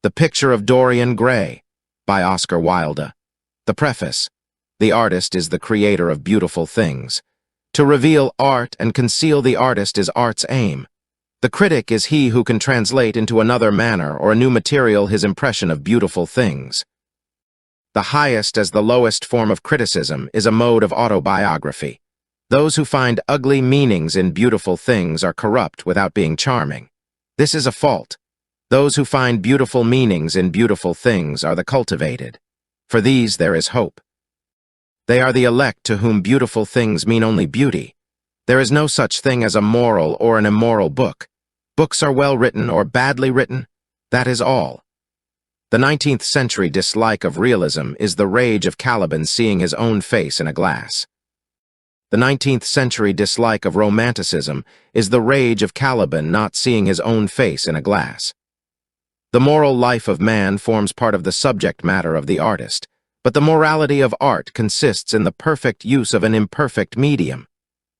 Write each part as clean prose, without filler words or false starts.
The Picture of Dorian Gray, by Oscar Wilde. The preface. The artist is the creator of beautiful things. To reveal art and conceal the artist is art's aim. The critic is he who can translate into another manner or a new material his impression of beautiful things. The highest as the lowest form of criticism is a mode of autobiography. Those who find ugly meanings in beautiful things are corrupt without being charming. This is a fault. Those who find beautiful meanings in beautiful things are the cultivated. For these there is hope. They are the elect to whom beautiful things mean only beauty. There is no such thing as a moral or an immoral book. Books are well written or badly written. That is all. The 19th century dislike of realism is the rage of Caliban seeing his own face in a glass. The 19th century dislike of romanticism is the rage of Caliban not seeing his own face in a glass. The moral life of man forms part of the subject matter of the artist, but the morality of art consists in the perfect use of an imperfect medium.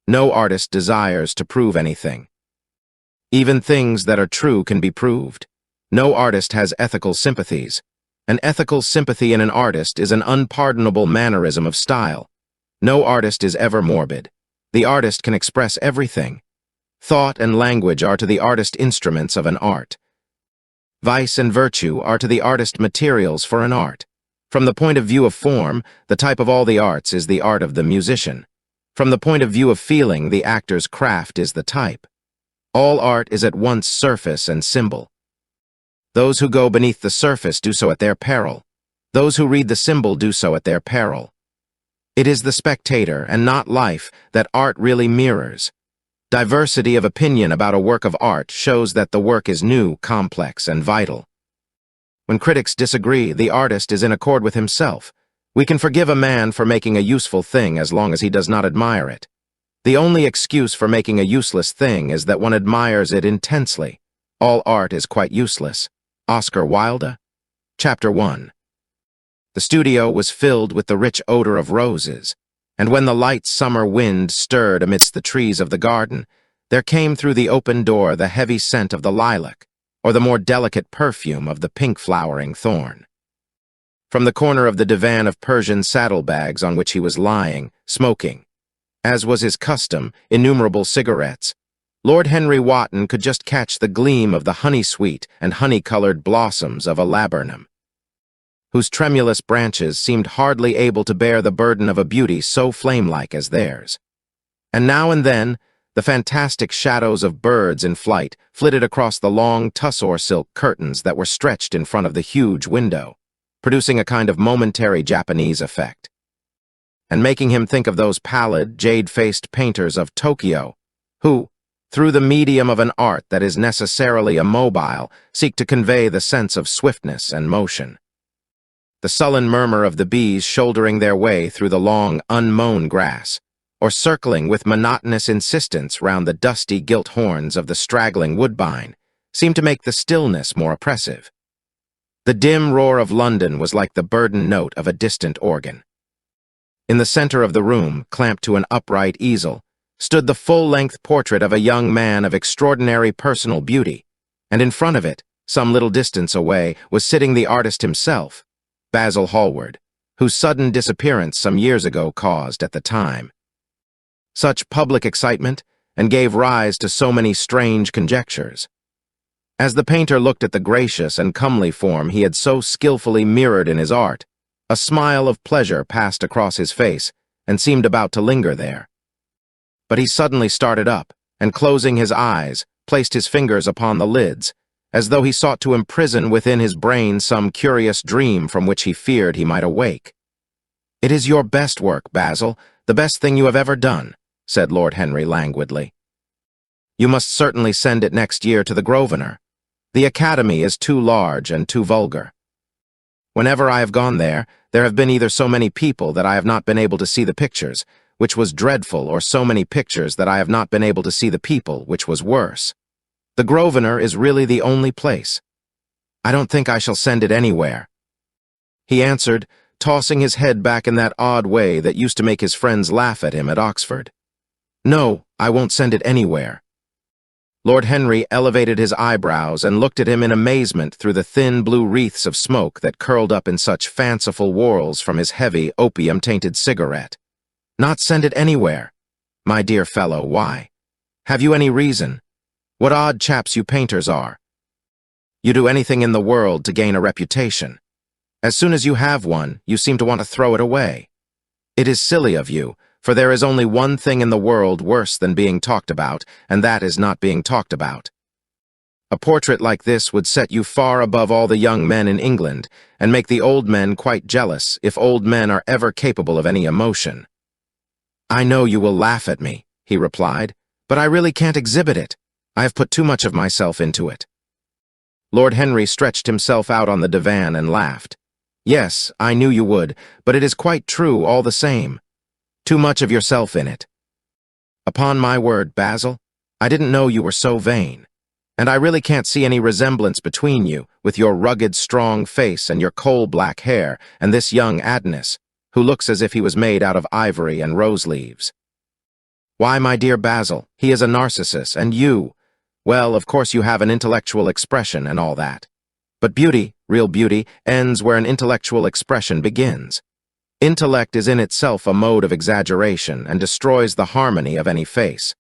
No artist desires to prove anything. Even things that are true can be proved. No artist has ethical sympathies. An ethical sympathy in an artist is an unpardonable mannerism of style. No artist is ever morbid. The artist can express everything. Thought and language are to the artist instruments of an art. Vice and virtue are to the artist materials for an art. From the point of view of form, the type of all the arts is the art of the musician. From the point of view of feeling, the actor's craft is the type. All art is at once surface and symbol. Those who go beneath the surface do so at their peril. Those who read the symbol do so at their peril. It is the spectator, and not life, that art really mirrors. Diversity of opinion about a work of art shows that the work is new, complex, and vital. When critics disagree, the artist is in accord with himself. We can forgive a man for making a useful thing as long as he does not admire it. The only excuse for making a useless thing is that one admires it intensely. All art is quite useless. Oscar Wilde. Chapter 1. The studio was filled with the rich odor of roses, and when the light summer wind stirred amidst the trees of the garden, there came through the open door the heavy scent of the lilac, or the more delicate perfume of the pink-flowering thorn. From the corner of the divan of Persian saddlebags on which he was lying, smoking, as was his custom, innumerable cigarettes, Lord Henry Wotton could just catch the gleam of the honey-sweet and honey-colored blossoms of a laburnum, whose tremulous branches seemed hardly able to bear the burden of a beauty so flame-like as theirs. And now and then, the fantastic shadows of birds in flight flitted across the long tussore silk curtains that were stretched in front of the huge window, producing a kind of momentary Japanese effect, and making him think of those pallid, jade-faced painters of Tokyo, who, through the medium of an art that is necessarily immobile, seek to convey the sense of swiftness and motion. The sullen murmur of the bees shouldering their way through the long, unmown grass, or circling with monotonous insistence round the dusty gilt horns of the straggling woodbine, seemed to make the stillness more oppressive. The dim roar of London was like the burdened note of a distant organ. In the center of the room, clamped to an upright easel, stood the full-length portrait of a young man of extraordinary personal beauty, and in front of it, some little distance away, was sitting the artist himself, Basil Hallward, whose sudden disappearance some years ago caused, at the time, such public excitement and gave rise to so many strange conjectures. As the painter looked at the gracious and comely form he had so skillfully mirrored in his art, a smile of pleasure passed across his face and seemed about to linger there. But he suddenly started up, and closing his eyes, placed his fingers upon the lids, as though he sought to imprison within his brain some curious dream from which he feared he might awake. "It is your best work, Basil, the best thing you have ever done," said Lord Henry languidly. "You must certainly send it next year to the Grosvenor. The Academy is too large and too vulgar. Whenever I have gone there, there have been either so many people that I have not been able to see the pictures, which was dreadful, or so many pictures that I have not been able to see the people, which was worse. The Grosvenor is really the only place. I don't think I shall send it anywhere," he answered, tossing his head back in that odd way that used to make his friends laugh at him at Oxford. "No, I won't send it anywhere." Lord Henry elevated his eyebrows and looked at him in amazement through the thin blue wreaths of smoke that curled up in such fanciful whorls from his heavy, opium-tainted cigarette. "Not send it anywhere? My dear fellow, why? Have you any reason? What odd chaps you painters are. You do anything in the world to gain a reputation. As soon as you have one, you seem to want to throw it away. It is silly of you, for there is only one thing in the world worse than being talked about, and that is not being talked about. A portrait like this would set you far above all the young men in England, and make the old men quite jealous, if old men are ever capable of any emotion." "I know you will laugh at me," he replied, "but I really can't exhibit it. I have put too much of myself into it." Lord Henry stretched himself out on the divan and laughed. "Yes, I knew you would, but it is quite true all the same. Too much of yourself in it. Upon my word, Basil, I didn't know you were so vain. And I really can't see any resemblance between you, with your rugged, strong face and your coal-black hair, and this young Adonis, who looks as if he was made out of ivory and rose leaves. Why, my dear Basil, he is a Narcissus, and you, well, of course you have an intellectual expression and all that. But beauty, real beauty, ends where an intellectual expression begins. Intellect is in itself a mode of exaggeration and destroys the harmony of any face.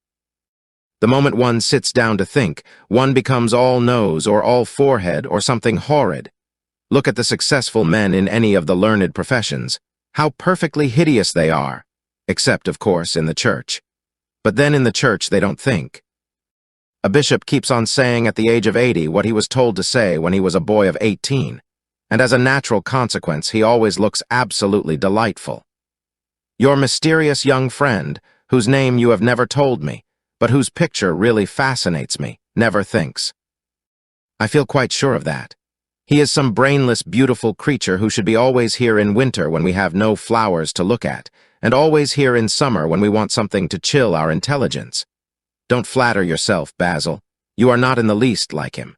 The moment one sits down to think, one becomes all nose or all forehead or something horrid. Look at the successful men in any of the learned professions. How perfectly hideous they are, except, of course, in the church. But then in the church they don't think. A bishop keeps on saying at the age of 80 what he was told to say when he was a boy of 18. And as a natural consequence, he always looks absolutely delightful. Your mysterious young friend, whose name you have never told me, but whose picture really fascinates me, never thinks. I feel quite sure of that. He is some brainless, beautiful creature who should be always here in winter when we have no flowers to look at, and always here in summer when we want something to chill our intelligence. Don't flatter yourself, Basil. You are not in the least like him.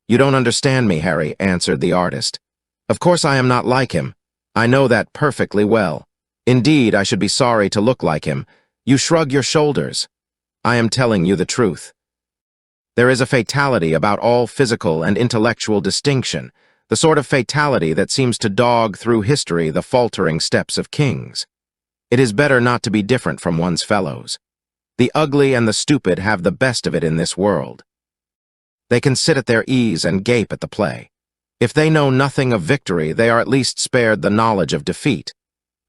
You don't understand me, Harry, answered the artist. Of course I am not like him. I know that perfectly well. Indeed, I should be sorry to look like him. You shrug your shoulders. I am telling you the truth. There is a fatality about all physical and intellectual distinction, the sort of fatality that seems to dog through history the faltering steps of kings. It is better not to be different from one's fellows. The ugly and the stupid have the best of it in this world. They can sit at their ease and gape at the play. If they know nothing of victory, they are at least spared the knowledge of defeat.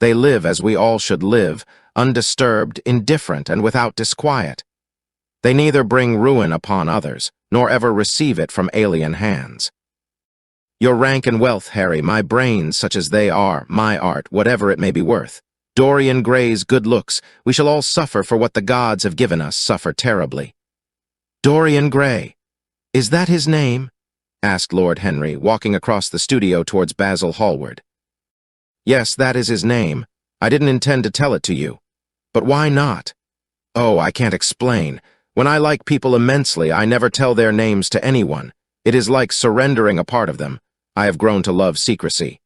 They live as we all should live, undisturbed, indifferent, and without disquiet. They neither bring ruin upon others, nor ever receive it from alien hands. Your rank and wealth, Harry, my brains such as they are, my art, whatever it may be worth, Dorian Gray's good looks, we shall all suffer for what the gods have given us, suffer terribly. Dorian Gray. Is that his name? Asked Lord Henry, walking across the studio towards Basil Hallward. Yes, that is his name. I didn't intend to tell it to you. But why not? Oh, I can't explain. When I like people immensely, I never tell their names to anyone. It is like surrendering a part of them. I have grown to love secrecy.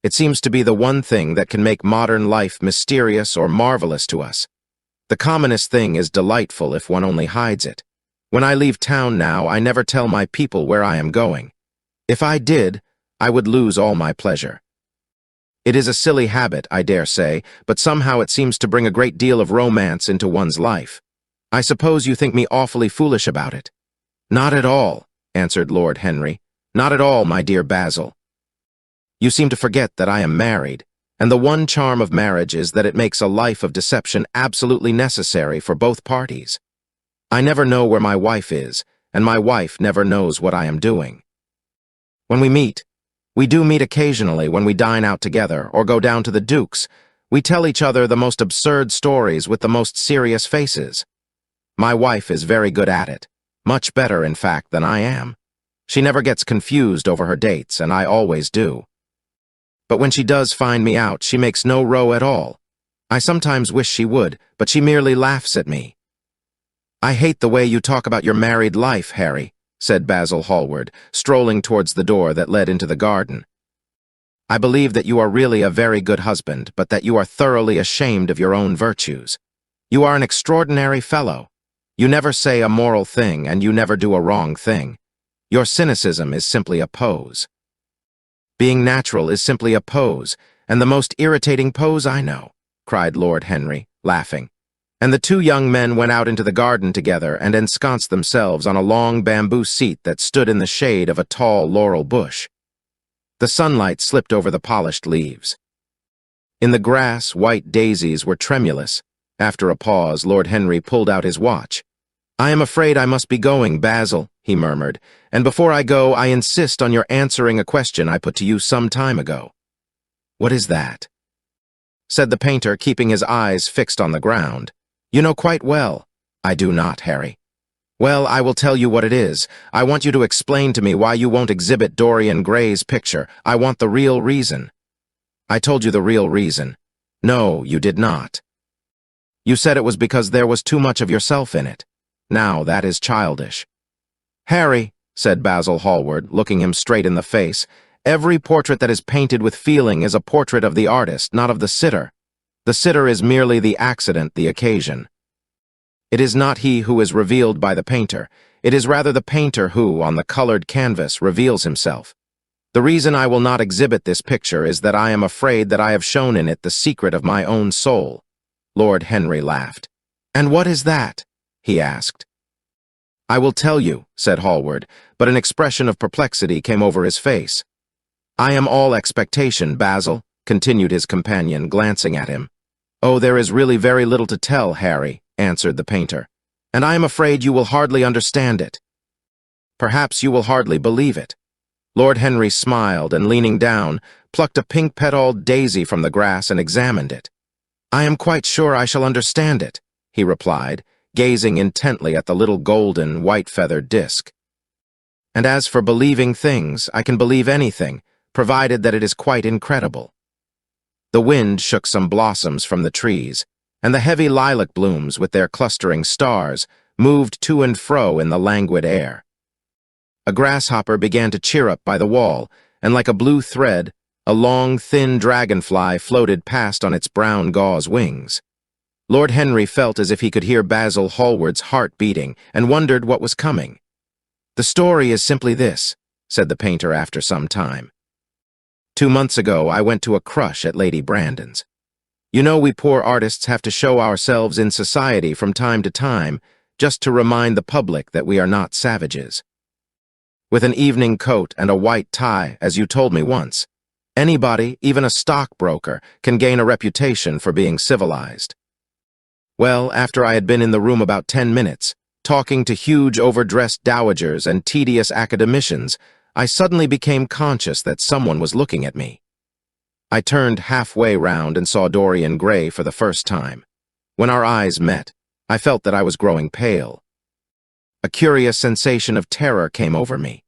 It seems to be the one thing that can make modern life mysterious or marvelous to us. The commonest thing is delightful if one only hides it. When I leave town now, I never tell my people where I am going. If I did, I would lose all my pleasure. It is a silly habit, I dare say, but somehow it seems to bring a great deal of romance into one's life. I suppose you think me awfully foolish about it. Not at all, answered Lord Henry. Not at all, my dear Basil. You seem to forget that I am married, and the one charm of marriage is that it makes a life of deception absolutely necessary for both parties. I never know where my wife is, and my wife never knows what I am doing. When we do meet occasionally when we dine out together or go down to the Duke's. We tell each other the most absurd stories with the most serious faces. My wife is very good at it, much better, in fact, than I am. She never gets confused over her dates, and I always do. But when she does find me out, she makes no row at all. I sometimes wish she would, but she merely laughs at me. I hate the way you talk about your married life, Harry, said Basil Hallward, strolling towards the door that led into the garden. I believe that you are really a very good husband, but that you are thoroughly ashamed of your own virtues. You are an extraordinary fellow. You never say a moral thing, and you never do a wrong thing. Your cynicism is simply a pose. Being natural is simply a pose, and the most irritating pose I know," cried Lord Henry, laughing. And the two young men went out into the garden together and ensconced themselves on a long bamboo seat that stood in the shade of a tall laurel bush. The sunlight slipped over the polished leaves. In the grass, white daisies were tremulous. After a pause, Lord Henry pulled out his watch. "I am afraid I must be going, Basil," he murmured, "and before I go, I insist on your answering a question I put to you some time ago." "What is that?" said the painter, keeping his eyes fixed on the ground. "You know quite well." "I do not, Harry." "Well, I will tell you what it is. I want you to explain to me why you won't exhibit Dorian Gray's picture. I want the real reason." "I told you the real reason." "No, you did not. You said it was because there was too much of yourself in it. Now, that is childish." "Harry," said Basil Hallward, looking him straight in the face, "every portrait that is painted with feeling is a portrait of the artist, not of the sitter. The sitter is merely the accident, the occasion. It is not he who is revealed by the painter. It is rather the painter who, on the colored canvas, reveals himself. The reason I will not exhibit this picture is that I am afraid that I have shown in it the secret of my own soul." Lord Henry laughed. "And what is that?" he asked. "I will tell you," said Hallward, but an expression of perplexity came over his face. "I am all expectation, Basil," continued his companion, glancing at him. "Oh, there is really very little to tell, Harry," answered the painter, "and I am afraid you will hardly understand it. Perhaps you will hardly believe it." Lord Henry smiled and, leaning down, plucked a pink-petalled daisy from the grass and examined it. "I am quite sure I shall understand it," he replied, gazing intently at the little golden, white-feathered disk. "And as for believing things, I can believe anything, provided that it is quite incredible." The wind shook some blossoms from the trees, and the heavy lilac blooms with their clustering stars moved to and fro in the languid air. A grasshopper began to cheer up by the wall, and like a blue thread, a long, thin dragonfly floated past on its brown gauze wings. Lord Henry felt as if he could hear Basil Hallward's heart beating and wondered what was coming. "The story is simply this," said the painter after some time. "2 months ago, I went to a crush at Lady Brandon's. You know, we poor artists have to show ourselves in society from time to time, just to remind the public that we are not savages. With an evening coat and a white tie, as you told me once, anybody, even a stockbroker, can gain a reputation for being civilized. Well, after I had been in the room about 10 minutes, talking to huge overdressed dowagers and tedious academicians, I suddenly became conscious that someone was looking at me. I turned halfway round and saw Dorian Gray for the first time. When our eyes met, I felt that I was growing pale. A curious sensation of terror came over me.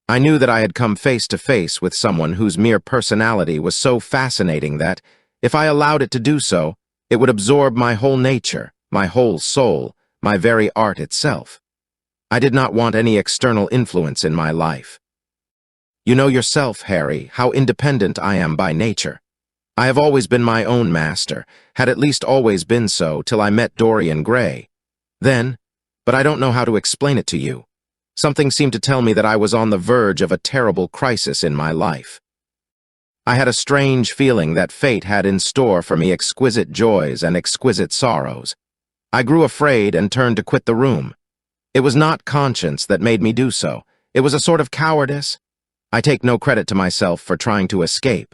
I knew that I had come face to face with someone whose mere personality was so fascinating that, if I allowed it to do so, it would absorb my whole nature, my whole soul, my very art itself. I did not want any external influence in my life. You know yourself, Harry, how independent I am by nature. I have always been my own master, had at least always been so till I met Dorian Gray. Then, but I don't know how to explain it to you, something seemed to tell me that I was on the verge of a terrible crisis in my life. I had a strange feeling that fate had in store for me exquisite joys and exquisite sorrows. I grew afraid and turned to quit the room. It was not conscience that made me do so. It was a sort of cowardice. I take no credit to myself for trying to escape.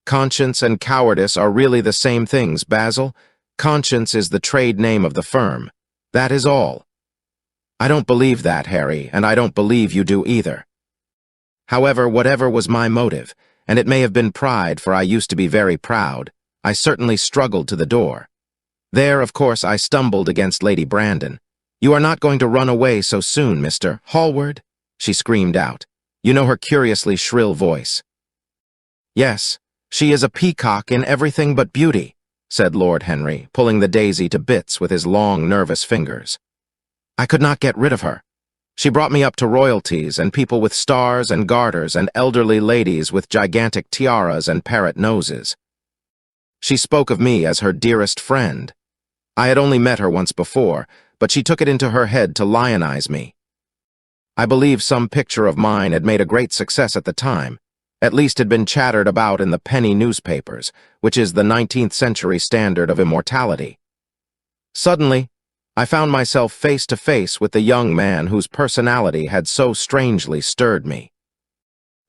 Conscience and cowardice are really the same things, Basil. Conscience is the trade name of the firm. That is all. I don't believe that, Harry, and I don't believe you do either. However, whatever was my motive, and it may have been pride, for I used to be very proud, I certainly struggled to the door. There, of course, I stumbled against Lady Brandon. "You are not going to run away so soon, Mr. Hallward?" she screamed out. You know her curiously shrill voice. "Yes, she is a peacock in everything but beauty," said Lord Henry, pulling the daisy to bits with his long, nervous fingers. "I could not get rid of her. She brought me up to royalties and people with stars and garters and elderly ladies with gigantic tiaras and parrot noses. She spoke of me as her dearest friend. I had only met her once before, but she took it into her head to lionize me. I believe some picture of mine had made a great success at the time, at least had been chattered about in the penny newspapers, which is the 19th century standard of immortality. Suddenly, I found myself face to face with the young man whose personality had so strangely stirred me.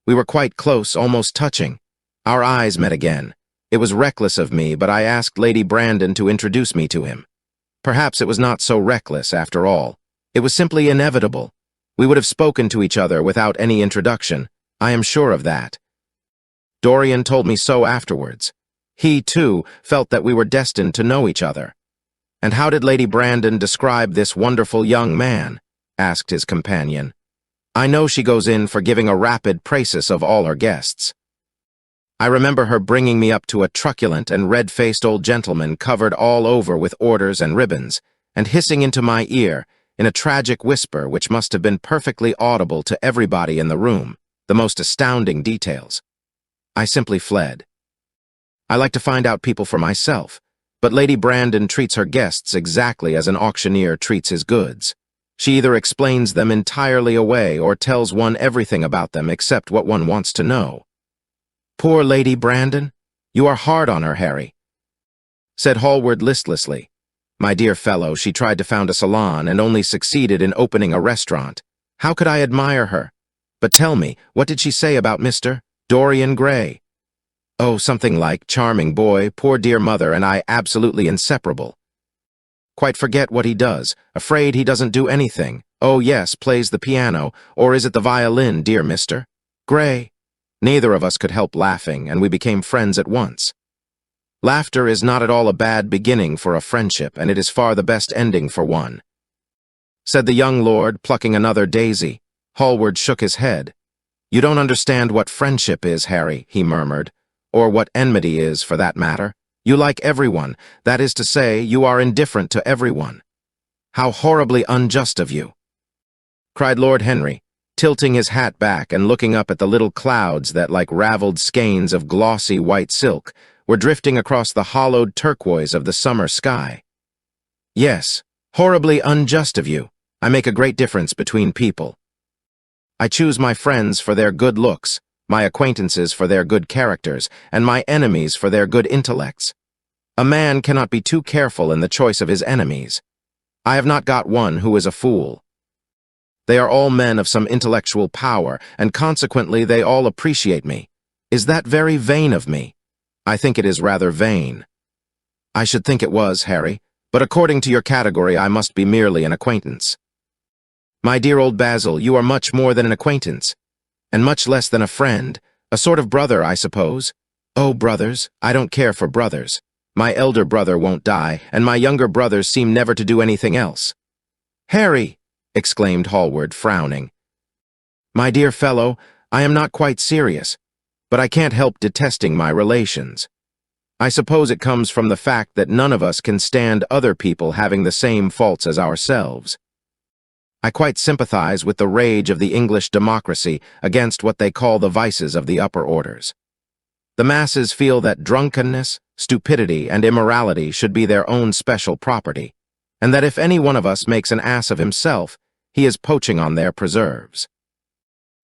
We were quite close, almost touching. Our eyes met again. It was reckless of me, but I asked Lady Brandon to introduce me to him. Perhaps it was not so reckless, after all. It was simply inevitable. We would have spoken to each other without any introduction. I am sure of that. Dorian told me so afterwards. He, too, felt that we were destined to know each other. "And how did Lady Brandon describe this wonderful young man?" asked his companion. "I know she goes in for giving a rapid praise of all her guests. I remember her bringing me up to a truculent and red-faced old gentleman covered all over with orders and ribbons, and hissing into my ear, in a tragic whisper which must have been perfectly audible to everybody in the room, the most astounding details. I simply fled. I like to find out people for myself, but Lady Brandon treats her guests exactly as an auctioneer treats his goods. She either explains them entirely away or tells one everything about them except what one wants to know. "Poor Lady Brandon? You are hard on her, Harry," said Hallward listlessly. "My dear fellow, she tried to found a salon and only succeeded in opening a restaurant. How could I admire her? But tell me, what did she say about Mr. Dorian Gray?" "Oh, something like, charming boy, poor dear mother, and I absolutely inseparable. Quite forget what he does, afraid he doesn't do anything. Oh yes, plays the piano, or is it the violin, dear Mr. Gray?" Neither of us could help laughing, and we became friends at once. Laughter is not at all a bad beginning for a friendship, and it is far the best ending for one, said the young lord, plucking another daisy. Hallward shook his head. "You don't understand what friendship is, Harry," he murmured, "or what enmity is, for that matter. You like everyone, that is to say, you are indifferent to everyone." "How horribly unjust of you!" cried Lord Henry, tilting his hat back and looking up at the little clouds that, like raveled skeins of glossy white silk, were drifting across the hollowed turquoise of the summer sky. "Yes, horribly unjust of you. I make a great difference between people. I choose my friends for their good looks, my acquaintances for their good characters, and my enemies for their good intellects. A man cannot be too careful in the choice of his enemies. I have not got one who is a fool. They are all men of some intellectual power, and consequently they all appreciate me. Is that very vain of me? I think it is rather vain." "I should think it was, Harry, but according to your category I must be merely an acquaintance." "My dear old Basil, you are much more than an acquaintance, and much less than a friend, a sort of brother, I suppose." "Oh, brothers, I don't care for brothers. My elder brother won't die, and my younger brothers seem never to do anything else." "Harry!" exclaimed Hallward, frowning. "My dear fellow, I am not quite serious, but I can't help detesting my relations. I suppose it comes from the fact that none of us can stand other people having the same faults as ourselves. I quite sympathize with the rage of the English democracy against what they call the vices of the upper orders. The masses feel that drunkenness, stupidity, and immorality should be their own special property, and that if any one of us makes an ass of himself, he is poaching on their preserves.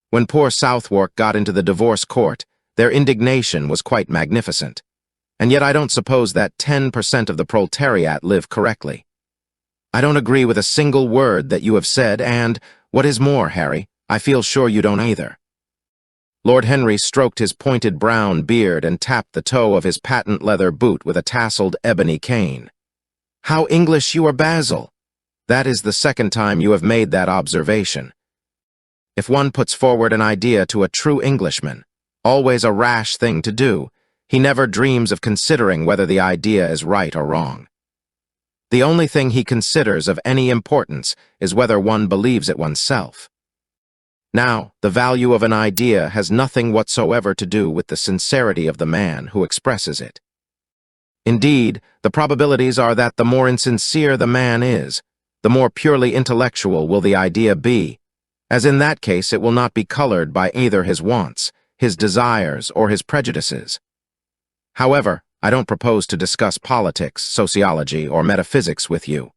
When poor Southwark got into the divorce court, their indignation was quite magnificent, and yet I don't suppose that 10% of the proletariat live correctly. I don't agree with a single word that you have said, and, what is more, Harry, I feel sure you don't either." Lord Henry stroked his pointed brown beard and tapped the toe of his patent leather boot with a tasseled ebony cane. "How English you are, Basil! That is the second time you have made that observation. If one puts forward an idea to a true Englishman, always a rash thing to do, he never dreams of considering whether the idea is right or wrong. The only thing he considers of any importance is whether one believes it oneself. Now, the value of an idea has nothing whatsoever to do with the sincerity of the man who expresses it. Indeed, the probabilities are that the more insincere the man is, the more purely intellectual will the idea be, as in that case it will not be colored by either his wants, his desires, or his prejudices. However, I don't propose to discuss politics, sociology, or metaphysics with you.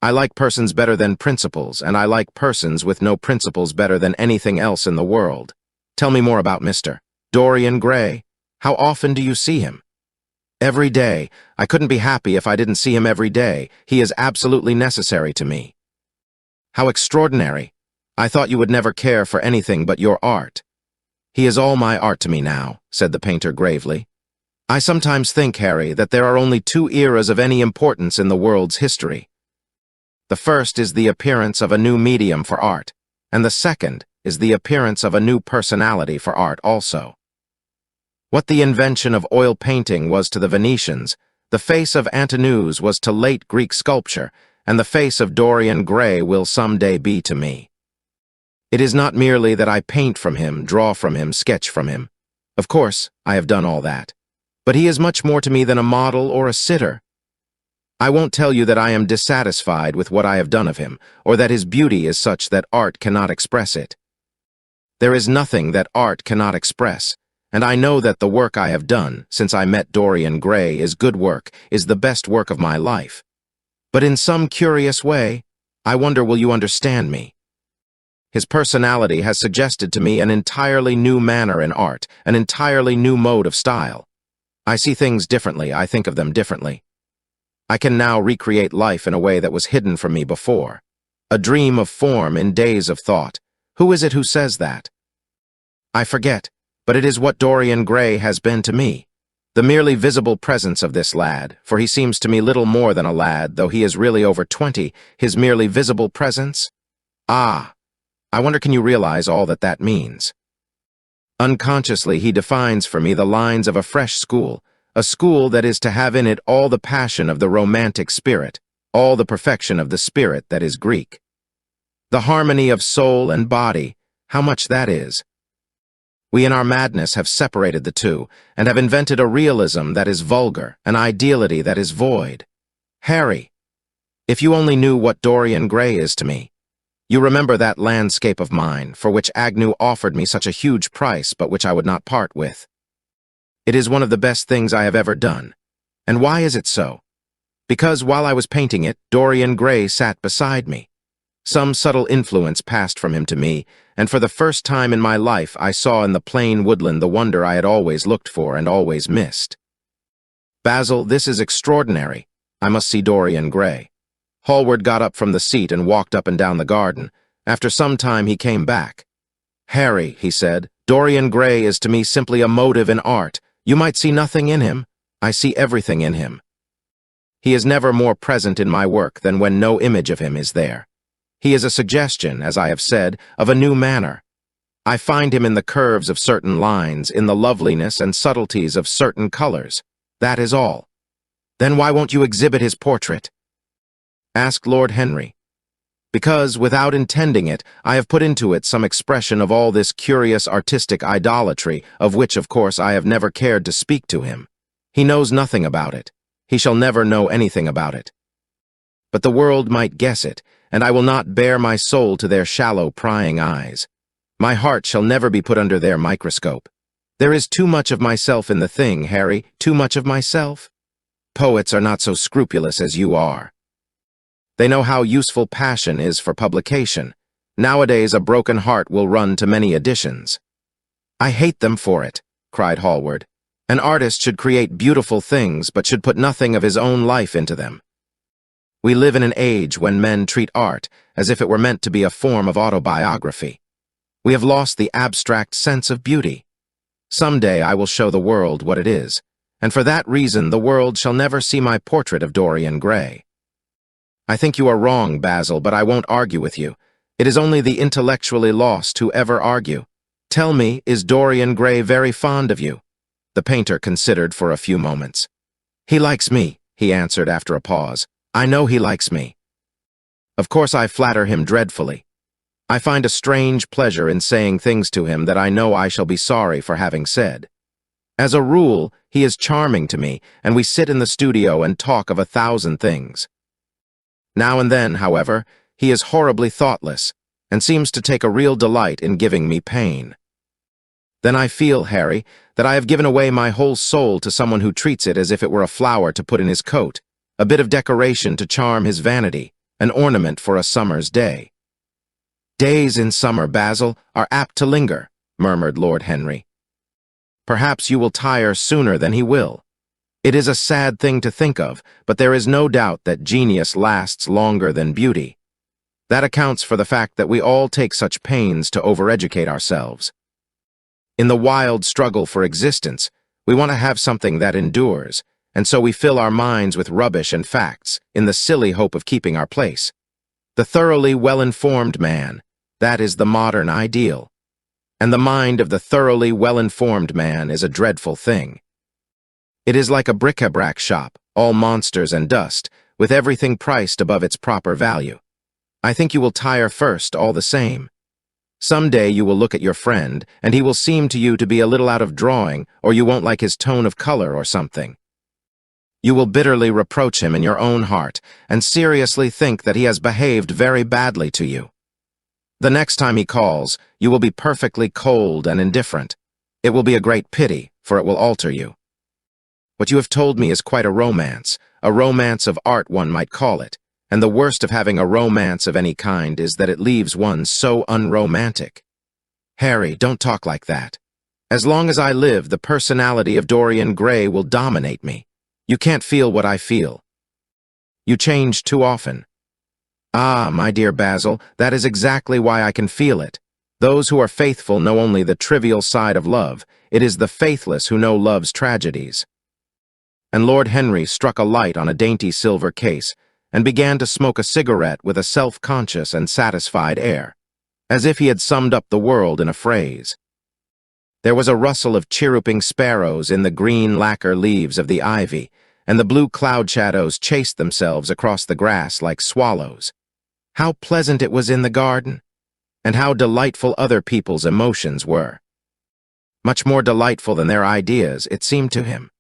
I like persons better than principles, and I like persons with no principles better than anything else in the world. Tell me more about Mr. Dorian Gray. How often do you see him? Every day. I couldn't be happy if I didn't see him every day. He is absolutely necessary to me. How extraordinary. I thought you would never care for anything but your art. He is all my art to me now, said the painter gravely. I sometimes think, Harry, that there are only two eras of any importance in the world's history. The first is the appearance of a new medium for art, and the second is the appearance of a new personality for art also. What the invention of oil painting was to the Venetians, the face of Antinous was to late Greek sculpture, and the face of Dorian Gray will someday be to me. It is not merely that I paint from him, draw from him, sketch from him. Of course, I have done all that. But he is much more to me than a model or a sitter. I won't tell you that I am dissatisfied with what I have done of him, or that his beauty is such that art cannot express it. There is nothing that art cannot express, and I know that the work I have done since I met Dorian Gray is good work, is the best work of my life. But in some curious way, I wonder will you understand me? His personality has suggested to me an entirely new manner in art, an entirely new mode of style. I see things differently, I think of them differently. I can now recreate life in a way that was hidden from me before. A dream of form in days of thought. Who is it who says that? I forget, but it is what Dorian Gray has been to me. The merely visible presence of this lad, for he seems to me little more than a lad, though he is really over 20, his merely visible presence? Ah, I wonder can you realize all that that means? Unconsciously, he defines for me the lines of a fresh school, a school that is to have in it all the passion of the romantic spirit, all the perfection of the spirit that is Greek. The harmony of soul and body, how much that is. We in our madness have separated the two, and have invented a realism that is vulgar, an ideality that is void. Harry, if you only knew what Dorian Gray is to me. You remember that landscape of mine, for which Agnew offered me such a huge price, but which I would not part with. It is one of the best things I have ever done. And why is it so? Because while I was painting it, Dorian Gray sat beside me. Some subtle influence passed from him to me, and for the first time in my life I saw in the plain woodland the wonder I had always looked for and always missed. Basil, this is extraordinary. I must see Dorian Gray. Hallward got up from the seat and walked up and down the garden. After some time he came back. Harry, he said, Dorian Gray is to me simply a motive in art. You might see nothing in him. I see everything in him. He is never more present in my work than when no image of him is there. He is a suggestion, as I have said, of a new manner. I find him in the curves of certain lines, in the loveliness and subtleties of certain colors. That is all. Then why won't you exhibit his portrait? Asked Lord Henry. Because, without intending it, I have put into it some expression of all this curious artistic idolatry, of which, of course, I have never cared to speak to him. He knows nothing about it. He shall never know anything about it. But the world might guess it, and I will not bare my soul to their shallow, prying eyes. My heart shall never be put under their microscope. There is too much of myself in the thing, Harry, too much of myself. Poets are not so scrupulous as you are. They know how useful passion is for publication. Nowadays a broken heart will run to many editions. I hate them for it, cried Hallward. An artist should create beautiful things, but should put nothing of his own life into them. We live in an age when men treat art as if it were meant to be a form of autobiography. We have lost the abstract sense of beauty. Someday I will show the world what it is, and for that reason the world shall never see my portrait of Dorian Gray. I think you are wrong, Basil, but I won't argue with you. It is only the intellectually lost who ever argue. Tell me, is Dorian Gray very fond of you? The painter considered for a few moments. He likes me, he answered after a pause. I know he likes me. Of course I flatter him dreadfully. I find a strange pleasure in saying things to him that I know I shall be sorry for having said. As a rule, he is charming to me, and we sit in the studio and talk of 1,000 things. Now and then, however, he is horribly thoughtless, and seems to take a real delight in giving me pain. Then I feel, Harry, that I have given away my whole soul to someone who treats it as if it were a flower to put in his coat, a bit of decoration to charm his vanity, an ornament for a summer's day. Days in summer, Basil, are apt to linger, murmured Lord Henry. Perhaps you will tire sooner than he will. It is a sad thing to think of, but there is no doubt that genius lasts longer than beauty. That accounts for the fact that we all take such pains to overeducate ourselves. In the wild struggle for existence, we want to have something that endures, and so we fill our minds with rubbish and facts in the silly hope of keeping our place. The thoroughly well-informed man, that is the modern ideal. And the mind of the thoroughly well-informed man is a dreadful thing. It is like a bric-a-brac shop, all monsters and dust, with everything priced above its proper value. I think you will tire first, all the same. Some day you will look at your friend, and he will seem to you to be a little out of drawing, or you won't like his tone of color or something. You will bitterly reproach him in your own heart, and seriously think that he has behaved very badly to you. The next time he calls, you will be perfectly cold and indifferent. It will be a great pity, for it will alter you. What you have told me is quite a romance of art one might call it, and the worst of having a romance of any kind is that it leaves one so unromantic. Harry, don't talk like that. As long as I live, the personality of Dorian Gray will dominate me. You can't feel what I feel. You change too often. Ah, my dear Basil, that is exactly why I can feel it. Those who are faithful know only the trivial side of love. It is the faithless who know love's tragedies. And Lord Henry struck a light on a dainty silver case and began to smoke a cigarette with a self-conscious and satisfied air, as if he had summed up the world in a phrase. There was a rustle of chirruping sparrows in the green lacquer leaves of the ivy, and the blue cloud shadows chased themselves across the grass like swallows. How pleasant it was in the garden, and how delightful other people's emotions were. Much more delightful than their ideas, it seemed to him.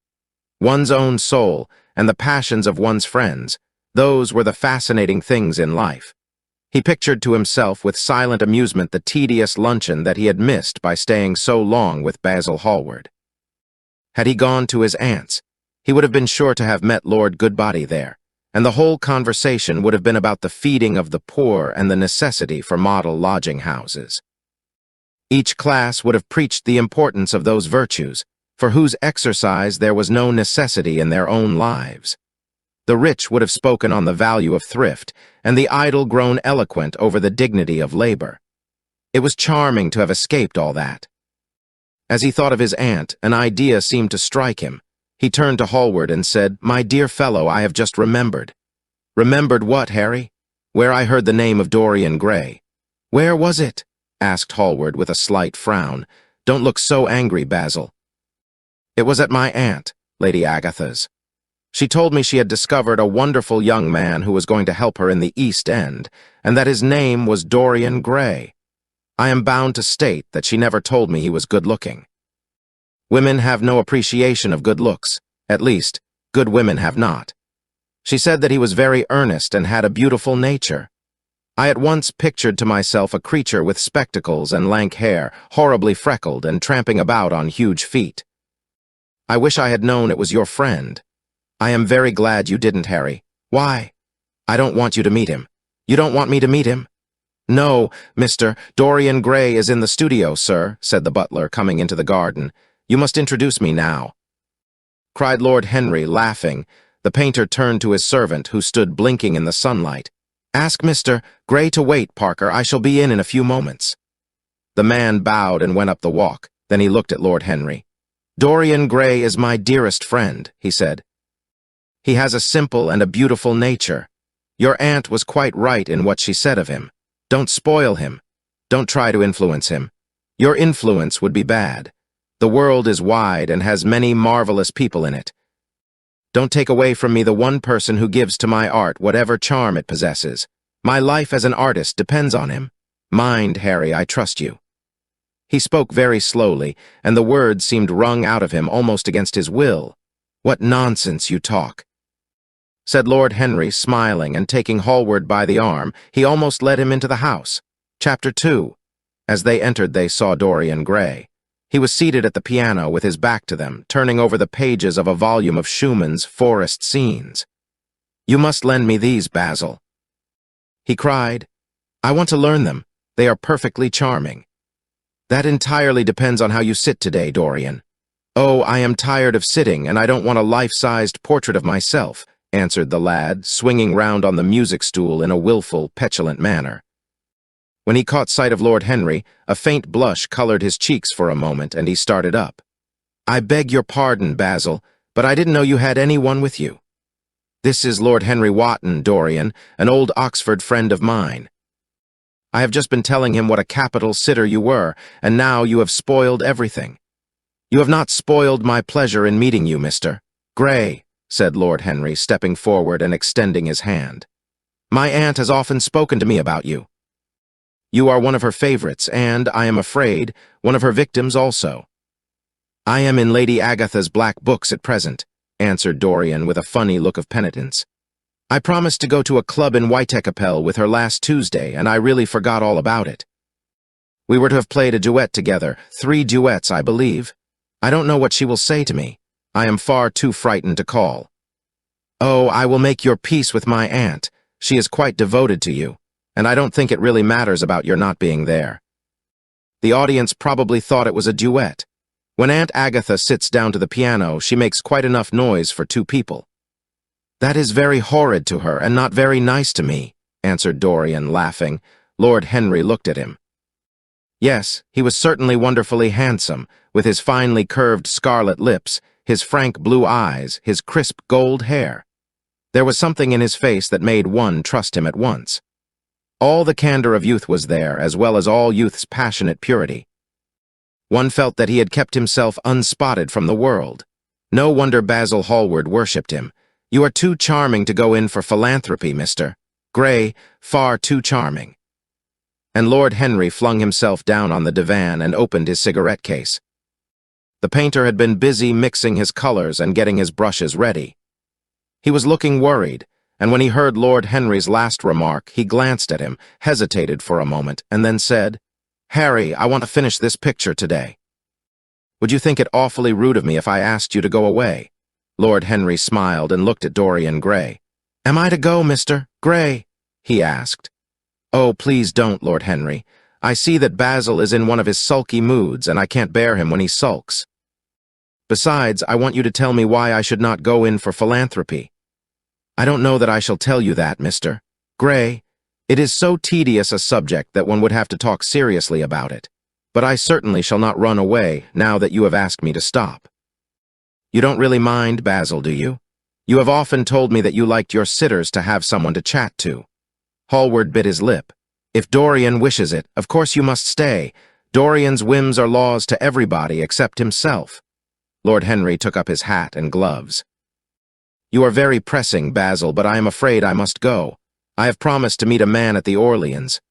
One's own soul and the passions of one's friends, those were the fascinating things in life. He pictured to himself with silent amusement the tedious luncheon that he had missed by staying so long with Basil Hallward. Had he gone to his aunt's, he would have been sure to have met Lord Goodbody there, and the whole conversation would have been about the feeding of the poor and the necessity for model lodging-houses. Each class would have preached the importance of those virtues, for whose exercise there was no necessity in their own lives. The rich would have spoken on the value of thrift, and the idle grown eloquent over the dignity of labor. It was charming to have escaped all that. As he thought of his aunt, an idea seemed to strike him. He turned to Hallward and said, "My dear fellow, I have just remembered." "Remembered what, Harry?" "Where I heard the name of Dorian Gray." "Where was it?" asked Hallward with a slight frown. "Don't look so angry, Basil." "It was at my aunt, Lady Agatha's. She told me she had discovered a wonderful young man who was going to help her in the East End, and that his name was Dorian Gray. I am bound to state that she never told me he was good-looking. Women have no appreciation of good looks. At least, good women have not. She said that he was very earnest and had a beautiful nature. I at once pictured to myself a creature with spectacles and lank hair, horribly freckled and tramping about on huge feet. I wish I had known it was your friend. I am very glad you didn't, Harry. Why? I don't want you to meet him. You don't want me to meet him? No, Mr. Dorian Gray is in the studio, sir, said the butler, coming into the garden. You must introduce me now. Cried Lord Henry, laughing. The painter turned to his servant, who stood blinking in the sunlight. Ask Mr. Gray to wait, Parker. I shall be in a few moments. The man bowed and went up the walk. Then he looked at Lord Henry. Dorian Gray is my dearest friend, he said. He has a simple and a beautiful nature. Your aunt was quite right in what she said of him. Don't spoil him. Don't try to influence him. Your influence would be bad. The world is wide and has many marvelous people in it. Don't take away from me the one person who gives to my art whatever charm it possesses. My life as an artist depends on him. Mind, Harry, I trust you. He spoke very slowly, and the words seemed wrung out of him almost against his will. What nonsense you talk, said Lord Henry, smiling, and taking Hallward by the arm, he almost led him into the house. Chapter 2. As they entered, they saw Dorian Gray. He was seated at the piano with his back to them, turning over the pages of a volume of Schumann's Forest Scenes. You must lend me these, Basil. He cried. "I want to learn them. They are perfectly charming." "That entirely depends on how you sit today, Dorian." "Oh, I am tired of sitting, and I don't want a life-sized portrait of myself," answered the lad, swinging round on the music stool in a willful, petulant manner. When he caught sight of Lord Henry, a faint blush colored his cheeks for a moment, and he started up. "I beg your pardon, Basil, but I didn't know you had anyone with you." "This is Lord Henry Wotton, Dorian, an old Oxford friend of mine. I have just been telling him what a capital sitter you were, and now you have spoiled everything." "You have not spoiled my pleasure in meeting you, Mr. Gray," said Lord Henry, stepping forward and extending his hand. "My aunt has often spoken to me about you. You are one of her favorites, and, I am afraid, one of her victims also." "I am in Lady Agatha's black books at present," answered Dorian with a funny look of penitence. "I promised to go to a club in Whitechapel with her last Tuesday, and I really forgot all about it. We were to have played a duet together, 3 duets, I believe. I don't know what she will say to me. I am far too frightened to call." "Oh, I will make your peace with my aunt. She is quite devoted to you, and I don't think it really matters about your not being there." The audience probably thought it was a duet. When Aunt Agatha sits down to the piano, she makes quite enough noise for 2 people. "That is very horrid to her, and not very nice to me," answered Dorian, laughing. Lord Henry looked at him. Yes, he was certainly wonderfully handsome, with his finely curved scarlet lips, his frank blue eyes, his crisp gold hair. There was something in his face that made one trust him at once. All the candor of youth was there, as well as all youth's passionate purity. One felt that he had kept himself unspotted from the world. No wonder Basil Hallward worshipped him. "You are too charming to go in for philanthropy, Mr. Gray, far too charming." And Lord Henry flung himself down on the divan and opened his cigarette case. The painter had been busy mixing his colors and getting his brushes ready. He was looking worried, and when he heard Lord Henry's last remark, he glanced at him, hesitated for a moment, and then said, "Harry, I want to finish this picture today. Would you think it awfully rude of me if I asked you to go away?" Lord Henry smiled and looked at Dorian Gray. "Am I to go, Mr. Gray?" he asked. "Oh, please don't, Lord Henry. I see that Basil is in one of his sulky moods, and I can't bear him when he sulks. Besides, I want you to tell me why I should not go in for philanthropy." "I don't know that I shall tell you that, Mr. Gray. It is so tedious a subject that one would have to talk seriously about it. But I certainly shall not run away now that you have asked me to stop." "You don't really mind, Basil, do you? You have often told me that you liked your sitters to have someone to chat to." Hallward bit his lip. "If Dorian wishes it, of course you must stay. Dorian's whims are laws to everybody except himself." Lord Henry took up his hat and gloves. "You are very pressing, Basil, but I am afraid I must go. I have promised to meet a man at the Orleans.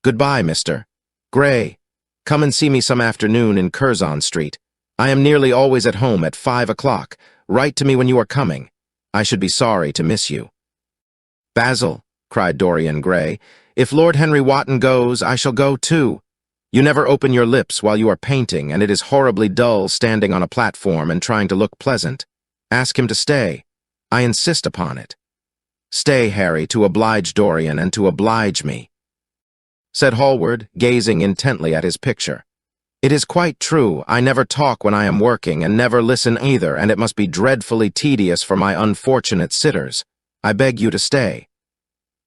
Goodbye, Mr. Gray. Come and see me some afternoon in Curzon Street. I am nearly always at home at 5 o'clock. Write to me when you are coming. I should be sorry to miss you." "Basil," cried Dorian Gray, "if Lord Henry Wotton goes, I shall go too. You never open your lips while you are painting, and it is horribly dull standing on a platform and trying to look pleasant. Ask him to stay. I insist upon it. Stay, Harry, to oblige Dorian and to oblige me," said Hallward, gazing intently at his picture. "It is quite true. I never talk when I am working, and never listen either, and it must be dreadfully tedious for my unfortunate sitters. I beg you to stay."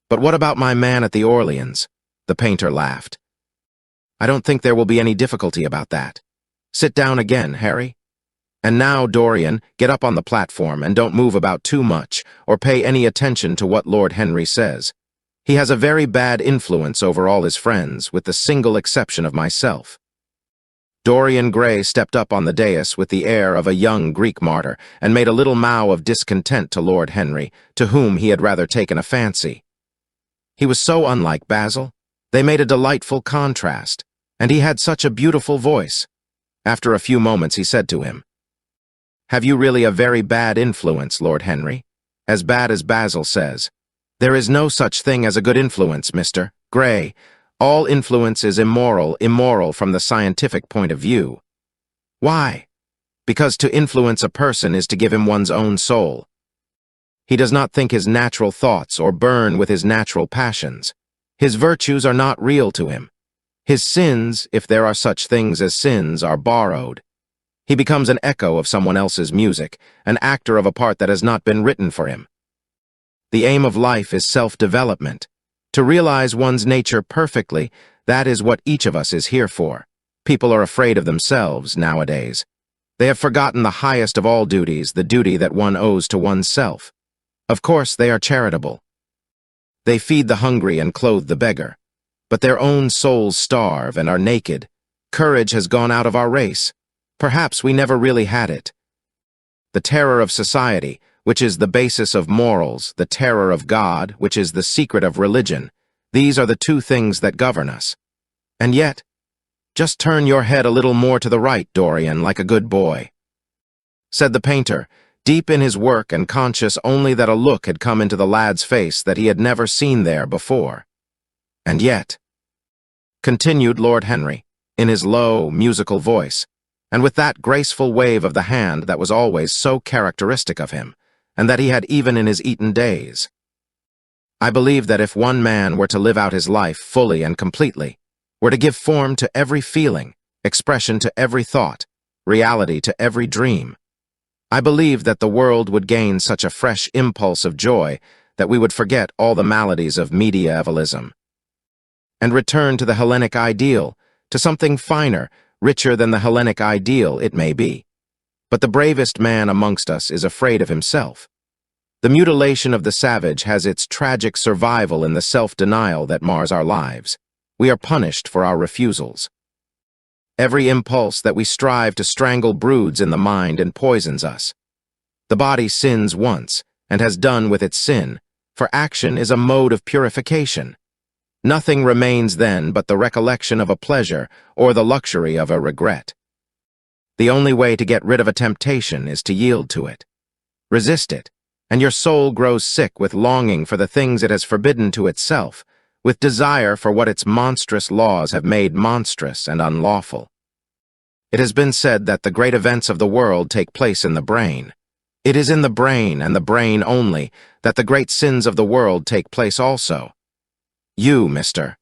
"But what about my man at the Orleans?" The painter laughed. "I don't think there will be any difficulty about that. Sit down again, Harry. And now, Dorian, get up on the platform and don't move about too much, or pay any attention to what Lord Henry says. He has a very bad influence over all his friends, with the single exception of myself." Dorian Gray stepped up on the dais with the air of a young Greek martyr, and made a little mow of discontent to Lord Henry, to whom he had rather taken a fancy. He was so unlike Basil. They made a delightful contrast, and he had such a beautiful voice. After a few moments he said to him, "Have you really a very bad influence, Lord Henry? As bad as Basil says. There is no such thing as a good influence, Mr. Gray. All influence is immoral from the scientific point of view." "Why?" "Because to influence a person is to give him one's own soul. He does not think his natural thoughts or burn with his natural passions. His virtues are not real to him. His sins, if there are such things as sins, are borrowed. He becomes an echo of someone else's music, an actor of a part that has not been written for him. The aim of life is self-development. To realize one's nature perfectly, that is what each of us is here for. People are afraid of themselves nowadays. They have forgotten the highest of all duties, the duty that one owes to oneself. Of course, they are charitable. They feed the hungry and clothe the beggar. But their own souls starve and are naked. Courage has gone out of our race. Perhaps we never really had it. The terror of society, which is the basis of morals, the terror of God, which is the secret of religion, these are the two things that govern us. And yet, just turn your head a little more to the right, Dorian, like a good boy, said the painter, deep in his work and conscious only that a look had come into the lad's face that he had never seen there before. And yet, continued Lord Henry, in his low, musical voice, and with that graceful wave of the hand that was always so characteristic of him, and that he had even in his Eton days. I believe that if one man were to live out his life fully and completely, were to give form to every feeling, expression to every thought, reality to every dream, I believe that the world would gain such a fresh impulse of joy that we would forget all the maladies of medievalism and return to the Hellenic ideal, to something finer, richer than the Hellenic ideal it may be. But the bravest man amongst us is afraid of himself. The mutilation of the savage has its tragic survival in the self-denial that mars our lives. We are punished for our refusals. Every impulse that we strive to strangle broods in the mind and poisons us. The body sins once, and has done with its sin, for action is a mode of purification. Nothing remains then but the recollection of a pleasure or the luxury of a regret. The only way to get rid of a temptation is to yield to it. Resist it, and your soul grows sick with longing for the things it has forbidden to itself, with desire for what its monstrous laws have made monstrous and unlawful. It has been said that the great events of the world take place in the brain. It is in the brain, and the brain only, that the great sins of the world take place also. You, Mr.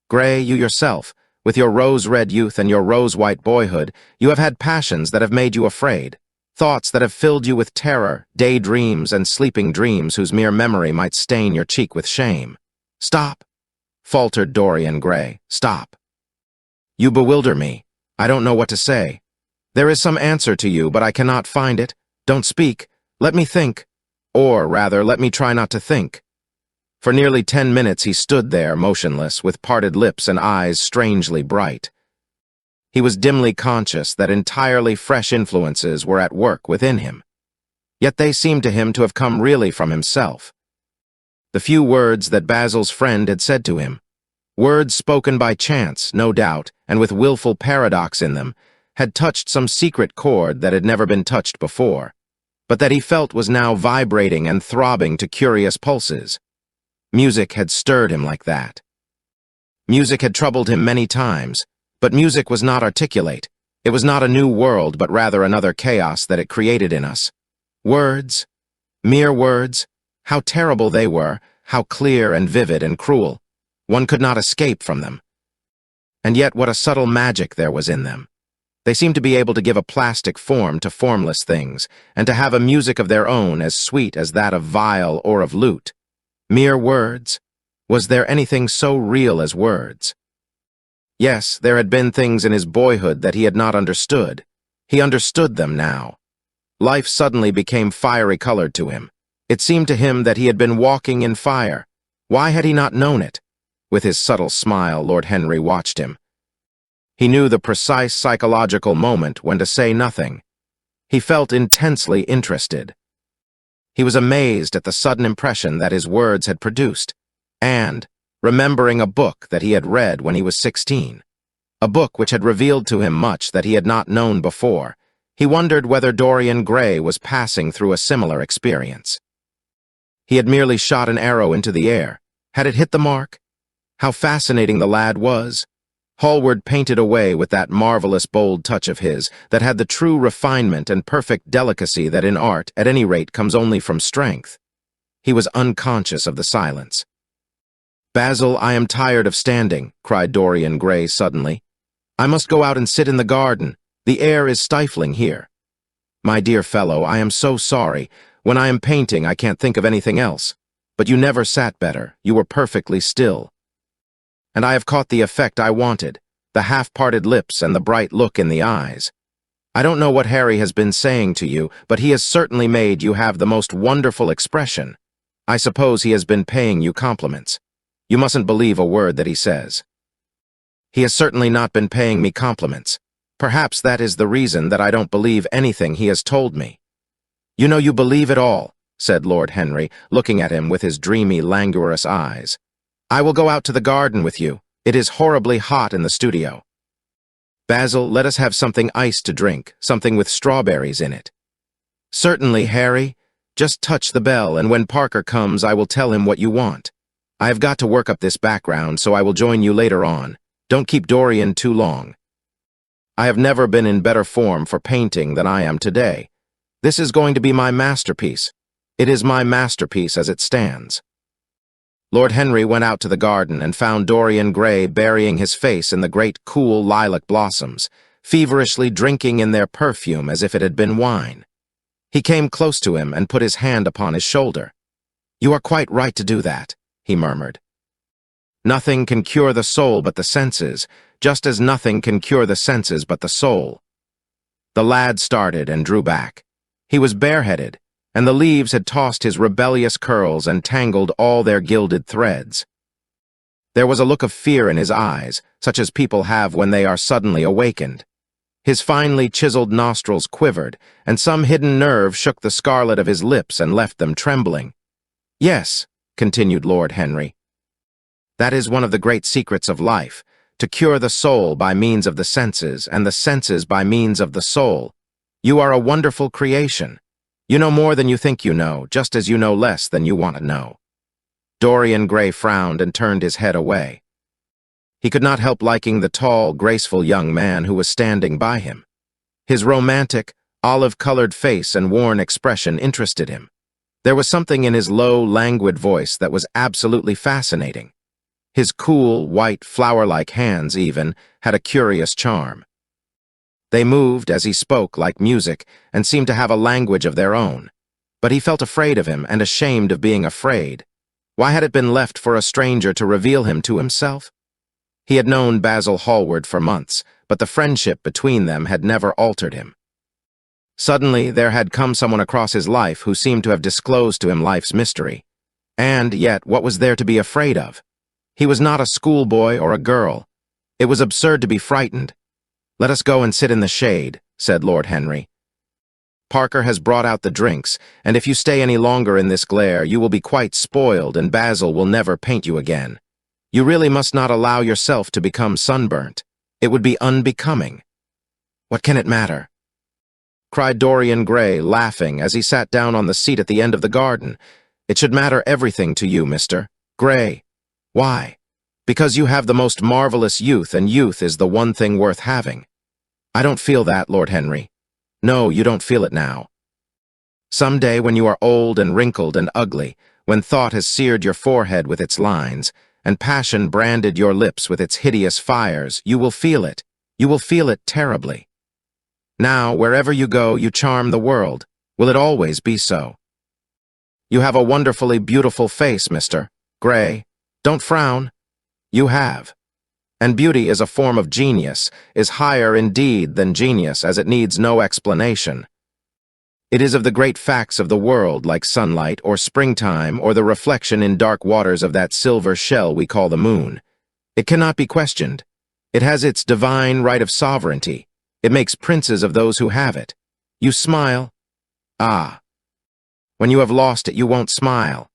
Gray, you yourself, with your rose-red youth and your rose-white boyhood, you have had passions that have made you afraid, thoughts that have filled you with terror, daydreams and sleeping dreams whose mere memory might stain your cheek with shame. Stop, faltered Dorian Gray, stop. You bewilder me. I don't know what to say. There is some answer to you, but I cannot find it. Don't speak. Let me think. Or, rather, let me try not to think. For nearly 10 minutes he stood there, motionless, with parted lips and eyes strangely bright. He was dimly conscious that entirely fresh influences were at work within him. Yet they seemed to him to have come really from himself. The few words that Basil's friend had said to him, words spoken by chance, no doubt, and with willful paradox in them, had touched some secret chord that had never been touched before, but that he felt was now vibrating and throbbing to curious pulses. Music had stirred him like that. Music had troubled him many times, but music was not articulate. It was not a new world, but rather another chaos that it created in us. Words, mere words, how terrible they were, how clear and vivid and cruel. One could not escape from them. And yet what a subtle magic there was in them. They seemed to be able to give a plastic form to formless things, and to have a music of their own as sweet as that of viol or of lute. Mere words? Was there anything so real as words? Yes, there had been things in his boyhood that he had not understood. He understood them now. Life suddenly became fiery-colored to him. It seemed to him that he had been walking in fire. Why had he not known it? With his subtle smile, Lord Henry watched him. He knew the precise psychological moment when to say nothing. He felt intensely interested. He was amazed at the sudden impression that his words had produced, and, remembering a book that he had read when he was 16, a book which had revealed to him much that he had not known before, he wondered whether Dorian Gray was passing through a similar experience. He had merely shot an arrow into the air. Had it hit the mark? How fascinating the lad was! Hallward painted away with that marvelous bold touch of his that had the true refinement and perfect delicacy that in art, at any rate, comes only from strength. He was unconscious of the silence. "Basil, I am tired of standing," cried Dorian Gray suddenly. "I must go out and sit in the garden. The air is stifling here." "My dear fellow, I am so sorry. When I am painting, I can't think of anything else. But you never sat better. You were perfectly still. And I have caught the effect I wanted, the half-parted lips and the bright look in the eyes. I don't know what Harry has been saying to you, but he has certainly made you have the most wonderful expression. I suppose he has been paying you compliments. You mustn't believe a word that he says." "He has certainly not been paying me compliments. Perhaps that is the reason that I don't believe anything he has told me." "You know you believe it all," said Lord Henry, looking at him with his dreamy, languorous eyes. "I will go out to the garden with you. It is horribly hot in the studio. Basil, let us have something iced to drink, something with strawberries in it." "Certainly, Harry. Just touch the bell, and when Parker comes, I will tell him what you want. I have got to work up this background, so I will join you later on. Don't keep Dorian too long. I have never been in better form for painting than I am today. This is going to be my masterpiece. It is my masterpiece as it stands." Lord Henry went out to the garden and found Dorian Gray burying his face in the great cool lilac blossoms, feverishly drinking in their perfume as if it had been wine. He came close to him and put his hand upon his shoulder. "You are quite right to do that," he murmured. "Nothing can cure the soul but the senses, just as nothing can cure the senses but the soul." The lad started and drew back. He was bareheaded, and the leaves had tossed his rebellious curls and tangled all their gilded threads. There was a look of fear in his eyes, such as people have when they are suddenly awakened. His finely chiseled nostrils quivered, and some hidden nerve shook the scarlet of his lips and left them trembling. "Yes," continued Lord Henry, "that is one of the great secrets of life, to cure the soul by means of the senses, and the senses by means of the soul. You are a wonderful creation. You know more than you think you know, just as you know less than you want to know." Dorian Gray frowned and turned his head away. He could not help liking the tall, graceful young man who was standing by him. His romantic, olive-colored face and worn expression interested him. There was something in his low, languid voice that was absolutely fascinating. His cool, white, flower-like hands, even, had a curious charm. They moved, as he spoke, like music, and seemed to have a language of their own. But he felt afraid of him and ashamed of being afraid. Why had it been left for a stranger to reveal him to himself? He had known Basil Hallward for months, but the friendship between them had never altered him. Suddenly, there had come someone across his life who seemed to have disclosed to him life's mystery. And yet, what was there to be afraid of? He was not a schoolboy or a girl. It was absurd to be frightened. "Let us go and sit in the shade," said Lord Henry. "Parker has brought out the drinks, and if you stay any longer in this glare, you will be quite spoiled, and Basil will never paint you again. You really must not allow yourself to become sunburnt. It would be unbecoming." "What can it matter?" cried Dorian Gray, laughing, as he sat down on the seat at the end of the garden. "It should matter everything to you, Mr. Gray. Why? Because you have the most marvelous youth, and youth is the one thing worth having." "I don't feel that, Lord Henry." "No, you don't feel it now. Some day when you are old and wrinkled and ugly, when thought has seared your forehead with its lines, and passion branded your lips with its hideous fires, you will feel it. You will feel it terribly. Now, wherever you go, you charm the world. Will it always be so? You have a wonderfully beautiful face, Mr. Gray. Don't frown. You have. And beauty is a form of genius, is higher indeed than genius, as it needs no explanation. It is of the great facts of the world, like sunlight or springtime or the reflection in dark waters of that silver shell we call the moon. It cannot be questioned. It has its divine right of sovereignty. It makes princes of those who have it. You smile. Ah. When you have lost it, you won't smile.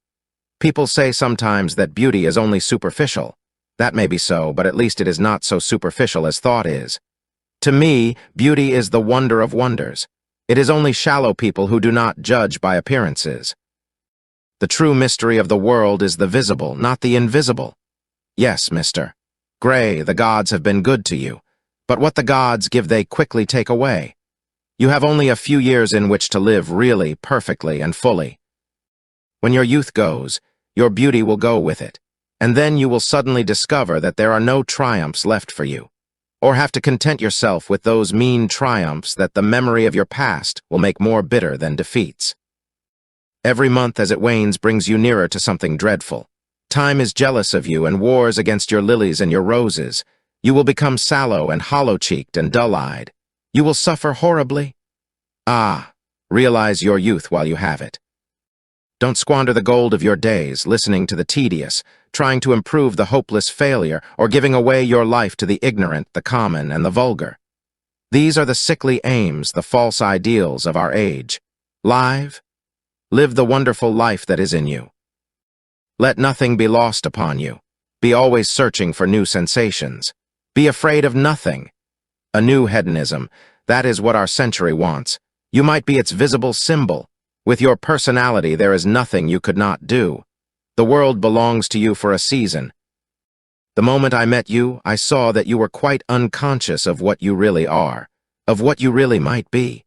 People say sometimes that beauty is only superficial. That may be so, but at least it is not so superficial as thought is. To me, beauty is the wonder of wonders. It is only shallow people who do not judge by appearances. The true mystery of the world is the visible, not the invisible. Yes, Mr. Gray, the gods have been good to you, but what the gods give they quickly take away. You have only a few years in which to live really, perfectly, and fully. When your youth goes, your beauty will go with it, And then you will suddenly discover that there are no triumphs left for you, or have to content yourself with those mean triumphs that the memory of your past will make more bitter than defeats. Every month as it wanes brings you nearer to something dreadful. Time is jealous of you and wars against your lilies and your roses. You will become sallow and hollow-cheeked and dull-eyed. You will suffer horribly. Ah, realize your youth while you have it. Don't squander the gold of your days listening to the tedious, trying to improve the hopeless failure, or giving away your life to the ignorant, the common, and the vulgar. These are the sickly aims, the false ideals of our age. Live the wonderful life that is in you. Let nothing be lost upon you. Be always searching for new sensations. Be afraid of nothing. A new hedonism, that is what our century wants. You might be its visible symbol. With your personality, there is nothing you could not do. The world belongs to you for a season. The moment I met you, I saw that you were quite unconscious of what you really are, of what you really might be.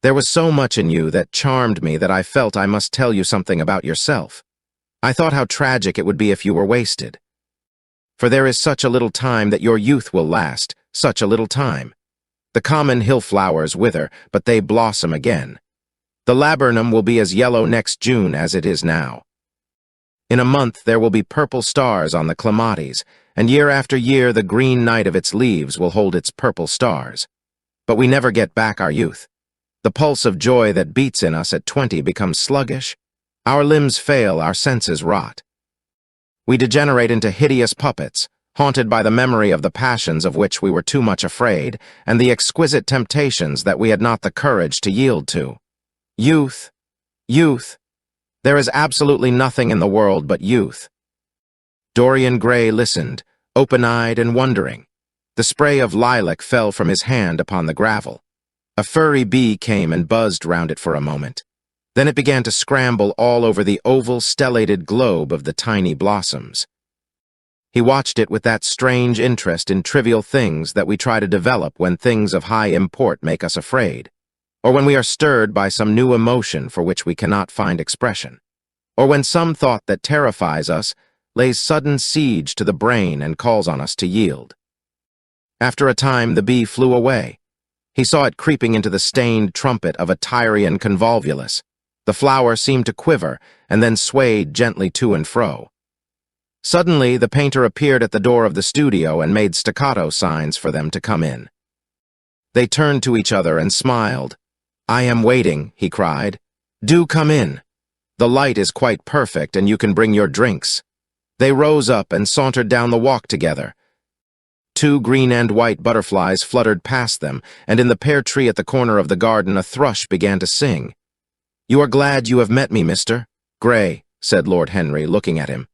There was so much in you that charmed me that I felt I must tell you something about yourself. I thought how tragic it would be if you were wasted. For there is such a little time that your youth will last, such a little time. The common hill flowers wither, but they blossom again. The laburnum will be as yellow next June as it is now. In a month there will be purple stars on the clematis, and year after year the green night of its leaves will hold its purple stars. But we never get back our youth. The pulse of joy that beats in us at 20 becomes sluggish. Our limbs fail, our senses rot. We degenerate into hideous puppets, haunted by the memory of the passions of which we were too much afraid, and the exquisite temptations that we had not the courage to yield to. Youth, youth. There is absolutely nothing in the world but youth. Dorian Gray listened, open-eyed and wondering. The spray of lilac fell from his hand upon the gravel. A furry bee came and buzzed round it for a moment. Then it began to scramble all over the oval, stellated globe of the tiny blossoms. He watched it with that strange interest in trivial things that we try to develop when things of high import make us afraid, or when we are stirred by some new emotion for which we cannot find expression, or when some thought that terrifies us lays sudden siege to the brain and calls on us to yield. After a time, the bee flew away. He saw it creeping into the stained trumpet of a Tyrian convolvulus. The flower seemed to quiver and then swayed gently to and fro. Suddenly, the painter appeared at the door of the studio and made staccato signs for them to come in. They turned to each other and smiled. "I am waiting," he cried. "Do come in. The light is quite perfect and you can bring your drinks." They rose up and sauntered down the walk together. Two green and white butterflies fluttered past them, and in the pear tree at the corner of the garden a thrush began to sing. "You are glad you have met me, Mr. Gray," said Lord Henry, looking at him.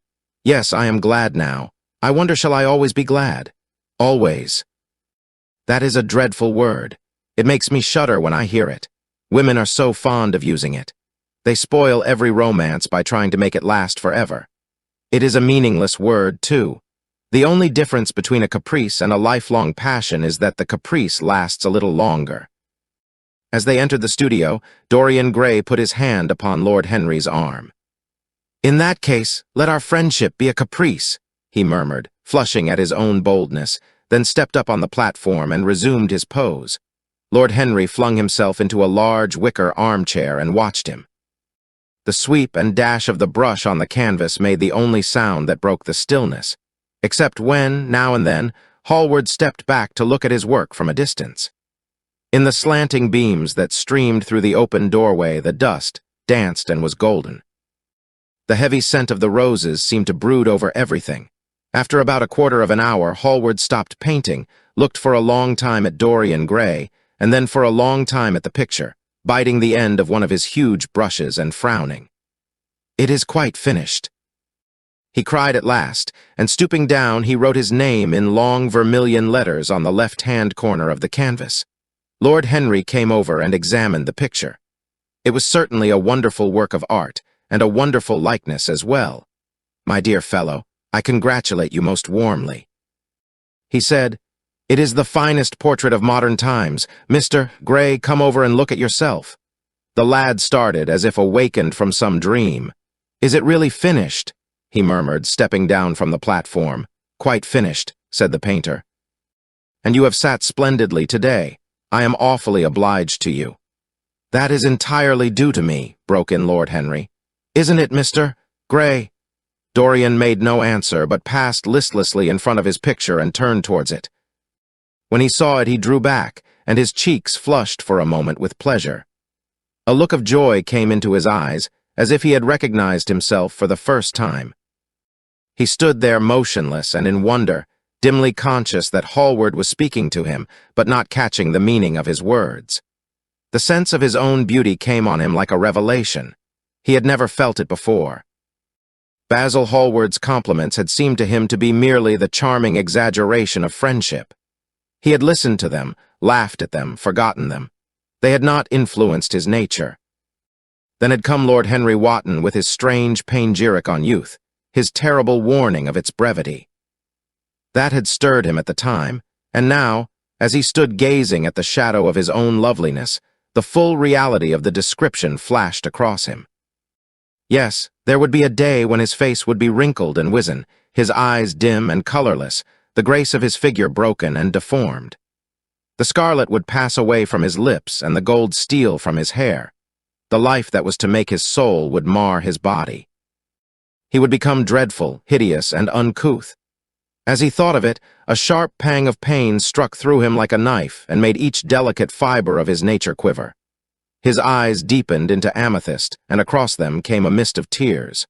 "Yes, I am glad now. I wonder shall I always be glad? Always. That is a dreadful word. It makes me shudder when I hear it. Women are so fond of using it. They spoil every romance by trying to make it last forever. It is a meaningless word, too. The only difference between a caprice and a lifelong passion is that the caprice lasts a little longer." As they entered the studio, Dorian Gray put his hand upon Lord Henry's arm. "In that case, let our friendship be a caprice," he murmured, flushing at his own boldness, then stepped up on the platform and resumed his pose. Lord Henry flung himself into a large wicker armchair and watched him. The sweep and dash of the brush on the canvas made the only sound that broke the stillness, except when, now and then, Hallward stepped back to look at his work from a distance. In the slanting beams that streamed through the open doorway, the dust danced and was golden. The heavy scent of the roses seemed to brood over everything. After about a quarter of an hour, Hallward stopped painting, looked for a long time at Dorian Gray, and then for a long time at the picture, biting the end of one of his huge brushes and frowning. "It is quite finished," he cried at last, and stooping down, he wrote his name in long vermilion letters on the left-hand corner of the canvas. Lord Henry came over and examined the picture. It was certainly a wonderful work of art, and a wonderful likeness as well. "My dear fellow, I congratulate you most warmly," he said. "It is the finest portrait of modern times. Mr. Gray, come over and look at yourself." The lad started as if awakened from some dream. "Is it really finished?" he murmured, stepping down from the platform. "Quite finished," said the painter. "And you have sat splendidly today. I am awfully obliged to you." "That is entirely due to me," broke in Lord Henry. "Isn't it, Mr. Gray?" Dorian made no answer, but passed listlessly in front of his picture and turned towards it. When he saw it, he drew back, and his cheeks flushed for a moment with pleasure. A look of joy came into his eyes, as if he had recognized himself for the first time. He stood there motionless and in wonder, dimly conscious that Hallward was speaking to him, but not catching the meaning of his words. The sense of his own beauty came on him like a revelation. He had never felt it before. Basil Hallward's compliments had seemed to him to be merely the charming exaggeration of friendship. He had listened to them, laughed at them, forgotten them. They had not influenced his nature. Then had come Lord Henry Wotton with his strange panegyric on youth, his terrible warning of its brevity. That had stirred him at the time, and now, as he stood gazing at the shadow of his own loveliness, the full reality of the description flashed across him. Yes, there would be a day when his face would be wrinkled and wizen, his eyes dim and colorless, the grace of his figure broken and deformed. The scarlet would pass away from his lips and the gold steal from his hair. The life that was to make his soul would mar his body. He would become dreadful, hideous, and uncouth. As he thought of it, a sharp pang of pain struck through him like a knife and made each delicate fiber of his nature quiver. His eyes deepened into amethyst, and across them came a mist of tears.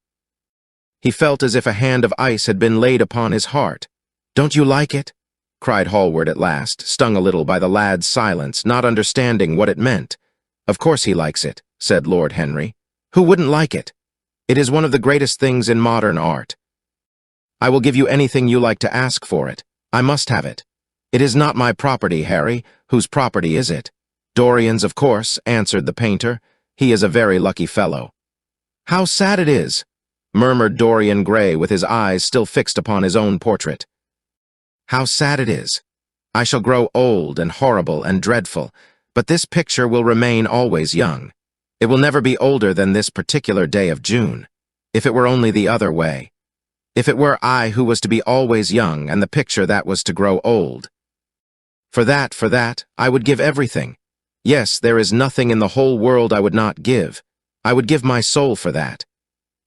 He felt as if a hand of ice had been laid upon his heart. "Don't you like it?" cried Hallward at last, stung a little by the lad's silence, not understanding what it meant. "Of course he likes it," said Lord Henry. "Who wouldn't like it? It is one of the greatest things in modern art. I will give you anything you like to ask for it. I must have it. It is not my property, Harry. Whose property is it?" "Dorian's, of course," answered the painter. "He is a very lucky fellow." "How sad it is," murmured Dorian Gray with his eyes still fixed upon his own portrait. "How sad it is. I shall grow old and horrible and dreadful, but this picture will remain always young. It will never be older than this particular day of June. If it were only the other way. If it were I who was to be always young and the picture that was to grow old. For that, I would give everything. Yes, there is nothing in the whole world I would not give. I would give my soul for that."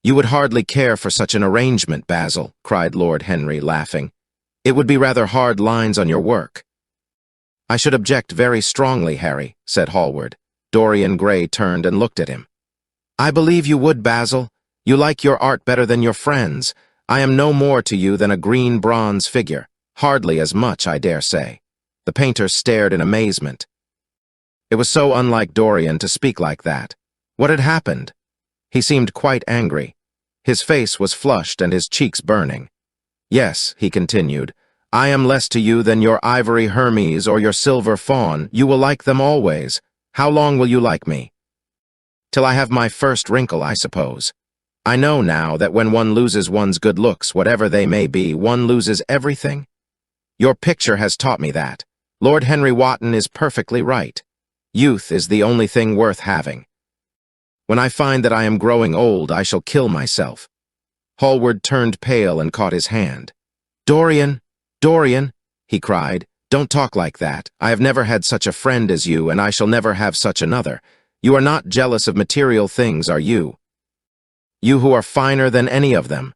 "You would hardly care for such an arrangement, Basil," cried Lord Henry, laughing. "It would be rather hard lines on your work." "I should object very strongly, Harry," said Hallward. Dorian Gray turned and looked at him. "I believe you would, Basil. You like your art better than your friends. I am no more to you than a green bronze figure. Hardly as much, I dare say." The painter stared in amazement. It was so unlike Dorian to speak like that. What had happened? He seemed quite angry. His face was flushed and his cheeks burning. "Yes," he continued, "I am less to you than your ivory Hermes or your silver fawn. You will like them always. How long will you like me?" "Till I have my first wrinkle, I suppose. I know now that when one loses one's good looks, whatever they may be, one loses everything. Your picture has taught me that. Lord Henry Wotton is perfectly right. Youth is the only thing worth having. When I find that I am growing old, I shall kill myself." Hallward turned pale and caught his hand. "Dorian, Dorian," he cried, "don't talk like that. I have never had such a friend as you, and I shall never have such another. You are not jealous of material things, are you? You who are finer than any of them.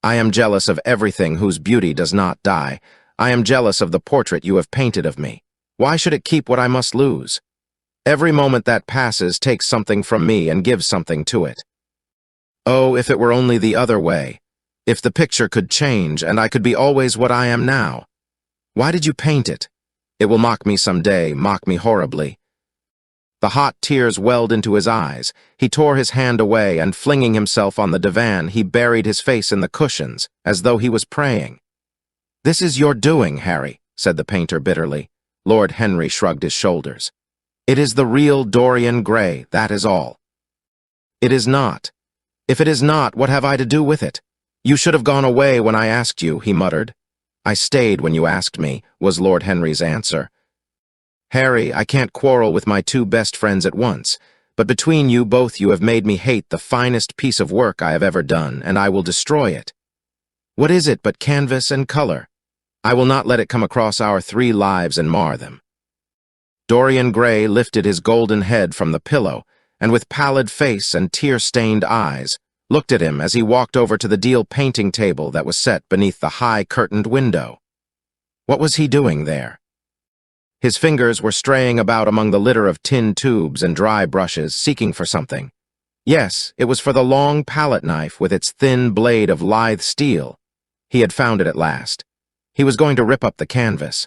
I am jealous of everything whose beauty does not die. I am jealous of the portrait you have painted of me. Why should it keep what I must lose? Every moment that passes takes something from me and gives something to it. Oh, if it were only the other way. If the picture could change and I could be always what I am now. Why did you paint it? It will mock me some day, mock me horribly." The hot tears welled into his eyes. He tore his hand away, and flinging himself on the divan, he buried his face in the cushions, as though he was praying. "This is your doing, Harry," said the painter bitterly. Lord Henry shrugged his shoulders. "It is the real Dorian Gray, that is all." "It is not. If it is not, what have I to do with it? You should have gone away when I asked you," he muttered. "I stayed when you asked me," was Lord Henry's answer. "Harry, I can't quarrel with my two best friends at once. but between you both you have made me hate the finest piece of work I have ever done, and I will destroy it. What is it but canvas and color? I will not let it come across our 3 lives and mar them." Dorian Gray lifted his golden head from the pillow, and with pallid face and tear-stained eyes, looked at him as he walked over to the deal painting table that was set beneath the high curtained window. What was he doing there? His fingers were straying about among the litter of tin tubes and dry brushes, seeking for something. Yes, it was for the long palette knife with its thin blade of lithe steel. He had found it at last. He was going to rip up the canvas.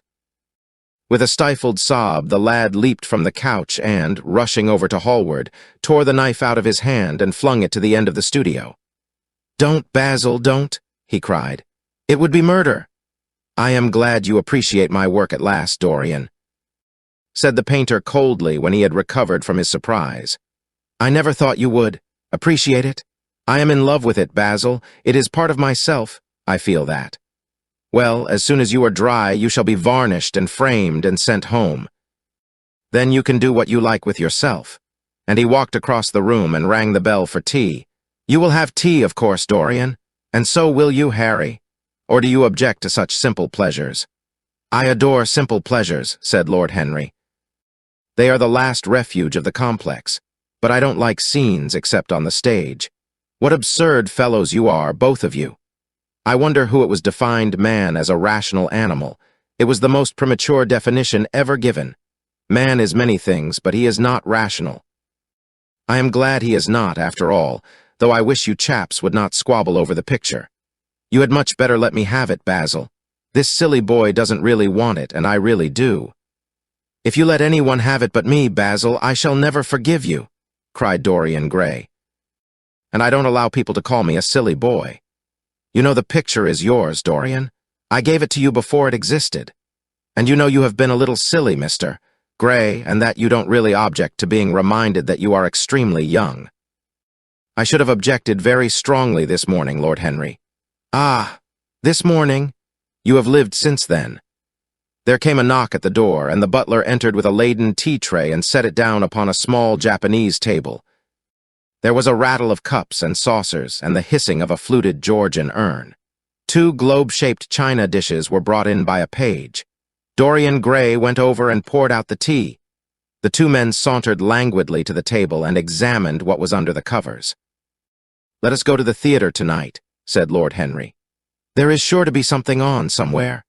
With a stifled sob, the lad leaped from the couch and, rushing over to Hallward, tore the knife out of his hand and flung it to the end of the studio. "Don't, Basil, don't," he cried. "It would be murder." "I am glad you appreciate my work at last, Dorian," said the painter coldly when he had recovered from his surprise. "I never thought you would. Appreciate it? I am in love with it, Basil. It is part of myself. I feel that. Well, as soon as you are dry, you shall be varnished and framed and sent home. Then you can do what you like with yourself." And he walked across the room and rang the bell for tea. "You will have tea, of course, Dorian. And so will you, Harry. Or do you object to such simple pleasures?" "I adore simple pleasures," said Lord Henry. "They are the last refuge of the complex. But I don't like scenes except on the stage. What absurd fellows you are, both of you. I wonder who it was defined man as a rational animal. It was the most premature definition ever given. Man is many things, but he is not rational. I am glad he is not, after all, though I wish you chaps would not squabble over the picture. You had much better let me have it, Basil. This silly boy doesn't really want it, and I really do." "If you let anyone have it but me, Basil, I shall never forgive you," cried Dorian Gray. "And I don't allow people to call me a silly boy. You know the picture is yours, Dorian. I gave it to you before it existed. And you know you have been a little silly, Mr. Gray, and that you don't really object to being reminded that you are extremely young." "I should have objected very strongly this morning, Lord Henry." "Ah, this morning? You have lived since then." There came a knock at the door, and the butler entered with a laden tea tray and set it down upon a small Japanese table. There was a rattle of cups and saucers and the hissing of a fluted Georgian urn. 2 globe-shaped china dishes were brought in by a page. Dorian Gray went over and poured out the tea. The 2 men sauntered languidly to the table and examined what was under the covers. "Let us go to the theater tonight," said Lord Henry. "There is sure to be something on somewhere.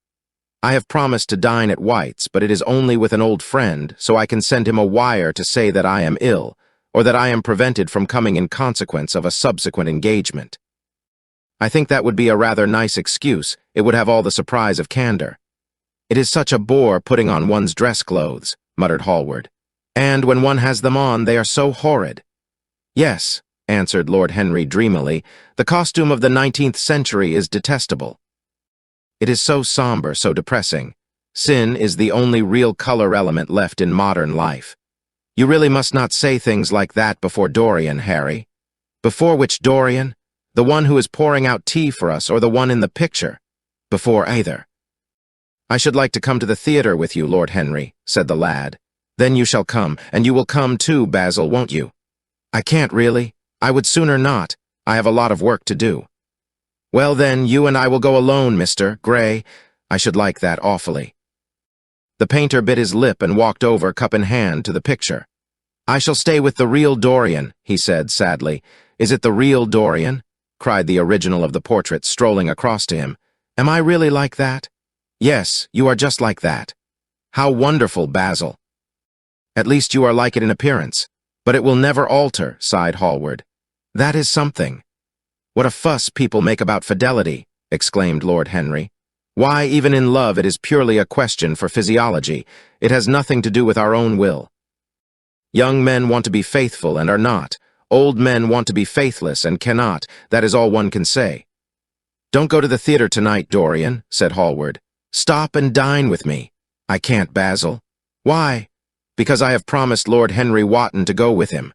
I have promised to dine at White's, but it is only with an old friend, so I can send him a wire to say that I am ill, or that I am prevented from coming in consequence of a subsequent engagement. I think that would be a rather nice excuse. It would have all the surprise of candor." "It is such a bore putting on one's dress clothes," muttered Hallward. "And when one has them on, they are so horrid." "Yes," answered Lord Henry dreamily, "the costume of the 19th century is detestable. It is so somber, so depressing. Sin is the only real color element left in modern life. You really must not say things like that before Dorian, Harry." "Before which Dorian? The one who is pouring out tea for us, or the one in the picture?" "Before either." "I should like to come to the theater with you, Lord Henry," said the lad. "Then you shall come, and you will come too, Basil, won't you?" "I can't really. I would sooner not. I have a lot of work to do." "Well then, you and I will go alone, Mr. Gray. I should like that awfully." The painter bit his lip and walked over, cup in hand, to the picture. "I shall stay with the real Dorian," he said sadly. "Is it the real Dorian?" cried the original of the portrait, strolling across to him. "Am I really like that?" "Yes, you are just like that." "How wonderful, Basil." "At least you are like it in appearance. But it will never alter," sighed Hallward. "That is something." "What a fuss people make about fidelity," exclaimed Lord Henry. "Why, even in love, it is purely a question for physiology. It has nothing to do with our own will. Young men want to be faithful and are not. Old men want to be faithless and cannot. That is all one can say." "Don't go to the theater tonight, Dorian," said Hallward. "Stop and dine with me." "I can't, Basil." "Why?" "Because I have promised Lord Henry Wotton to go with him."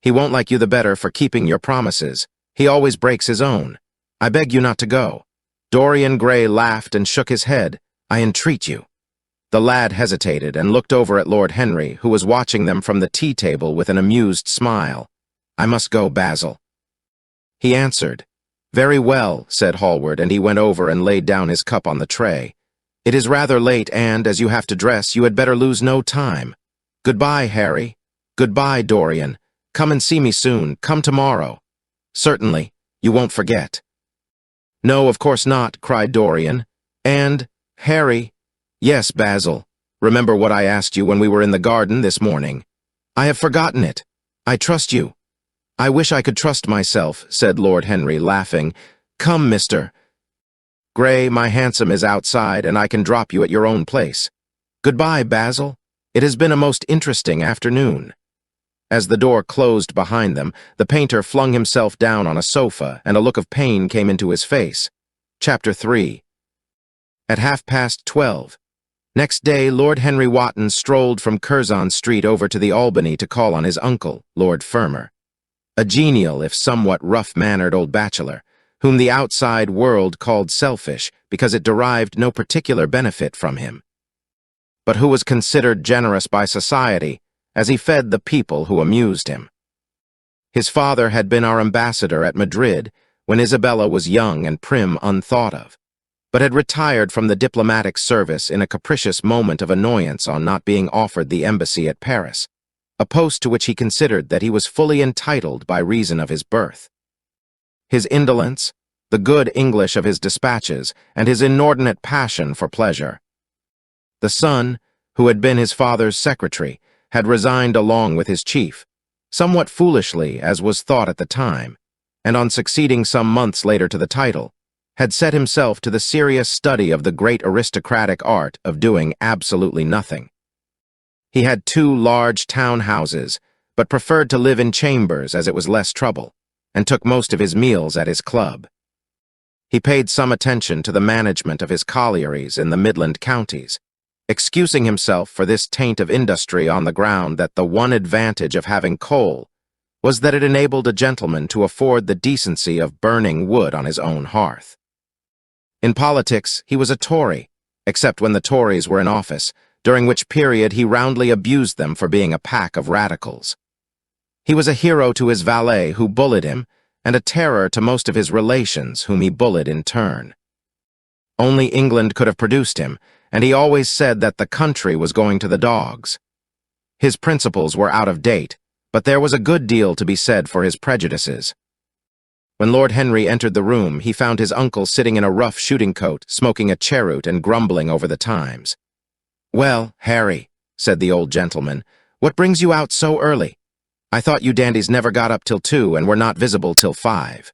"He won't like you the better for keeping your promises. He always breaks his own. I beg you not to go." Dorian Gray laughed and shook his head. "I entreat you." The lad hesitated and looked over at Lord Henry, who was watching them from the tea-table with an amused smile. "I must go, Basil," he answered. "Very well," said Hallward, and he went over and laid down his cup on the tray. "It is rather late, and, as you have to dress, you had better lose no time. Goodbye, Harry. Goodbye, Dorian. Come and see me soon. Come tomorrow." "Certainly. You won't forget." "No, of course not," cried Dorian. "And, Harry—" "Yes, Basil. Remember what I asked you when we were in the garden this morning." "I have forgotten it. I trust you." "I wish I could trust myself," said Lord Henry, laughing. "Come, Mr. Gray, my hansom is outside, and I can drop you at your own place. Goodbye, Basil. It has been a most interesting afternoon." As the door closed behind them, the painter flung himself down on a sofa, and a look of pain came into his face. Chapter 3. At 12:30. Next day, Lord Henry Wotton strolled from Curzon Street over to the Albany to call on his uncle, Lord Fermor, a genial, if somewhat rough-mannered old bachelor, whom the outside world called selfish because it derived no particular benefit from him, but who was considered generous by society as he fed the people who amused him. His father had been our ambassador at Madrid when Isabella was young and prim unthought of, but had retired from the diplomatic service in a capricious moment of annoyance on not being offered the embassy at Paris, a post to which he considered that he was fully entitled by reason of his birth. His indolence, the good English of his dispatches, and his inordinate passion for pleasure. The son, who had been his father's secretary, had resigned along with his chief, somewhat foolishly as was thought at the time, and on succeeding some months later to the title, had set himself to the serious study of the great aristocratic art of doing absolutely nothing. He had 2 large town houses, but preferred to live in chambers as it was less trouble, and took most of his meals at his club. He paid some attention to the management of his collieries in the Midland counties, excusing himself for this taint of industry on the ground that the one advantage of having coal was that it enabled a gentleman to afford the decency of burning wood on his own hearth. In politics, he was a Tory, except when the Tories were in office, during which period he roundly abused them for being a pack of radicals. He was a hero to his valet, who bullied him, and a terror to most of his relations, whom he bullied in turn. Only England could have produced him, and he always said that the country was going to the dogs. His principles were out of date, but there was a good deal to be said for his prejudices. When Lord Henry entered the room, he found his uncle sitting in a rough shooting coat, smoking a cheroot and grumbling over the Times. "Well, Harry," said the old gentleman, "what brings you out so early? I thought you dandies never got up till 2 and were not visible till 5.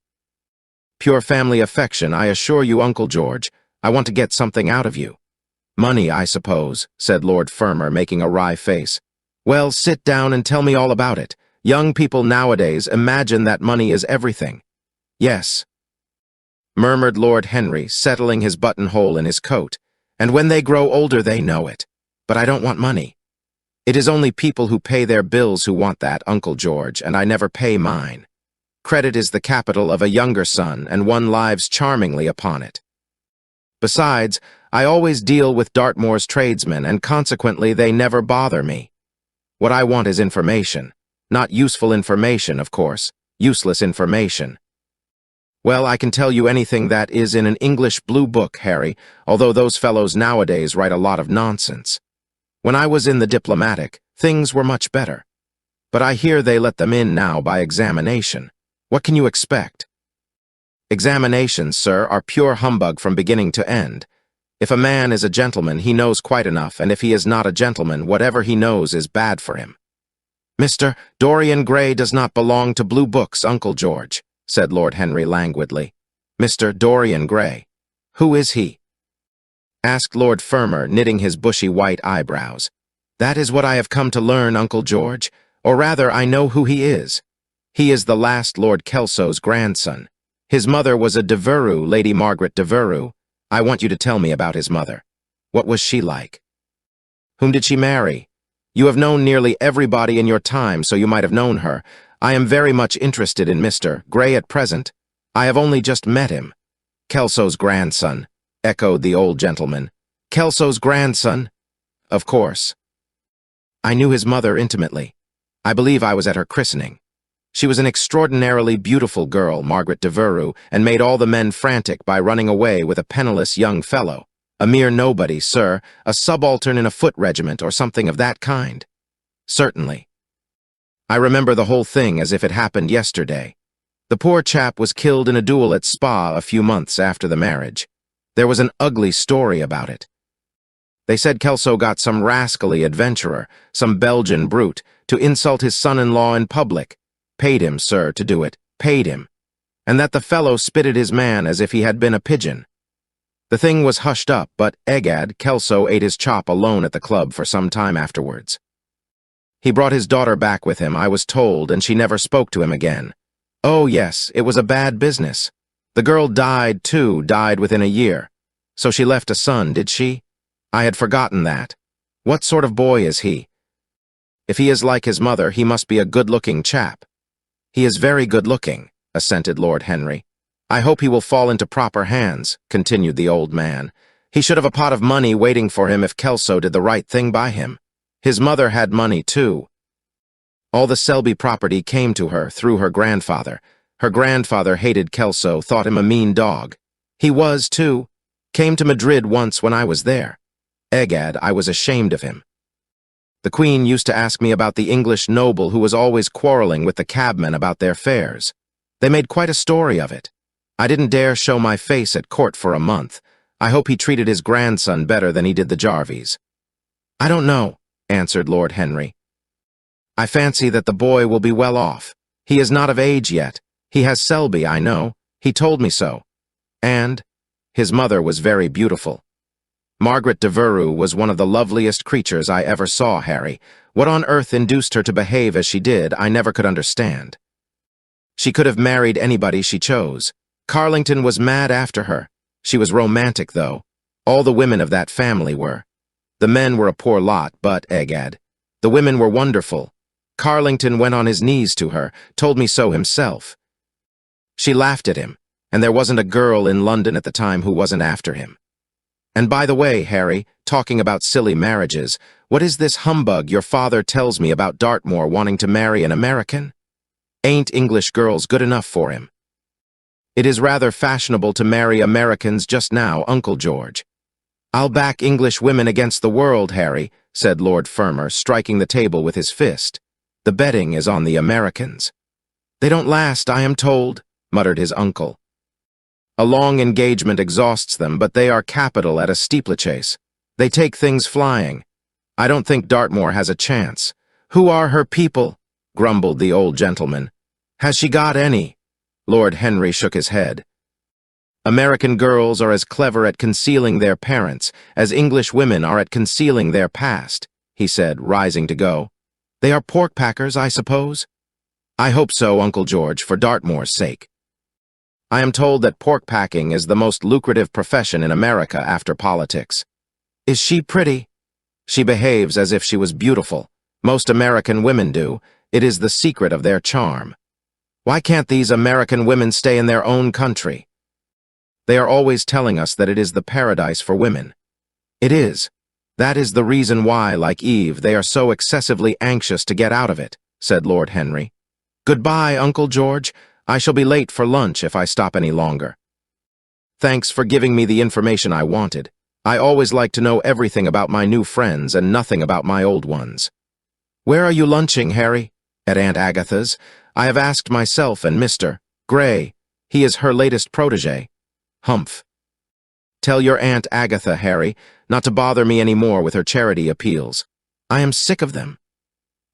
"Pure family affection, I assure you, Uncle George. I want to get something out of you." "Money, I suppose," said Lord Fermor, making a wry face. "Well, sit down and tell me all about it. Young people nowadays imagine that money is everything." "Yes," murmured Lord Henry, settling his buttonhole in his coat, "and when they grow older they know it. But I don't want money. It is only people who pay their bills who want that, Uncle George, and I never pay mine. Credit is the capital of a younger son, and one lives charmingly upon it. Besides, I always deal with Dartmoor's tradesmen, and consequently they never bother me. What I want is information. Not useful information, of course. Useless information. Well, I can tell you anything that is in an English blue book, Harry, although those fellows nowadays write a lot of nonsense. When I was in the diplomatic, things were much better. But I hear they let them in now by examination. What can you expect? Examinations, sir, are pure humbug from beginning to end. If a man is a gentleman, he knows quite enough, and if he is not a gentleman, whatever he knows is bad for him. Mr. Dorian Gray does not belong to blue books, Uncle George, said Lord Henry languidly. Mr. Dorian Gray. Who is he? Asked Lord Fermor, knitting his bushy white eyebrows. That is what I have come to learn, Uncle George, or rather I know who he is. He is the last Lord Kelso's grandson. His mother was a Devereux, Lady Margaret Devereux. I want you to tell me about his mother. What was she like? Whom did she marry? You have known nearly everybody in your time, so you might have known her. I am very much interested in Mr. Gray at present. I have only just met him. Kelso's grandson, echoed the old gentleman. Kelso's grandson? Of course. I knew his mother intimately. I believe I was at her christening. She was an extraordinarily beautiful girl, Margaret Devereux, and made all the men frantic by running away with a penniless young fellow. A mere nobody, sir, a subaltern in a foot regiment or something of that kind. Certainly. I remember the whole thing as if it happened yesterday. The poor chap was killed in a duel at Spa a few months after the marriage. There was an ugly story about it. They said Kelso got some rascally adventurer, some Belgian brute, to insult his son-in-law in public. Paid him, sir, to do it. Paid him. And that the fellow spitted his man as if he had been a pigeon. The thing was hushed up, but egad, Kelso ate his chop alone at the club for some time afterwards. He brought his daughter back with him, I was told, and she never spoke to him again. Oh, yes, it was a bad business. The girl died, too, died within a year. So she left a son, did she? I had forgotten that. What sort of boy is he? If he is like his mother, he must be a good-looking chap. He is very good-looking, assented Lord Henry. I hope he will fall into proper hands, continued the old man. He should have a pot of money waiting for him if Kelso did the right thing by him. His mother had money, too. All the Selby property came to her through her grandfather. Her grandfather hated Kelso, thought him a mean dog. He was, too. Came to Madrid once when I was there. Egad, I was ashamed of him. The Queen used to ask me about the English noble who was always quarreling with the cabmen about their fares. They made quite a story of it. I didn't dare show my face at court for a month. I hope he treated his grandson better than he did the Jarvies. I don't know, answered Lord Henry. I fancy that the boy will be well off. He is not of age yet. He has Selby, I know. He told me so. And his mother was very beautiful. Margaret Devereux was one of the loveliest creatures I ever saw, Harry. What on earth induced her to behave as she did, I never could understand. She could have married anybody she chose. Carlington was mad after her. She was romantic, though. All the women of that family were. The men were a poor lot, but, egad, the women were wonderful. Carlington went on his knees to her, told me so himself. She laughed at him, and there wasn't a girl in London at the time who wasn't after him. And by the way, Harry, talking about silly marriages, what is this humbug your father tells me about Dartmoor wanting to marry an American? Ain't English girls good enough for him? It is rather fashionable to marry Americans just now, Uncle George. I'll back English women against the world, Harry, said Lord Fermor, striking the table with his fist. The betting is on the Americans. They don't last, I am told, muttered his uncle. A long engagement exhausts them, but they are capital at a steeplechase. They take things flying. I don't think Dartmoor has a chance. Who are her people? Grumbled the old gentleman. Has she got any? Lord Henry shook his head. American girls are as clever at concealing their parents as English women are at concealing their past, he said, rising to go. They are pork packers, I suppose? I hope so, Uncle George, for Dartmoor's sake. I am told that pork packing is the most lucrative profession in America after politics. Is she pretty? She behaves as if she was beautiful. Most American women do. It is the secret of their charm. Why can't these American women stay in their own country? They are always telling us that it is the paradise for women. It is. That is the reason why, like Eve, they are so excessively anxious to get out of it, said Lord Henry. Goodbye, Uncle George. I shall be late for lunch if I stop any longer. Thanks for giving me the information I wanted. I always like to know everything about my new friends and nothing about my old ones. Where are you lunching, Harry? At Aunt Agatha's. I have asked myself and Mr. Gray. He is her latest protege. Humph. Tell your Aunt Agatha, Harry, not to bother me any more with her charity appeals. I am sick of them.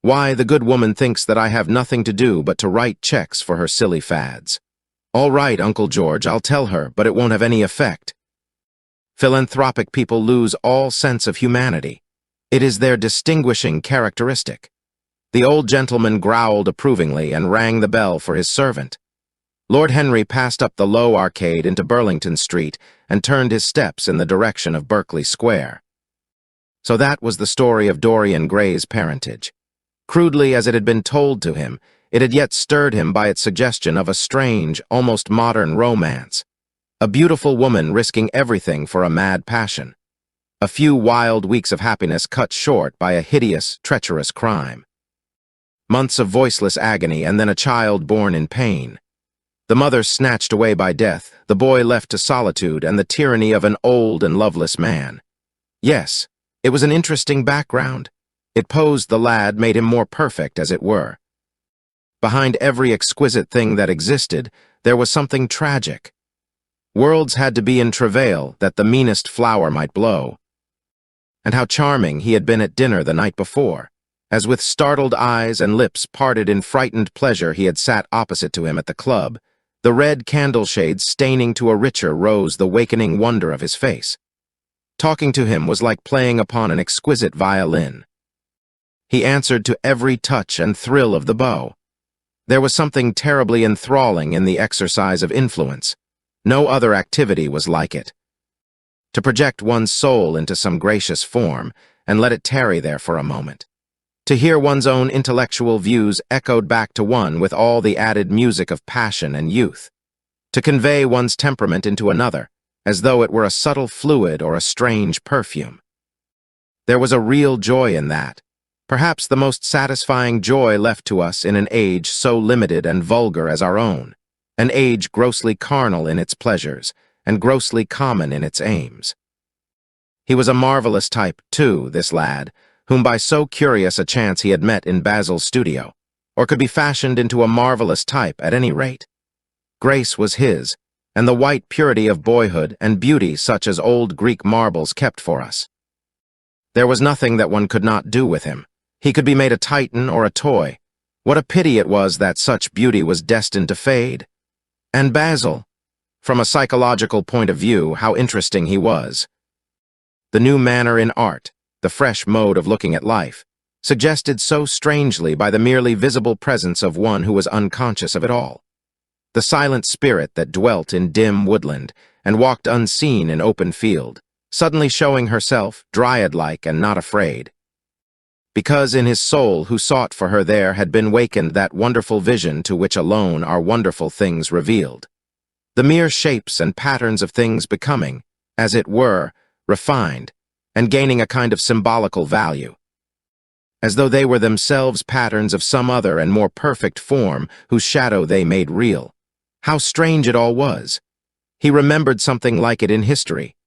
Why, the good woman thinks that I have nothing to do but to write checks for her silly fads. All right, Uncle George, I'll tell her, but it won't have any effect. Philanthropic people lose all sense of humanity. It is their distinguishing characteristic. The old gentleman growled approvingly and rang the bell for his servant. Lord Henry passed up the low arcade into Burlington Street and turned his steps in the direction of Berkeley Square. So that was the story of Dorian Gray's parentage. Crudely as it had been told to him, it had yet stirred him by its suggestion of a strange, almost modern romance. A beautiful woman risking everything for a mad passion. A few wild weeks of happiness cut short by a hideous, treacherous crime. Months of voiceless agony and then a child born in pain. The mother snatched away by death, the boy left to solitude and the tyranny of an old and loveless man. Yes, it was an interesting background. It posed the lad, made him more perfect, as it were. Behind every exquisite thing that existed, there was something tragic. Worlds had to be in travail that the meanest flower might blow. And how charming he had been at dinner the night before, as with startled eyes and lips parted in frightened pleasure he had sat opposite to him at the club, the red candle shades staining to a richer rose the wakening wonder of his face. Talking to him was like playing upon an exquisite violin. He answered to every touch and thrill of the bow. There was something terribly enthralling in the exercise of influence. No other activity was like it. To project one's soul into some gracious form and let it tarry there for a moment. To hear one's own intellectual views echoed back to one with all the added music of passion and youth. To convey one's temperament into another, as though it were a subtle fluid or a strange perfume. There was a real joy in that, perhaps the most satisfying joy left to us in an age so limited and vulgar as our own, an age grossly carnal in its pleasures and grossly common in its aims. He was a marvelous type, too, this lad, whom by so curious a chance he had met in Basil's studio, or could be fashioned into a marvelous type at any rate. Grace was his, and the white purity of boyhood and beauty such as old Greek marbles kept for us. There was nothing that one could not do with him. He could be made a titan or a toy. What a pity it was that such beauty was destined to fade. And Basil, from a psychological point of view, how interesting he was. The new manner in art, the fresh mode of looking at life, suggested so strangely by the merely visible presence of one who was unconscious of it all. The silent spirit that dwelt in dim woodland and walked unseen in open field, suddenly showing herself, dryad-like and not afraid. Because in his soul who sought for her there had been wakened that wonderful vision to which alone are wonderful things revealed. The mere shapes and patterns of things becoming, as it were, refined, and gaining a kind of symbolical value, as though they were themselves patterns of some other and more perfect form whose shadow they made real. How strange it all was! He remembered something like it in history.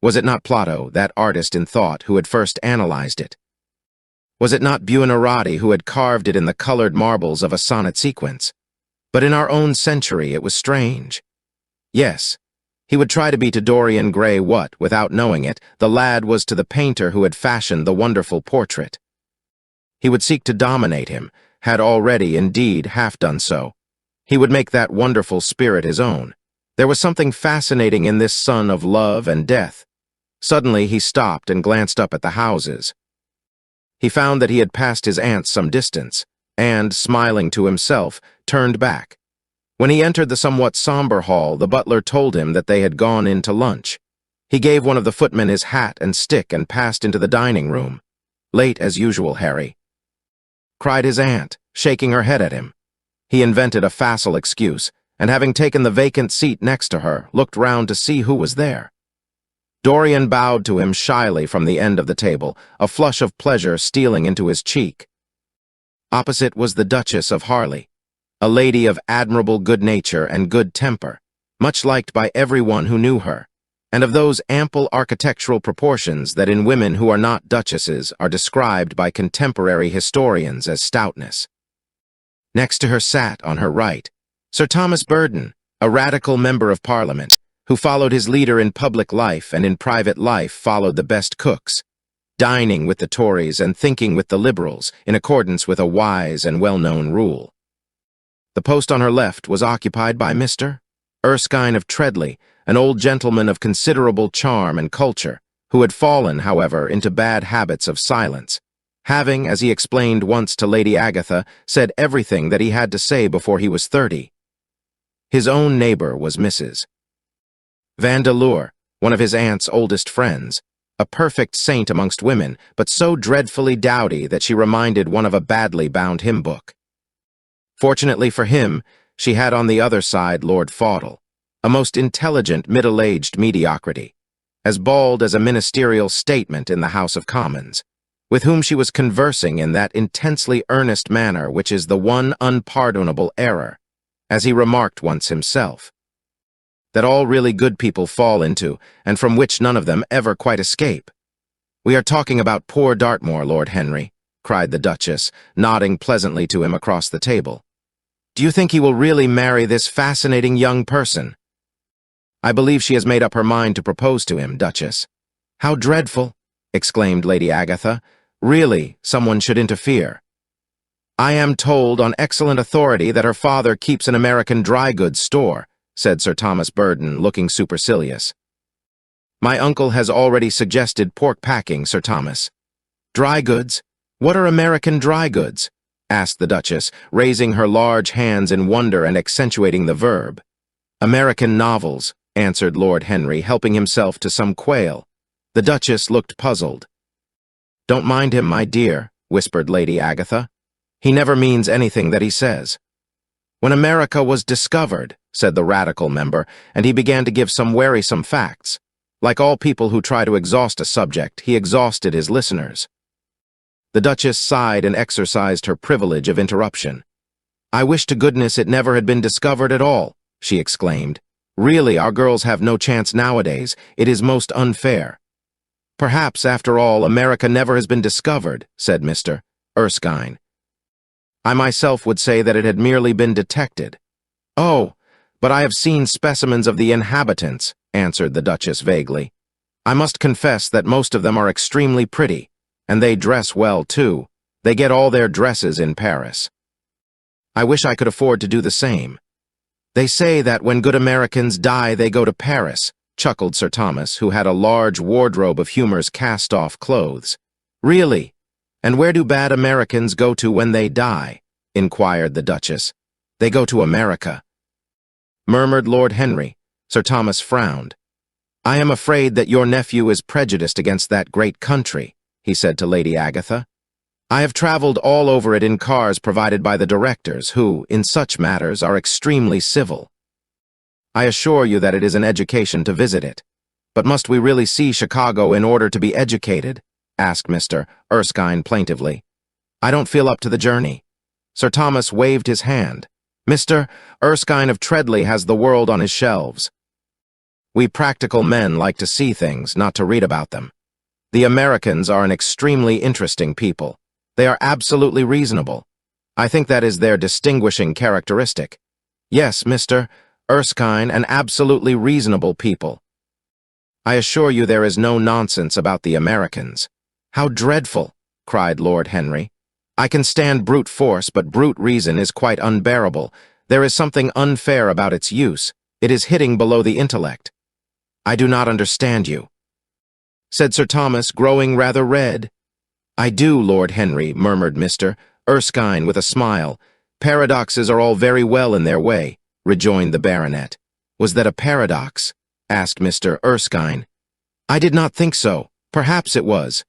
Was it not Plato, that artist in thought, who had first analyzed it? Was it not Buonarroti who had carved it in the colored marbles of a sonnet sequence? But in our own century it was strange. Yes, he would try to be to Dorian Gray what, without knowing it, the lad was to the painter who had fashioned the wonderful portrait. He would seek to dominate him, had already, indeed, half done so. He would make that wonderful spirit his own. There was something fascinating in this son of love and death. Suddenly he stopped and glanced up at the houses. He found that he had passed his aunt's some distance, and, smiling to himself, turned back. When he entered the somewhat somber hall, the butler told him that they had gone in to lunch. He gave one of the footmen his hat and stick and passed into the dining room. "Late as usual, Harry," cried his aunt, shaking her head at him. He invented a facile excuse, and having taken the vacant seat next to her, looked round to see who was there. Dorian bowed to him shyly from the end of the table, a flush of pleasure stealing into his cheek. Opposite was the Duchess of Harley, a lady of admirable good nature and good temper, much liked by everyone who knew her, and of those ample architectural proportions that in women who are not duchesses are described by contemporary historians as stoutness. Next to her sat, on her right, Sir Thomas Burden, a radical member of Parliament, who followed his leader in public life and in private life followed the best cooks, dining with the Tories and thinking with the Liberals in accordance with a wise and well-known rule. The post on her left was occupied by Mr. Erskine of Treadley, an old gentleman of considerable charm and culture, who had fallen, however, into bad habits of silence, having, as he explained once to Lady Agatha, said everything that he had to say before he was 30. His own neighbor was Mrs. Vandeleur, one of his aunt's oldest friends, a perfect saint amongst women, but so dreadfully dowdy that she reminded one of a badly bound hymn book. Fortunately for him, she had on the other side Lord Faudel, a most intelligent middle-aged mediocrity. as bald as a ministerial statement in the House of Commons, with whom she was conversing in that intensely earnest manner which is the one unpardonable error, as he remarked once himself, that all really good people fall into, and from which none of them ever quite escape. "We are talking about poor Dartmoor, Lord Henry," cried the Duchess, nodding pleasantly to him across the table. "Do you think he will really marry this fascinating young person?" "I believe she has made up her mind to propose to him, Duchess." "How dreadful!" exclaimed Lady Agatha. "Really, someone should interfere." "I am told on excellent authority that her father keeps an American dry goods store," said Sir Thomas Burden, looking supercilious. "My uncle has already suggested pork packing, Sir Thomas." "Dry goods? What are American dry goods?" asked the Duchess, raising her large hands in wonder and accentuating the verb. "American novels," answered Lord Henry, helping himself to some quail. The Duchess looked puzzled. "Don't mind him, my dear," whispered Lady Agatha. "He never means anything that he says." "When America was discovered," said the Radical member, and he began to give some wearisome facts. Like all people who try to exhaust a subject, he exhausted his listeners. The Duchess sighed and exercised her privilege of interruption. "I wish to goodness it never had been discovered at all," she exclaimed. "Really, our girls have no chance nowadays. It is most unfair." "Perhaps, after all, America never has been discovered," said Mr. Erskine. "I myself would say that it had merely been detected." "Oh, but I have seen specimens of the inhabitants," answered the Duchess vaguely. "I must confess that most of them are extremely pretty, and they dress well, too. They get all their dresses in Paris. I wish I could afford to do the same." "They say that when good Americans die, they go to Paris," chuckled Sir Thomas, who had a large wardrobe of humor's cast-off clothes. "Really? And where do bad Americans go to when they die?" inquired the Duchess. "They go to America," murmured Lord Henry. Sir Thomas frowned. "I am afraid that your nephew is prejudiced against that great country," he said to Lady Agatha. "I have traveled all over it in cars provided by the directors, who, in such matters, are extremely civil. I assure you that it is an education to visit it. But must we really see Chicago in order to be educated?" asked Mr. Erskine plaintively. "I don't feel up to the journey." Sir Thomas waved his hand. "Mr. Erskine of Treadley has the world on his shelves. We practical men like to see things, not to read about them. The Americans are an extremely interesting people. They are absolutely reasonable. I think that is their distinguishing characteristic. Yes, Mr. Erskine, an absolutely reasonable people. I assure you there is no nonsense about the Americans." "How dreadful!" cried Lord Henry. "I can stand brute force, but brute reason is quite unbearable. There is something unfair about its use. It is hitting below the intellect." "I do not understand you," said Sir Thomas, growing rather red. "I do, Lord Henry," murmured Mr. Erskine with a smile. "Paradoxes are all very well in their way," rejoined the baronet. "Was that a paradox?" asked Mr. Erskine. "I did not think so. Perhaps it was."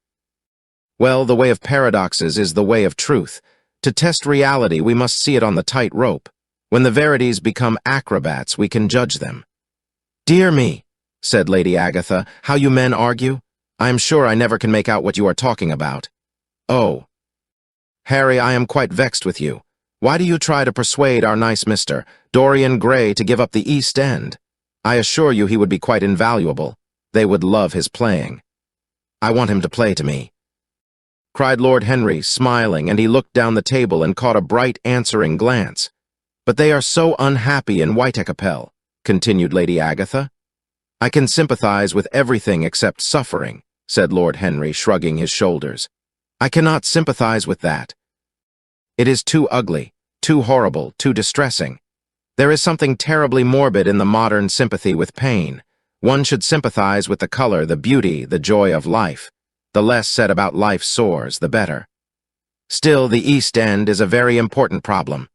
"Well, the way of paradoxes is the way of truth. To test reality, we must see it on the tight rope. When the verities become acrobats, we can judge them." "Dear me," said Lady Agatha, "how you men argue. I am sure I never can make out what you are talking about." "Oh, Harry, I am quite vexed with you. Why do you try to persuade our nice Mr. Dorian Gray to give up the East End? I assure you he would be quite invaluable. They would love his playing." "I want him to play to me," cried Lord Henry, smiling, and he looked down the table and caught a bright answering glance. "But they are so unhappy in Whitechapel," continued Lady Agatha. "I can sympathize with everything except suffering," said Lord Henry, shrugging his shoulders. "I cannot sympathize with that. It is too ugly, too horrible, too distressing. There is something terribly morbid in the modern sympathy with pain. One should sympathize with the color, the beauty, the joy of life. The less said about life's sores, the better. Still, the East End is a very important problem,"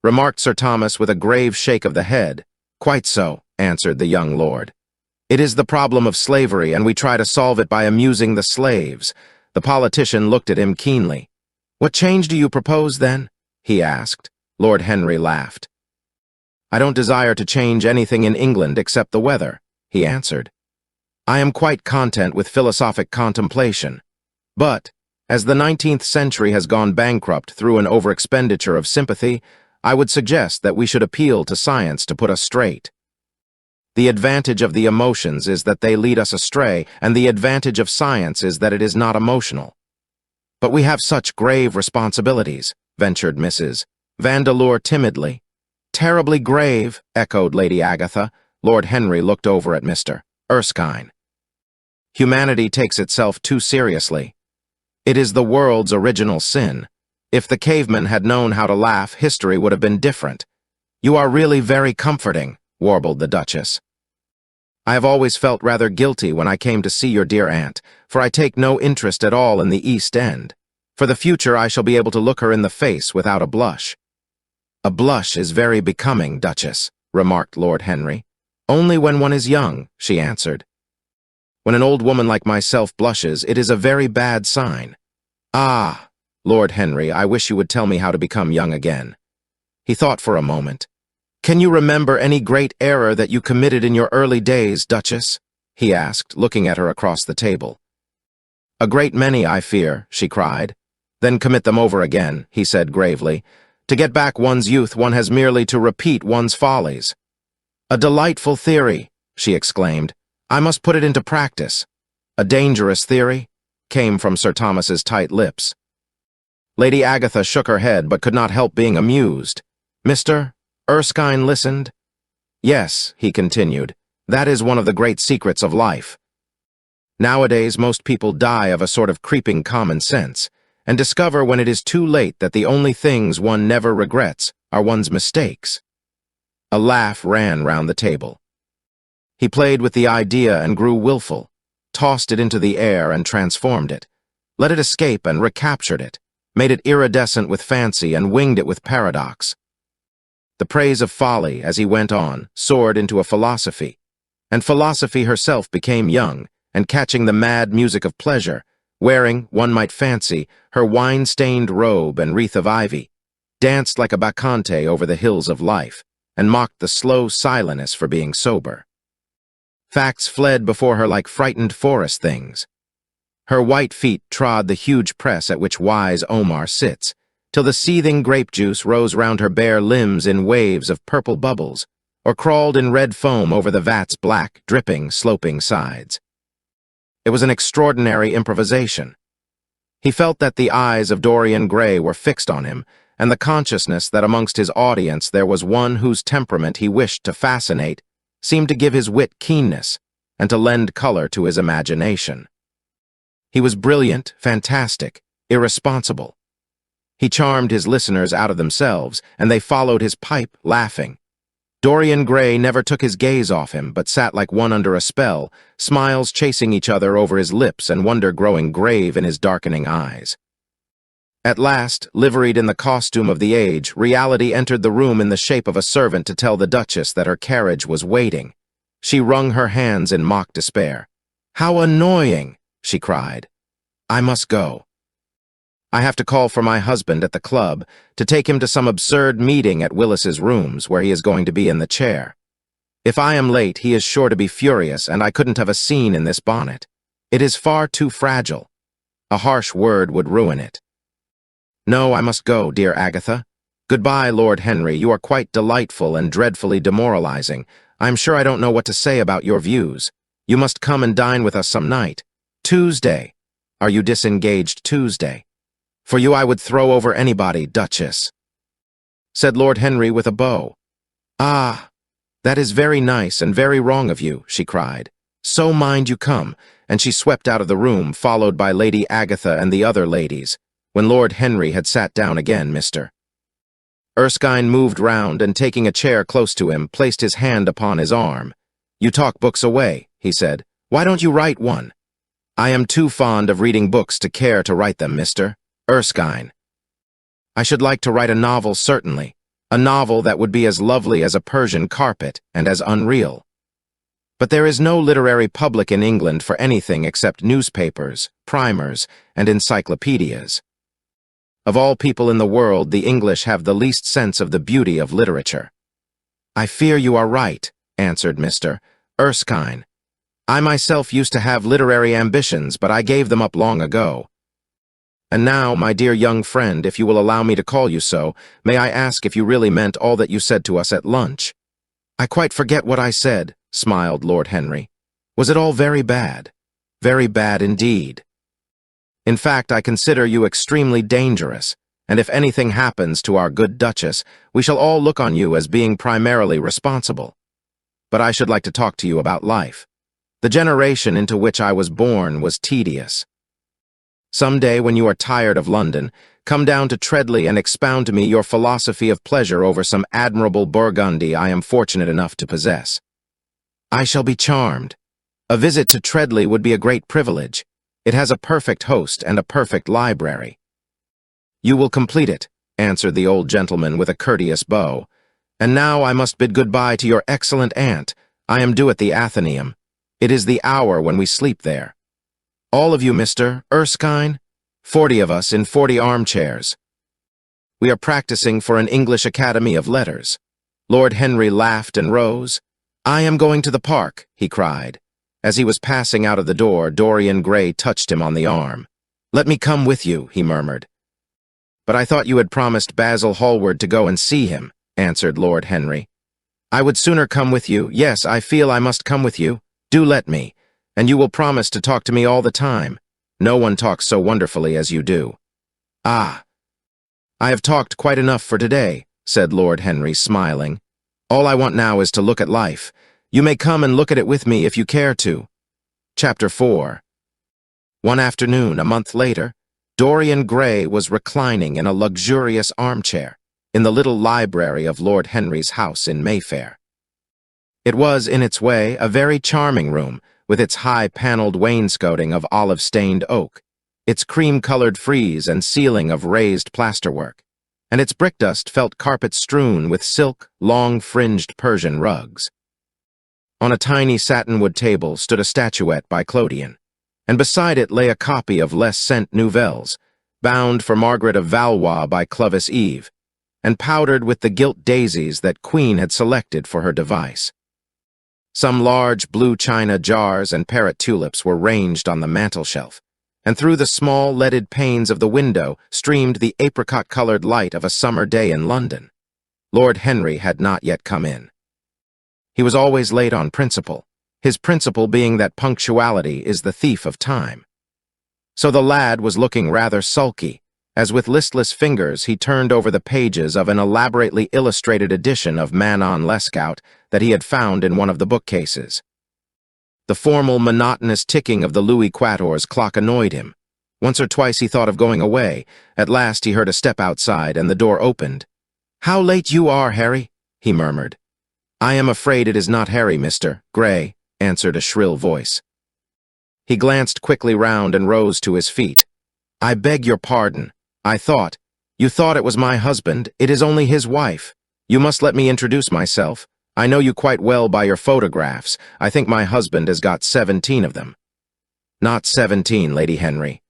remarked Sir Thomas with a grave shake of the head. "Quite so," answered the young lord. "It is the problem of slavery, and we try to solve it by amusing the slaves." The politician looked at him keenly. "What change do you propose, then?" he asked. Lord Henry laughed. "I don't desire to change anything in England except the weather," he answered. I am quite content with philosophic contemplation. But, as the 19th century has gone bankrupt through an overexpenditure of sympathy, I would suggest that we should appeal to science to put us straight. The advantage of the emotions is that they lead us astray, and the advantage of science is that it is not emotional. But we have such grave responsibilities, ventured Mrs. Vandeleur timidly. Terribly grave, echoed Lady Agatha. Lord Henry looked over at Mr. Erskine. Humanity takes itself too seriously. It is the world's original sin. If the cavemen had known how to laugh, history would have been different. You are really very comforting, warbled the Duchess. I have always felt rather guilty when I came to see your dear aunt, for I take no interest at all in the East End. For the future I shall be able to look her in the face without a blush. A blush is very becoming, Duchess, remarked Lord Henry. Only when one is young, she answered. When an old woman like myself blushes, it is a very bad sign. Ah, Lord Henry, I wish you would tell me how to become young again. He thought for a moment. Can you remember any great error that you committed in your early days, Duchess? He asked, looking at her across the table. A great many, I fear, she cried. Then commit them over again, he said gravely. To get back one's youth, one has merely to repeat one's follies. A delightful theory, she exclaimed. I must put it into practice. A dangerous theory? Came from Sir Thomas's tight lips. Lady Agatha shook her head but could not help being amused. Mr. Erskine listened. Yes, he continued, that is one of the great secrets of life. Nowadays most people die of a sort of creeping common sense, and discover when it is too late that the only things one never regrets are one's mistakes. A laugh ran round the table. He played with the idea and grew willful, tossed it into the air and transformed it, let it escape and recaptured it, made it iridescent with fancy and winged it with paradox. The praise of folly, as he went on, soared into a philosophy, and philosophy herself became young, and catching the mad music of pleasure, wearing, one might fancy, her wine-stained robe and wreath of ivy, danced like a bacchante over the hills of life, and mocked the slow silence for being sober. Facts fled before her like frightened forest things. Her white feet trod the huge press at which wise Omar sits, till the seething grape juice rose round her bare limbs in waves of purple bubbles, or crawled in red foam over the vat's black, dripping, sloping sides. It was an extraordinary improvisation. He felt that the eyes of Dorian Gray were fixed on him, and the consciousness that amongst his audience there was one whose temperament he wished to fascinate seemed to give his wit keenness and to lend color to his imagination. He was brilliant, fantastic, irresponsible. He charmed his listeners out of themselves, and they followed his pipe, laughing. Dorian Gray never took his gaze off him, but sat like one under a spell, smiles chasing each other over his lips and wonder growing grave in his darkening eyes. At last, liveried in the costume of the age, reality entered the room in the shape of a servant to tell the Duchess that her carriage was waiting. She wrung her hands in mock despair. "How annoying!" she cried. "I must go. I have to call for my husband at the club to take him to some absurd meeting at Willis's rooms where he is going to be in the chair. If I am late, he is sure to be furious, and I couldn't have a scene in this bonnet. It is far too fragile. A harsh word would ruin it. No, I must go, dear Agatha. Goodbye, Lord Henry. You are quite delightful and dreadfully demoralizing. I am sure I don't know what to say about your views. You must come and dine with us some night. Tuesday. Are you disengaged Tuesday? For you I would throw over anybody, Duchess," said Lord Henry with a bow. "Ah, that is very nice and very wrong of you," she cried. "So mind you come," and she swept out of the room, followed by Lady Agatha and the other ladies. When Lord Henry had sat down again, Mr. Erskine moved round and, taking a chair close to him, placed his hand upon his arm. "You talk books away," he said. "Why don't you write one?" "I am too fond of reading books to care to write them, Mr. Erskine. I should like to write a novel, certainly, a novel that would be as lovely as a Persian carpet and as unreal. But there is no literary public in England for anything except newspapers, primers, and encyclopedias. Of all people in the world, the English have the least sense of the beauty of literature." "I fear you are right," answered Mr. Erskine. I myself used to have literary ambitions, but I gave them up long ago. And now, my dear young friend, if you will allow me to call you so, may I ask if you really meant all that you said to us at lunch?" "I quite forget what I said," smiled Lord Henry. "Was it all very bad?" "Very bad indeed. In fact, I consider you extremely dangerous, and if anything happens to our good Duchess, we shall all look on you as being primarily responsible. But I should like to talk to you about life. The generation into which I was born was tedious. Some day, when you are tired of London, come down to Treadley and expound to me your philosophy of pleasure over some admirable Burgundy I am fortunate enough to possess. I shall be charmed. A visit to Treadley would be a great privilege. It has a perfect host and a perfect library." "You will complete it," answered the old gentleman with a courteous bow. "And now I must bid goodbye to your excellent aunt. I am due at the Athenaeum. It is the hour when we sleep there. All of you, Mr. Erskine? 40 of us in 40 armchairs. We are practicing for an English Academy of Letters." Lord Henry laughed and rose. "I am going to the park," he cried. As he was passing out of the door, Dorian Gray touched him on the arm. "Let me come with you," he murmured. "But I thought you had promised Basil Hallward to go and see him," answered Lord Henry. "I would sooner come with you. Yes, I feel I must come with you. Do let me. And you will promise to talk to me all the time. No one talks so wonderfully as you do." "Ah, I have talked quite enough for today," said Lord Henry, smiling. "All I want now is to look at life. You may come and look at it with me if you care to." Chapter 4. One afternoon, a month later, Dorian Gray was reclining in a luxurious armchair in the little library of Lord Henry's house in Mayfair. It was, in its way, a very charming room, with its high-paneled wainscoting of olive-stained oak, its cream-colored frieze and ceiling of raised plasterwork, and its brickdust felt carpet strewn with silk, long-fringed Persian rugs. On a tiny satinwood table stood a statuette by Clodion, and beside it lay a copy of Les Cent Nouvelles, bound for Margaret of Valois by Clovis Eve, and powdered with the gilt daisies that Queen had selected for her device. Some large blue china jars and parrot tulips were ranged on the mantel-shelf, and through the small leaded panes of the window streamed the apricot-colored light of a summer day in London. Lord Henry had not yet come in. He was always late on principle, his principle being that punctuality is the thief of time. So the lad was looking rather sulky, as with listless fingers he turned over the pages of an elaborately illustrated edition of Manon Lescaut that he had found in one of the bookcases. The formal, monotonous ticking of the Louis Quatorze clock annoyed him. Once or twice he thought of going away. At last he heard a step outside, and the door opened. "How late you are, Harry," he murmured. "I am afraid it is not Harry, Mr. Gray," answered a shrill voice. He glanced quickly round and rose to his feet. "I beg your pardon. You thought it was my husband. It is only his wife. You must let me introduce myself. I know you quite well by your photographs. I think my husband has got 17 of them." "Not 17, Lady Henry."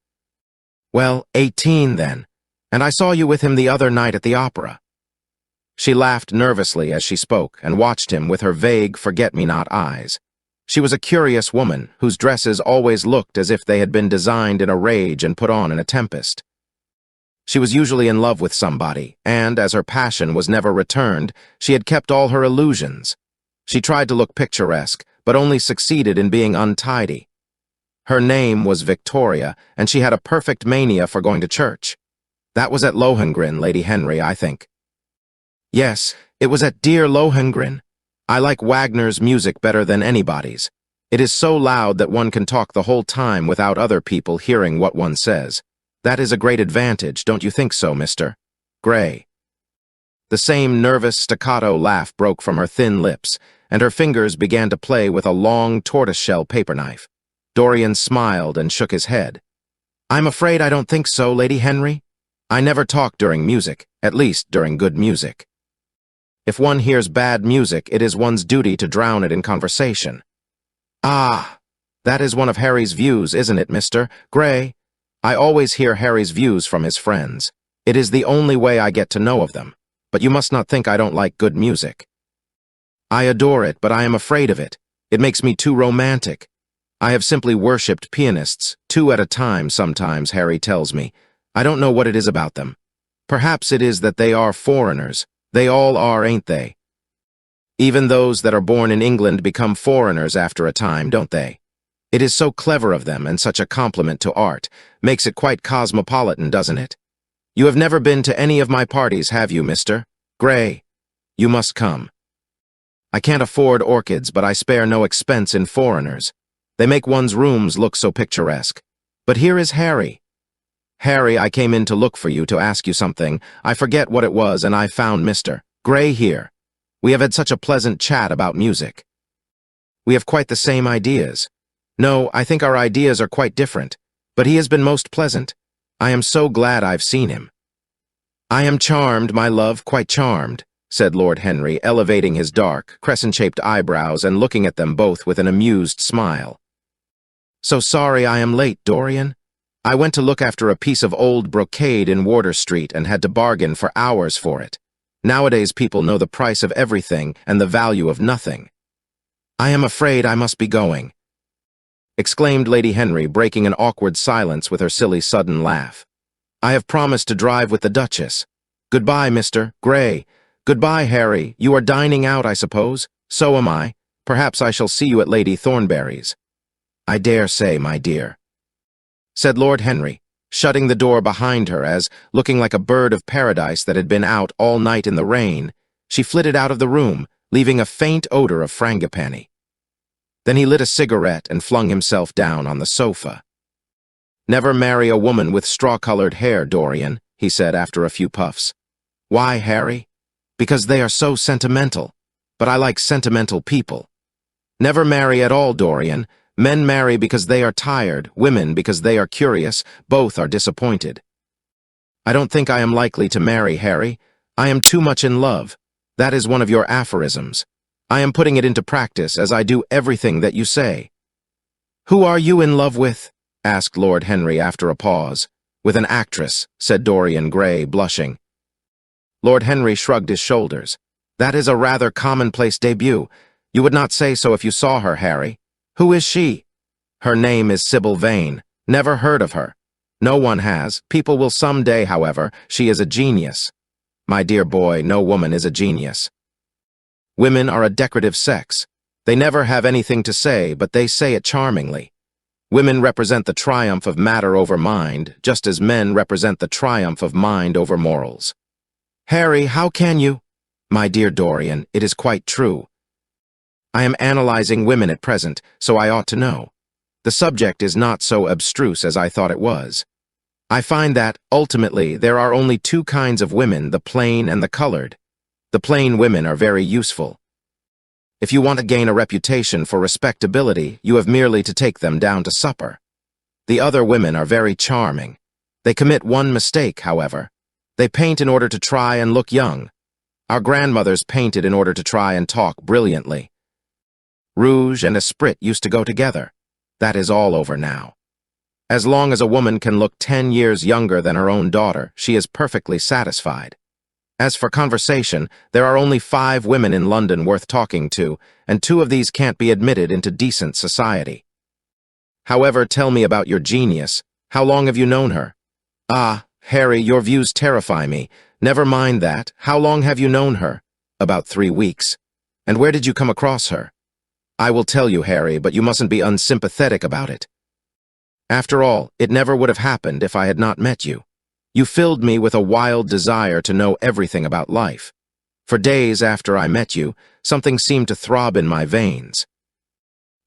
"Well, 18 then. And I saw you with him the other night at the opera." She laughed nervously as she spoke and watched him with her vague forget-me-not eyes. She was a curious woman whose dresses always looked as if they had been designed in a rage and put on in a tempest. She was usually in love with somebody, and, as her passion was never returned, she had kept all her illusions. She tried to look picturesque, but only succeeded in being untidy. Her name was Victoria, and she had a perfect mania for going to church. That was at Lohengrin, Lady Henry, I think. "Yes, it was at dear Lohengrin. I like Wagner's music better than anybody's. It is so loud that one can talk the whole time without other people hearing what one says. That is a great advantage, don't you think so, Mr. Gray?" The same nervous staccato laugh broke from her thin lips, and her fingers began to play with a long tortoiseshell paper knife. Dorian smiled and shook his head. "I'm afraid I don't think so, Lady Henry. I never talk during music, at least during good music. If one hears bad music, it is one's duty to drown it in conversation." "Ah, that is one of Harry's views, isn't it, Mr. Gray? I always hear Harry's views from his friends. It is the only way I get to know of them. But you must not think I don't like good music. I adore it, but I am afraid of it. It makes me too romantic. I have simply worshipped pianists, 2 at a time sometimes, Harry tells me. I don't know what it is about them. Perhaps it is that they are foreigners. They all are, ain't they? Even those that are born in England become foreigners after a time, don't they? It is so clever of them and such a compliment to art. Makes it quite cosmopolitan, doesn't it? You have never been to any of my parties, have you, Mr. Gray? You must come. I can't afford orchids, but I spare no expense in foreigners. They make one's rooms look so picturesque. But here is Harry. Harry, I came in to look for you, to ask you something. I forget what it was, and I found Mr. Gray here. We have had such a pleasant chat about music. We have quite the same ideas. No, I think our ideas are quite different, but he has been most pleasant. I am so glad I've seen him. I am charmed, my love, quite charmed, said Lord Henry, elevating his dark, crescent-shaped eyebrows and looking at them both with an amused smile. So sorry I am late, Dorian. I went to look after a piece of old brocade in Wardour Street and had to bargain for hours for it. Nowadays people know the price of everything and the value of nothing. I am afraid I must be going, exclaimed Lady Henry, breaking an awkward silence with her silly sudden laugh. I have promised to drive with the Duchess. Goodbye, Mr. Gray. Goodbye, Harry. You are dining out, I suppose? So am I. Perhaps I shall see you at Lady Thornberry's. I dare say, my dear, said Lord Henry, shutting the door behind her as, looking like a bird of paradise that had been out all night in the rain, she flitted out of the room, leaving a faint odor of frangipani. Then he lit a cigarette and flung himself down on the sofa. Never marry a woman with straw-colored hair, Dorian, he said after a few puffs. Why, Harry? Because they are so sentimental. But I like sentimental people. Never marry at all, Dorian. Men marry because they are tired, women because they are curious. Both are disappointed. I don't think I am likely to marry, Harry. I am too much in love. That is one of your aphorisms. I am putting it into practice as I do everything that you say. Who are you in love with? Asked Lord Henry after a pause. With an actress, said Dorian Gray, blushing. Lord Henry shrugged his shoulders. That is a rather commonplace debut. You would not say so if you saw her, Harry. Who is she? Her name is Sybil Vane. Never heard of her. No one has. People will some day, however. She is a genius. My dear boy, no woman is a genius. Women are a decorative sex. They never have anything to say, but they say it charmingly. Women represent the triumph of matter over mind, just as men represent the triumph of mind over morals. Harry, how can you? My dear Dorian, it is quite true. I am analyzing women at present, so I ought to know. The subject is not so abstruse as I thought it was. I find that, ultimately, there are only 2 kinds of women, the plain and the colored. The plain women are very useful. If you want to gain a reputation for respectability, you have merely to take them down to supper. The other women are very charming. They commit one mistake, however. They paint in order to try and look young. Our grandmothers painted in order to try and talk brilliantly. Rouge and esprit used to go together. That is all over now. As long as a woman can look 10 years younger than her own daughter, she is perfectly satisfied. As for conversation, there are only 5 women in London worth talking to, and 2 of these can't be admitted into decent society. However, tell me about your genius. How long have you known her? Ah, Harry, your views terrify me. Never mind that. How long have you known her? About 3 weeks. And where did you come across her? I will tell you, Harry, but you mustn't be unsympathetic about it. After all, it never would have happened if I had not met you. You filled me with a wild desire to know everything about life. For days after I met you, something seemed to throb in my veins.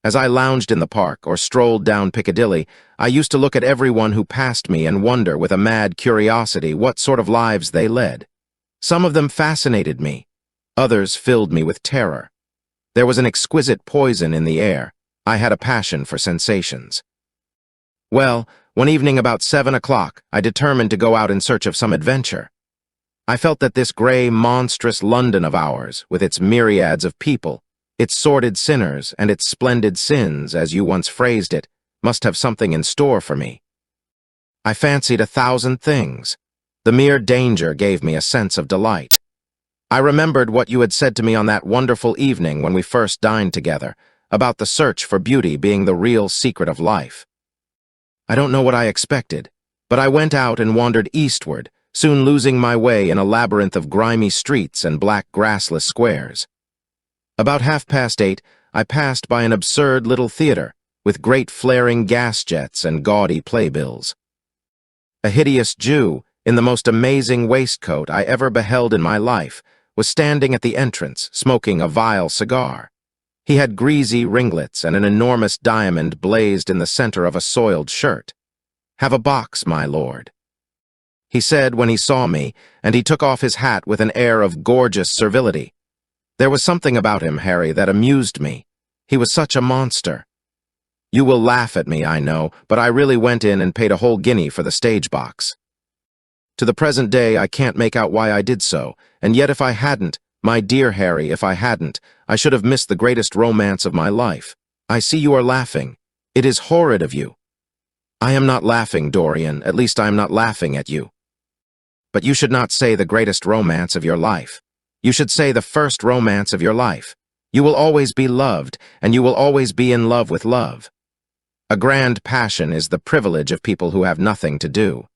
As I lounged in the park or strolled down Piccadilly, I used to look at everyone who passed me and wonder with a mad curiosity what sort of lives they led. Some of them fascinated me. Others filled me with terror. There was an exquisite poison in the air. I had a passion for sensations. Well, one evening about 7 o'clock, I determined to go out in search of some adventure. I felt that this gray, monstrous London of ours, with its myriads of people, its sordid sinners, and its splendid sins, as you once phrased it, must have something in store for me. I fancied 1,000 things. The mere danger gave me a sense of delight. I remembered what you had said to me on that wonderful evening when we first dined together. about the search for beauty being the real secret of life. I don't know what I expected, but I went out and wandered eastward, soon losing my way in a labyrinth of grimy streets and black grassless squares. About 8:30, I passed by an absurd little theater, with great flaring gas jets and gaudy playbills. A hideous Jew, in the most amazing waistcoat I ever beheld in my life, was standing at the entrance, smoking a vile cigar. He had greasy ringlets and an enormous diamond blazed in the center of a soiled shirt. "Have a box, my lord," he said when he saw me, and he took off his hat with an air of gorgeous servility. There was something about him, Harry, that amused me. He was such a monster. You will laugh at me, I know, but I really went in and paid a whole guinea for the stage box. To the present day, I can't make out why I did so, and yet if I hadn't, my dear Harry, if I hadn't, I should have missed the greatest romance of my life. I see you are laughing. It is horrid of you. I am not laughing, Dorian, at least I am not laughing at you. But you should not say the greatest romance of your life. You should say the first romance of your life. You will always be loved, and you will always be in love with love. A grand passion is the privilege of people who have nothing to do.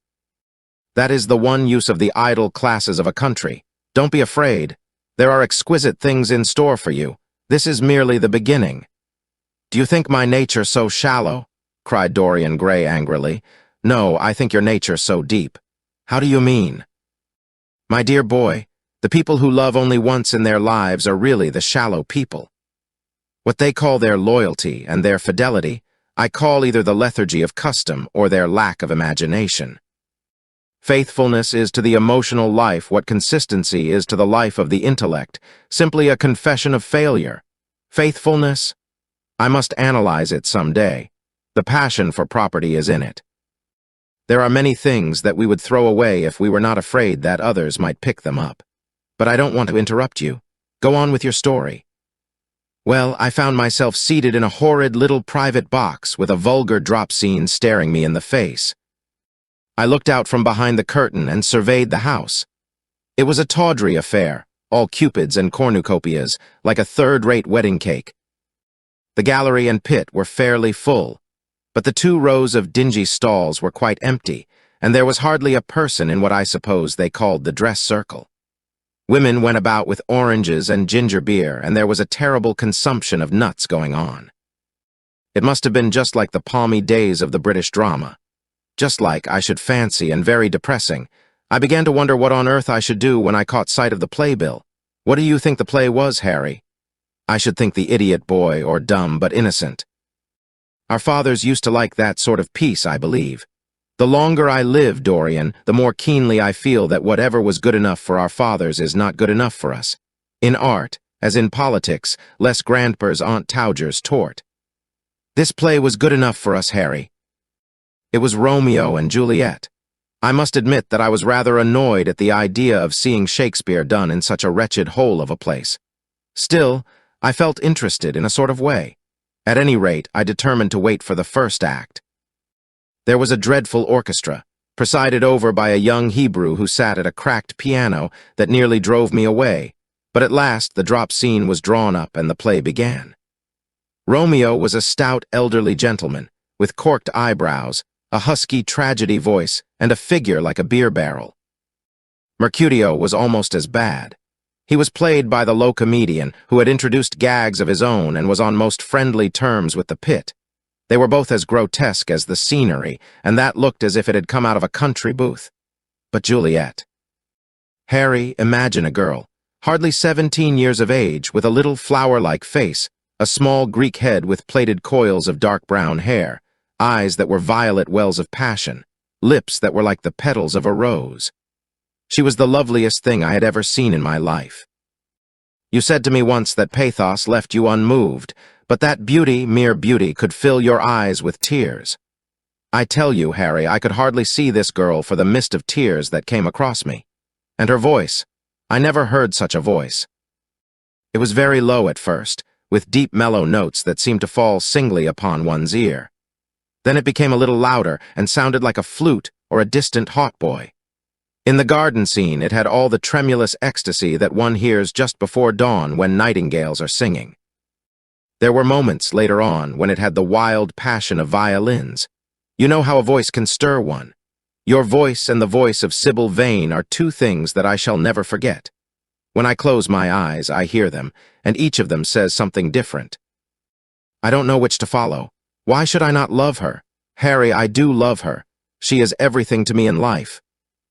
That is the one use of the idle classes of a country. Don't be afraid. There are exquisite things in store for you. This is merely the beginning. Do you think my nature so shallow? Cried Dorian Gray angrily. No, I think your nature so deep. How do you mean? My dear boy, the people who love only once in their lives are really the shallow people. What they call their loyalty and their fidelity, I call either the lethargy of custom or their lack of imagination. Faithfulness is to the emotional life what consistency is to the life of the intellect, simply a confession of failure. Faithfulness? I must analyze it some day. The passion for property is in it. There are many things that we would throw away if we were not afraid that others might pick them up. But I don't want to interrupt you. Go on with your story. Well, I found myself seated in a horrid little private box with a vulgar drop scene staring me in the face. I looked out from behind the curtain and surveyed the house. It was a tawdry affair, all cupids and cornucopias, like a third-rate wedding cake. The gallery and pit were fairly full, but the 2 rows of dingy stalls were quite empty, and there was hardly a person in what I suppose they called the dress circle. Women went about with oranges and ginger beer, and there was a terrible consumption of nuts going on. It must have been just like the palmy days of the British drama. Just like, I should fancy, and very depressing. I began to wonder what on earth I should do when I caught sight of the playbill. What do you think the play was, Harry? I should think the idiot boy, or dumb but innocent. Our fathers used to like that sort of piece, I believe. The longer I live, Dorian, the more keenly I feel that whatever was good enough for our fathers is not good enough for us. In art, as in politics, less grandpers Aunt Towger's tort. This play was good enough for us, Harry. It was Romeo and Juliet. I must admit that I was rather annoyed at the idea of seeing Shakespeare done in such a wretched hole of a place. Still, I felt interested in a sort of way. At any rate, I determined to wait for the first act. There was a dreadful orchestra, presided over by a young Hebrew who sat at a cracked piano that nearly drove me away, but at last the drop scene was drawn up and the play began. Romeo was a stout elderly gentleman, with corked eyebrows, a husky tragedy voice, and a figure like a beer barrel. Mercutio was almost as bad. He was played by the low comedian who had introduced gags of his own and was on most friendly terms with the pit. They were both as grotesque as the scenery, and that looked as if it had come out of a country booth. But Juliet. Harry, imagine a girl, hardly 17 years of age, with a little flower-like face, a small Greek head with plaited coils of dark brown hair, eyes that were violet wells of passion, lips that were like the petals of a rose. She was the loveliest thing I had ever seen in my life. You said to me once that pathos left you unmoved, but that beauty, mere beauty, could fill your eyes with tears. I tell you, Harry, I could hardly see this girl for the mist of tears that came across me. And her voice, I never heard such a voice. It was very low at first, with deep mellow notes that seemed to fall singly upon one's ear. Then it became a little louder and sounded like a flute or a distant hautboy. In the garden scene, it had all the tremulous ecstasy that one hears just before dawn when nightingales are singing. There were moments later on when it had the wild passion of violins. You know how a voice can stir one. Your voice and the voice of Sybil Vane are two things that I shall never forget. When I close my eyes, I hear them, and each of them says something different. I don't know which to follow. Why should I not love her? Harry, I do love her. She is everything to me in life.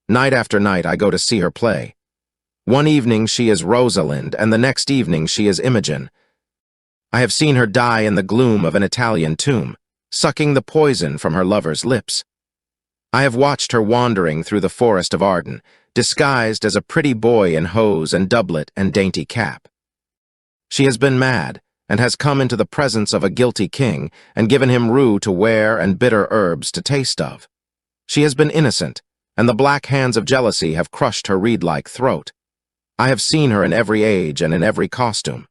Night after night I go to see her play. One evening she is Rosalind, and the next evening she is Imogen. I have seen her die in the gloom of an Italian tomb, sucking the poison from her lover's lips. I have watched her wandering through the forest of Arden, disguised as a pretty boy in hose and doublet and dainty cap. She has been mad, and has come into the presence of a guilty king, and given him rue to wear and bitter herbs to taste of. She has been innocent, and the black hands of jealousy have crushed her reed-like throat. I have seen her in every age and in every costume.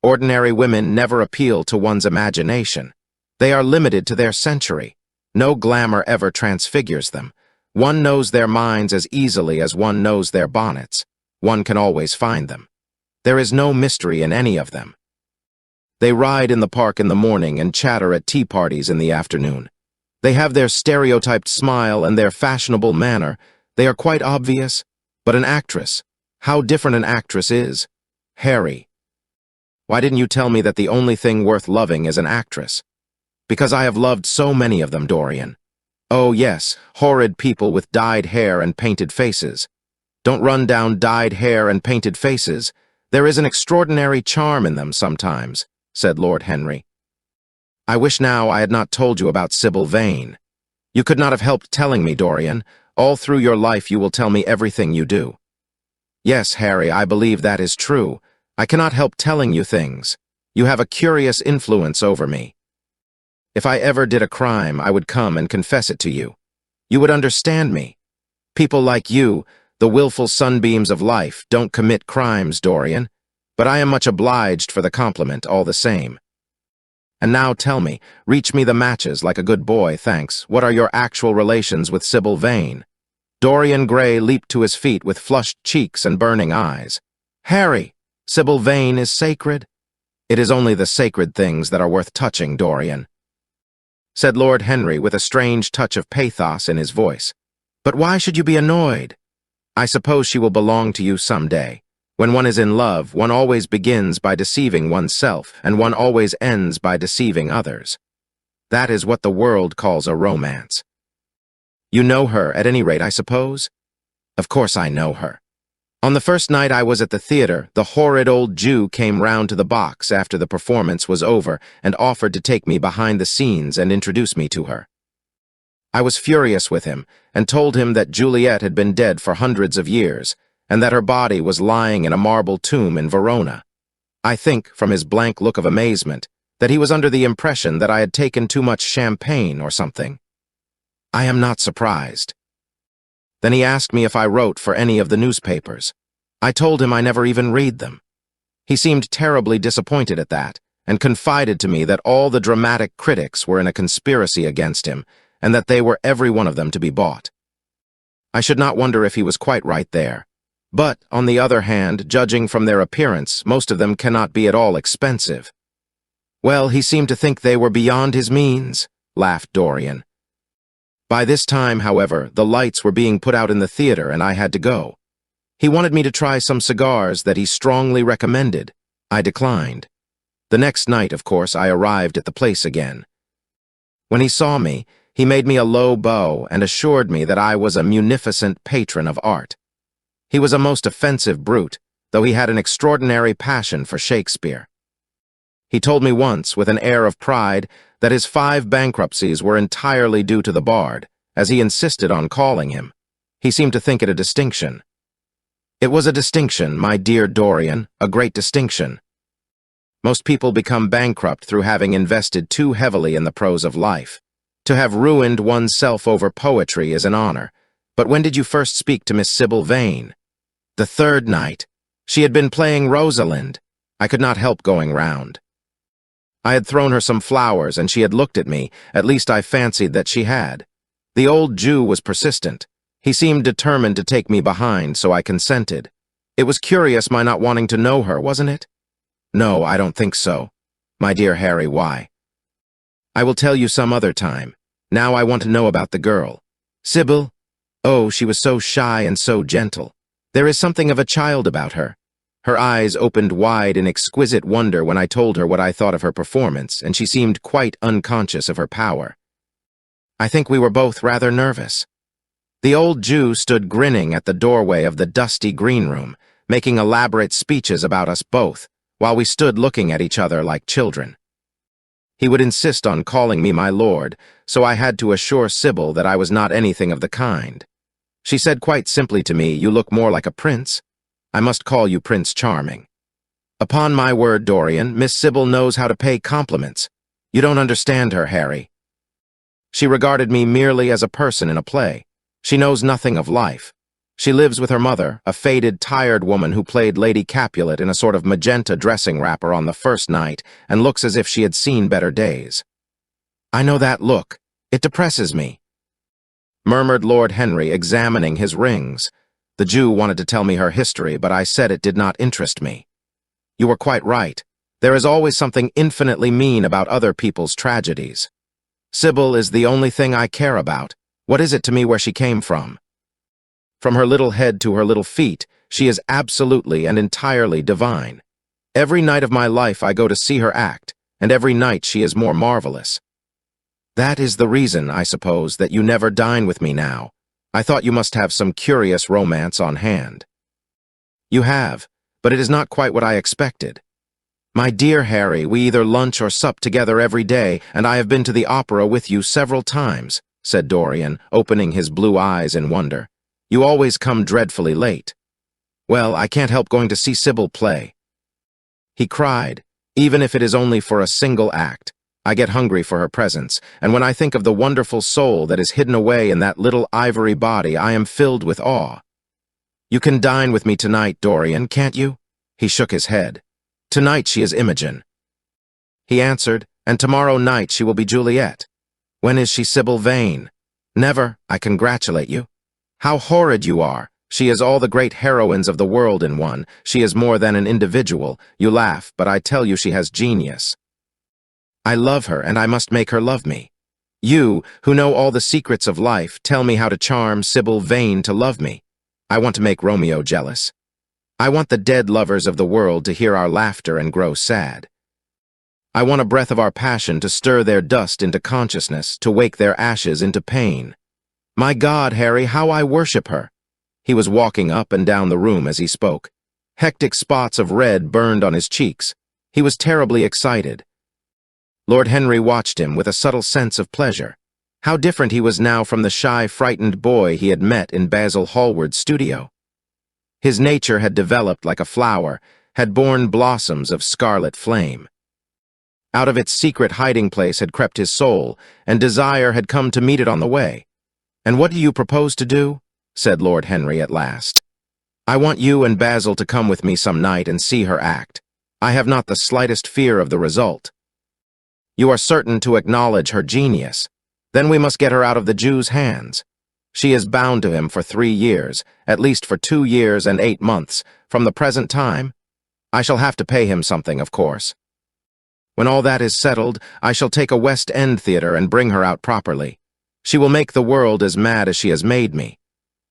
Ordinary women never appeal to one's imagination. They are limited to their century. No glamour ever transfigures them. One knows their minds as easily as one knows their bonnets. One can always find them. There is no mystery in any of them. They ride in the park in the morning and chatter at tea parties in the afternoon. They have their stereotyped smile and their fashionable manner. They are quite obvious. But an actress, how different an actress is. Harry, why didn't you tell me that the only thing worth loving is an actress? Because I have loved so many of them, Dorian. Oh yes, horrid people with dyed hair and painted faces. Don't run down dyed hair and painted faces. There is an extraordinary charm in them sometimes, said Lord Henry. I wish now I had not told you about Sybil Vane. You could not have helped telling me, Dorian. All through your life you will tell me everything you do. Yes, Harry, I believe that is true. I cannot help telling you things. You have a curious influence over me. If I ever did a crime, I would come and confess it to you. You would understand me. People like you, the willful sunbeams of life, don't commit crimes, Dorian. But I am much obliged for the compliment, all the same. And now tell me, reach me the matches like a good boy, thanks. What are your actual relations with Sybil Vane? Dorian Gray leaped to his feet with flushed cheeks and burning eyes. Harry, Sybil Vane is sacred? It is only the sacred things that are worth touching, Dorian, said Lord Henry with a strange touch of pathos in his voice. But why should you be annoyed? I suppose she will belong to you some day. When one is in love, one always begins by deceiving oneself, and one always ends by deceiving others. That is what the world calls a romance. You know her, at any rate, I suppose? Of course I know her. On the first night I was at the theater, the horrid old Jew came round to the box after the performance was over and offered to take me behind the scenes and introduce me to her. I was furious with him and told him that Juliet had been dead for hundreds of years and that her body was lying in a marble tomb in Verona. I think, from his blank look of amazement, that he was under the impression that I had taken too much champagne or something. I am not surprised. Then he asked me if I wrote for any of the newspapers. I told him I never even read them. He seemed terribly disappointed at that, and confided to me that all the dramatic critics were in a conspiracy against him, and that they were every one of them to be bought. I should not wonder if he was quite right there. But, on the other hand, judging from their appearance, most of them cannot be at all expensive. Well, he seemed to think they were beyond his means, laughed Dorian. By this time, however, the lights were being put out in the theater and I had to go. He wanted me to try some cigars that he strongly recommended. I declined. The next night, of course, I arrived at the place again. When he saw me, he made me a low bow and assured me that I was a munificent patron of art. He was a most offensive brute, though he had an extraordinary passion for Shakespeare. He told me once, with an air of pride, that his 5 bankruptcies were entirely due to the bard, as he insisted on calling him. He seemed to think it a distinction. It was a distinction, my dear Dorian, a great distinction. Most people become bankrupt through having invested too heavily in the prose of life. To have ruined oneself over poetry is an honor. But when did you first speak to Miss Sybil Vane? The 3rd night. She had been playing Rosalind. I could not help going round. I had thrown her some flowers, and she had looked at me. At least I fancied that she had. The old Jew was persistent. He seemed determined to take me behind, so I consented. It was curious my not wanting to know her, wasn't it? No, I don't think so. My dear Harry, why? I will tell you some other time. Now I want to know about the girl. Sybil? Oh, she was so shy and so gentle. There is something of a child about her. Her eyes opened wide in exquisite wonder when I told her what I thought of her performance, and she seemed quite unconscious of her power. I think we were both rather nervous. The old Jew stood grinning at the doorway of the dusty green room, making elaborate speeches about us both, while we stood looking at each other like children. He would insist on calling me my lord, so I had to assure Sybil that I was not anything of the kind. She said quite simply to me, "You look more like a prince. I must call you Prince Charming." Upon my word, Dorian, Miss Sybil knows how to pay compliments. You don't understand her, Harry. She regarded me merely as a person in a play. She knows nothing of life. She lives with her mother, a faded, tired woman who played Lady Capulet in a sort of magenta dressing wrapper on the first night and looks as if she had seen better days. I know that look. It depresses me, murmured Lord Henry, examining his rings. The Jew wanted to tell me her history, but I said it did not interest me. You were quite right. There is always something infinitely mean about other people's tragedies. Sybil is the only thing I care about. What is it to me where she came from? From her little head to her little feet, she is absolutely and entirely divine. Every night of my life I go to see her act, and every night she is more marvelous. That is the reason, I suppose, that you never dine with me now. I thought you must have some curious romance on hand. You have, but it is not quite what I expected. My dear Harry, we either lunch or sup together every day, and I have been to the opera with you several times, said Dorian, opening his blue eyes in wonder. You always come dreadfully late. Well, I can't help going to see Sybil play. He cried, even if it is only for a single act. I get hungry for her presence, and when I think of the wonderful soul that is hidden away in that little ivory body, I am filled with awe. You can dine with me tonight, Dorian, can't you? He shook his head. Tonight she is Imogen. He answered, and tomorrow night she will be Juliet. When is she Sybil Vane? Never, I congratulate you. How horrid you are. She is all the great heroines of the world in one. She is more than an individual. You laugh, but I tell you she has genius. I love her, and I must make her love me. You, who know all the secrets of life, tell me how to charm Sybil Vane to love me. I want to make Romeo jealous. I want the dead lovers of the world to hear our laughter and grow sad. I want a breath of our passion to stir their dust into consciousness, to wake their ashes into pain. My God, Harry, how I worship her! He was walking up and down the room as he spoke. Hectic spots of red burned on his cheeks. He was terribly excited. Lord Henry watched him with a subtle sense of pleasure. How different he was now from the shy, frightened boy he had met in Basil Hallward's studio. His nature had developed like a flower, had borne blossoms of scarlet flame. Out of its secret hiding place had crept his soul, and desire had come to meet it on the way. "And what do you propose to do?" said Lord Henry at last. "I want you and Basil to come with me some night and see her act. I have not the slightest fear of the result. You are certain to acknowledge her genius. Then we must get her out of the Jew's hands. She is bound to him for 3 years, at least for 2 years and 8 months, from the present time. I shall have to pay him something, of course. When all that is settled, I shall take a West End theater and bring her out properly. She will make the world as mad as she has made me.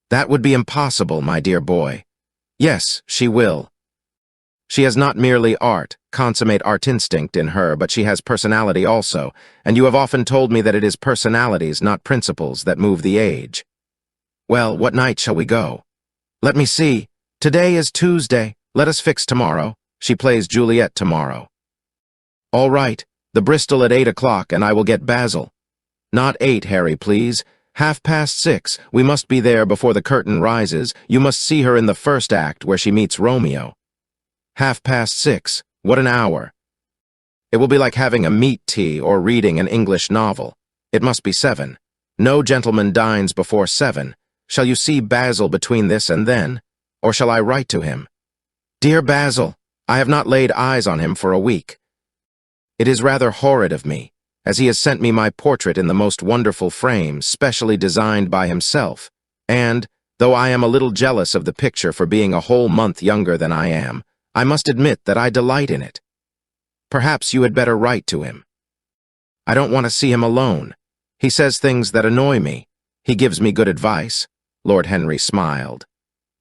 That would be impossible, my dear boy. Yes, she will. She has not merely consummate art instinct in her, but she has personality also, and you have often told me that it is personalities, not principles, that move the age. Well, what night shall we go? Let me see. Today is Tuesday. Let us fix tomorrow. She plays Juliet tomorrow. All right, the Bristol at 8 o'clock, and I will get Basil. Not 8, Harry, please. 6:30. We must be there before the curtain rises. You must see her in the first act, where she meets Romeo. 6:30. What an hour. It will be like having a meat tea or reading an English novel. It must be 7. No gentleman dines before 7. Shall you see Basil between this and then? Or shall I write to him? Dear Basil, I have not laid eyes on him for a week. It is rather horrid of me, as he has sent me my portrait in the most wonderful frame, specially designed by himself, and, though I am a little jealous of the picture for being a whole month younger than I am, I must admit that I delight in it. Perhaps you had better write to him." "I don't want to see him alone. He says things that annoy me. He gives me good advice." Lord Henry smiled.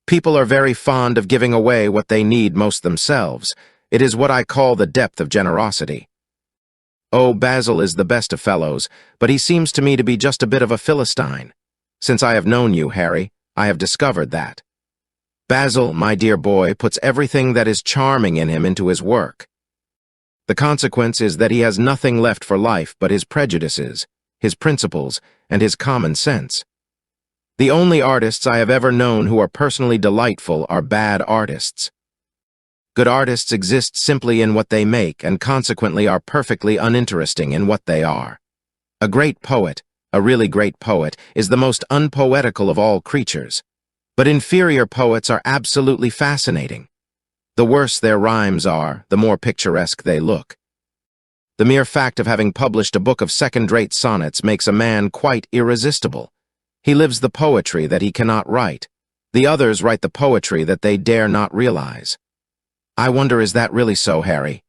"People are very fond of giving away what they need most themselves. It is what I call the depth of generosity. Oh, Basil is the best of fellows, but he seems to me to be just a bit of a Philistine. Since I have known you, Harry, I have discovered that. Basil, my dear boy, puts everything that is charming in him into his work. The consequence is that he has nothing left for life but his prejudices, his principles, and his common sense. The only artists I have ever known who are personally delightful are bad artists. Good artists exist simply in what they make and consequently are perfectly uninteresting in what they are. A great poet, a really great poet, is the most unpoetical of all creatures. But inferior poets are absolutely fascinating. The worse their rhymes are, the more picturesque they look. The mere fact of having published a book of second-rate sonnets makes a man quite irresistible. He lives the poetry that he cannot write. The others write the poetry that they dare not realize. I wonder, is that really so, Harry?"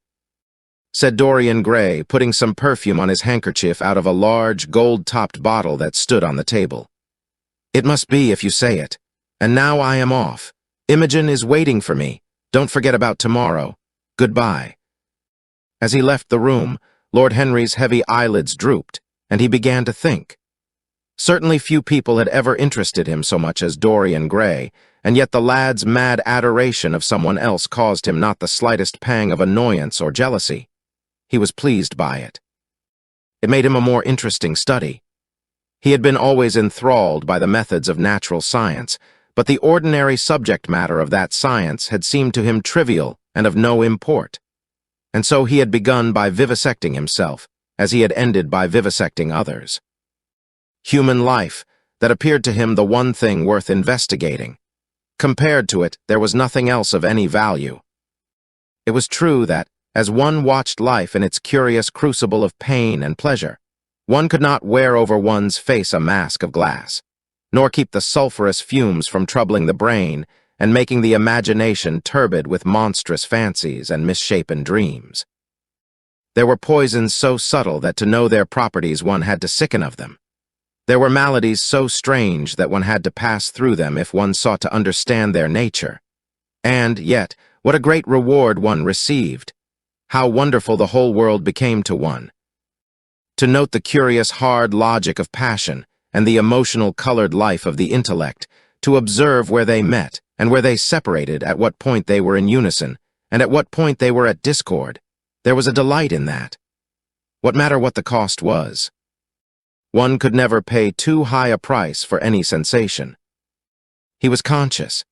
said Dorian Gray, putting some perfume on his handkerchief out of a large, gold-topped bottle that stood on the table. "It must be if you say it. And now I am off. Imogen is waiting for me. Don't forget about tomorrow. Goodbye." As he left the room, Lord Henry's heavy eyelids drooped, and he began to think. Certainly few people had ever interested him so much as Dorian Gray, and yet the lad's mad adoration of someone else caused him not the slightest pang of annoyance or jealousy. He was pleased by it. It made him a more interesting study. He had been always enthralled by the methods of natural science, but the ordinary subject matter of that science had seemed to him trivial and of no import. And so he had begun by vivisecting himself, as he had ended by vivisecting others. Human life, that appeared to him the one thing worth investigating. Compared to it, there was nothing else of any value. It was true that, as one watched life in its curious crucible of pain and pleasure, one could not wear over one's face a mask of glass, nor keep the sulphurous fumes from troubling the brain and making the imagination turbid with monstrous fancies and misshapen dreams. There were poisons so subtle that to know their properties one had to sicken of them. There were maladies so strange that one had to pass through them if one sought to understand their nature. And, yet, what a great reward one received! How wonderful the whole world became to one! To note the curious hard logic of passion and the emotional colored life of the intellect, to observe where they met and where they separated, at what point they were in unison, and at what point they were at discord, there was a delight in that. What matter what the cost was? One could never pay too high a price for any sensation. He was conscious,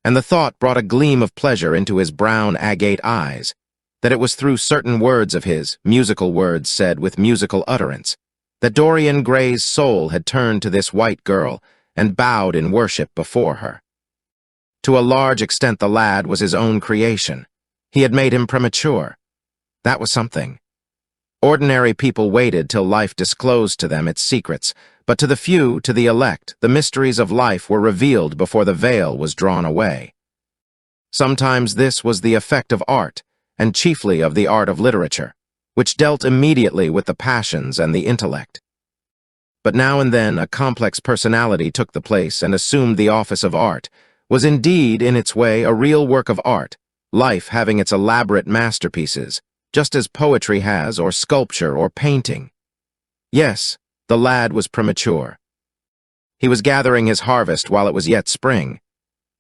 and the thought brought a gleam of pleasure into his brown agate eyes, that it was through certain words of his, musical words said with musical utterance, that Dorian Gray's soul had turned to this white girl and bowed in worship before her. To a large extent the lad was his own creation. He had made him premature. That was something. Ordinary people waited till life disclosed to them its secrets, but to the few, to the elect, the mysteries of life were revealed before the veil was drawn away. Sometimes this was the effect of art, and chiefly of the art of literature, which dealt immediately with the passions and the intellect. But now and then a complex personality took the place and assumed the office of art, was indeed, in its way, a real work of art, life having its elaborate masterpieces, just as poetry has, or sculpture, or painting. Yes, the lad was premature. He was gathering his harvest while it was yet spring.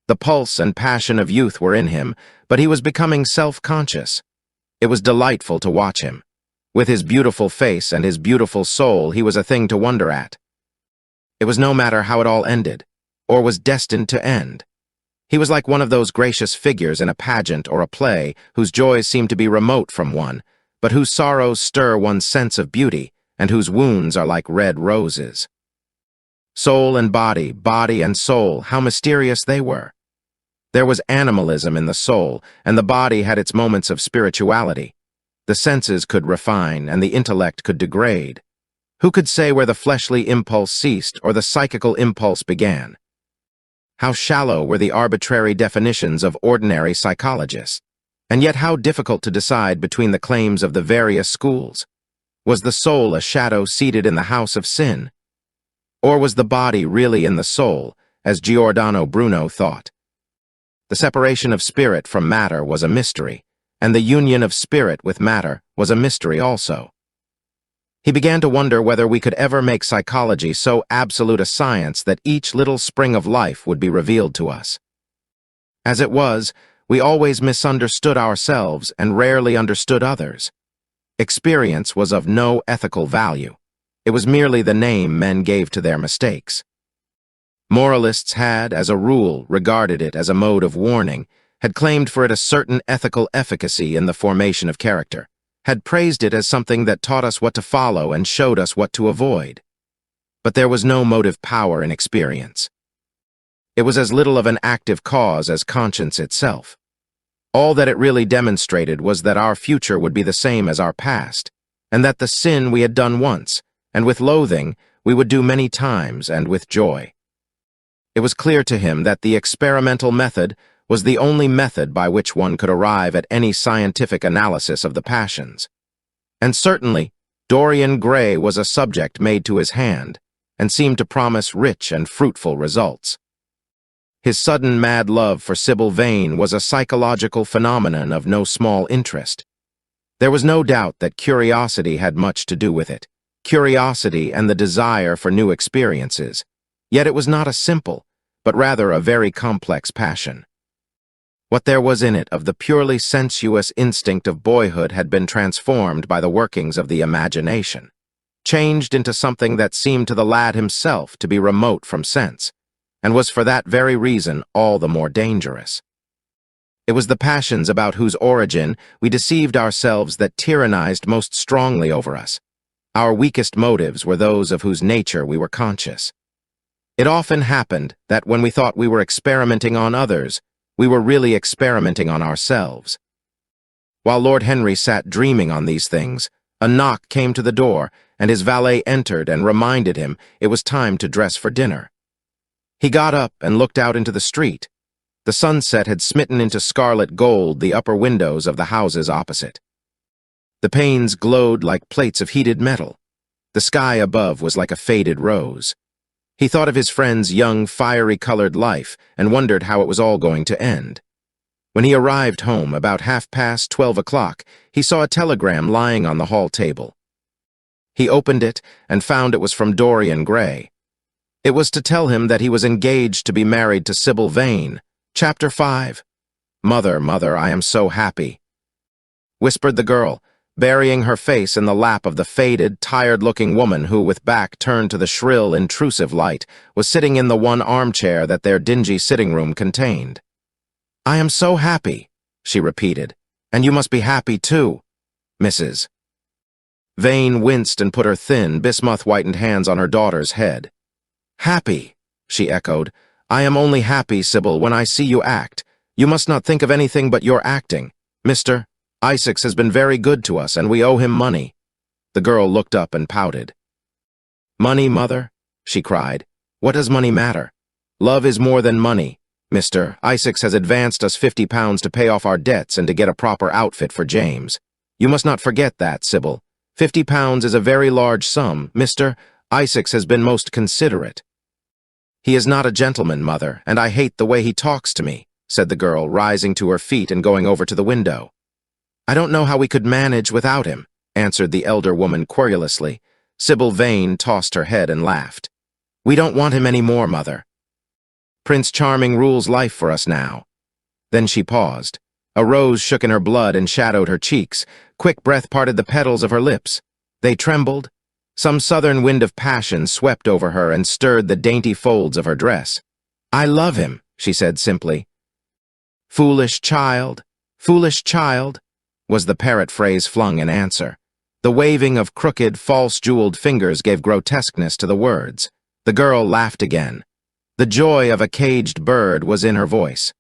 The pulse and passion of youth were in him, but he was becoming self-conscious. It was delightful to watch him. With his beautiful face and his beautiful soul, he was a thing to wonder at. It was no matter how it all ended, or was destined to end. He was like one of those gracious figures in a pageant or a play whose joys seem to be remote from one, but whose sorrows stir one's sense of beauty, and whose wounds are like red roses. Soul and body, body and soul, how mysterious they were. There was animalism in the soul, and the body had its moments of spirituality. The senses could refine, and the intellect could degrade. Who could say where the fleshly impulse ceased or the psychical impulse began? How shallow were the arbitrary definitions of ordinary psychologists. And yet how difficult to decide between the claims of the various schools. Was the soul a shadow seated in the house of sin? Or was the body really in the soul, as Giordano Bruno thought? The separation of spirit from matter was a mystery, and the union of spirit with matter was a mystery also. He began to wonder whether we could ever make psychology so absolute a science that each little spring of life would be revealed to us. As it was, we always misunderstood ourselves and rarely understood others. Experience was of no ethical value. It was merely the name men gave to their mistakes. Moralists had, as a rule, regarded it as a mode of warning, had claimed for it a certain ethical efficacy in the formation of character, had praised it as something that taught us what to follow and showed us what to avoid. But there was no motive power in experience. It was as little of an active cause as conscience itself. All that it really demonstrated was that our future would be the same as our past, and that the sin we had done once, and with loathing, we would do many times and with joy. It was clear to him that the experimental method was the only method by which one could arrive at any scientific analysis of the passions. And certainly, Dorian Gray was a subject made to his hand, and seemed to promise rich and fruitful results. His sudden mad love for Sybil Vane was a psychological phenomenon of no small interest. There was no doubt that curiosity had much to do with it, curiosity and the desire for new experiences, yet it was not a simple, but rather a very complex passion. What there was in it of the purely sensuous instinct of boyhood had been transformed by the workings of the imagination, changed into something that seemed to the lad himself to be remote from sense, and was for that very reason all the more dangerous. It was the passions about whose origin we deceived ourselves that tyrannized most strongly over us. Our weakest motives were those of whose nature we were conscious. It often happened that when we thought we were experimenting on others, we were really experimenting on ourselves. While Lord Henry sat dreaming on these things, a knock came to the door, and his valet entered and reminded him it was time to dress for dinner. He got up and looked out into the street. The sunset had smitten into scarlet gold the upper windows of the houses opposite. The panes glowed like plates of heated metal. The sky above was like a faded rose. He thought of his friend's young, fiery-colored life and wondered how it was all going to end. When he arrived home about 12:30, he saw a telegram lying on the hall table. He opened it and found it was from Dorian Gray. It was to tell him that he was engaged to be married to Sybil Vane. Chapter 5. "Mother, mother, I am so happy," whispered the girl, burying her face in the lap of the faded, tired-looking woman who, with back turned to the shrill, intrusive light, was sitting in the one armchair that their dingy sitting room contained. "I am so happy," she repeated, "and you must be happy too, Mrs." Vane winced and put her thin, bismuth-whitened hands on her daughter's head. "Happy," she echoed. "I am only happy, Sybil, when I see you act. You must not think of anything but your acting. Mr. Isaacs has been very good to us, and we owe him money." The girl looked up and pouted. "Money, mother?" she cried. "What does money matter? Love is more than money. Mr. Isaacs has advanced us £50 to pay off our debts and to get a proper outfit for James. You must not forget that, Sybil. £50 is a very large sum. Mr. Isaacs has been most considerate." "He is not a gentleman, mother, and I hate the way he talks to me," said the girl, rising to her feet and going over to the window. "I don't know how we could manage without him," answered the elder woman querulously. Sybil Vane tossed her head and laughed. "We don't want him any more, mother. Prince Charming rules life for us now." Then she paused. A rose shook in her blood and shadowed her cheeks. Quick breath parted the petals of her lips. They trembled. Some southern wind of passion swept over her and stirred the dainty folds of her dress. "I love him," she said simply. "Foolish child, foolish child," was the parrot phrase flung in answer. The waving of crooked, false-jeweled fingers gave grotesqueness to the words. The girl laughed again. The joy of a caged bird was in her voice.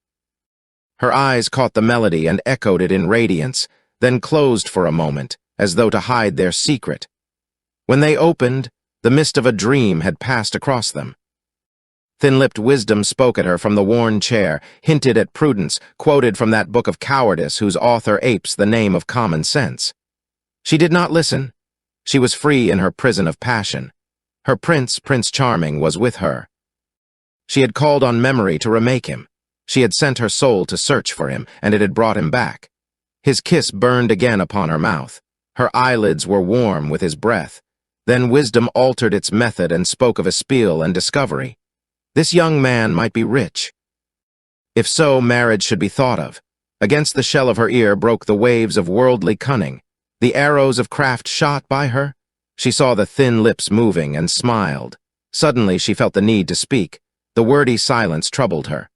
Her eyes caught the melody and echoed it in radiance, then closed for a moment, as though to hide their secret. When they opened, the mist of a dream had passed across them. Thin-lipped wisdom spoke at her from the worn chair, hinted at prudence, quoted from that book of cowardice whose author apes the name of common sense. She did not listen. She was free in her prison of passion. Her prince, Prince Charming, was with her. She had called on memory to remake him. She had sent her soul to search for him, and it had brought him back. His kiss burned again upon her mouth. Her eyelids were warm with his breath. Then wisdom altered its method and spoke of espial and discovery. This young man might be rich. If so, marriage should be thought of. Against the shell of her ear broke the waves of worldly cunning. The arrows of craft shot by her. She saw the thin lips moving and smiled. Suddenly she felt the need to speak. The wordy silence troubled her.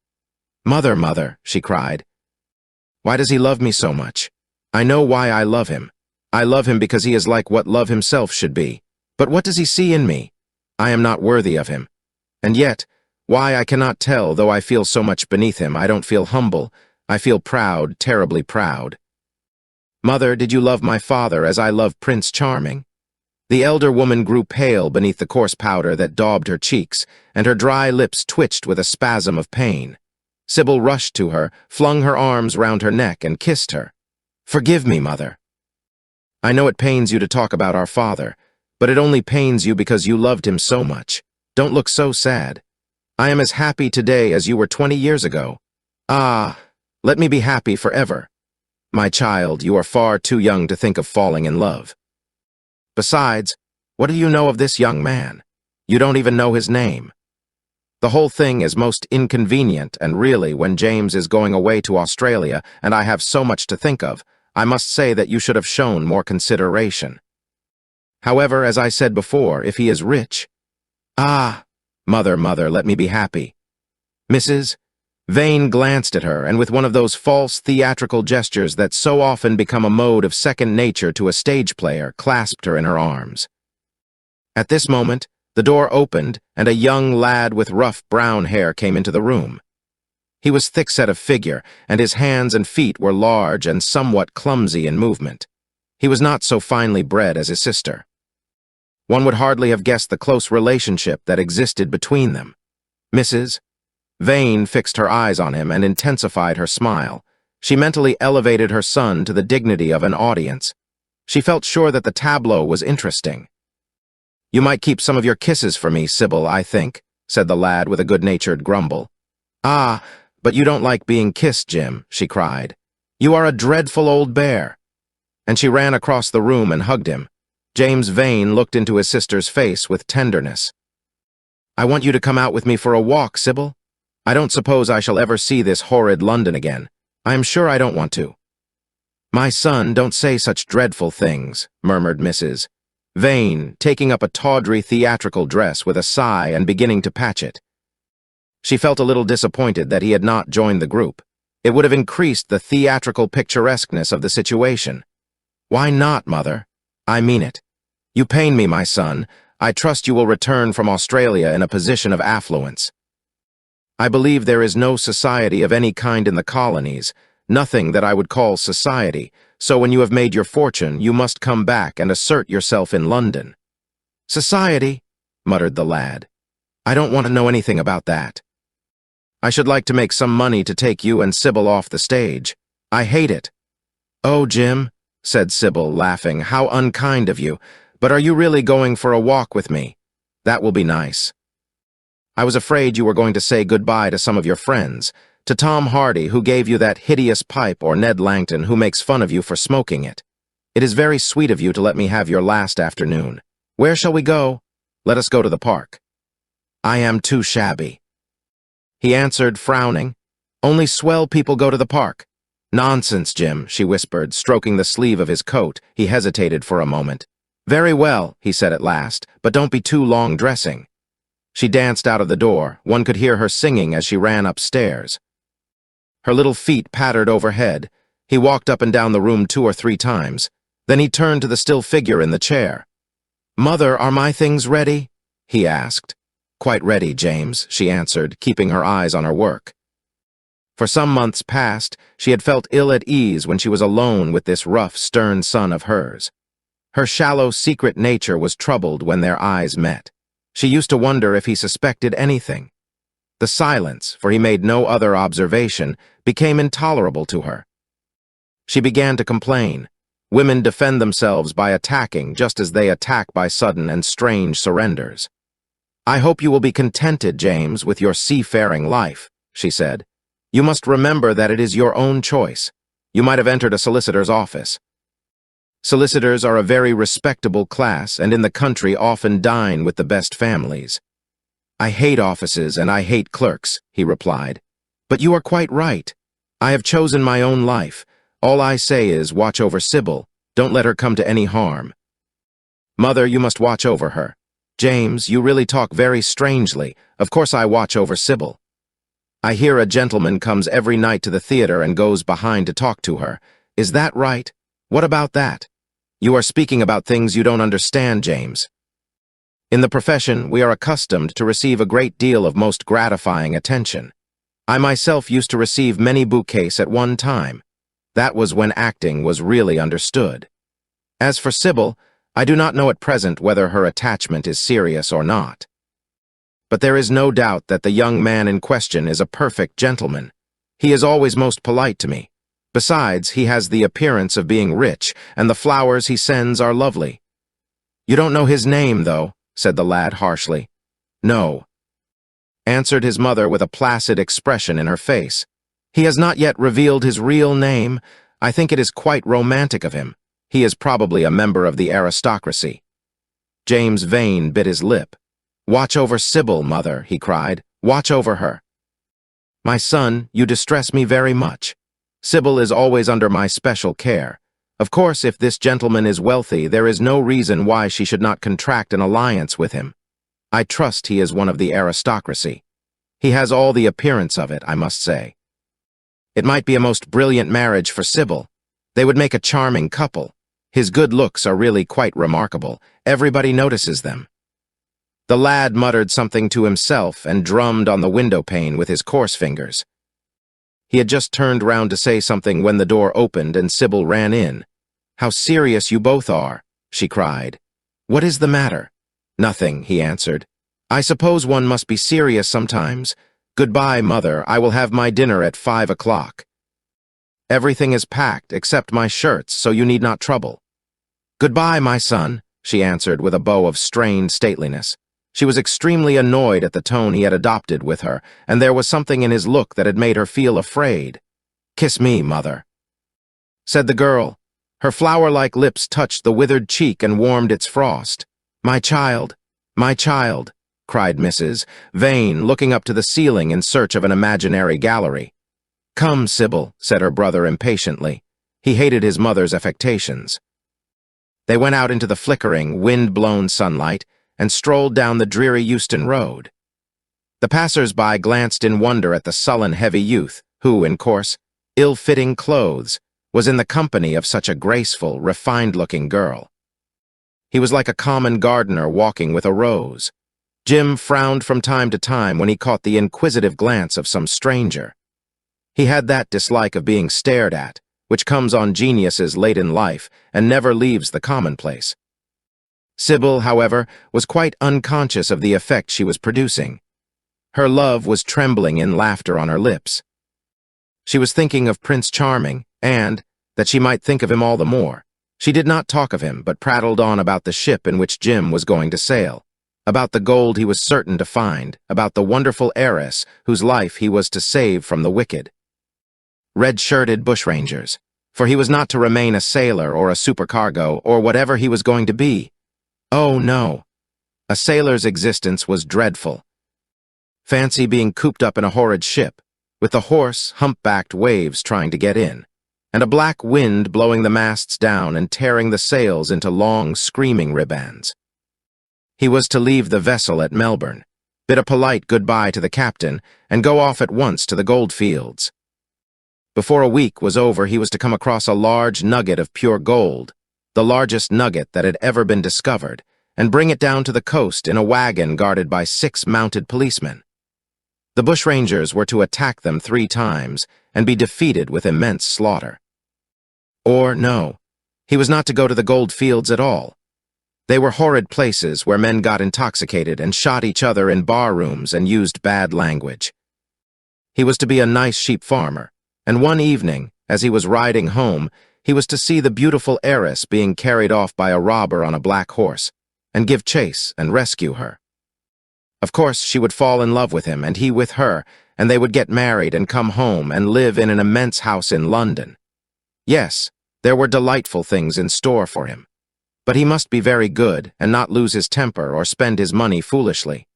"Mother, mother," she cried. "Why does he love me so much? I know why I love him. I love him because he is like what love himself should be. But what does he see in me? I am not worthy of him. And yet, why I cannot tell, though I feel so much beneath him. I don't feel humble. I feel proud, terribly proud. Mother, did you love my father as I love Prince Charming?" The elder woman grew pale beneath the coarse powder that daubed her cheeks, and her dry lips twitched with a spasm of pain. Sybil rushed to her, flung her arms round her neck, and kissed her. "Forgive me, mother. I know it pains you to talk about our father, but it only pains you because you loved him so much. Don't look so sad. I am as happy today as you were 20 years ago. Ah, let me be happy forever. My child, you are far too young to think of falling in love. Besides, what do you know of this young man? You don't even know his name. The whole thing is most inconvenient, and really, when James is going away to Australia, and I have so much to think of, I must say that you should have shown more consideration. However, as I said before, if he is rich— Ah, mother, let me be happy. Mrs. Vane glanced at her, and with one of those false theatrical gestures that so often become a mode of second nature to a stage player, clasped her in her arms. At this moment, the door opened, and a young lad with rough brown hair came into the room. He was thick-set of figure, and his hands and feet were large and somewhat clumsy in movement. He was not so finely bred as his sister. One would hardly have guessed the close relationship that existed between them. Mrs. Vane fixed her eyes on him and intensified her smile. She mentally elevated her son to the dignity of an audience. She felt sure that the tableau was interesting. "You might keep some of your kisses for me, Sybil, I think," said the lad with a good-natured grumble. "Ah, but you don't like being kissed, Jim," she cried. "You are a dreadful old bear." And she ran across the room and hugged him. James Vane looked into his sister's face with tenderness. "I want you to come out with me for a walk, Sybil. I don't suppose I shall ever see this horrid London again. I am sure I don't want to." "My son, don't say such dreadful things," murmured Mrs. Vane, taking up a tawdry theatrical dress with a sigh and beginning to patch it. She felt a little disappointed that he had not joined the group. It would have increased the theatrical picturesqueness of the situation. "Why not, mother? I mean it. You pain me, my son. I trust you will return from Australia in a position of affluence. I believe there is no society of any kind in the colonies, nothing that I would call society, so when you have made your fortune, you must come back and assert yourself in London." "Society?" muttered the lad. "I don't want to know anything about that. I should like to make some money to take you and Sybil off the stage. I hate it." "Oh, Jim," said Sybil, laughing, "how unkind of you. But are you really going for a walk with me? That will be nice. I was afraid you were going to say goodbye to some of your friends, to Tom Hardy, who gave you that hideous pipe, or Ned Langton, who makes fun of you for smoking it. It is very sweet of you to let me have your last afternoon. Where shall we go? Let us go to the park." "I am too shabby," he answered, frowning. "Only swell people go to the park." "Nonsense, Jim," she whispered, stroking the sleeve of his coat. He hesitated for a moment. "Very well," he said at last, "but don't be too long dressing." She danced out of the door. One could hear her singing as she ran upstairs. Her little feet pattered overhead. He walked up and down the room 2 or 3 times. Then he turned to the still figure in the chair. "Mother, are my things ready?" he asked. "Quite ready, James," she answered, keeping her eyes on her work. For some months past, she had felt ill at ease when she was alone with this rough, stern son of hers. Her shallow, secret nature was troubled when their eyes met. She used to wonder if he suspected anything. The silence, for he made no other observation, became intolerable to her. She began to complain. Women defend themselves by attacking just as they attack by sudden and strange surrenders. "I hope you will be contented, James, with your seafaring life," she said. "You must remember that it is your own choice. You might have entered a solicitor's office. Solicitors are a very respectable class and in the country often dine with the best families." "I hate offices and I hate clerks," he replied. "But you are quite right. I have chosen my own life. All I say is watch over Sybil. Don't let her come to any harm." "Mother, you must watch over her." "James, you really talk very strangely. Of course I watch over Sybil. I hear a gentleman comes every night to the theater and goes behind to talk to her. Is that right? What about that? You are speaking about things you don't understand, James. In the profession, we are accustomed to receive a great deal of most gratifying attention. I myself used to receive many bouquets at one time. That was when acting was really understood. As for Sybil, I do not know at present whether her attachment is serious or not. But there is no doubt that the young man in question is a perfect gentleman. He is always most polite to me. Besides, he has the appearance of being rich, and the flowers he sends are lovely." "You don't know his name, though," said the lad harshly. "No," answered his mother with a placid expression in her face. "He has not yet revealed his real name. I think it is quite romantic of him. He is probably a member of the aristocracy." James Vane bit his lip. "Watch over Sybil, mother," he cried. "Watch over her." "My son, you distress me very much. Sybil is always under my special care. Of course, if this gentleman is wealthy, there is no reason why she should not contract an alliance with him. I trust he is one of the aristocracy. He has all the appearance of it, I must say. It might be a most brilliant marriage for Sybil. They would make a charming couple. His good looks are really quite remarkable. Everybody notices them." The lad muttered something to himself and drummed on the window pane with his coarse fingers. He had just turned round to say something when the door opened and Sybil ran in. "How serious you both are," she cried. "What is the matter?" "Nothing," he answered. "I suppose one must be serious sometimes. Goodbye, mother. I will have my dinner at 5 o'clock. Everything is packed except my shirts, so you need not trouble." "Goodbye, my son," she answered with a bow of strained stateliness. She was extremely annoyed at the tone he had adopted with her, and there was something in his look that had made her feel afraid. "Kiss me, mother," said the girl. Her flower-like lips touched the withered cheek and warmed its frost. My child, cried Mrs. Vane, looking up to the ceiling in search of an imaginary gallery. "Come, Sybil," said her brother impatiently. He hated his mother's affectations. They went out into the flickering, wind-blown sunlight, and strolled down the dreary Euston Road. The passers-by glanced in wonder at the sullen, heavy youth, who, in coarse, ill-fitting clothes, was in the company of such a graceful, refined-looking girl. He was like a common gardener walking with a rose. Jim frowned from time to time when he caught the inquisitive glance of some stranger. He had that dislike of being stared at, which comes on geniuses late in life and never leaves the commonplace. Sybil, however, was quite unconscious of the effect she was producing. Her love was trembling in laughter on her lips. She was thinking of Prince Charming, and, that she might think of him all the more, she did not talk of him, but prattled on about the ship in which Jim was going to sail, about the gold he was certain to find, about the wonderful heiress whose life he was to save from the wicked. Red-shirted bushrangers, for he was not to remain a sailor or a supercargo or whatever he was going to be. Oh, no. A sailor's existence was dreadful. Fancy being cooped up in a horrid ship, with the hoarse, hump-backed waves trying to get in, and a black wind blowing the masts down and tearing the sails into long, screaming ribands. He was to leave the vessel at Melbourne, bid a polite goodbye to the captain, and go off at once to the gold fields. Before a week was over, he was to come across a large nugget of pure gold, the largest nugget that had ever been discovered, and bring it down to the coast in a wagon guarded by 6 mounted policemen. The bushrangers were to attack them 3 times and be defeated with immense slaughter. Or, no, he was not to go to the gold fields at all. They were horrid places where men got intoxicated and shot each other in bar rooms and used bad language. He was to be a nice sheep farmer, and one evening, as he was riding home, he was to see the beautiful heiress being carried off by a robber on a black horse, and give chase and rescue her. Of course, she would fall in love with him, and he with her, and they would get married and come home and live in an immense house in London. Yes, there were delightful things in store for him. But he must be very good and not lose his temper or spend his money foolishly.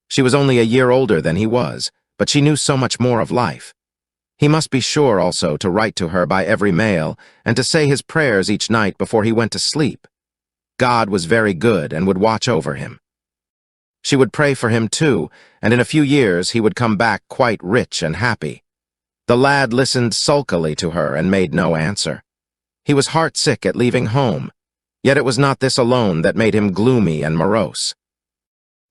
She was only a year older than he was, but she knew so much more of life. He must be sure also to write to her by every mail and to say his prayers each night before he went to sleep. God was very good and would watch over him. She would pray for him too, and in a few years he would come back quite rich and happy. The lad listened sulkily to her and made no answer. He was heartsick at leaving home. Yet it was not this alone that made him gloomy and morose.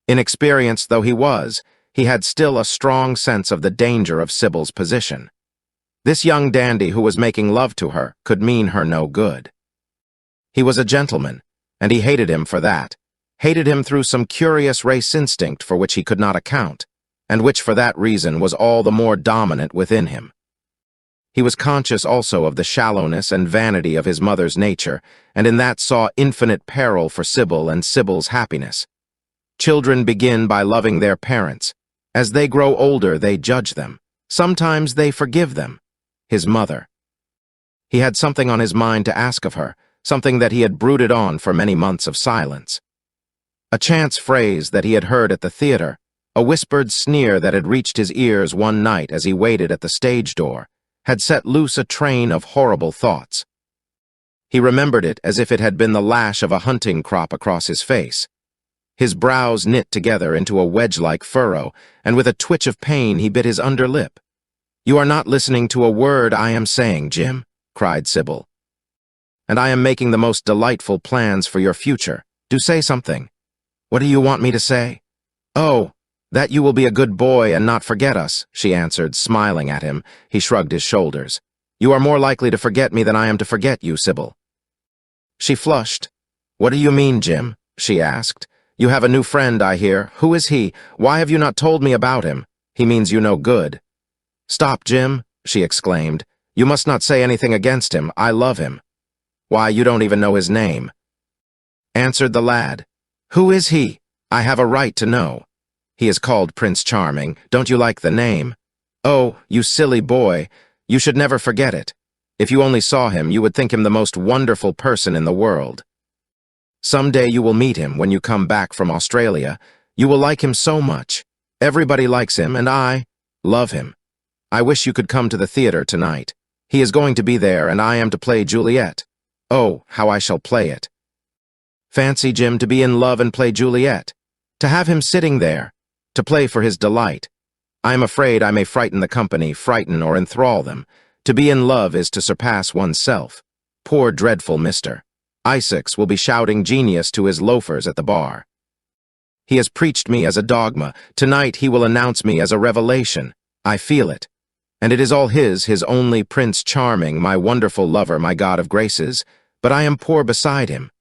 Inexperienced though he was, he had still a strong sense of the danger of Sybil's position. This young dandy who was making love to her could mean her no good. He was a gentleman, and he hated him for that, hated him through some curious race instinct for which he could not account, and which for that reason was all the more dominant within him. He was conscious also of the shallowness and vanity of his mother's nature, and in that saw infinite peril for Sybil and Sybil's happiness. Children begin by loving their parents. As they grow older, they judge them. Sometimes they forgive them. His mother. He had something on his mind to ask of her, something that he had brooded on for many months of silence. A chance phrase that he had heard at the theater, a whispered sneer that had reached his ears one night as he waited at the stage door, had set loose a train of horrible thoughts. He remembered it as if it had been the lash of a hunting crop across his face. His brows knit together into a wedge-like furrow, and with a twitch of pain he bit his under lip. "You are not listening to a word I am saying, Jim," cried Sybil. "And I am making the most delightful plans for your future. Do say something. What do you want me to say?" "Oh, that you will be a good boy and not forget us," she answered, smiling at him. He shrugged his shoulders. "You are more likely to forget me than I am to forget you, Sybil." She flushed. "What do you mean, Jim?" she asked. "You have a new friend, I hear. Who is he? Why have you not told me about him? He means you no good." "Stop, Jim," she exclaimed. "You must not say anything against him. I love him." "Why, you don't even know his name," answered the lad. "Who is he? I have a right to know." "He is called Prince Charming. Don't you like the name?" "Oh, you silly boy. You should never forget it. If you only saw him, you would think him the most wonderful person in the world. Some day you will meet him when you come back from Australia. You will like him so much. Everybody likes him, and I love him. I wish you could come to the theater tonight. He is going to be there, and I am to play Juliet. Oh, how I shall play it. Fancy, Jim, to be in love and play Juliet. To have him sitting there, to play for his delight. I am afraid I may frighten the company, frighten or enthrall them. To be in love is to surpass oneself. Poor dreadful mister. Isaacs will be shouting genius to his loafers at the bar. He has preached me as a dogma. Tonight he will announce me as a revelation. I feel it. And it is all his only Prince Charming, my wonderful lover, my god of graces. But I am poor beside him.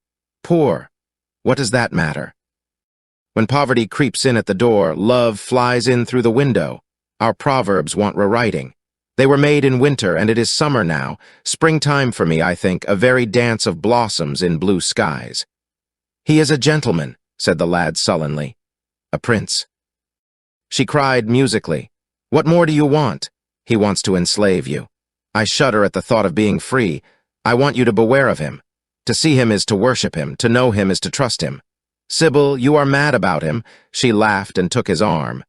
Poor. What does that matter? When poverty creeps in at the door, love flies in through the window. Our proverbs want rewriting. They were made in winter, and it is summer now. Springtime for me, I think, a very dance of blossoms in blue skies. He is a gentleman, said the lad sullenly. A prince. She cried musically. What more do you want? He wants to enslave you. I shudder at the thought of being free. I want you to beware of him. To see him is to worship him. To know him is to trust him. Sybil, you are mad about him. She laughed and took his arm.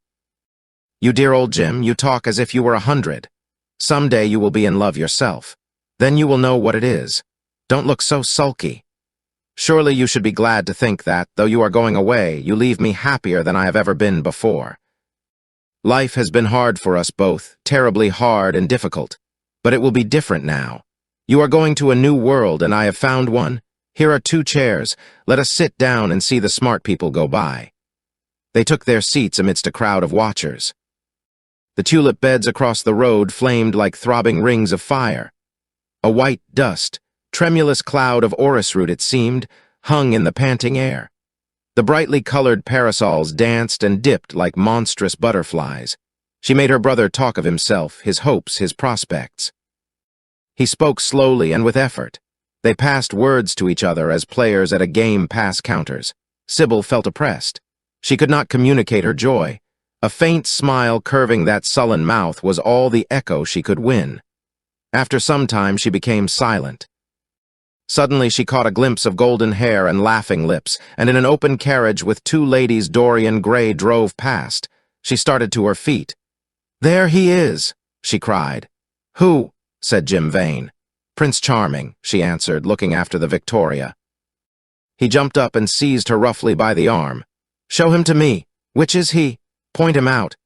You dear old Jim, you talk as if you were 100. Some day you will be in love yourself. Then you will know what it is. Don't look so sulky. Surely you should be glad to think that, though you are going away, you leave me happier than I have ever been before. Life has been hard for us both, terribly hard and difficult. But it will be different now. You are going to a new world, and I have found one. Here are 2 chairs. Let us sit down and see the smart people go by. They took their seats amidst a crowd of watchers. The tulip beds across the road flamed like throbbing rings of fire. A white dust, tremulous cloud of orris root it seemed, hung in the panting air. The brightly colored parasols danced and dipped like monstrous butterflies. She made her brother talk of himself, his hopes, his prospects. He spoke slowly and with effort. They passed words to each other as players at a game pass counters. Sybil felt oppressed. She could not communicate her joy. A faint smile curving that sullen mouth was all the echo she could win. After some time, she became silent. Suddenly, she caught a glimpse of golden hair and laughing lips, and in an open carriage with two ladies Dorian Gray drove past. She started to her feet. "There he is!" she cried. "Who?" said Jim Vane. "Prince Charming," she answered, looking after the Victoria. He jumped up and seized her roughly by the arm. "Show him to me. Which is he? Point him out.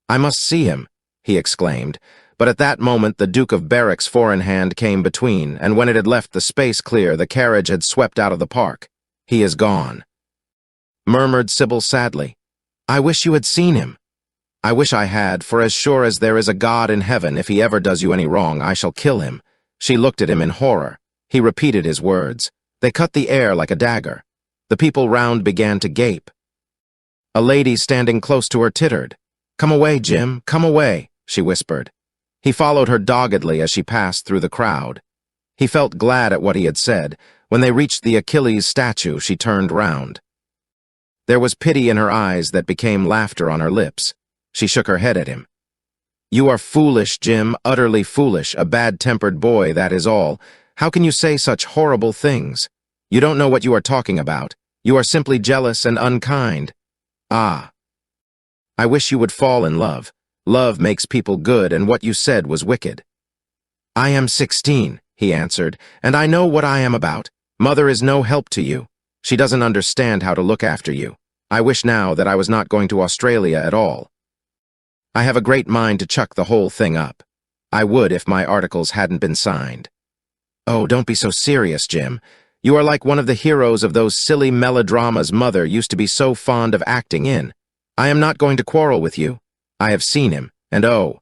I must see him," he exclaimed. But at that moment the Duke of Berwick's foreign hand came between, and when it had left the space clear, the carriage had swept out of the park. "He is gone," murmured Sybil sadly. "I wish you had seen him." "I wish I had, for as sure as there is a God in heaven, if he ever does you any wrong, I shall kill him." She looked at him in horror. He repeated his words. They cut the air like a dagger. The people round began to gape. A lady standing close to her tittered. "Come away, Jim, come away," she whispered. He followed her doggedly as she passed through the crowd. He felt glad at what he had said. When they reached the Achilles statue, she turned round. There was pity in her eyes that became laughter on her lips. She shook her head at him. "You are foolish, Jim, utterly foolish, a bad-tempered boy, that is all. How can you say such horrible things? You don't know what you are talking about. You are simply jealous and unkind. Ah. I wish you would fall in love. Love makes people good, and what you said was wicked." "I am 16, he answered, "and I know what I am about. Mother is no help to you. She doesn't understand how to look after you. I wish now that I was not going to Australia at all. I have a great mind to chuck the whole thing up. I would if my articles hadn't been signed." "Oh, don't be so serious, Jim. You are like one of the heroes of those silly melodramas Mother used to be so fond of acting in. I am not going to quarrel with you. I have seen him, and oh,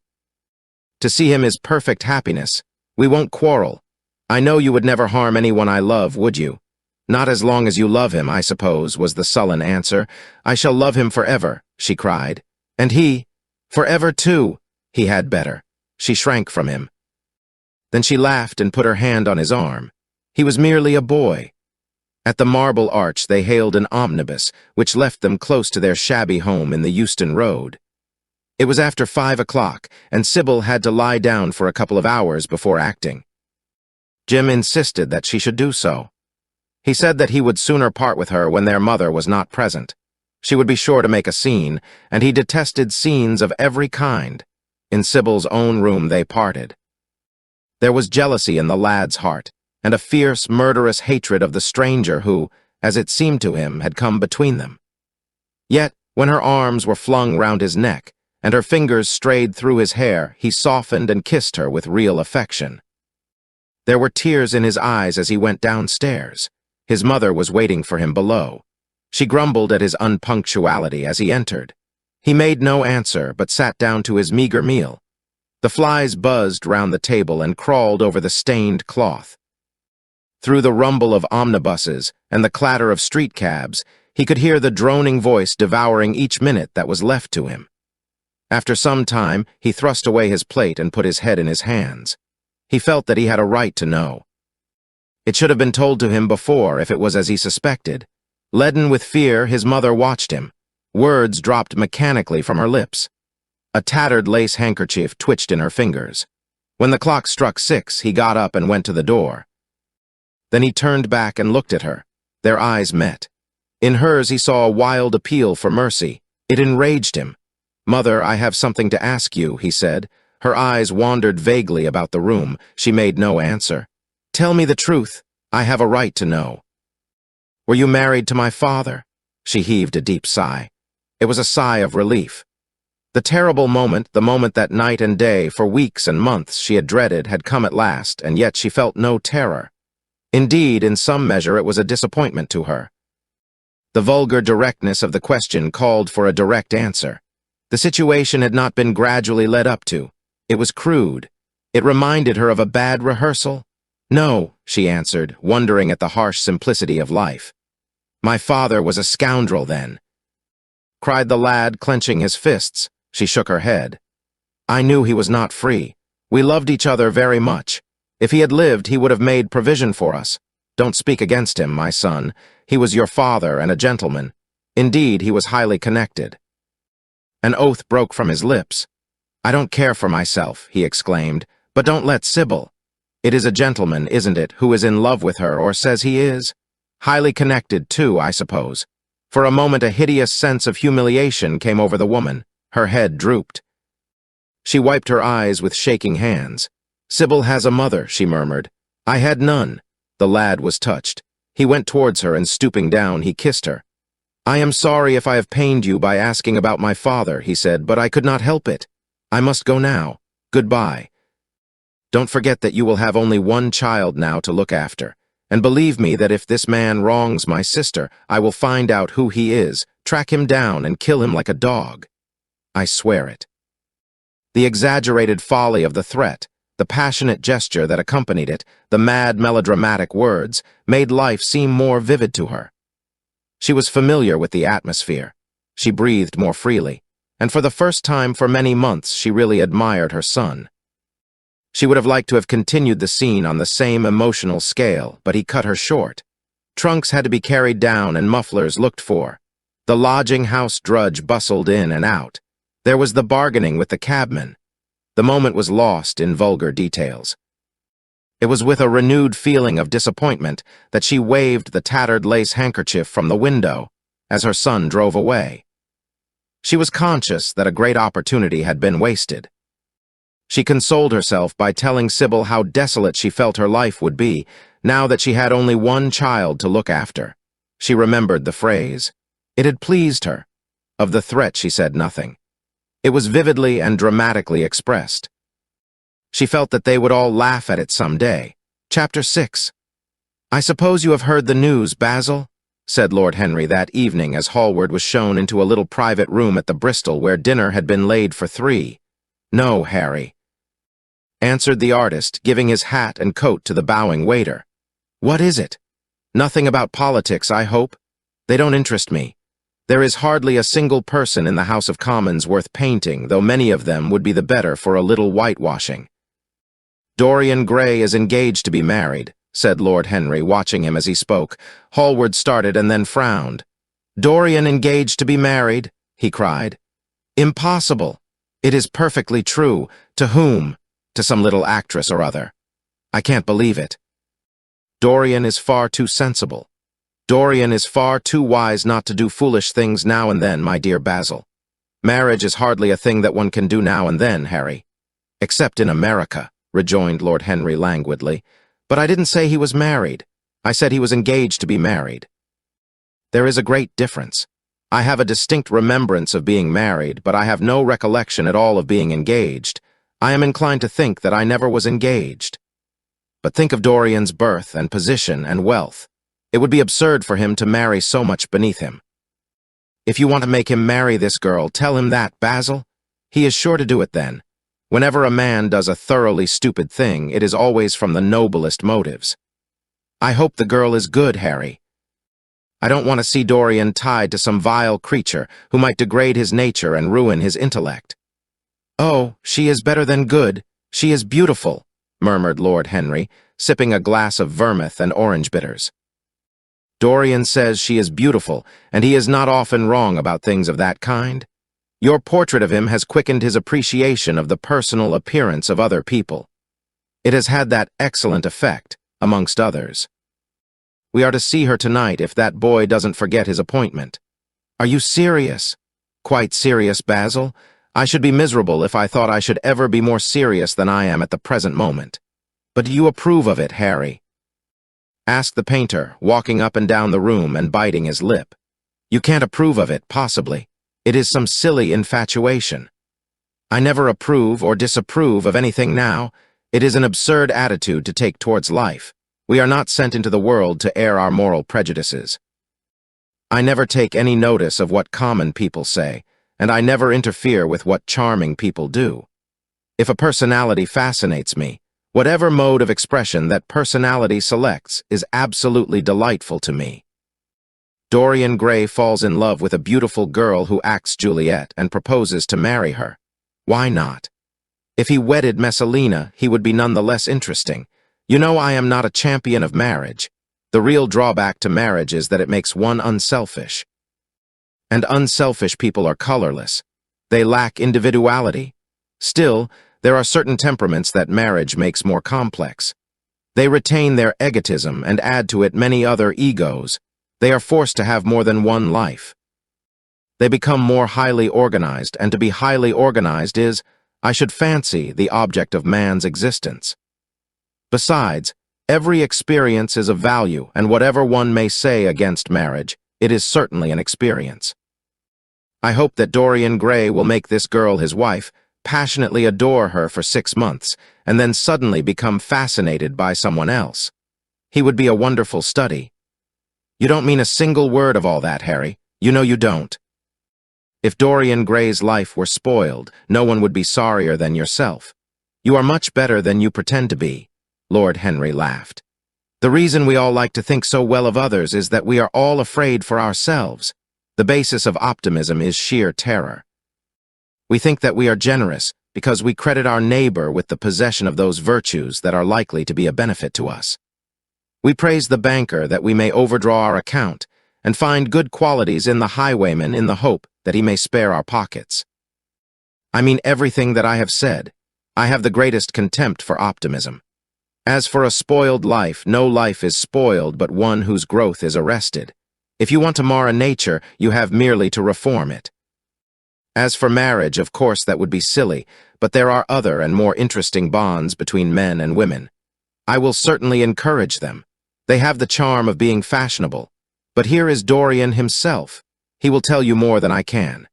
to see him is perfect happiness. We won't quarrel. I know you would never harm anyone I love, would you?" "Not as long as you love him, I suppose," was the sullen answer. "I shall love him forever," she cried. "And he, forever too. He had better." She shrank from him. Then she laughed and put her hand on his arm. He was merely a boy. At the Marble Arch they hailed an omnibus, which left them close to their shabby home in the Euston Road. It was after 5 o'clock, and Sybil had to lie down for a couple of hours before acting. Jim insisted that she should do so. He said that he would sooner part with her when their mother was not present. She would be sure to make a scene, and he detested scenes of every kind. In Sybil's own room they parted. There was jealousy in the lad's heart, and a fierce, murderous hatred of the stranger who, as it seemed to him, had come between them. Yet, when her arms were flung round his neck, and her fingers strayed through his hair, he softened and kissed her with real affection. There were tears in his eyes as he went downstairs. His mother was waiting for him below. She grumbled at his unpunctuality as he entered. He made no answer, but sat down to his meager meal. The flies buzzed round the table and crawled over the stained cloth. Through the rumble of omnibuses and the clatter of street cabs, he could hear the droning voice devouring each minute that was left to him. After some time, he thrust away his plate and put his head in his hands. He felt that he had a right to know. It should have been told to him before if it was as he suspected. Leaden with fear, his mother watched him. Words dropped mechanically from her lips. A tattered lace handkerchief twitched in her fingers. When the clock struck 6, he got up and went to the door. Then he turned back and looked at her. Their eyes met. In hers he saw a wild appeal for mercy. It enraged him. "Mother, I have something to ask you," he said. Her eyes wandered vaguely about the room. She made no answer. "Tell me the truth. I have a right to know." "Were you married to my father?" She heaved a deep sigh. It was a sigh of relief. The terrible moment, the moment that night and day, for weeks and months she had dreaded, had come at last, and yet she felt no terror. Indeed, in some measure it was a disappointment to her. The vulgar directness of the question called for a direct answer. The situation had not been gradually led up to. It was crude. It reminded her of a bad rehearsal. "No," she answered, wondering at the harsh simplicity of life. My father was a scoundrel then, cried the lad, clenching his fists. She shook her head. I knew he was not free. We loved each other very much. If he had lived, he would have made provision for us. Don't speak against him, my son. He was your father and a gentleman. Indeed, he was highly connected. An oath broke from his lips. I don't care for myself, he exclaimed, but don't let Sybil. It is a gentleman, isn't it, who is in love with her or says he is? Highly connected, too, I suppose. For a moment a hideous sense of humiliation came over the woman. Her head drooped. She wiped her eyes with shaking hands. Sybil has a mother, she murmured. I had none. The lad was touched. He went towards her and stooping down, he kissed her. I am sorry if I have pained you by asking about my father, he said, but I could not help it. I must go now. Goodbye. Don't forget that you will have only one child now to look after. And believe me that if this man wrongs my sister, I will find out who he is, track him down, and kill him like a dog. I swear it. The exaggerated folly of the threat, the passionate gesture that accompanied it, the mad melodramatic words, made life seem more vivid to her. She was familiar with the atmosphere. She breathed more freely, and for the first time for many months she really admired her son. She would have liked to have continued the scene on the same emotional scale, but he cut her short. Trunks had to be carried down and mufflers looked for. The lodging-house drudge bustled in and out. There was the bargaining with the cabman. The moment was lost in vulgar details. It was with a renewed feeling of disappointment that she waved the tattered lace handkerchief from the window as her son drove away. She was conscious that a great opportunity had been wasted. She consoled herself by telling Sybil how desolate she felt her life would be, now that she had only one child to look after. She remembered the phrase. It had pleased her. Of the threat she said nothing. It was vividly and dramatically expressed. She felt that they would all laugh at it some day. Chapter 6. I suppose you have heard the news, Basil? Said Lord Henry that evening as Hallward was shown into a little private room at the Bristol where dinner had been laid for 3. No, Harry, answered the artist, giving his hat and coat to the bowing waiter. What is it? Nothing about politics, I hope. They don't interest me. There is hardly a single person in the House of Commons worth painting, though many of them would be the better for a little whitewashing. Dorian Gray is engaged to be married, said Lord Henry, watching him as he spoke. Hallward started and then frowned. Dorian engaged to be married? He cried. Impossible. It is perfectly true. To whom? To some little actress or other. I can't believe it. Dorian is far too sensible. Dorian is far too wise not to do foolish things now and then, my dear Basil. Marriage is hardly a thing that one can do now and then, Harry. Except in America, rejoined Lord Henry languidly. But I didn't say he was married. I said he was engaged to be married. There is a great difference. I have a distinct remembrance of being married, but I have no recollection at all of being engaged. I am inclined to think that I never was engaged. But think of Dorian's birth and position and wealth. It would be absurd for him to marry so much beneath him. If you want to make him marry this girl, tell him that, Basil. He is sure to do it then. Whenever a man does a thoroughly stupid thing, it is always from the noblest motives. I hope the girl is good, Harry. I don't want to see Dorian tied to some vile creature who might degrade his nature and ruin his intellect. Oh, she is better than good. She is beautiful, murmured Lord Henry, sipping a glass of vermouth and orange bitters. Dorian says she is beautiful, and he is not often wrong about things of that kind. Your portrait of him has quickened his appreciation of the personal appearance of other people. It has had that excellent effect, amongst others. We are to see her tonight if that boy doesn't forget his appointment. Are you serious? Quite serious, Basil? I should be miserable if I thought I should ever be more serious than I am at the present moment. But do you approve of it, Harry? Asked the painter, walking up and down the room and biting his lip. You can't approve of it, possibly. It is some silly infatuation. I never approve or disapprove of anything now. It is an absurd attitude to take towards life. We are not sent into the world to air our moral prejudices. I never take any notice of what common people say, and I never interfere with what charming people do. If a personality fascinates me, whatever mode of expression that personality selects is absolutely delightful to me. Dorian Gray falls in love with a beautiful girl who acts Juliet and proposes to marry her. Why not? If he wedded Messalina, he would be none the less interesting. You know, I am not a champion of marriage. The real drawback to marriage is that it makes one unselfish. And unselfish people are colorless. They lack individuality. Still, there are certain temperaments that marriage makes more complex. They retain their egotism and add to it many other egos. They are forced to have more than one life. They become more highly organized, and to be highly organized is, I should fancy, the object of man's existence. Besides, every experience is of value, and whatever one may say against marriage, it is certainly an experience. I hope that Dorian Gray will make this girl his wife, passionately adore her for 6 months, and then suddenly become fascinated by someone else. He would be a wonderful study. You don't mean a single word of all that, Harry. You know you don't. If Dorian Gray's life were spoiled, no one would be sorrier than yourself. You are much better than you pretend to be, Lord Henry laughed. The reason we all like to think so well of others is that we are all afraid for ourselves. The basis of optimism is sheer terror. We think that we are generous because we credit our neighbor with the possession of those virtues that are likely to be a benefit to us. We praise the banker that we may overdraw our account and find good qualities in the highwayman in the hope that he may spare our pockets. I mean everything that I have said. I have the greatest contempt for optimism. As for a spoiled life, no life is spoiled but one whose growth is arrested. If you want to mar a nature, you have merely to reform it. As for marriage, of course that would be silly, but there are other and more interesting bonds between men and women. I will certainly encourage them. They have the charm of being fashionable. But here is Dorian himself. He will tell you more than I can.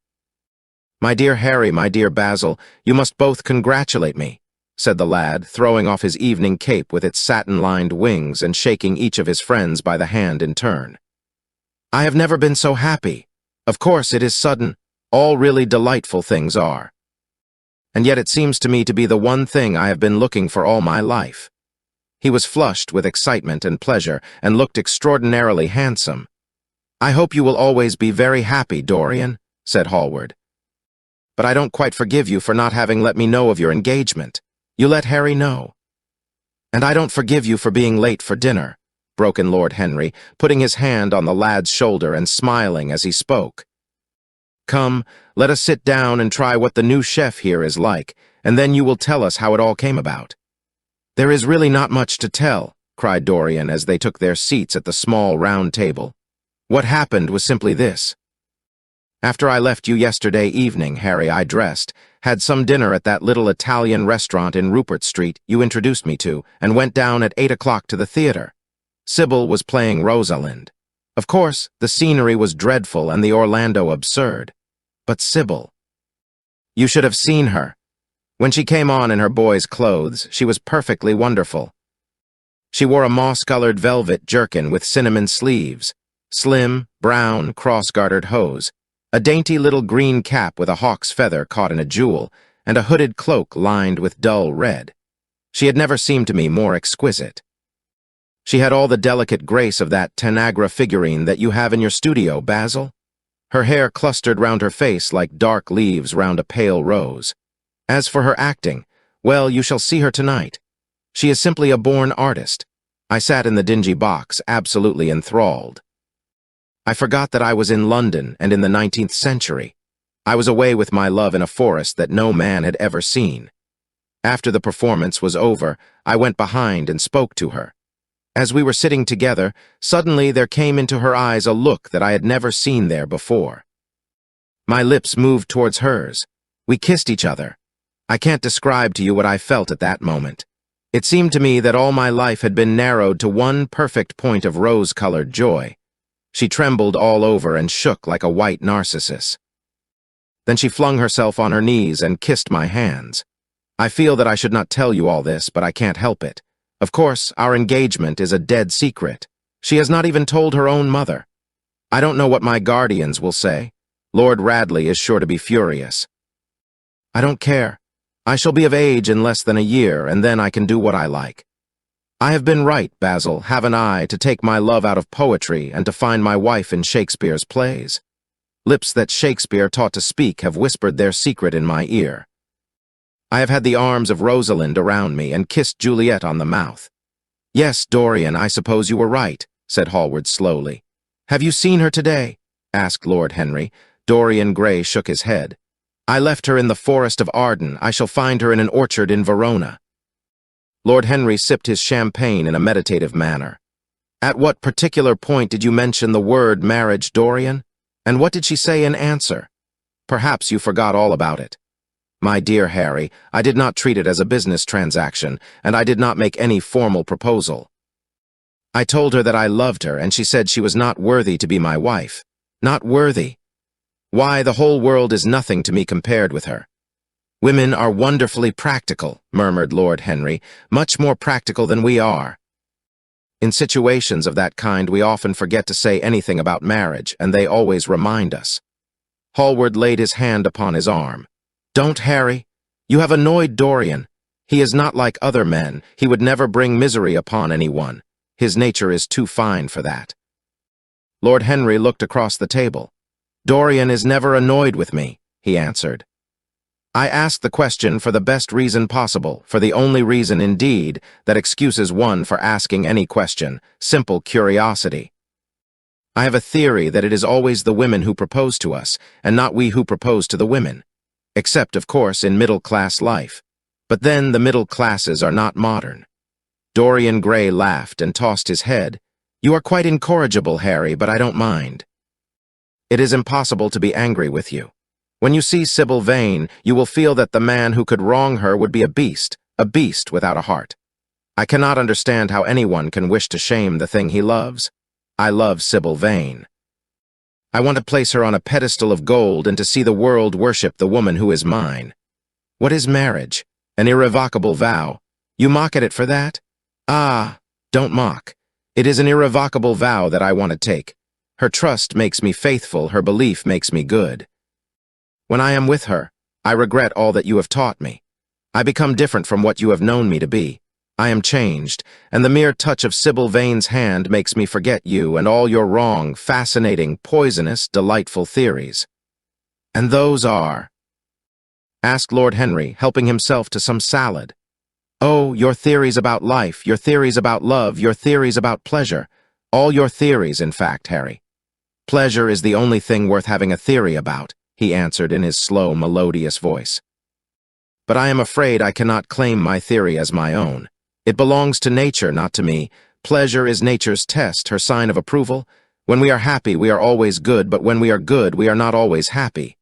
My dear Harry, my dear Basil, you must both congratulate me, said the lad, throwing off his evening cape with its satin-lined wings and shaking each of his friends by the hand in turn. I have never been so happy. Of course, it is sudden. All really delightful things are. And yet it seems to me to be the one thing I have been looking for all my life. He was flushed with excitement and pleasure and looked extraordinarily handsome. I hope you will always be very happy, Dorian, said Hallward. But I don't quite forgive you for not having let me know of your engagement. You let Harry know. And I don't forgive you for being late for dinner, broke in Lord Henry, putting his hand on the lad's shoulder and smiling as he spoke. Come, let us sit down and try what the new chef here is like, and then you will tell us how it all came about. There is really not much to tell, cried Dorian as they took their seats at the small round table. What happened was simply this. After I left you yesterday evening, Harry, I dressed, had some dinner at that little Italian restaurant in Rupert Street you introduced me to, and went down at 8 o'clock to the theater. Sybil was playing Rosalind. Of course, the scenery was dreadful and the Orlando absurd. But Sybil. You should have seen her. When she came on in her boy's clothes, she was perfectly wonderful. She wore a moss-colored velvet jerkin with cinnamon sleeves, slim, brown, cross-gartered hose, a dainty little green cap with a hawk's feather caught in a jewel, and a hooded cloak lined with dull red. She had never seemed to me more exquisite. She had all the delicate grace of that Tanagra figurine that you have in your studio, Basil. Her hair clustered round her face like dark leaves round a pale rose. As for her acting, well, you shall see her tonight. She is simply a born artist. I sat in the dingy box, absolutely enthralled. I forgot that I was in London and in the 19th century. I was away with my love in a forest that no man had ever seen. After the performance was over, I went behind and spoke to her. As we were sitting together, suddenly there came into her eyes a look that I had never seen there before. My lips moved towards hers. We kissed each other. I can't describe to you what I felt at that moment. It seemed to me that all my life had been narrowed to one perfect point of rose-colored joy. She trembled all over and shook like a white narcissus. Then she flung herself on her knees and kissed my hands. I feel that I should not tell you all this, but I can't help it. Of course, our engagement is a dead secret. She has not even told her own mother. I don't know what my guardians will say. Lord Radley is sure to be furious. I don't care. I shall be of age in less than a year, and then I can do what I like. I have been right, Basil, haven't I, to take my love out of poetry and to find my wife in Shakespeare's plays? Lips that Shakespeare taught to speak have whispered their secret in my ear. I have had the arms of Rosalind around me and kissed Juliet on the mouth. Yes, Dorian, I suppose you were right, said Hallward slowly. Have you seen her today? Asked Lord Henry. Dorian Gray shook his head. I left her in the forest of Arden. I shall find her in an orchard in Verona. Lord Henry sipped his champagne in a meditative manner. At what particular point did you mention the word marriage, Dorian? And what did she say in answer? Perhaps you forgot all about it. My dear Harry, I did not treat it as a business transaction, and I did not make any formal proposal. I told her that I loved her, and she said she was not worthy to be my wife. Not worthy. Why, the whole world is nothing to me compared with her. Women are wonderfully practical, murmured Lord Henry, much more practical than we are. In situations of that kind, we often forget to say anything about marriage, and they always remind us. Hallward laid his hand upon his arm. Don't, Harry. You have annoyed Dorian. He is not like other men. He would never bring misery upon anyone. His nature is too fine for that. Lord Henry looked across the table. Dorian is never annoyed with me, he answered. I ask the question for the best reason possible, for the only reason, indeed, that excuses one for asking any question, simple curiosity. I have a theory that it is always the women who propose to us, and not we who propose to the women. Except, of course, in middle-class life. But then the middle classes are not modern. Dorian Gray laughed and tossed his head. You are quite incorrigible, Harry, but I don't mind. It is impossible to be angry with you. When you see Sybil Vane, you will feel that the man who could wrong her would be a beast without a heart. I cannot understand how anyone can wish to shame the thing he loves. I love Sybil Vane. I want to place her on a pedestal of gold and to see the world worship the woman who is mine. What is marriage? An irrevocable vow. You mock at it for that? Ah, don't mock. It is an irrevocable vow that I want to take. Her trust makes me faithful, her belief makes me good. When I am with her, I regret all that you have taught me. I become different from what you have known me to be. I am changed, and the mere touch of Sybil Vane's hand makes me forget you and all your wrong, fascinating, poisonous, delightful theories. And those are? Asked Lord Henry, helping himself to some salad. Oh, your theories about life, your theories about love, your theories about pleasure. All your theories, in fact, Harry. Pleasure is the only thing worth having a theory about, he answered in his slow, melodious voice. But I am afraid I cannot claim my theory as my own. It belongs to nature, not to me. Pleasure is nature's test, her sign of approval. When we are happy, we are always good, but when we are good, we are not always happy.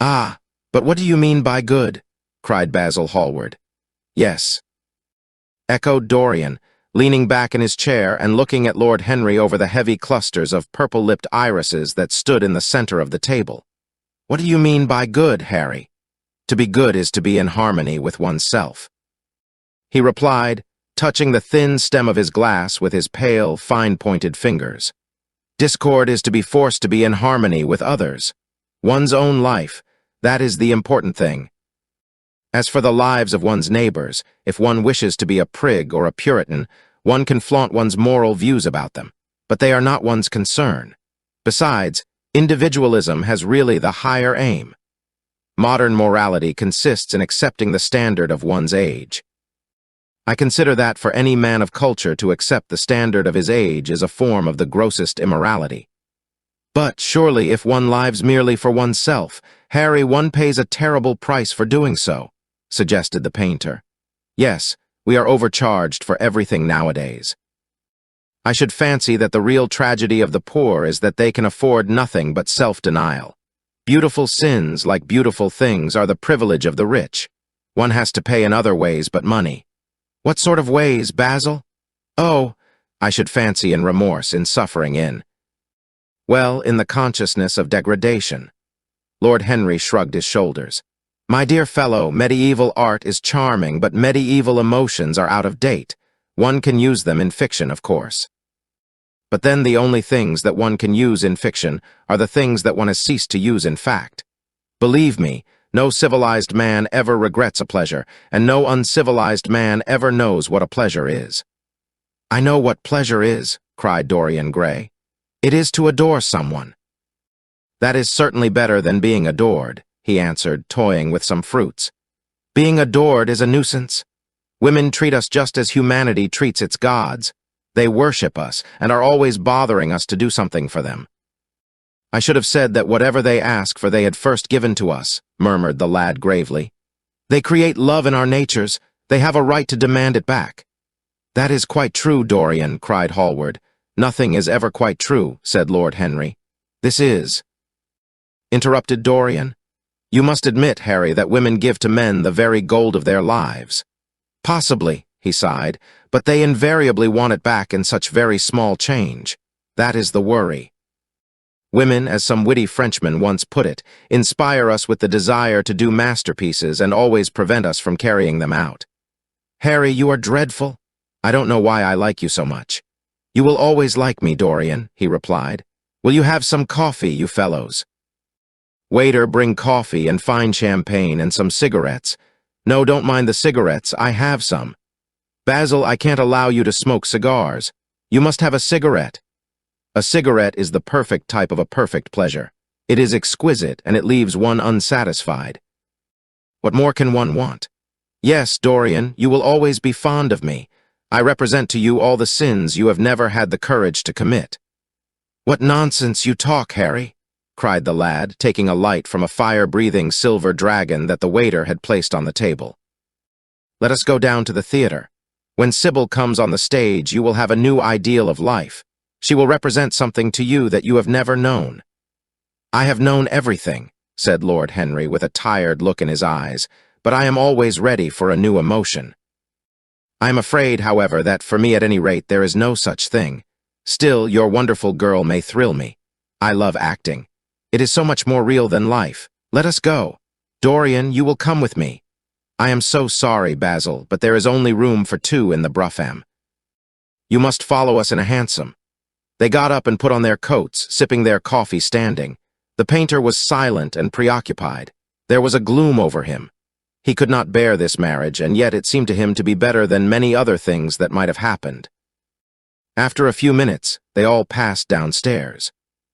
Ah, but what do you mean by good? Cried Basil Hallward. Yes, echoed Dorian, leaning back in his chair and looking at Lord Henry over the heavy clusters of purple-lipped irises that stood in the center of the table. What do you mean by good, Harry? To be good is to be in harmony with oneself. He replied, touching the thin stem of his glass with his pale, fine-pointed fingers. Discord is to be forced to be in harmony with others. One's own life, that is the important thing. As for the lives of one's neighbors, if one wishes to be a prig or a Puritan, one can flaunt one's moral views about them, but they are not one's concern. Besides, individualism has really the higher aim. Modern morality consists in accepting the standard of one's age. I consider that for any man of culture to accept the standard of his age is a form of the grossest immorality. But surely if one lives merely for oneself, Harry, one pays a terrible price for doing so, suggested the painter. Yes, we are overcharged for everything nowadays. I should fancy that the real tragedy of the poor is that they can afford nothing but self-denial. Beautiful sins, like beautiful things, are the privilege of the rich. One has to pay in other ways but money. What sort of ways, Basil? Oh, I should fancy in remorse, in suffering, well, in the consciousness of degradation. Lord Henry shrugged his shoulders. My dear fellow, medieval art is charming, but medieval emotions are out of date. One can use them in fiction, of course. But then the only things that one can use in fiction are the things that one has ceased to use in fact. Believe me, no civilized man ever regrets a pleasure, and no uncivilized man ever knows what a pleasure is. "I know what pleasure is," cried Dorian Gray. "It is to adore someone." "That is certainly better than being adored," he answered, toying with some fruits. "Being adored is a nuisance. Women treat us just as humanity treats its gods. They worship us and are always bothering us to do something for them." "I should have said that whatever they ask for they had first given to us," murmured the lad gravely. "They create love in our natures. They have a right to demand it back." "That is quite true, Dorian," cried Hallward. "Nothing is ever quite true," said Lord Henry. "This is," interrupted Dorian. "You must admit, Harry, that women give to men the very gold of their lives." "Possibly," he sighed, "but they invariably want it back in such very small change. That is the worry. Women, as some witty Frenchman once put it, inspire us with the desire to do masterpieces and always prevent us from carrying them out." "Harry, you are dreadful. I don't know why I like you so much." "You will always like me, Dorian," he replied. "Will you have some coffee, you fellows?" "Waiter, bring coffee and fine champagne and some cigarettes." "No, don't mind the cigarettes. I have some." "Basil, I can't allow you to smoke cigars. You must have a cigarette." A cigarette is the perfect type of a perfect pleasure. It is exquisite, and it leaves one unsatisfied. What more can one want? "Yes, Dorian, you will always be fond of me. I represent to you all the sins you have never had the courage to commit." "What nonsense you talk, Harry," cried the lad, taking a light from a fire-breathing silver dragon that the waiter had placed on the table. "Let us go down to the theater. When Sybil comes on the stage, you will have a new ideal of life. She will represent something to you that you have never known." "I have known everything," said Lord Henry with a tired look in his eyes, "but I am always ready for a new emotion. I am afraid, however, that for me at any rate there is no such thing. Still, your wonderful girl may thrill me. I love acting. It is so much more real than life. Let us go. Dorian, you will come with me. I am so sorry, Basil, but there is only room for two in the brougham. You must follow us in a hansom." They got up and put on their coats, sipping their coffee standing. The painter was silent and preoccupied. There was a gloom over him. He could not bear this marriage, and yet it seemed to him to be better than many other things that might have happened. After a few minutes, they all passed downstairs.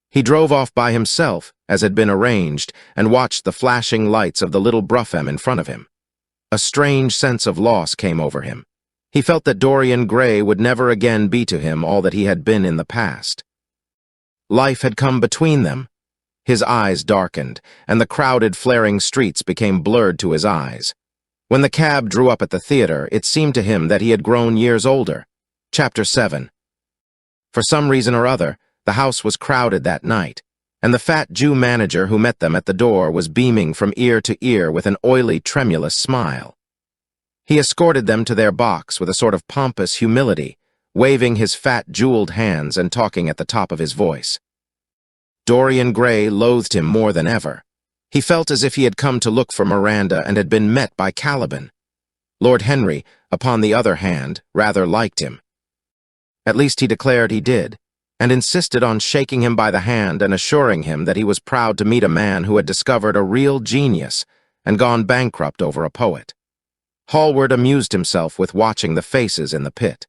He drove off by himself, as had been arranged, and watched the flashing lights of the little brougham in front of him. A strange sense of loss came over him. He felt that Dorian Gray would never again be to him all that he had been in the past. Life had come between them. His eyes darkened, and the crowded, flaring streets became blurred to his eyes. When the cab drew up at the theater, it seemed to him that he had grown years older. Chapter 7. For some reason or other, the house was crowded that night, and the fat Jew manager who met them at the door was beaming from ear to ear with an oily, tremulous smile. He escorted them to their box with a sort of pompous humility, waving his fat, jeweled hands and talking at the top of his voice. Dorian Gray loathed him more than ever. He felt as if he had come to look for Miranda and had been met by Caliban. Lord Henry, upon the other hand, rather liked him. At least he declared he did, and insisted on shaking him by the hand and assuring him that he was proud to meet a man who had discovered a real genius and gone bankrupt over a poet. Hallward amused himself with watching the faces in the pit.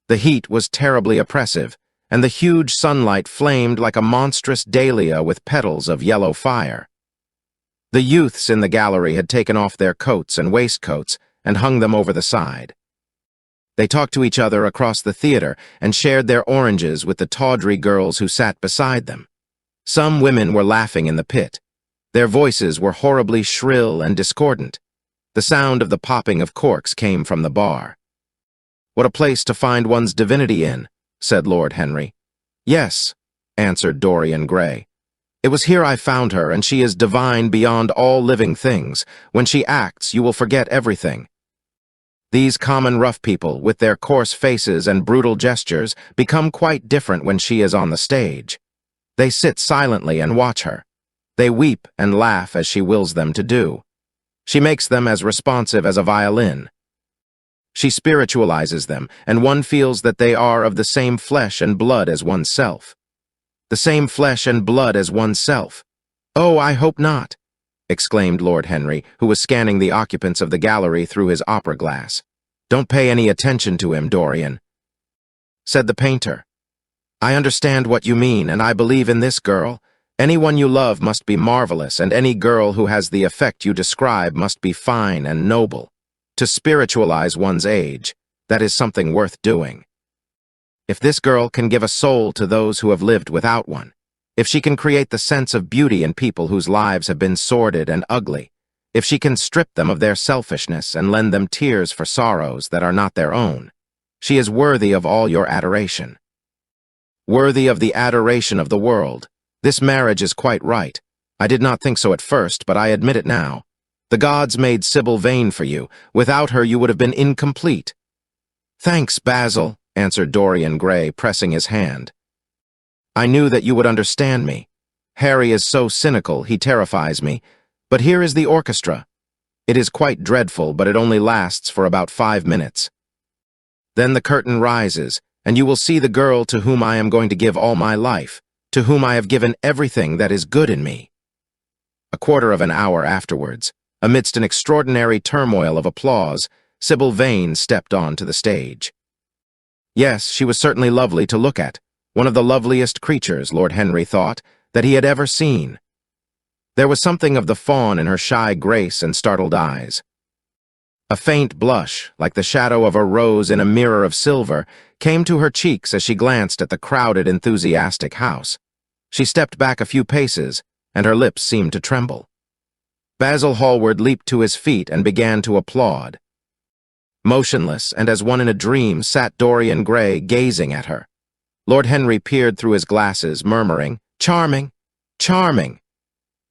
The heat was terribly oppressive, and the huge sunlight flamed like a monstrous dahlia with petals of yellow fire. The youths in the gallery had taken off their coats and waistcoats and hung them over the side. They talked to each other across the theater and shared their oranges with the tawdry girls who sat beside them. Some women were laughing in the pit. Their voices were horribly shrill and discordant. The sound of the popping of corks came from the bar. "What a place to find one's divinity in," said Lord Henry. "Yes," answered Dorian Gray. "It was here I found her, and she is divine beyond all living things. When she acts, you will forget everything. These common rough people, with their coarse faces and brutal gestures, become quite different when she is on the stage. They sit silently and watch her. They weep and laugh as she wills them to do. She makes them as responsive as a violin. She spiritualizes them, and one feels that they are of the same flesh and blood as oneself. The same flesh and blood as oneself. Oh, I hope not," exclaimed Lord Henry, who was scanning the occupants of the gallery through his opera glass. "Don't pay any attention to him, Dorian. said the painter. "I understand what you mean, and I believe in this girl. Anyone you love must be marvelous, and any girl who has the effect you describe must be fine and noble. To spiritualize one's age, that is something worth doing. If this girl can give a soul to those who have lived without one, if she can create the sense of beauty in people whose lives have been sordid and ugly, if she can strip them of their selfishness and lend them tears for sorrows that are not their own, she is worthy of all your adoration. Worthy of the adoration of the world. This marriage is quite right. I did not think so at first, but I admit it now. The gods made Sybil Vane for you. Without her, you would have been incomplete." "Thanks, Basil," answered Dorian Gray, pressing his hand. "I knew that you would understand me. Harry is so cynical, he terrifies me. But here is the orchestra. It is quite dreadful, but it only lasts for about 5 minutes. Then the curtain rises, and you will see the girl to whom I am going to give all my life, to whom I have given everything that is good in me." A quarter of an hour afterwards, amidst an extraordinary turmoil of applause, Sybil Vane stepped onto the stage. Yes, she was certainly lovely to look at, one of the loveliest creatures, Lord Henry thought, that he had ever seen. There was something of the fawn in her shy grace and startled eyes. A faint blush, like the shadow of a rose in a mirror of silver, came to her cheeks as she glanced at the crowded, enthusiastic house. She stepped back a few paces, and her lips seemed to tremble. Basil Hallward leaped to his feet and began to applaud. Motionless, and as one in a dream, sat Dorian Gray gazing at her. Lord Henry peered through his glasses, murmuring, "Charming! Charming!"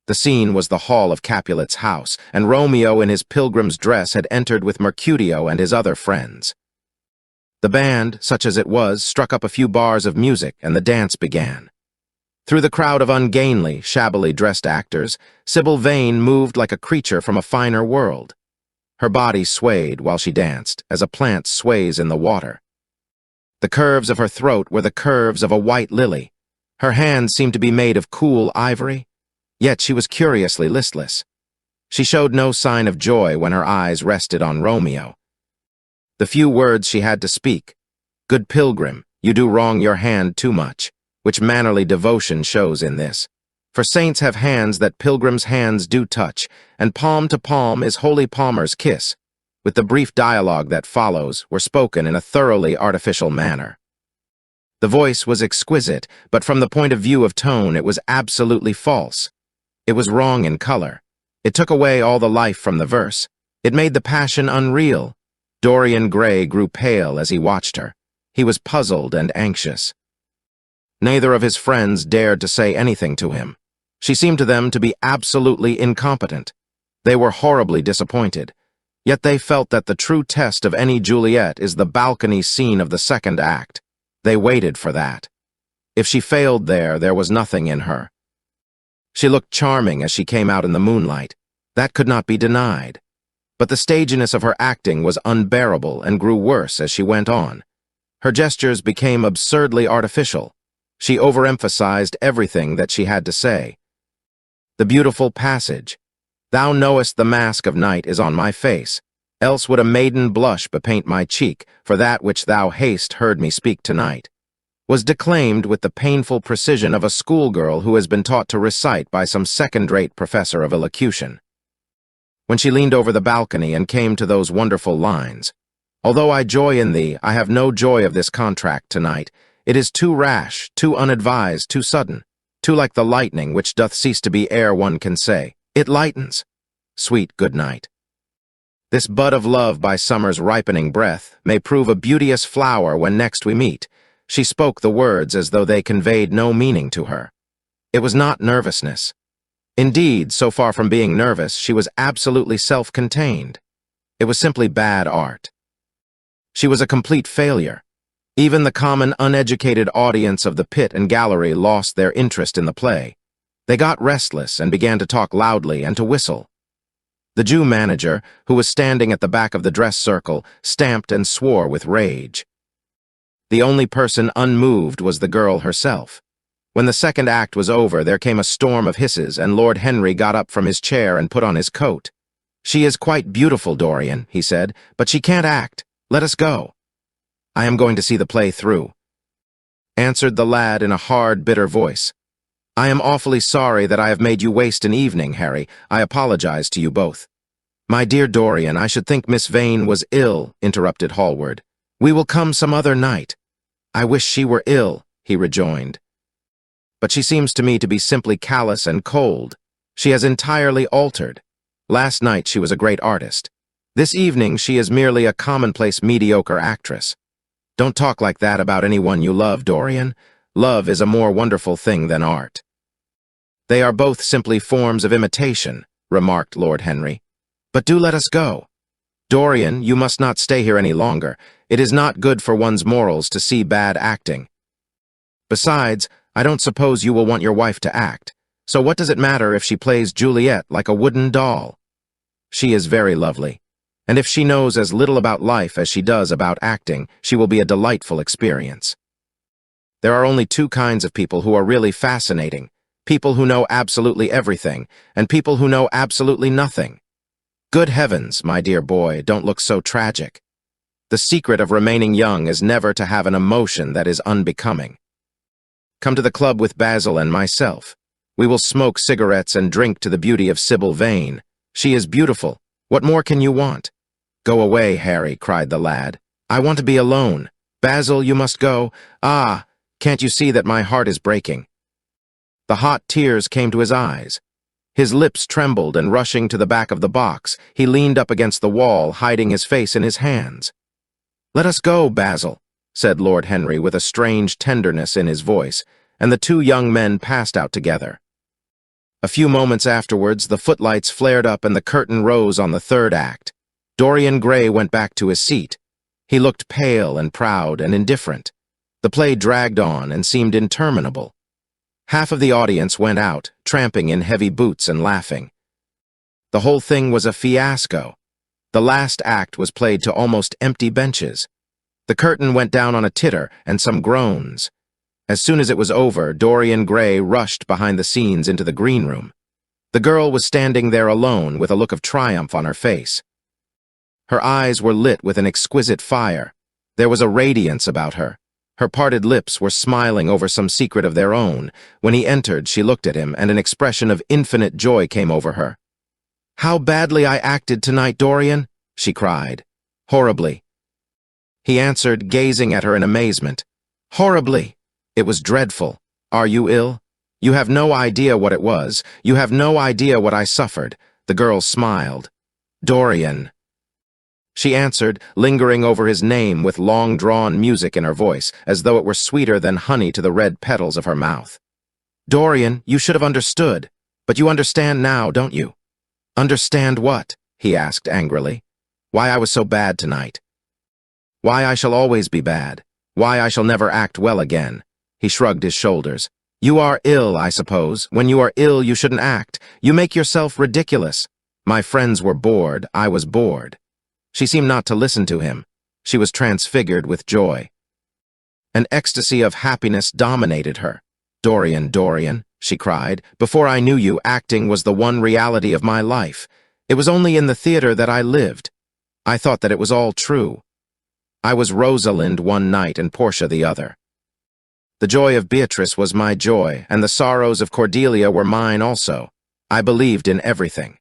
The scene was the hall of Capulet's house, and Romeo in his pilgrim's dress had entered with Mercutio and his other friends. The band, such as it was, struck up a few bars of music, and the dance began. Through the crowd of ungainly, shabbily dressed actors, Sybil Vane moved like a creature from a finer world. Her body swayed while she danced, as a plant sways in the water. The curves of her throat were the curves of a white lily. Her hands seemed to be made of cool ivory. Yet she was curiously listless. She showed no sign of joy when her eyes rested on Romeo. The few words she had to speak, "Good pilgrim, you do wrong your hand too much," which mannerly devotion shows in this. For saints have hands that pilgrims' hands do touch, and palm to palm is holy palmer's kiss, with the brief dialogue that follows, were spoken in a thoroughly artificial manner. The voice was exquisite, but from the point of view of tone it was absolutely false. It was wrong in color. It took away all the life from the verse. It made the passion unreal. Dorian Gray grew pale as he watched her. He was puzzled and anxious. Neither of his friends dared to say anything to him. She seemed to them to be absolutely incompetent. They were horribly disappointed. Yet they felt that the true test of any Juliet is the balcony scene of the second act. They waited for that. If she failed there was nothing in her. She looked charming as she came out in the moonlight. That could not be denied. But the staginess of her acting was unbearable and grew worse as she went on. Her gestures became absurdly artificial. She overemphasized everything that she had to say. The beautiful passage, "Thou knowest the mask of night is on my face, else would a maiden blush bepaint my cheek, for that which thou hast heard me speak tonight," was declaimed with the painful precision of a schoolgirl who has been taught to recite by some second-rate professor of elocution. When she leaned over the balcony and came to those wonderful lines, "Although I joy in thee, I have no joy of this contract tonight. It is too rash, too unadvised, too sudden, too like the lightning which doth cease to be ere one can say, it lightens. Sweet good night. This bud of love by summer's ripening breath may prove a beauteous flower when next we meet." She spoke the words as though they conveyed no meaning to her. It was not nervousness. Indeed, so far from being nervous, she was absolutely self-contained. It was simply bad art. She was a complete failure. Even the common, uneducated audience of the pit and gallery lost their interest in the play. They got restless and began to talk loudly and to whistle. The Jew manager, who was standing at the back of the dress circle, stamped and swore with rage. The only person unmoved was the girl herself. When the second act was over, there came a storm of hisses, and Lord Henry got up from his chair and put on his coat. "She is quite beautiful, Dorian," he said, "but she can't act. Let us go. I am going to see the play through. answered the lad in a hard, bitter voice. "I am awfully sorry that I have made you waste an evening, Harry. I apologize to you both." "My dear Dorian, I should think Miss Vane was ill," interrupted Hallward. "We will come some other night." "I wish she were ill," he rejoined. "But she seems to me to be simply callous and cold. She has entirely altered. Last night she was a great artist. This evening she is merely a commonplace, mediocre actress. Don't talk like that about anyone you love, Dorian. Love is a more wonderful thing than art." "They are both simply forms of imitation," remarked Lord Henry. "But do let us go. Dorian, you must not stay here any longer. It is not good for one's morals to see bad acting. Besides, I don't suppose you will want your wife to act, so what does it matter if she plays Juliet like a wooden doll? She is very lovely, and if she knows as little about life as she does about acting, she will be a delightful experience. There are only two kinds of people who are really fascinating: people who know absolutely everything, and people who know absolutely nothing. Good heavens, my dear boy, don't look so tragic. The secret of remaining young is never to have an emotion that is unbecoming. Come to the club with Basil and myself. We will smoke cigarettes and drink to the beauty of Sybil Vane. She is beautiful. What more can you want?" "Go away, Harry," cried the lad. "I want to be alone. Basil, you must go. Ah, can't you see that my heart is breaking?" The hot tears came to his eyes. His lips trembled, and rushing to the back of the box, he leaned up against the wall, hiding his face in his hands. "Let us go, Basil," said Lord Henry with a strange tenderness in his voice, and the two young men passed out together. A few moments afterwards, the footlights flared up and the curtain rose on the third act. Dorian Gray went back to his seat. He looked pale and proud and indifferent. The play dragged on and seemed interminable. Half of the audience went out, tramping in heavy boots and laughing. The whole thing was a fiasco. The last act was played to almost empty benches. The curtain went down on a titter and some groans. As soon as it was over, Dorian Gray rushed behind the scenes into the green room. The girl was standing there alone with a look of triumph on her face. Her eyes were lit with an exquisite fire. There was a radiance about her. Her parted lips were smiling over some secret of their own. When he entered, she looked at him, and an expression of infinite joy came over her. "How badly I acted tonight, Dorian," she cried. "Horribly." He answered, gazing at her in amazement. "Horribly. It was dreadful. Are you ill? You have no idea what it was. You have no idea what I suffered." The girl smiled. "Dorian." She answered, lingering over his name with long-drawn music in her voice, as though it were sweeter than honey to the red petals of her mouth. "Dorian, you should have understood. But you understand now, don't you?" "Understand what?" he asked angrily. "Why I was so bad tonight. Why I shall always be bad. Why I shall never act well again." He shrugged his shoulders. "You are ill, I suppose. When you are ill, you shouldn't act. You make yourself ridiculous. My friends were bored. I was bored." She seemed not to listen to him. She was transfigured with joy. An ecstasy of happiness dominated her. "Dorian, Dorian," she cried, "before I knew you, acting was the one reality of my life. It was only in the theater that I lived. I thought that it was all true. I was Rosalind one night and Portia the other. The joy of Beatrice was my joy, and the sorrows of Cordelia were mine also. I believed in everything.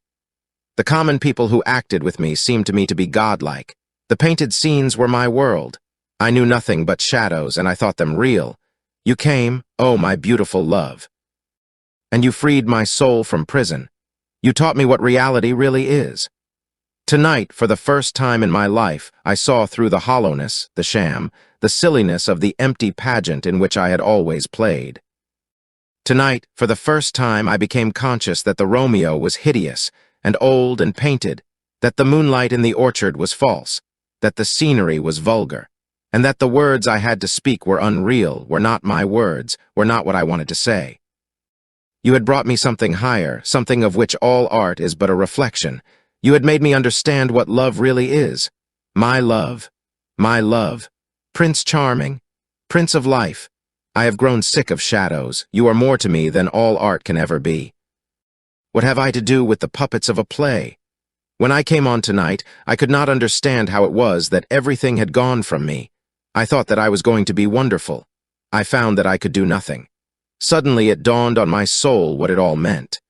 The common people who acted with me seemed to me to be godlike. The painted scenes were my world. I knew nothing but shadows, and I thought them real. You came, oh, my beautiful love. And you freed my soul from prison. You taught me what reality really is. Tonight, for the first time in my life, I saw through the hollowness, the sham, the silliness of the empty pageant in which I had always played. Tonight, for the first time, I became conscious that the Romeo was hideous, and old and painted, that the moonlight in the orchard was false, that the scenery was vulgar, and that the words I had to speak were unreal, were not my words, were not what I wanted to say. You had brought me something higher, something of which all art is but a reflection. You had made me understand what love really is. My love, Prince Charming, Prince of Life. I have grown sick of shadows. You are more to me than all art can ever be. What have I to do with the puppets of a play? When I came on tonight, I could not understand how it was that everything had gone from me. I thought that I was going to be wonderful. I found that I could do nothing. Suddenly it dawned on my soul what it all meant.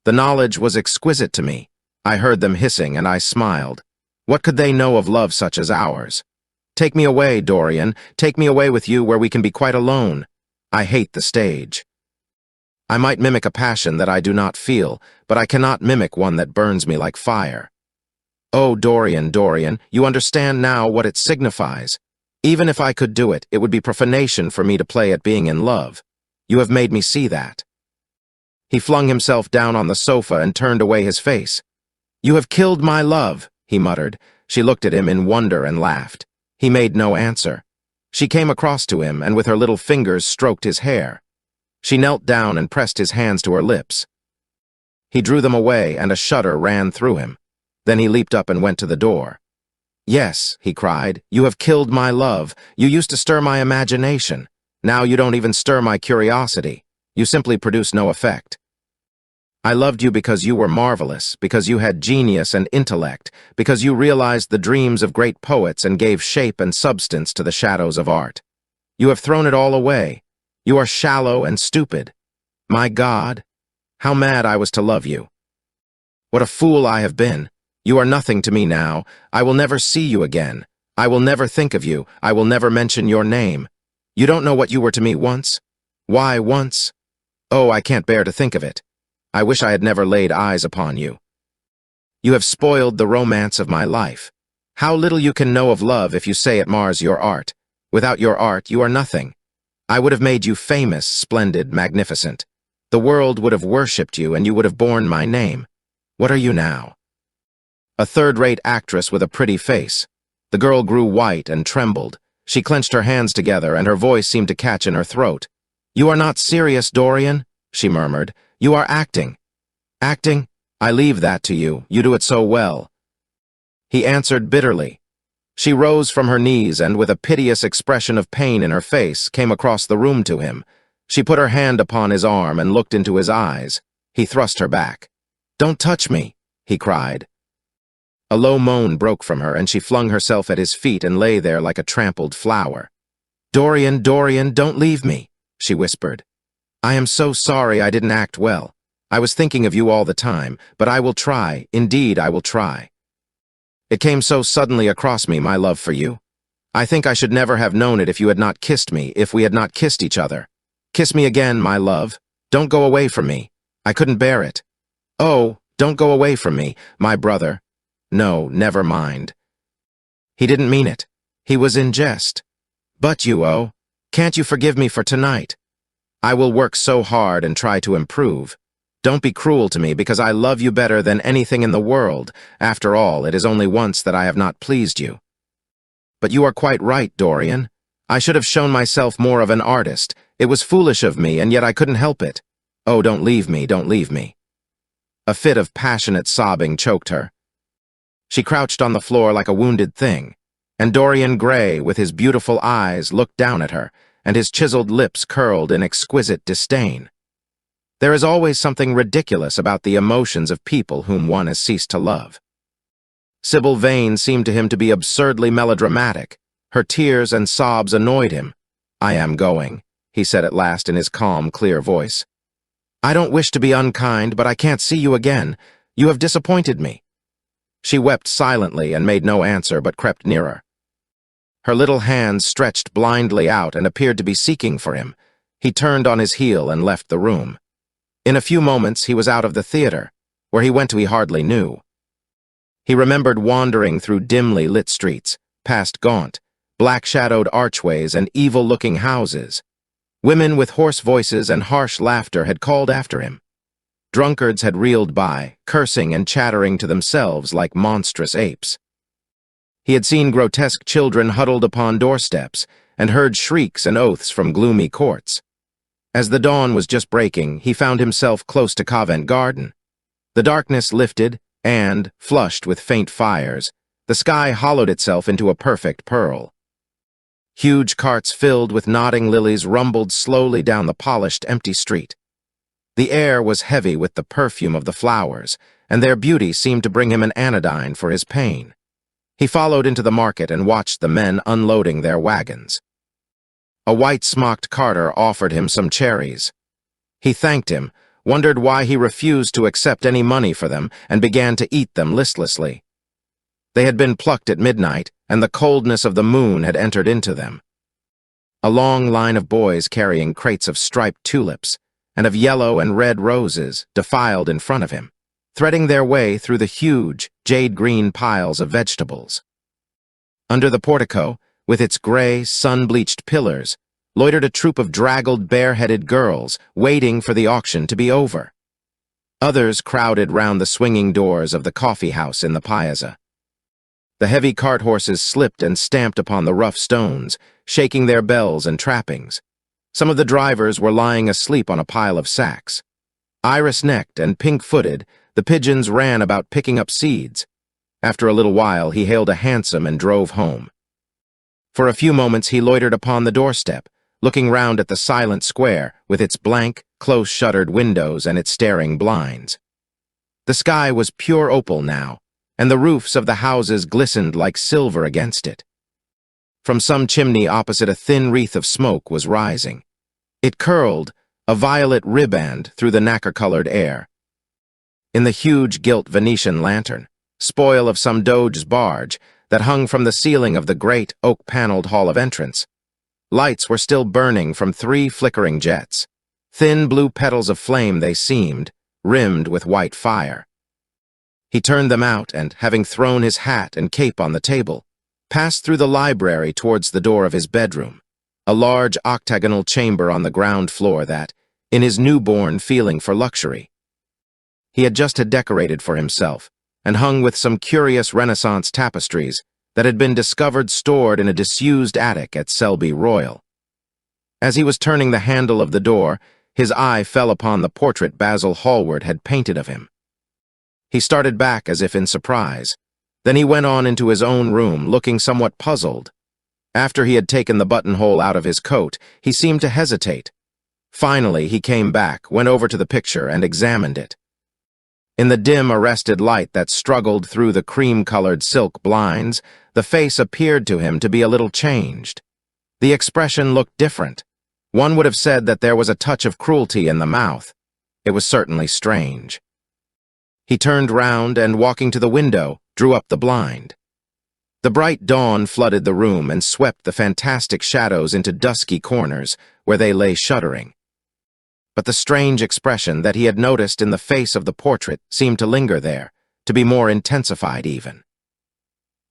The knowledge was exquisite to me. I heard them hissing, and I smiled. What could they know of love such as ours? Take me away, Dorian. Take me away with you where we can be quite alone. I hate the stage. I might mimic a passion that I do not feel, but I cannot mimic one that burns me like fire. Oh, Dorian, Dorian, you understand now what it signifies. Even if I could do it, it would be profanation for me to play at being in love. You have made me see that. He flung himself down on the sofa and turned away his face. You have killed my love, he muttered. She looked at him in wonder and laughed. He made no answer. She came across to him and with her little fingers stroked his hair. She knelt down and pressed his hands to her lips. He drew them away and a shudder ran through him. Then he leaped up and went to the door. Yes, he cried, you have killed my love. You used to stir my imagination. Now you don't even stir my curiosity. You simply produce no effect. I loved you because you were marvelous, because you had genius and intellect, because you realized the dreams of great poets and gave shape and substance to the shadows of art. You have thrown it all away. You are shallow and stupid. My God, how mad I was to love you. What a fool I have been. You are nothing to me now. I will never see you again. I will never think of you. I will never mention your name. You don't know what you were to me once. Why once? Oh, I can't bear to think of it. I wish I had never laid eyes upon you. You have spoiled the romance of my life. How little you can know of love if you say it mars your art. Without your art, you are nothing. I would have made you famous, splendid, magnificent. The world would have worshipped you and you would have borne my name. What are you now? A third-rate actress with a pretty face. The girl grew white and trembled. She clenched her hands together and her voice seemed to catch in her throat. You are not serious, Dorian, she murmured. You are acting. Acting? I leave that to you. You do it so well. He answered bitterly. She rose from her knees and, with a piteous expression of pain in her face, came across the room to him. She put her hand upon his arm and looked into his eyes. He thrust her back. Don't touch me, he cried. A low moan broke from her, and she flung herself at his feet and lay there like a trampled flower. Dorian, Dorian, don't leave me, she whispered. I am so sorry I didn't act well. I was thinking of you all the time, but I will try, indeed I will try. It came so suddenly across me, my love for you. I think I should never have known it if you had not kissed me, if we had not kissed each other. Kiss me again, my love. Don't go away from me. I couldn't bear it. Oh, don't go away from me, my brother. No, never mind. He didn't mean it. He was in jest. But you, can't you forgive me for tonight? I will work so hard and try to improve. Don't be cruel to me because I love you better than anything in the world. After all, it is only once that I have not pleased you. But you are quite right, Dorian. I should have shown myself more of an artist. It was foolish of me, and yet I couldn't help it. Oh, don't leave me, don't leave me. A fit of passionate sobbing choked her. She crouched on the floor like a wounded thing, and Dorian Gray, with his beautiful eyes, looked down at her, and his chiseled lips curled in exquisite disdain. There is always something ridiculous about the emotions of people whom one has ceased to love. Sybil Vane seemed to him to be absurdly melodramatic. Her tears and sobs annoyed him. I am going, he said at last in his calm, clear voice. I don't wish to be unkind, but I can't see you again. You have disappointed me. She wept silently and made no answer but crept nearer. Her little hands stretched blindly out and appeared to be seeking for him. He turned on his heel and left the room. In a few moments he was out of the theater, where he went to he hardly knew. He remembered wandering through dimly lit streets, past gaunt, black-shadowed archways and evil-looking houses. Women with hoarse voices and harsh laughter had called after him. Drunkards had reeled by, cursing and chattering to themselves like monstrous apes. He had seen grotesque children huddled upon doorsteps and heard shrieks and oaths from gloomy courts. As the dawn was just breaking, he found himself close to Covent Garden. The darkness lifted, and, flushed with faint fires, the sky hollowed itself into a perfect pearl. Huge carts filled with nodding lilies rumbled slowly down the polished, empty street. The air was heavy with the perfume of the flowers, and their beauty seemed to bring him an anodyne for his pain. He followed into the market and watched the men unloading their wagons. A white-smocked carter offered him some cherries. He thanked him, wondered why he refused to accept any money for them, and began to eat them listlessly. They had been plucked at midnight, and the coldness of the moon had entered into them. A long line of boys carrying crates of striped tulips and of yellow and red roses defiled in front of him, threading their way through the huge, jade-green piles of vegetables. Under the portico, with its gray, sun-bleached pillars, loitered a troop of draggled, bare-headed girls waiting for the auction to be over. Others crowded round the swinging doors of the coffee house in the piazza. The heavy cart horses slipped and stamped upon the rough stones, shaking their bells and trappings. Some of the drivers were lying asleep on a pile of sacks. Iris-necked and pink-footed, the pigeons ran about picking up seeds. After a little while, he hailed a hansom and drove home. For a few moments he loitered upon the doorstep, looking round at the silent square with its blank, close-shuttered windows and its staring blinds. The sky was pure opal now, and the roofs of the houses glistened like silver against it. From some chimney opposite a thin wreath of smoke was rising. It curled, a violet riband, through the nacre-colored air. In the huge gilt Venetian lantern, spoil of some doge's barge, that hung from the ceiling of the great oak-paneled hall of entrance, lights were still burning from 3 flickering jets. Thin blue petals of flame they seemed, rimmed with white fire. He turned them out and, having thrown his hat and cape on the table, passed through the library towards the door of his bedroom, a large octagonal chamber on the ground floor that, in his newborn feeling for luxury, he had just had decorated for himself and hung with some curious Renaissance tapestries that had been discovered stored in a disused attic at Selby Royal. As he was turning the handle of the door, his eye fell upon the portrait Basil Hallward had painted of him. He started back as if in surprise. Then he went on into his own room, looking somewhat puzzled. After he had taken the buttonhole out of his coat, he seemed to hesitate. Finally, he came back, went over to the picture, and examined it. In the dim, arrested light that struggled through the cream-colored silk blinds, the face appeared to him to be a little changed. The expression looked different. One would have said that there was a touch of cruelty in the mouth. It was certainly strange. He turned round and, walking to the window, drew up the blind. The bright dawn flooded the room and swept the fantastic shadows into dusky corners where they lay shuddering. But the strange expression that he had noticed in the face of the portrait seemed to linger there, to be more intensified even.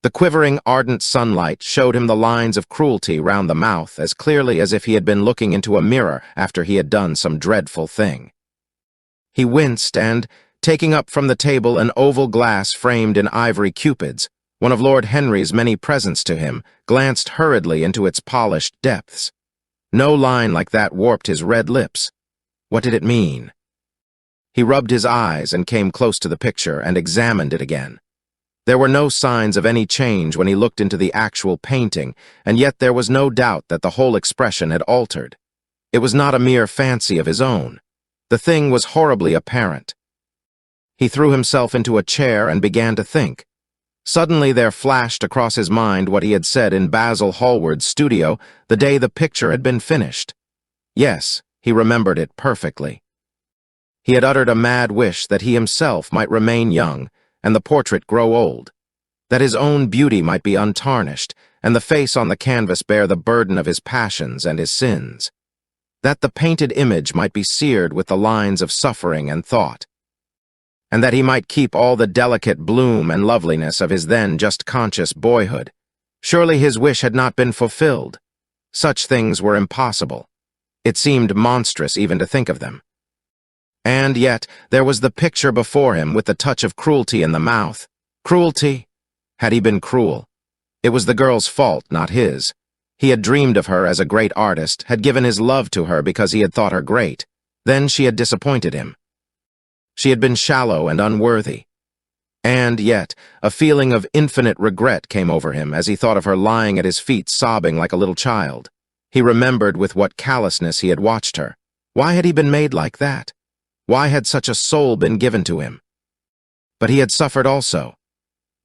The quivering, ardent sunlight showed him the lines of cruelty round the mouth as clearly as if he had been looking into a mirror after he had done some dreadful thing. He winced and, taking up from the table an oval glass framed in ivory cupids, one of Lord Henry's many presents to him, glanced hurriedly into its polished depths. No line like that warped his red lips. What did it mean? He rubbed his eyes and came close to the picture and examined it again. There were no signs of any change when he looked into the actual painting, and yet there was no doubt that the whole expression had altered. It was not a mere fancy of his own. The thing was horribly apparent. He threw himself into a chair and began to think. Suddenly there flashed across his mind what he had said in Basil Hallward's studio the day the picture had been finished. Yes, he remembered it perfectly. He had uttered a mad wish that he himself might remain young and the portrait grow old, that his own beauty might be untarnished and the face on the canvas bear the burden of his passions and his sins, that the painted image might be seared with the lines of suffering and thought, and that he might keep all the delicate bloom and loveliness of his then just conscious boyhood. Surely his wish had not been fulfilled. Such things were impossible. It seemed monstrous even to think of them. And yet there was the picture before him with the touch of cruelty in the mouth. Cruelty? Had he been cruel? It was the girl's fault, not his. He had dreamed of her as a great artist, had given his love to her because he had thought her great. Then she had disappointed him. She had been shallow and unworthy. And yet, a feeling of infinite regret came over him as he thought of her lying at his feet sobbing like a little child. He remembered with what callousness he had watched her. Why had he been made like that? Why had such a soul been given to him? But he had suffered also.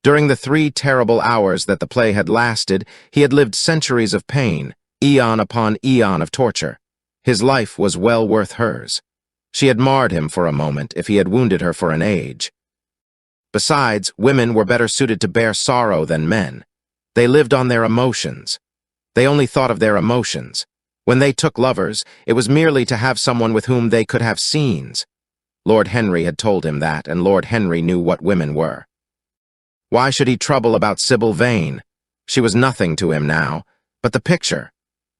During the 3 terrible hours that the play had lasted, he had lived centuries of pain, eon upon eon of torture. His life was well worth hers. She had marred him for a moment if he had wounded her for an age. Besides, women were better suited to bear sorrow than men. They lived on their emotions. They only thought of their emotions. When they took lovers, it was merely to have someone with whom they could have scenes. Lord Henry had told him that, and Lord Henry knew what women were. Why should he trouble about Sybil Vane? She was nothing to him now. But the picture,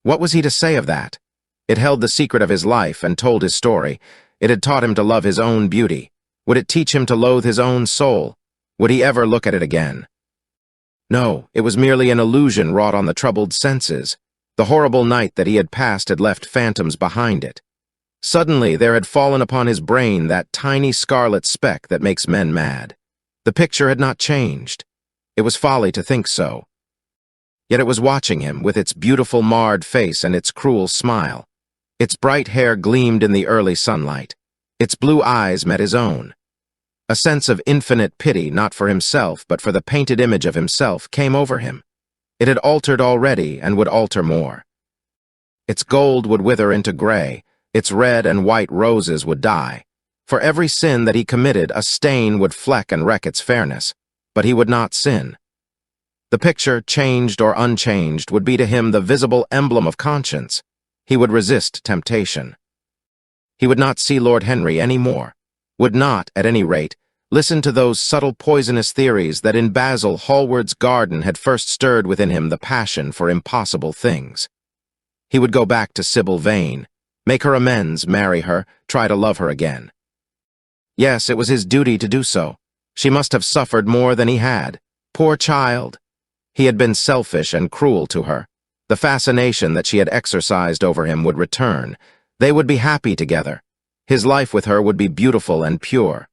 what was he to say of that? It held the secret of his life and told his story. It had taught him to love his own beauty. Would it teach him to loathe his own soul? Would he ever look at it again? No, it was merely an illusion wrought on the troubled senses. The horrible night that he had passed had left phantoms behind it. Suddenly there had fallen upon his brain that tiny scarlet speck that makes men mad. The picture had not changed. It was folly to think so. Yet it was watching him with its beautiful marred face and its cruel smile. Its bright hair gleamed in the early sunlight. Its blue eyes met his own. A sense of infinite pity, not for himself, but for the painted image of himself, came over him. It had altered already and would alter more. Its gold would wither into gray, its red and white roses would die. For every sin that he committed, a stain would fleck and wreck its fairness, but he would not sin. The picture, changed or unchanged, would be to him the visible emblem of conscience. He would resist temptation. He would not see Lord Henry any more, would not, at any rate, listen to those subtle poisonous theories that in Basil Hallward's garden had first stirred within him the passion for impossible things. He would go back to Sybil Vane, make her amends, marry her, try to love her again. Yes, it was his duty to do so. She must have suffered more than he had. Poor child! He had been selfish and cruel to her. The fascination that she had exercised over him would return. They would be happy together. His life with her would be beautiful and pure.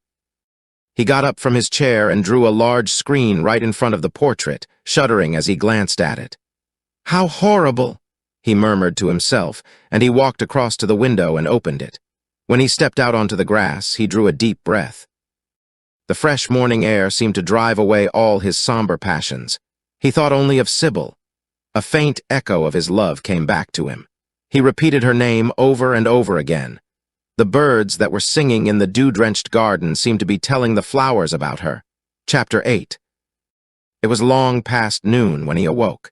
He got up from his chair and drew a large screen right in front of the portrait, shuddering as he glanced at it. "How horrible!" he murmured to himself, and he walked across to the window and opened it. When he stepped out onto the grass, he drew a deep breath. The fresh morning air seemed to drive away all his somber passions. He thought only of Sybil. A faint echo of his love came back to him. He repeated her name over and over again. The birds that were singing in the dew-drenched garden seemed to be telling the flowers about her. Chapter 8. It was long past noon when he awoke.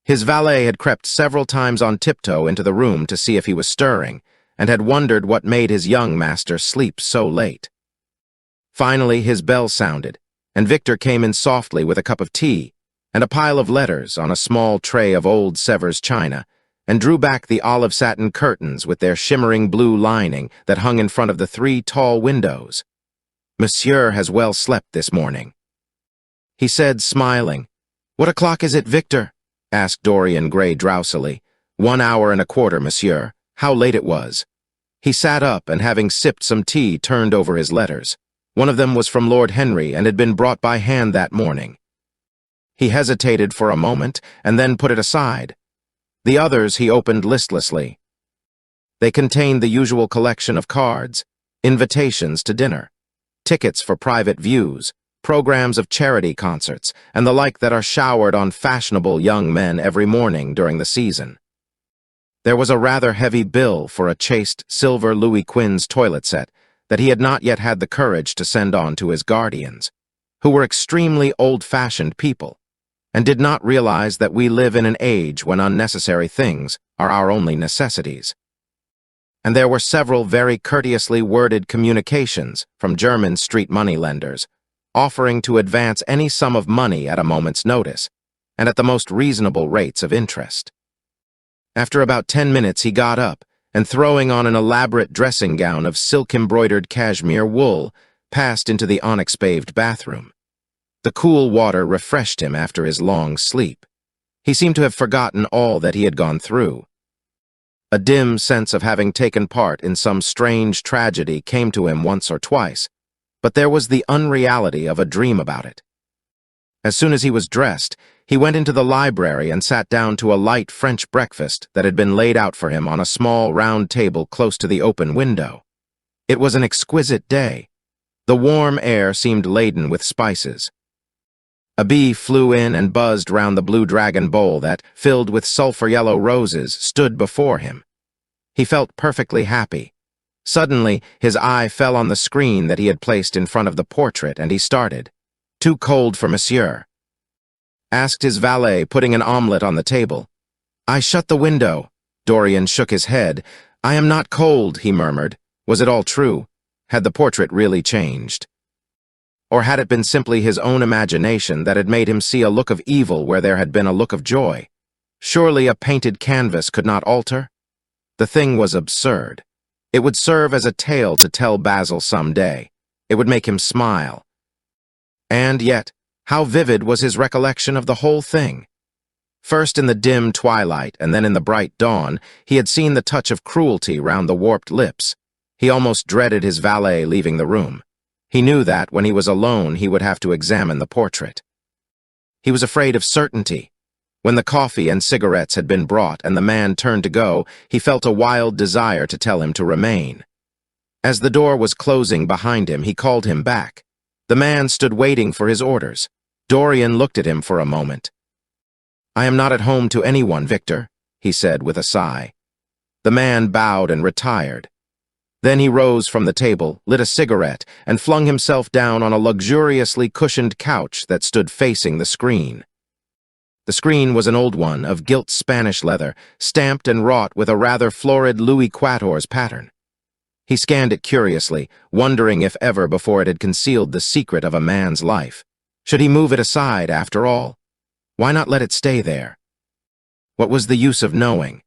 His valet had crept several times on tiptoe into the room to see if he was stirring, and had wondered what made his young master sleep so late. Finally, his bell sounded, and Victor came in softly with a cup of tea and a pile of letters on a small tray of old Sevres china, and drew back the olive satin curtains with their shimmering blue lining that hung in front of the 3 tall windows. "Monsieur has well slept this morning," he said, smiling. "What o'clock is it, Victor?" asked Dorian Gray drowsily. "1 hour and a quarter, monsieur. How late it was." He sat up and, having sipped some tea, turned over his letters. One of them was from Lord Henry and had been brought by hand that morning. He hesitated for a moment and then put it aside. The others he opened listlessly. They contained the usual collection of cards, invitations to dinner, tickets for private views, programs of charity concerts, and the like that are showered on fashionable young men every morning during the season. There was a rather heavy bill for a chaste silver Louis Quinze toilet set that he had not yet had the courage to send on to his guardians, who were extremely old-fashioned people, and did not realize that we live in an age when unnecessary things are our only necessities. And there were several very courteously worded communications from German street moneylenders, offering to advance any sum of money at a moment's notice, and at the most reasonable rates of interest. After about 10 minutes he got up, and throwing on an elaborate dressing gown of silk-embroidered cashmere wool, passed into the onyx-paved bathroom. The cool water refreshed him after his long sleep. He seemed to have forgotten all that he had gone through. A dim sense of having taken part in some strange tragedy came to him once or twice, but there was the unreality of a dream about it. As soon as he was dressed, he went into the library and sat down to a light French breakfast that had been laid out for him on a small round table close to the open window. It was an exquisite day. The warm air seemed laden with spices. A bee flew in and buzzed round the blue dragon bowl that, filled with sulphur-yellow roses, stood before him. He felt perfectly happy. Suddenly, his eye fell on the screen that he had placed in front of the portrait, and he started. "Too cold for monsieur?" asked his valet, putting an omelette on the table. "I shut the window." Dorian shook his head. "I am not cold," he murmured. Was it all true? Had the portrait really changed? Or had it been simply his own imagination that had made him see a look of evil where there had been a look of joy? Surely a painted canvas could not alter? The thing was absurd. It would serve as a tale to tell Basil some day. It would make him smile. And yet, how vivid was his recollection of the whole thing? First in the dim twilight, and then in the bright dawn, he had seen the touch of cruelty round the warped lips. He almost dreaded his valet leaving the room. He knew that, when he was alone, he would have to examine the portrait. He was afraid of certainty. When the coffee and cigarettes had been brought and the man turned to go, he felt a wild desire to tell him to remain. As the door was closing behind him, he called him back. The man stood waiting for his orders. Dorian looked at him for a moment. "I am not at home to anyone, Victor," he said with a sigh. The man bowed and retired. Then he rose from the table, lit a cigarette, and flung himself down on a luxuriously cushioned couch that stood facing the screen. The screen was an old one, of gilt Spanish leather, stamped and wrought with a rather florid Louis XIV's pattern. He scanned it curiously, wondering if ever before it had concealed the secret of a man's life. Should he move it aside, after all? Why not let it stay there? What was the use of knowing?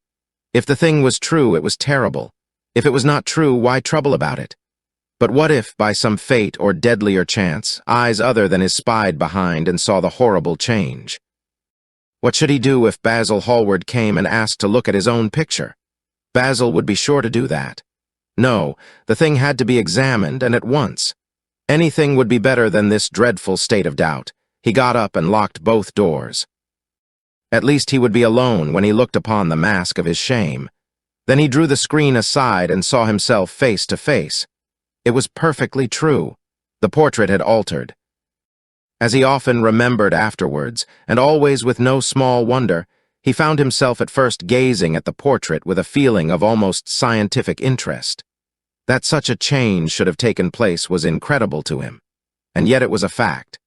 If the thing was true, it was terrible. If it was not true, why trouble about it? But what if, by some fate or deadlier chance, eyes other than his spied behind and saw the horrible change? What should he do if Basil Hallward came and asked to look at his own picture? Basil would be sure to do that. No, the thing had to be examined, and at once. Anything would be better than this dreadful state of doubt. He got up and locked both doors. At least he would be alone when he looked upon the mask of his shame. Then he drew the screen aside and saw himself face to face. It was perfectly true. The portrait had altered. As he often remembered afterwards, and always with no small wonder, he found himself at first gazing at the portrait with a feeling of almost scientific interest. That such a change should have taken place was incredible to him, and yet it was a fact.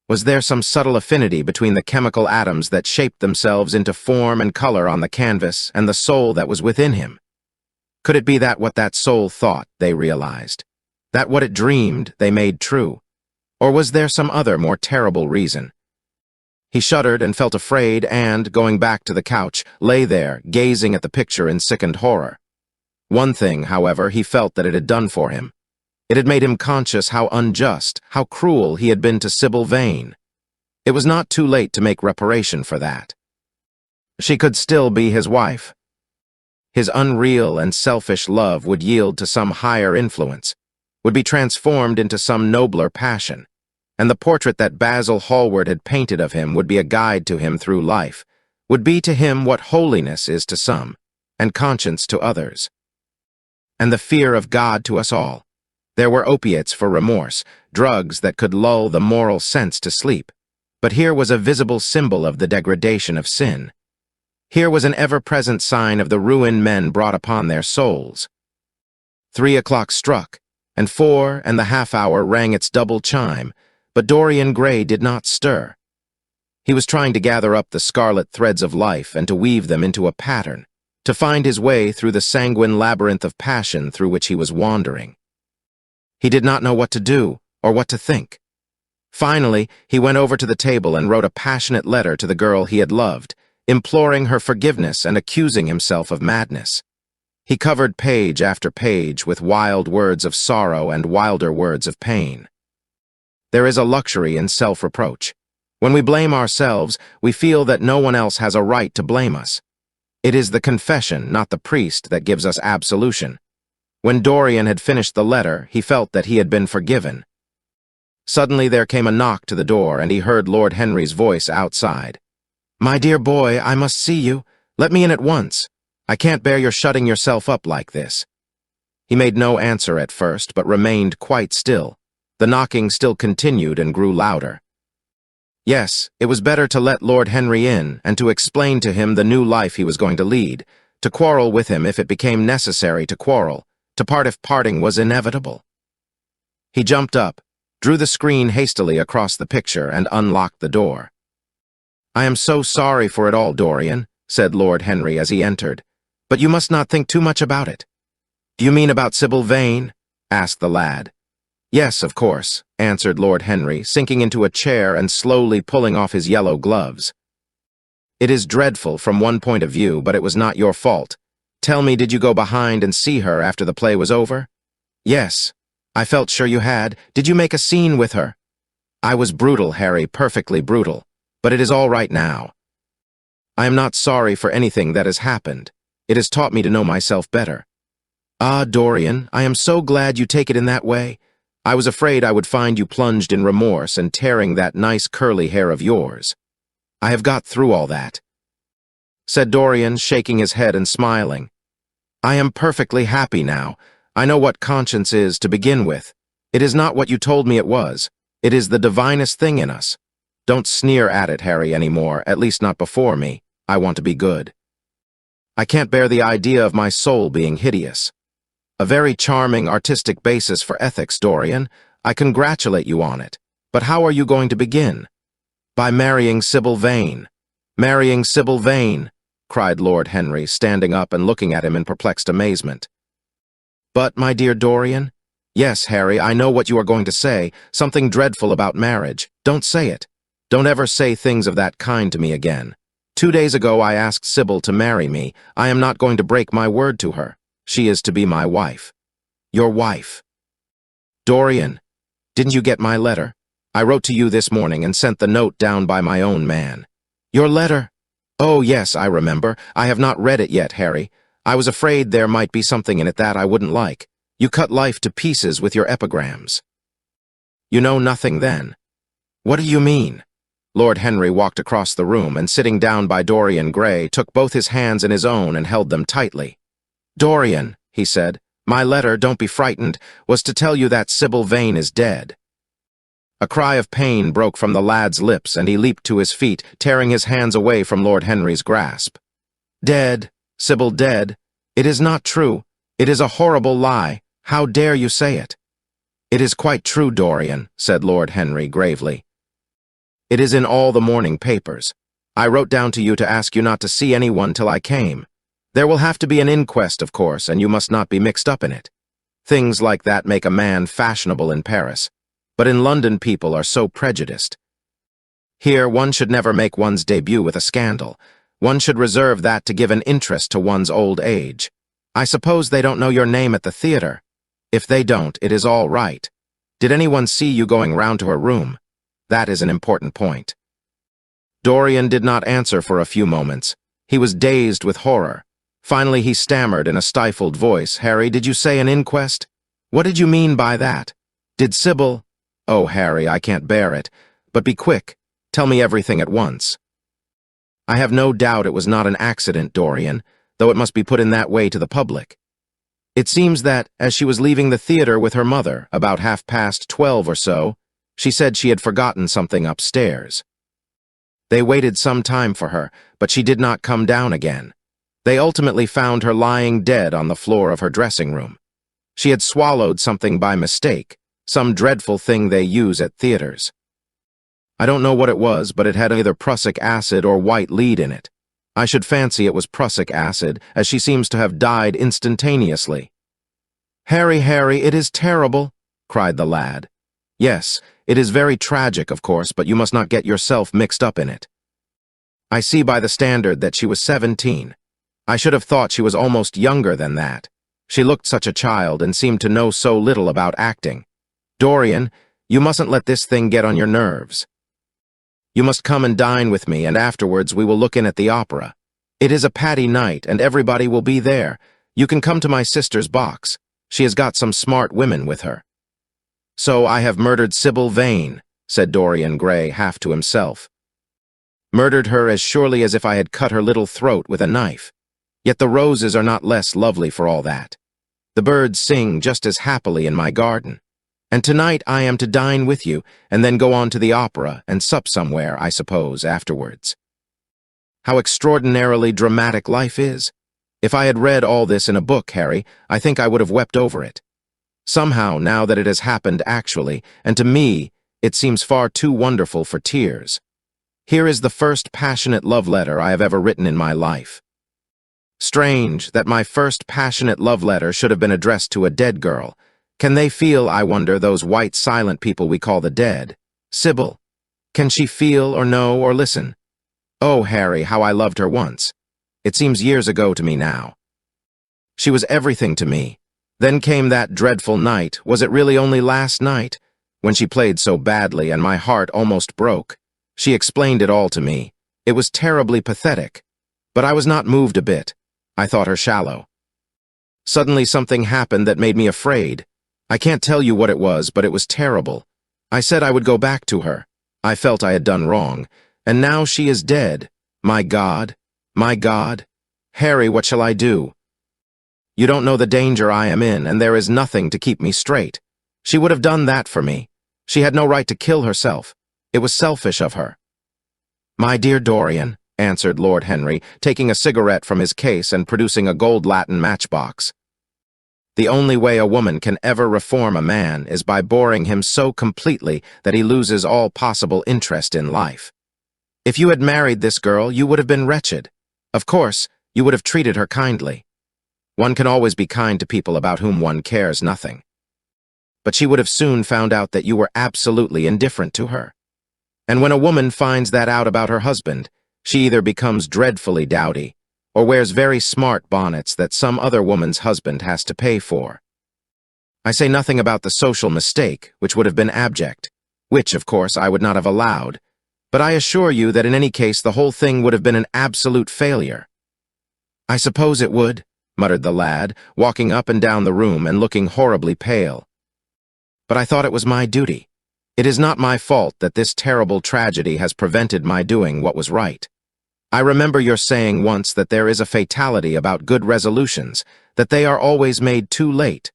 Was there some subtle affinity between the chemical atoms that shaped themselves into form and color on the canvas and the soul that was within him? Could it be that what that soul thought, they realized? That what it dreamed, they made true? Or was there some other, more terrible reason? He shuddered and felt afraid and, going back to the couch, lay there, gazing at the picture in sickened horror. One thing, however, he felt that it had done for him. It had made him conscious how unjust, how cruel he had been to Sybil Vane. It was not too late to make reparation for that. She could still be his wife. His unreal and selfish love would yield to some higher influence, would be transformed into some nobler passion, and the portrait that Basil Hallward had painted of him would be a guide to him through life, would be to him what holiness is to some, and conscience to others, and the fear of God to us all. There were opiates for remorse, drugs that could lull the moral sense to sleep. But here was a visible symbol of the degradation of sin. Here was an ever-present sign of the ruin men brought upon their souls. 3 o'clock struck, and 4 and the half-hour rang its double chime, but Dorian Gray did not stir. He was trying to gather up the scarlet threads of life and to weave them into a pattern, to find his way through the sanguine labyrinth of passion through which he was wandering. He did not know what to do or what to think. Finally, he went over to the table and wrote a passionate letter to the girl he had loved, imploring her forgiveness and accusing himself of madness. He covered page after page with wild words of sorrow and wilder words of pain. There is a luxury in self-reproach. When we blame ourselves, we feel that no one else has a right to blame us. It is the confession, not the priest, that gives us absolution. When Dorian had finished the letter, he felt that he had been forgiven. Suddenly there came a knock to the door, and he heard Lord Henry's voice outside. "My dear boy, I must see you. Let me in at once. I can't bear your shutting yourself up like this." He made no answer at first, but remained quite still. The knocking still continued and grew louder. Yes, it was better to let Lord Henry in and to explain to him the new life he was going to lead, to quarrel with him if it became necessary to quarrel, to part if parting was inevitable. He jumped up, drew the screen hastily across the picture, and unlocked the door. "I am so sorry for it all, Dorian," said Lord Henry as he entered, "but you must not think too much about it." "Do you mean about Sybil Vane?" asked the lad. "Yes, of course," answered Lord Henry, sinking into a chair and slowly pulling off his yellow gloves. "It is dreadful from one point of view, but it was not your fault. Tell me, did you go behind and see her after the play was over?" "Yes. I felt sure you had. Did you make a scene with her?" "I was brutal, Harry, perfectly brutal. But it is all right now. I am not sorry for anything that has happened. It has taught me to know myself better." "Ah, Dorian, I am so glad you take it in that way. I was afraid I would find you plunged in remorse and tearing that nice curly hair of yours. I have got through all that," said Dorian, shaking his head and smiling. "I am perfectly happy now. I know what conscience is to begin with. It is not what you told me it was. It is the divinest thing in us. Don't sneer at it, Harry, anymore, at least not before me. I want to be good. I can't bear the idea of my soul being hideous. A very charming artistic basis for ethics, Dorian. I congratulate you on it. But how are you going to begin?" "By marrying Sybil Vane." "Marrying Sybil Vane," cried Lord Henry, standing up and looking at him in perplexed amazement. "But, my dear Dorian—" "Yes, Harry, I know what you are going to say, something dreadful about marriage. Don't say it. Don't ever say things of that kind to me again. 2 days ago I asked Sybil to marry me. I am not going to break my word to her. She is to be my wife." "Your wife." "Dorian, didn't you get my letter? I wrote to you this morning and sent the note down by my own man." "Your letter? Oh, yes, I remember. I have not read it yet, Harry. I was afraid there might be something in it that I wouldn't like. You cut life to pieces with your epigrams." "You know nothing, then?" "What do you mean?" Lord Henry walked across the room and, sitting down by Dorian Gray, took both his hands in his own and held them tightly. "Dorian," he said, "my letter, don't be frightened, was to tell you that Sybil Vane is dead." A cry of pain broke from the lad's lips, and he leaped to his feet, tearing his hands away from Lord Henry's grasp. "Dead? Sybil dead? It is not true. It is a horrible lie. How dare you say it?" "It is quite true, Dorian," said Lord Henry gravely. "It is in all the morning papers. I wrote down to you to ask you not to see anyone till I came. There will have to be an inquest, of course, and you must not be mixed up in it. Things like that make a man fashionable in Paris, but in London people are so prejudiced. Here one should never make one's debut with a scandal. One should reserve that to give an interest to one's old age. I suppose they don't know your name at the theater. If they don't, it is all right. Did anyone see you going round to her room? That is an important point." Dorian did not answer for a few moments. He was dazed with horror. Finally he stammered in a stifled voice, "Harry, did you say an inquest? What did you mean by that? Did Sybil—" "Oh, Harry, I can't bear it. But be quick. Tell me everything at once." "I have no doubt it was not an accident, Dorian, though it must be put in that way to the public. It seems that, as she was leaving the theater with her mother, about 12:30 or so, she said she had forgotten something upstairs. They waited some time for her, but she did not come down again. They ultimately found her lying dead on the floor of her dressing room. She had swallowed something by mistake, some dreadful thing they use at theaters. I don't know what it was, but it had either prussic acid or white lead in it. I should fancy it was prussic acid, as she seems to have died instantaneously." "Harry, Harry, it is terrible," cried the lad. "Yes, it is very tragic, of course, but you must not get yourself mixed up in it. I see by the Standard that she was 17. I should have thought she was almost younger than that. She looked such a child and seemed to know so little about acting. Dorian, you mustn't let this thing get on your nerves. You must come and dine with me, and afterwards we will look in at the opera. It is a Paddy night, and everybody will be there. You can come to my sister's box. She has got some smart women with her." "So I have murdered Sybil Vane," said Dorian Gray, half to himself. "Murdered her as surely as if I had cut her little throat with a knife. Yet the roses are not less lovely for all that. The birds sing just as happily in my garden. And tonight I am to dine with you, and then go on to the opera and sup somewhere, I suppose, afterwards. How extraordinarily dramatic life is. If I had read all this in a book, Harry, I think I would have wept over it. Somehow, now that it has happened actually, and to me, it seems far too wonderful for tears. Here is the first passionate love letter I have ever written in my life. Strange that my first passionate love letter should have been addressed to a dead girl. Can they feel, I wonder, those white silent people we call the dead? Sybil. Can she feel or know or listen? Oh, Harry, how I loved her once. It seems years ago to me now. She was everything to me. Then came that dreadful night, was it really only last night, when she played so badly and my heart almost broke. She explained it all to me. It was terribly pathetic. But I was not moved a bit. I thought her shallow. Suddenly something happened that made me afraid. I can't tell you what it was, but it was terrible. I said I would go back to her. I felt I had done wrong. And now she is dead. My God. My God. Harry, what shall I do? You don't know the danger I am in, and there is nothing to keep me straight. She would have done that for me. She had no right to kill herself. It was selfish of her. My dear Dorian, answered Lord Henry, taking a cigarette from his case and producing a gold latten matchbox. The only way a woman can ever reform a man is by boring him so completely that he loses all possible interest in life. If you had married this girl, you would have been wretched. Of course, you would have treated her kindly. One can always be kind to people about whom one cares nothing. But she would have soon found out that you were absolutely indifferent to her. And when a woman finds that out about her husband, she either becomes dreadfully dowdy, or wears very smart bonnets that some other woman's husband has to pay for. I say nothing about the social mistake, which would have been abject, which, of course, I would not have allowed, but I assure you that in any case the whole thing would have been an absolute failure. I suppose it would, muttered the lad, walking up and down the room and looking horribly pale. But I thought it was my duty. It is not my fault that this terrible tragedy has prevented my doing what was right. I remember your saying once that there is a fatality about good resolutions, that they are always made too late.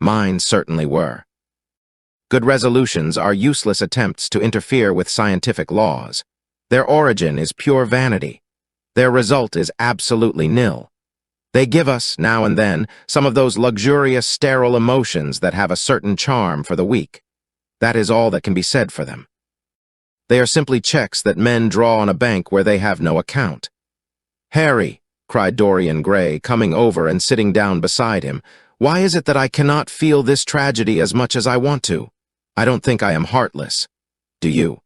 Mine certainly were. Good resolutions are useless attempts to interfere with scientific laws. Their origin is pure vanity. Their result is absolutely nil. They give us, now and then, some of those luxurious, sterile emotions that have a certain charm for the weak. That is all that can be said for them. They are simply checks that men draw on a bank where they have no account. Harry, cried Dorian Gray, coming over and sitting down beside him, why is it that I cannot feel this tragedy as much as I want to? I don't think I am heartless. Do you?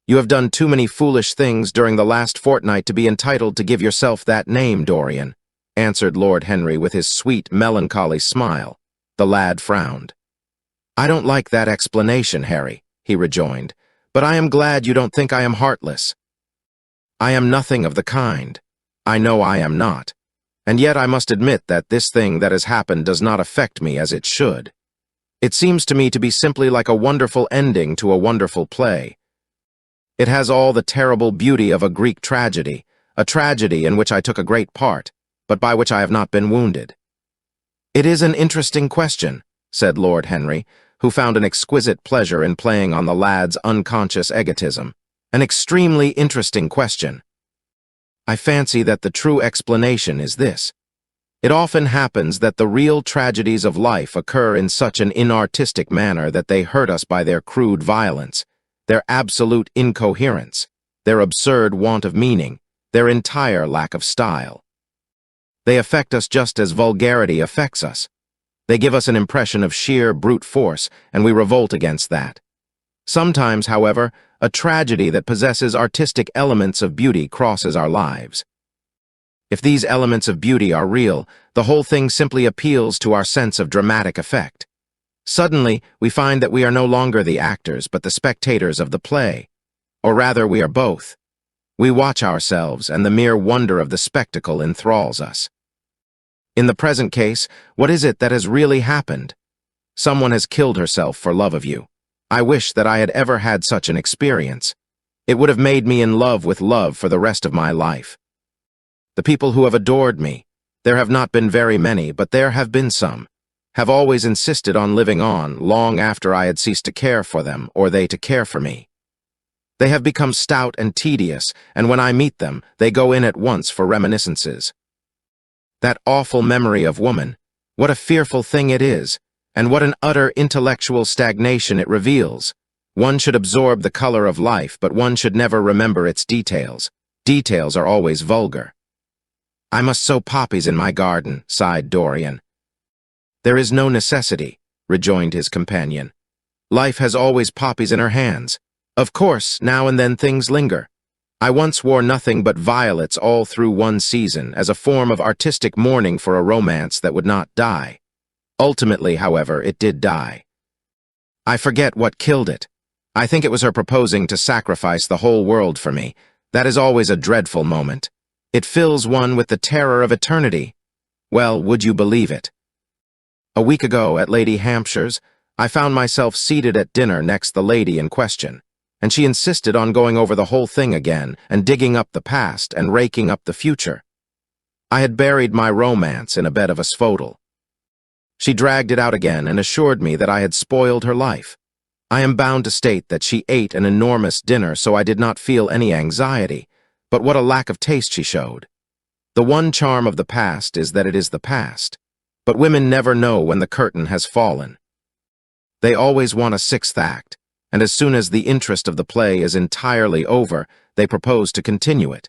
You have done too many foolish things during the last fortnight to be entitled to give yourself that name, Dorian, answered Lord Henry with his sweet, melancholy smile. The lad frowned. I don't like that explanation, Harry, he rejoined, but I am glad you don't think I am heartless. I am nothing of the kind. I know I am not. And yet I must admit that this thing that has happened does not affect me as it should. It seems to me to be simply like a wonderful ending to a wonderful play. It has all the terrible beauty of a Greek tragedy, a tragedy in which I took a great part, but by which I have not been wounded. It is an interesting question, said Lord Henry, who found an exquisite pleasure in playing on the lad's unconscious egotism. An extremely interesting question. I fancy that the true explanation is this. It often happens that the real tragedies of life occur in such an inartistic manner that they hurt us by their crude violence, their absolute incoherence, their absurd want of meaning, their entire lack of style. They affect us just as vulgarity affects us. They give us an impression of sheer brute force, and we revolt against that. Sometimes, however, a tragedy that possesses artistic elements of beauty crosses our lives. If these elements of beauty are real, the whole thing simply appeals to our sense of dramatic effect. Suddenly, we find that we are no longer the actors, but the spectators of the play. Or rather, we are both. We watch ourselves, and the mere wonder of the spectacle enthralls us. In the present case, what is it that has really happened? Someone has killed herself for love of you. I wish that I had ever had such an experience. It would have made me in love with love for the rest of my life. The people who have adored me, there have not been very many, but there have been some. have always insisted on living on long after I had ceased to care for them or they to care for me. They have become stout and tedious, and when I meet them, they go in at once for reminiscences. That awful memory of woman, what a fearful thing it is, and what an utter intellectual stagnation it reveals. One should absorb the color of life, but one should never remember its details. Details are always vulgar. I must sow poppies in my garden, sighed Dorian. There is no necessity, rejoined his companion. Life has always poppies in her hands. Of course, now and then things linger. I once wore nothing but violets all through one season as a form of artistic mourning for a romance that would not die. Ultimately, however, it did die. I forget what killed it. I think it was her proposing to sacrifice the whole world for me. That is always a dreadful moment. It fills one with the terror of eternity. Well, would you believe it? A week ago at Lady Hampshire's, I found myself seated at dinner next the lady in question, and she insisted on going over the whole thing again and digging up the past and raking up the future. I had buried my romance in a bed of asphodel. She dragged it out again and assured me that I had spoiled her life. I am bound to state that she ate an enormous dinner, so I did not feel any anxiety, but what a lack of taste she showed. The one charm of the past is that it is the past, but women never know when the curtain has fallen. They always want a sixth act, and as soon as the interest of the play is entirely over, they propose to continue it.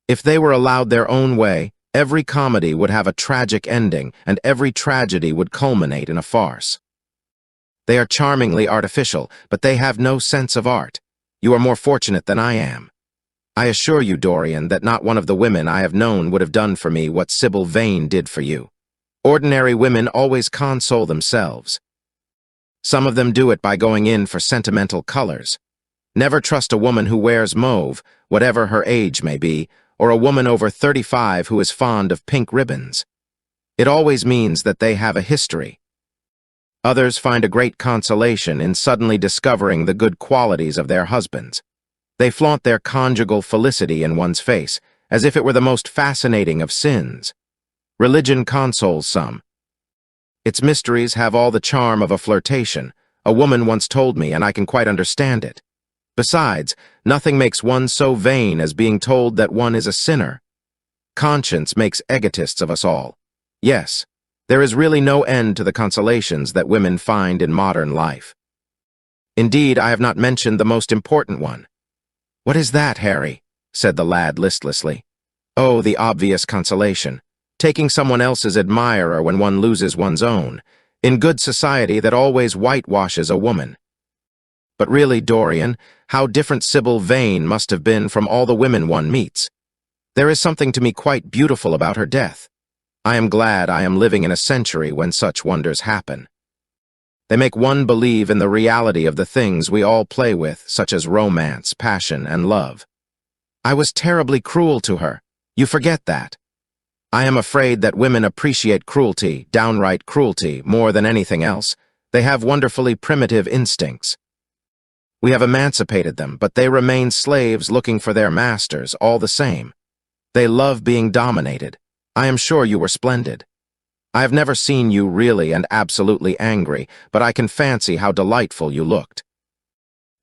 If they were allowed their own way, every comedy would have a tragic ending, and every tragedy would culminate in a farce. They are charmingly artificial, but they have no sense of art. You are more fortunate than I am. I assure you, Dorian, that not one of the women I have known would have done for me what Sybil Vane did for you. Ordinary women always console themselves. Some of them do it by going in for sentimental colors. Never trust a woman who wears mauve, whatever her age may be, or a woman over 35 who is fond of pink ribbons. It always means that they have a history. Others find a great consolation in suddenly discovering the good qualities of their husbands. They flaunt their conjugal felicity in one's face, as if it were the most fascinating of sins. Religion consoles some. Its mysteries have all the charm of a flirtation, a woman once told me, and I can quite understand it. Besides, nothing makes one so vain as being told that one is a sinner. Conscience makes egotists of us all. Yes, there is really no end to the consolations that women find in modern life. Indeed, I have not mentioned the most important one. "What is that, Harry?" said the lad listlessly. "Oh, the obvious consolation. Taking someone else's admirer when one loses one's own. In good society that always whitewashes a woman." But really, Dorian, how different Sybil Vane must have been from all the women one meets. There is something to me quite beautiful about her death. I am glad I am living in a century when such wonders happen. They make one believe in the reality of the things we all play with, such as romance, passion, and love. I was terribly cruel to her. You forget that. I am afraid that women appreciate cruelty, downright cruelty, more than anything else. They have wonderfully primitive instincts. We have emancipated them, but they remain slaves looking for their masters all the same. They love being dominated. I am sure you were splendid. I have never seen you really and absolutely angry, but I can fancy how delightful you looked.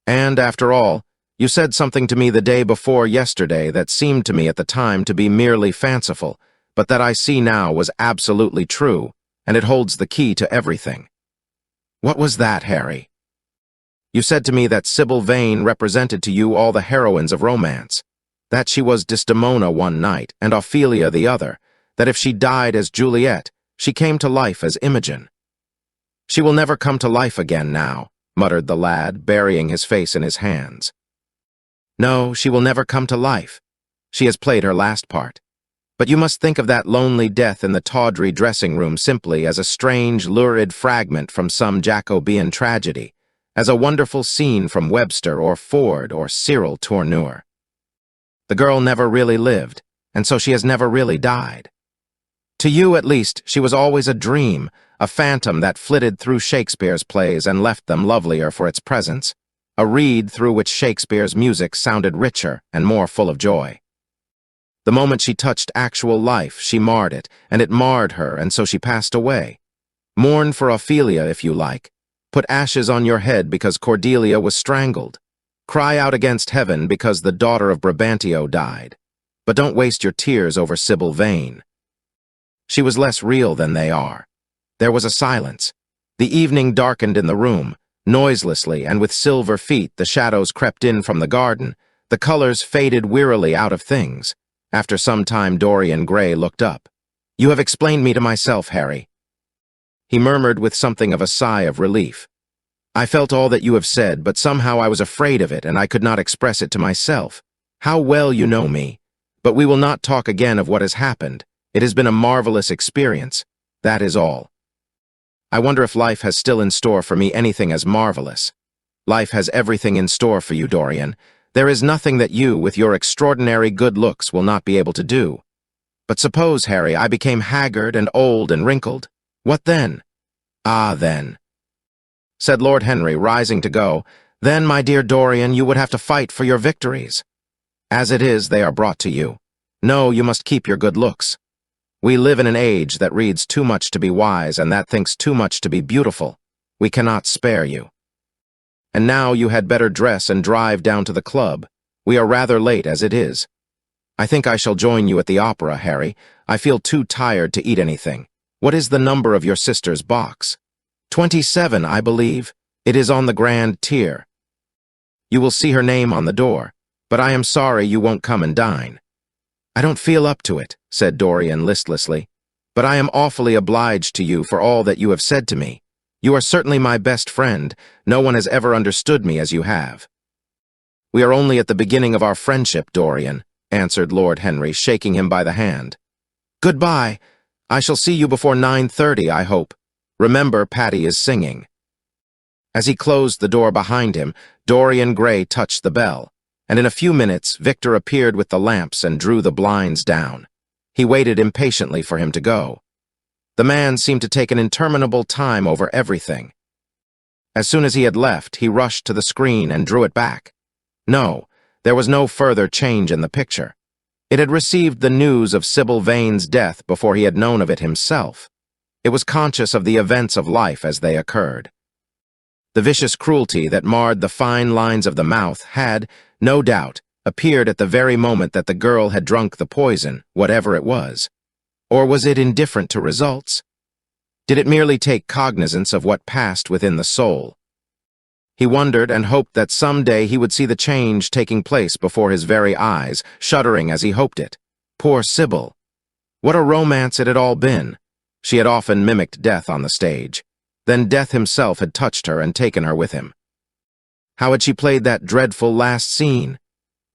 And, after all, you said something to me the day before yesterday that seemed to me at the time to be merely fanciful, but that I see now was absolutely true, and it holds the key to everything. What was that, Harry? You said to me that Sybil Vane represented to you all the heroines of romance, that she was Desdemona one night and Ophelia the other, that if she died as Juliet, she came to life as Imogen. She will never come to life again now, muttered the lad, burying his face in his hands. No, she will never come to life. She has played her last part. But you must think of that lonely death in the tawdry dressing room simply as a strange, lurid fragment from some Jacobean tragedy, as a wonderful scene from Webster or Ford or Cyril Tourneur. The girl never really lived, and so she has never really died. To you, at least, she was always a dream, a phantom that flitted through Shakespeare's plays and left them lovelier for its presence, a reed through which Shakespeare's music sounded richer and more full of joy. The moment she touched actual life, she marred it, and it marred her, and so she passed away. Mourn for Ophelia if you like. Put ashes on your head because Cordelia was strangled. Cry out against heaven because the daughter of Brabantio died. But don't waste your tears over Sybil Vane. She was less real than they are. There was a silence. The evening darkened in the room. Noiselessly and with silver feet, the shadows crept in from the garden. The colors faded wearily out of things. After some time, Dorian Gray looked up. "You have explained me to myself, Harry." He murmured with something of a sigh of relief. "I felt all that you have said, but somehow I was afraid of it, and I could not express it to myself. How well you know me. But we will not talk again of what has happened. It has been a marvelous experience. That is all. I wonder if life has still in store for me anything as marvelous. Life has everything in store for you, Dorian. There is nothing that you, with your extraordinary good looks, will not be able to do. But suppose, Harry, I became haggard and old and wrinkled. What then?" "Ah, then," said Lord Henry, rising to go, "then, my dear Dorian, you would have to fight for your victories. As it is, they are brought to you. No, you must keep your good looks. We live in an age that reads too much to be wise and that thinks too much to be beautiful. We cannot spare you. And now you had better dress and drive down to the club. We are rather late as it is. I think I shall join you at the opera, Harry. I feel too tired to eat anything. What is the number of your sister's box?" 27, I believe. It is on the grand tier. You will see her name on the door, but I am sorry you won't come and dine." "I don't feel up to it," said Dorian listlessly, "but I am awfully obliged to you for all that you have said to me. You are certainly my best friend. No one has ever understood me as you have." "We are only at the beginning of our friendship, Dorian," answered Lord Henry, shaking him by the hand. "Goodbye. I shall see you before 9:30, I hope. Remember, Patty is singing." As he closed the door behind him, Dorian Gray touched the bell, and in a few minutes Victor appeared with the lamps and drew the blinds down. He waited impatiently for him to go. The man seemed to take an interminable time over everything. As soon as he had left, he rushed to the screen and drew it back. No, there was no further change in the picture. It had received the news of Sybil Vane's death before he had known of it himself. It was conscious of the events of life as they occurred. The vicious cruelty that marred the fine lines of the mouth had, no doubt, appeared at the very moment that the girl had drunk the poison, whatever it was. Or was it indifferent to results? Did it merely take cognizance of what passed within the soul? He wondered and hoped that some day he would see the change taking place before his very eyes, shuddering as he hoped it. Poor Sybil! What a romance it had all been! She had often mimicked death on the stage. Then death himself had touched her and taken her with him. How had she played that dreadful last scene?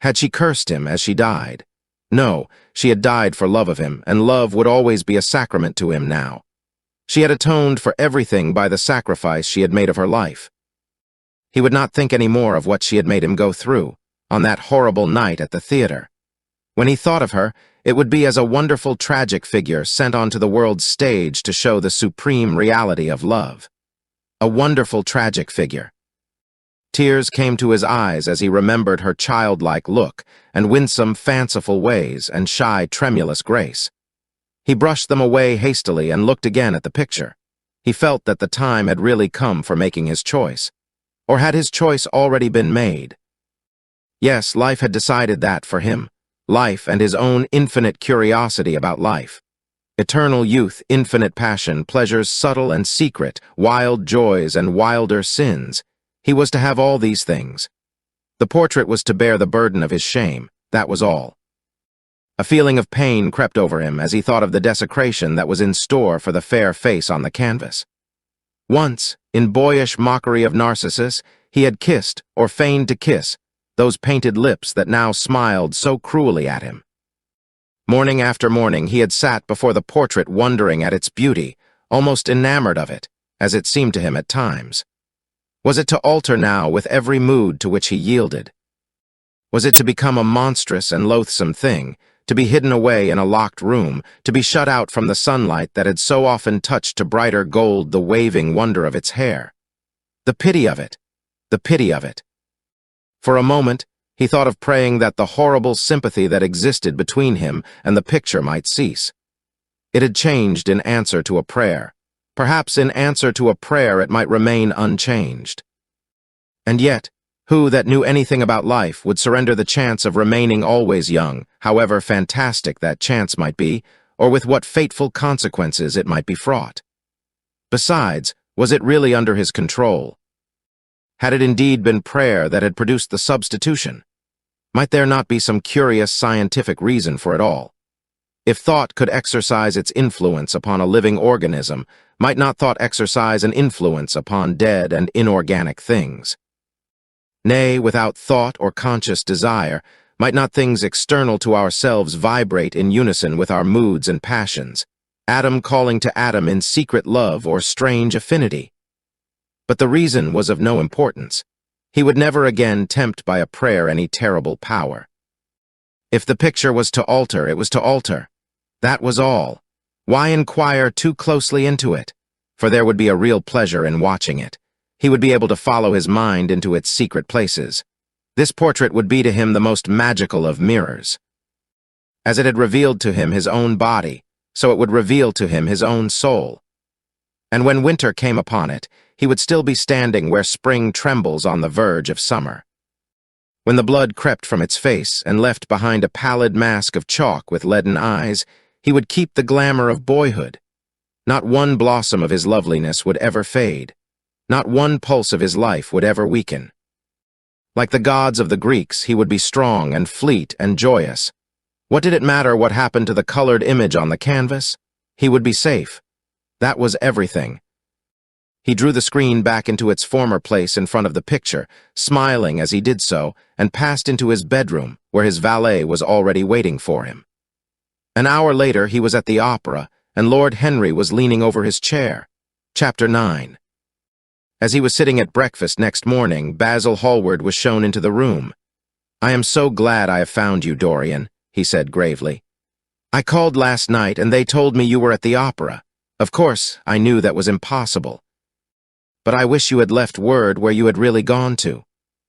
Had she cursed him as she died? No, she had died for love of him, and love would always be a sacrament to him now. She had atoned for everything by the sacrifice she had made of her life. He would not think any more of what she had made him go through, on that horrible night at the theater. When he thought of her, it would be as a wonderful tragic figure sent onto the world's stage to show the supreme reality of love. A wonderful tragic figure. Tears came to his eyes as he remembered her childlike look and winsome, fanciful ways and shy, tremulous grace. He brushed them away hastily and looked again at the picture. He felt that the time had really come for making his choice. Or had his choice already been made? Yes, life had decided that for him. Life and his own infinite curiosity about life. Eternal youth, infinite passion, pleasures subtle and secret, wild joys and wilder sins. He was to have all these things. The portrait was to bear the burden of his shame, that was all. A feeling of pain crept over him as he thought of the desecration that was in store for the fair face on the canvas. Once, in boyish mockery of Narcissus, he had kissed, or feigned to kiss, those painted lips that now smiled so cruelly at him. Morning after morning he had sat before the portrait wondering at its beauty, almost enamored of it, as it seemed to him at times. Was it to alter now with every mood to which he yielded? Was it to become a monstrous and loathsome thing, to be hidden away in a locked room, to be shut out from the sunlight that had so often touched to brighter gold the waving wonder of its hair? The pity of it! The pity of it! For a moment, he thought of praying that the horrible sympathy that existed between him and the picture might cease. It had changed in answer to a prayer. Perhaps in answer to a prayer it might remain unchanged. And yet, who that knew anything about life would surrender the chance of remaining always young, however fantastic that chance might be, or with what fateful consequences it might be fraught? Besides, was it really under his control? Had it indeed been prayer that had produced the substitution? Might there not be some curious scientific reason for it all? If thought could exercise its influence upon a living organism, might not thought exercise an influence upon dead and inorganic things? Nay, without thought or conscious desire, might not things external to ourselves vibrate in unison with our moods and passions, atom calling to atom in secret love or strange affinity? But the reason was of no importance. He would never again tempt by a prayer any terrible power. If the picture was to alter, it was to alter. That was all. Why inquire too closely into it? For there would be a real pleasure in watching it. He would be able to follow his mind into its secret places. This portrait would be to him the most magical of mirrors. As it had revealed to him his own body, so it would reveal to him his own soul. And when winter came upon it, he would still be standing where spring trembles on the verge of summer. When the blood crept from its face and left behind a pallid mask of chalk with leaden eyes, he would keep the glamour of boyhood. Not one blossom of his loveliness would ever fade. Not one pulse of his life would ever weaken. Like the gods of the Greeks, he would be strong and fleet and joyous. What did it matter what happened to the colored image on the canvas? He would be safe. That was everything. He drew the screen back into its former place in front of the picture, smiling as he did so, and passed into his bedroom, where his valet was already waiting for him. An hour later, he was at the opera, and Lord Henry was leaning over his chair. Chapter 9. As he was sitting at breakfast next morning, Basil Hallward was shown into the room. "I am so glad I have found you, Dorian," he said gravely. "I called last night, and they told me you were at the opera. Of course, I knew that was impossible. But I wish you had left word where you had really gone to.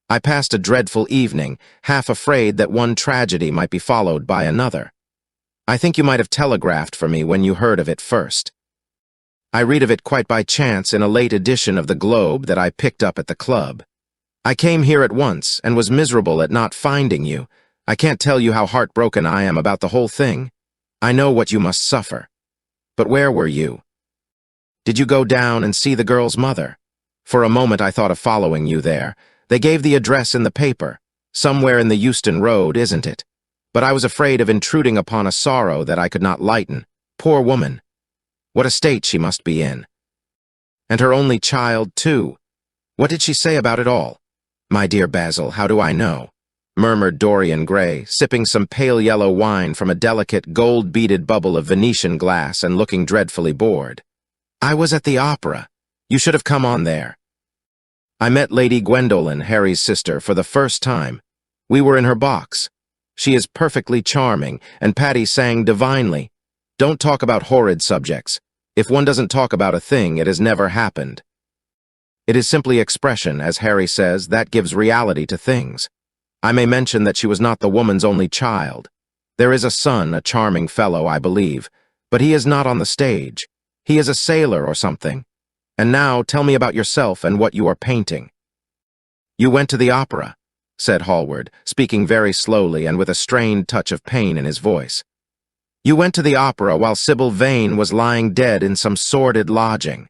I passed a dreadful evening, half afraid that one tragedy might be followed by another. I think you might have telegraphed for me when you heard of it first. I read of it quite by chance in a late edition of the Globe that I picked up at the club. I came here at once and was miserable at not finding you. I can't tell you how heartbroken I am about the whole thing. I know what you must suffer. But where were you? Did you go down and see the girl's mother? For a moment I thought of following you there. They gave the address in the paper. Somewhere in the Euston Road, isn't it? But I was afraid of intruding upon a sorrow that I could not lighten. Poor woman. What a state she must be in. And her only child, too. What did she say about it all?" "My dear Basil, how do I know?" murmured Dorian Gray, sipping some pale yellow wine from a delicate, gold-beaded bubble of Venetian glass and looking dreadfully bored. "I was at the opera. You should have come on there. I met Lady Gwendolen, Harry's sister, for the first time. We were in her box. She is perfectly charming, and Patty sang divinely. Don't talk about horrid subjects. If one doesn't talk about a thing, it has never happened. It is simply expression, as Harry says, that gives reality to things. I may mention that she was not the woman's only child. There is a son, a charming fellow, I believe, but he is not on the stage. He is a sailor or something. And now tell me about yourself and what you are painting." "You went to the opera," said Hallward, speaking very slowly and with a strained touch of pain in his voice. "You went to the opera while Sybil Vane was lying dead in some sordid lodging.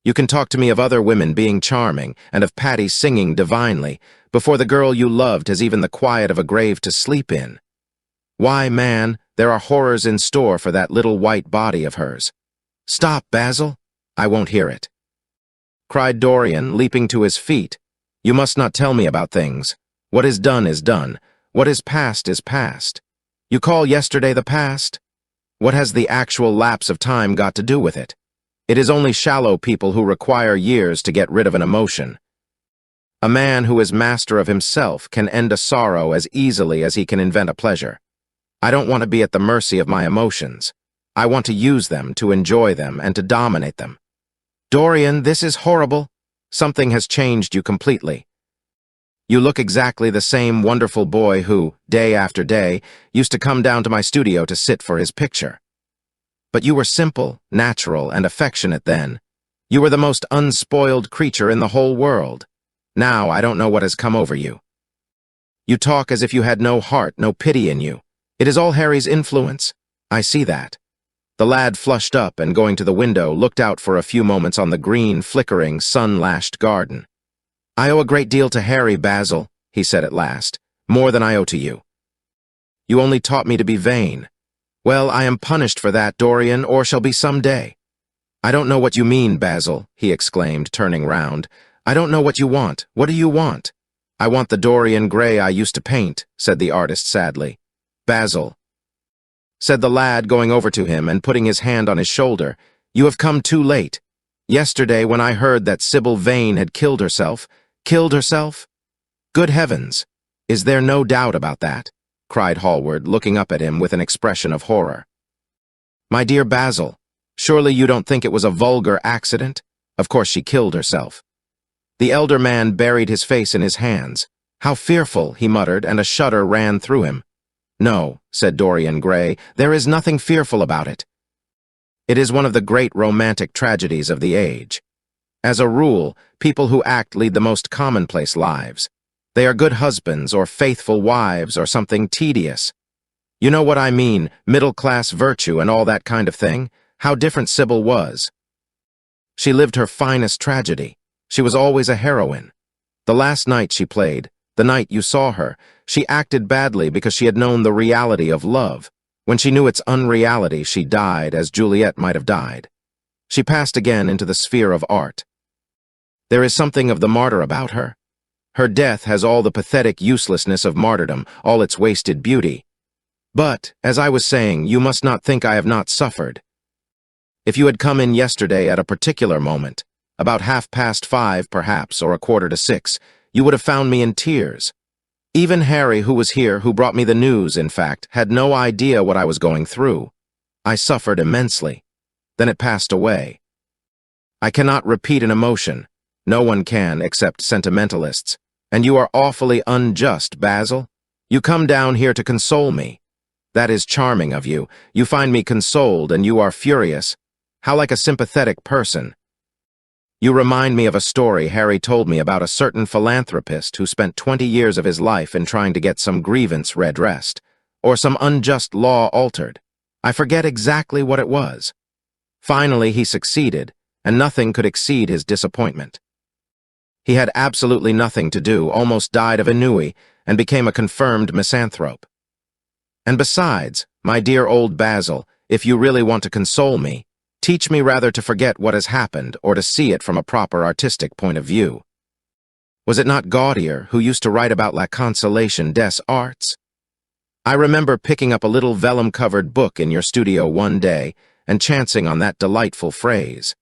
You can talk to me of other women being charming, and of Patty singing divinely, before the girl you loved has even the quiet of a grave to sleep in. Why, man, there are horrors in store for that little white body of hers." "Stop, Basil! I won't hear it," cried Dorian, leaping to his feet. "You must not tell me about things. What is done is done. What is past is past. You call yesterday the past? What has the actual lapse of time got to do with it? It is only shallow people who require years to get rid of an emotion. A man who is master of himself can end a sorrow as easily as he can invent a pleasure. I don't want to be at the mercy of my emotions. I want to use them, to enjoy them, and to dominate them. Dorian, this is horrible. Something has changed you completely. You look exactly the same wonderful boy who, day after day, used to come down to my studio to sit for his picture. But you were simple, natural, and affectionate then. You were the most unspoiled creature in the whole world. Now I don't know what has come over you. You talk as if you had no heart, no pity in you. It is all Harry's influence. I see that." The lad flushed up and, going to the window, looked out for a few moments on the green, flickering, sun-lashed garden. "I owe a great deal to Harry, Basil," he said at last. "More than I owe to you. You only taught me to be vain. Well, I am punished for that, Dorian, or shall be some day." "I don't know what you mean, Basil," he exclaimed, turning round. "I don't know what you want. What do you want?" "I want the Dorian Gray I used to paint," said the artist sadly. "Basil," said the lad, going over to him and putting his hand on his shoulder, "you have come too late. Yesterday, when I heard that Sybil Vane had killed herself— Good heavens! Is there no doubt about that?" cried Hallward, looking up at him with an expression of horror. "My dear Basil, surely you don't think it was a vulgar accident? Of course she killed herself." The elder man buried his face in his hands. "How fearful," he muttered, and a shudder ran through him. "No," said Dorian Gray, "there is nothing fearful about it. It is one of the great romantic tragedies of the age. As a rule, people who act lead the most commonplace lives. They are good husbands or faithful wives or something tedious. You know what I mean, middle-class virtue and all that kind of thing. How different Sybil was. She lived her finest tragedy. She was always a heroine. The last night she played, the night you saw her, she acted badly because she had known the reality of love. When she knew its unreality, she died as Juliet might have died. She passed again into the sphere of art. There is something of the martyr about her. Her death has all the pathetic uselessness of martyrdom, all its wasted beauty. But, as I was saying, you must not think I have not suffered. If you had come in yesterday at a particular moment, about 5:30 perhaps, or 5:45, you would have found me in tears. Even Harry, who was here, who brought me the news, in fact, had no idea what I was going through. I suffered immensely. Then it passed away. I cannot repeat an emotion. No one can, except sentimentalists. And you are awfully unjust, Basil. You come down here to console me. That is charming of you. You find me consoled, and you are furious. How like a sympathetic person. You remind me of a story Harry told me about a certain philanthropist who spent 20 years of his life in trying to get some grievance redressed, or some unjust law altered. I forget exactly what it was. Finally, he succeeded, and nothing could exceed his disappointment. He had absolutely nothing to do, almost died of ennui, and became a confirmed misanthrope. And besides, my dear old Basil, if you really want to console me, teach me rather to forget what has happened or to see it from a proper artistic point of view. Was it not Gaudier who used to write about la consolation des arts? I remember picking up a little vellum-covered book in your studio one day and chancing on that delightful phrase.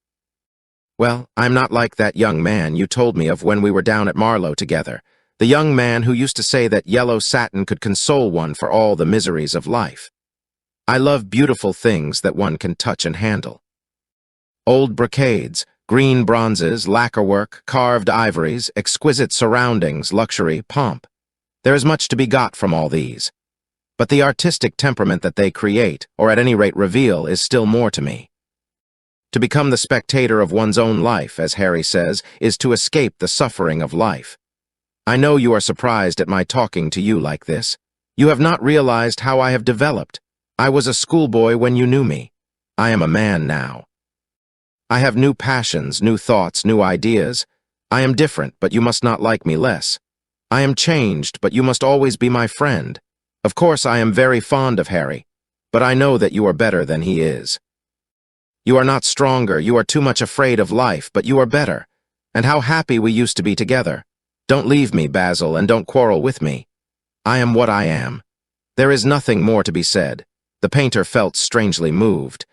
Well, I'm not like that young man you told me of when we were down at Marlow together, the young man who used to say that yellow satin could console one for all the miseries of life. I love beautiful things that one can touch and handle. Old brocades, green bronzes, lacquerwork, carved ivories, exquisite surroundings, luxury, pomp. There is much to be got from all these. But the artistic temperament that they create, or at any rate reveal, is still more to me. To become the spectator of one's own life, as Harry says, is to escape the suffering of life. I know you are surprised at my talking to you like this. You have not realized how I have developed. I was a schoolboy when you knew me. I am a man now. I have new passions, new thoughts, new ideas. I am different, but you must not like me less. I am changed, but you must always be my friend. Of course, I am very fond of Harry, but I know that you are better than he is. You are not stronger, you are too much afraid of life, but you are better. And how happy we used to be together. Don't leave me, Basil, and don't quarrel with me. I am what I am. There is nothing more to be said. The painter felt strangely moved.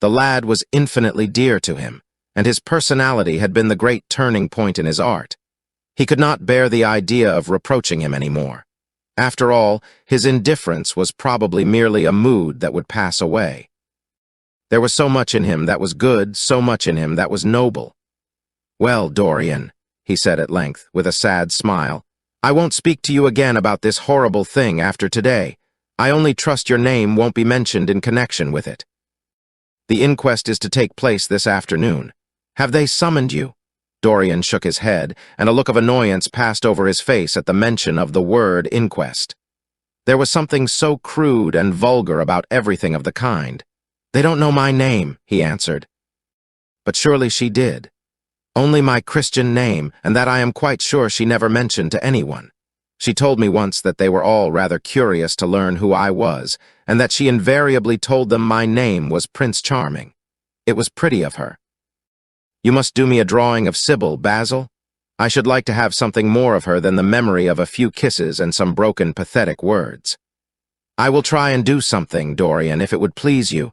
The lad was infinitely dear to him, and his personality had been the great turning point in his art. He could not bear the idea of reproaching him anymore. After all, his indifference was probably merely a mood that would pass away. There was so much in him that was good, so much in him that was noble. "Well, Dorian," he said at length, with a sad smile, "I won't speak to you again about this horrible thing after today. I only trust your name won't be mentioned in connection with it." The inquest is to take place this afternoon. Have they summoned you?" Dorian shook his head, and a look of annoyance passed over his face at the mention of the word inquest. There was something so crude and vulgar about everything of the kind. "They don't know my name," he answered. But surely she did. "Only my Christian name, and that I am quite sure she never mentioned to anyone. She told me once that they were all rather curious to learn who I was, and that she invariably told them my name was Prince Charming. It was pretty of her. You must do me a drawing of Sybil, Basil. I should like to have something more of her than the memory of a few kisses and some broken, pathetic words. I will try and do something, Dorian, if it would please you,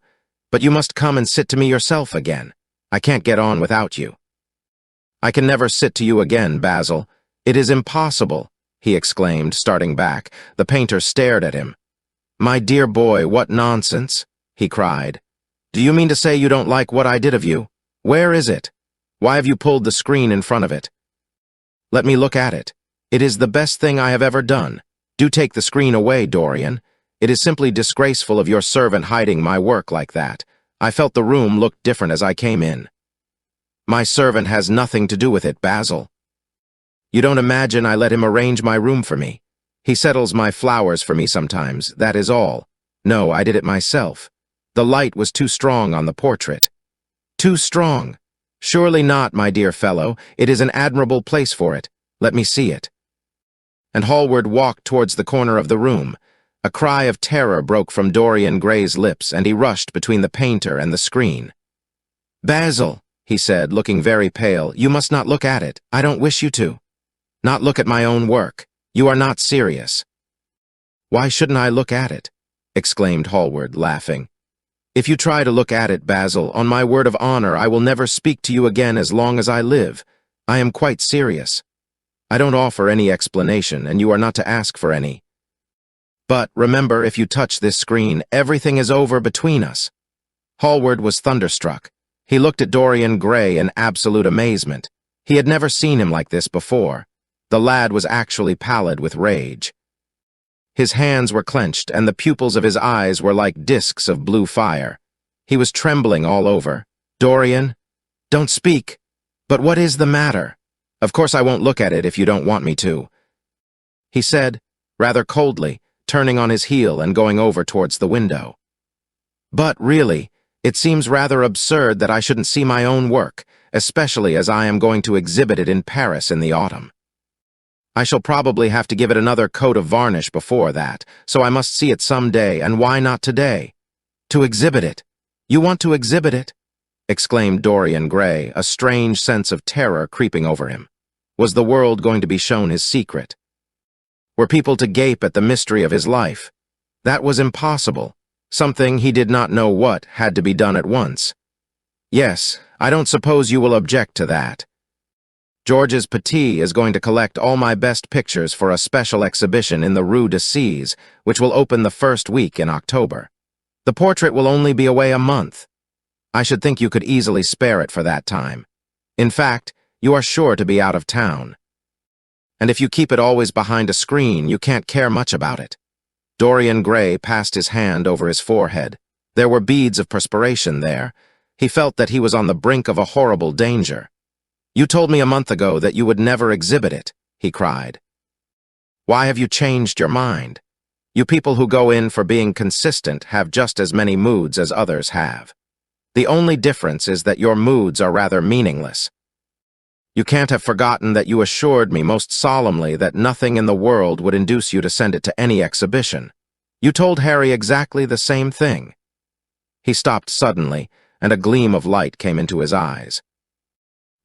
but you must come and sit to me yourself again. I can't get on without you." "I can never sit to you again, Basil. It is impossible," he exclaimed, starting back. The painter stared at him. "My dear boy, what nonsense," he cried. "Do you mean to say you don't like what I did of you? Where is it? Why have you pulled the screen in front of it? Let me look at it. It is the best thing I have ever done. Do take the screen away, Dorian. It is simply disgraceful of your servant hiding my work like that. I felt the room looked different as I came in." "My servant has nothing to do with it, Basil. You don't imagine I let him arrange my room for me. He settles my flowers for me sometimes, that is all. No, I did it myself. The light was too strong on the portrait." "Too strong? Surely not, my dear fellow. It is an admirable place for it. Let me see it." And Hallward walked towards the corner of the room. A cry of terror broke from Dorian Gray's lips, and he rushed between the painter and the screen. "Basil," he said, looking very pale, "you must not look at it. I don't wish you to. Not look at my own work. You are not serious." "Why shouldn't I look at it?" exclaimed Hallward, laughing. "If you try to look at it, Basil, on my word of honor, I will never speak to you again as long as I live. I am quite serious. I don't offer any explanation, and you are not to ask for any. But remember, if you touch this screen, everything is over between us." Hallward was thunderstruck. He looked at Dorian Gray in absolute amazement. He had never seen him like this before. The lad was actually pallid with rage. His hands were clenched, and the pupils of his eyes were like discs of blue fire. He was trembling all over. "Dorian, don't speak. But what is the matter? Of course I won't look at it if you don't want me to," he said, rather coldly, turning on his heel and going over towards the window. "But really, it seems rather absurd that I shouldn't see my own work, especially as I am going to exhibit it in Paris in the autumn. I shall probably have to give it another coat of varnish before that, so I must see it some day, and why not today? To exhibit it? You want to exhibit it?" exclaimed Dorian Gray, a strange sense of terror creeping over him. Was the world going to be shown his secret? Were people to gape at the mystery of his life? That was impossible. Something, he did not know what, had to be done at once. "Yes, I don't suppose you will object to that. Georges Petit is going to collect all my best pictures for a special exhibition in the Rue de Cise, which will open the first week in October. The portrait will only be away a month. I should think you could easily spare it for that time. In fact, you are sure to be out of town. And if you keep it always behind a screen, you can't care much about it." Dorian Gray passed his hand over his forehead. There were beads of perspiration there. He felt that he was on the brink of a horrible danger. "You told me a month ago that you would never exhibit it," he cried. "Why have you changed your mind? You people who go in for being consistent have just as many moods as others have. The only difference is that your moods are rather meaningless. You can't have forgotten that you assured me most solemnly that nothing in the world would induce you to send it to any exhibition. You told Harry exactly the same thing." He stopped suddenly, and a gleam of light came into his eyes.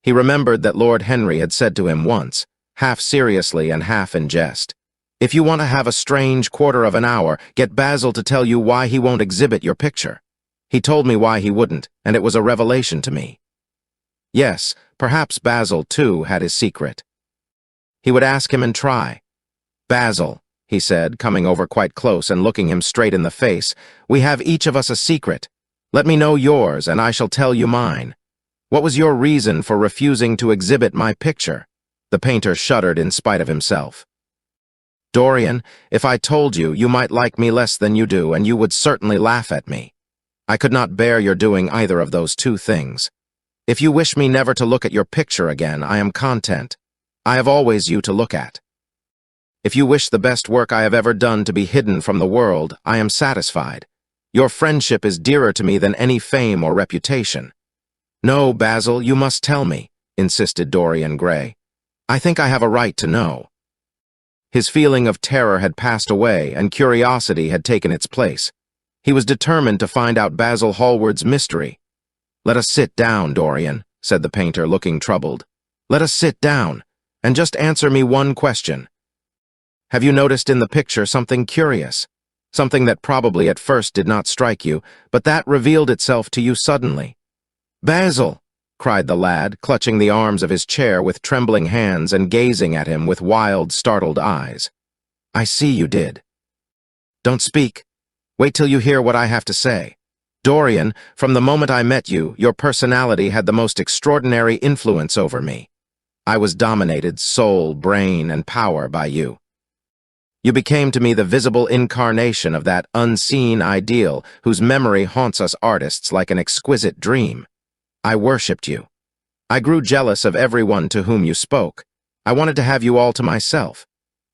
He remembered that Lord Henry had said to him once, half seriously and half in jest, "If you want to have a strange quarter of an hour, get Basil to tell you why he won't exhibit your picture." He told me why he wouldn't, and it was a revelation to me. Yes, perhaps Basil, too, had his secret. He would ask him and try. "Basil," he said, coming over quite close and looking him straight in the face, "we have each of us a secret. Let me know yours, and I shall tell you mine. What was your reason for refusing to exhibit my picture?" The painter shuddered in spite of himself. "Dorian, if I told you, you might like me less than you do, and you would certainly laugh at me. I could not bear your doing either of those two things. If you wish me never to look at your picture again, I am content. I have always you to look at. If you wish the best work I have ever done to be hidden from the world, I am satisfied. Your friendship is dearer to me than any fame or reputation. No, Basil, you must tell me, insisted Dorian Gray. I think I have a right to know. His feeling of terror had passed away and curiosity had taken its place. He was determined to find out Basil Hallward's mystery. Let us sit down, Dorian, said the painter, looking troubled. Let us sit down, and just answer me one question. Have you noticed in the picture something curious? Something that probably at first did not strike you, but that revealed itself to you suddenly. Basil, cried the lad, clutching the arms of his chair with trembling hands and gazing at him with wild, startled eyes. I see you did. Don't speak. Wait till you hear what I have to say. Dorian, from the moment I met you, your personality had the most extraordinary influence over me. I was dominated, soul, brain, and power by you. You became to me the visible incarnation of that unseen ideal whose memory haunts us artists like an exquisite dream. I worshipped you. I grew jealous of everyone to whom you spoke. I wanted to have you all to myself.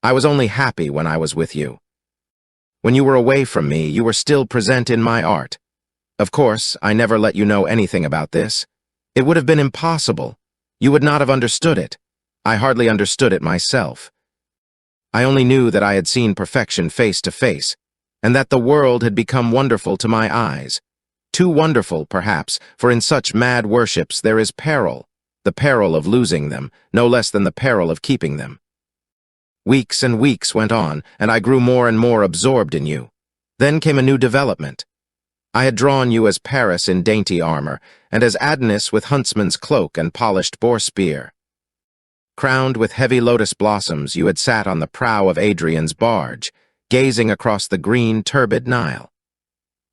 I was only happy when I was with you. When you were away from me, you were still present in my art. Of course, I never let you know anything about this. It would have been impossible. You would not have understood it. I hardly understood it myself. I only knew that I had seen perfection face to face, and that the world had become wonderful to my eyes. Too wonderful, perhaps, for in such mad worships there is peril, the peril of losing them, no less than the peril of keeping them. Weeks and weeks went on, and I grew more and more absorbed in you. Then came a new development. I had drawn you as Paris in dainty armor, and as Adonis with huntsman's cloak and polished boar spear. Crowned with heavy lotus blossoms, you had sat on the prow of Adrian's barge, gazing across the green, turbid Nile.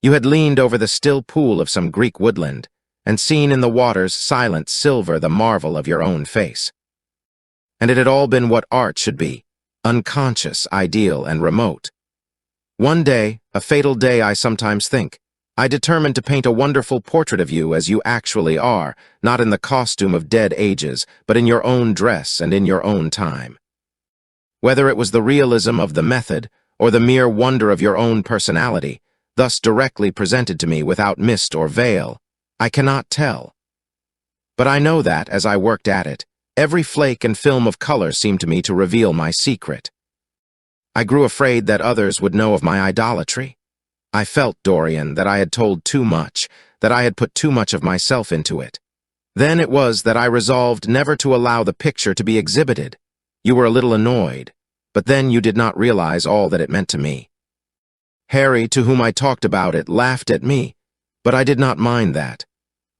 You had leaned over the still pool of some Greek woodland, and seen in the water's silent silver the marvel of your own face. And it had all been what art should be, unconscious, ideal, and remote. One day, a fatal day I sometimes think, I determined to paint a wonderful portrait of you as you actually are, not in the costume of dead ages, but in your own dress and in your own time. Whether it was the realism of the method, or the mere wonder of your own personality, thus directly presented to me without mist or veil, I cannot tell. But I know that, as I worked at it, every flake and film of color seemed to me to reveal my secret. I grew afraid that others would know of my idolatry. I felt, Dorian, that I had told too much, that I had put too much of myself into it. Then it was that I resolved never to allow the picture to be exhibited. You were a little annoyed, but then you did not realize all that it meant to me. Harry, to whom I talked about it, laughed at me, but I did not mind that.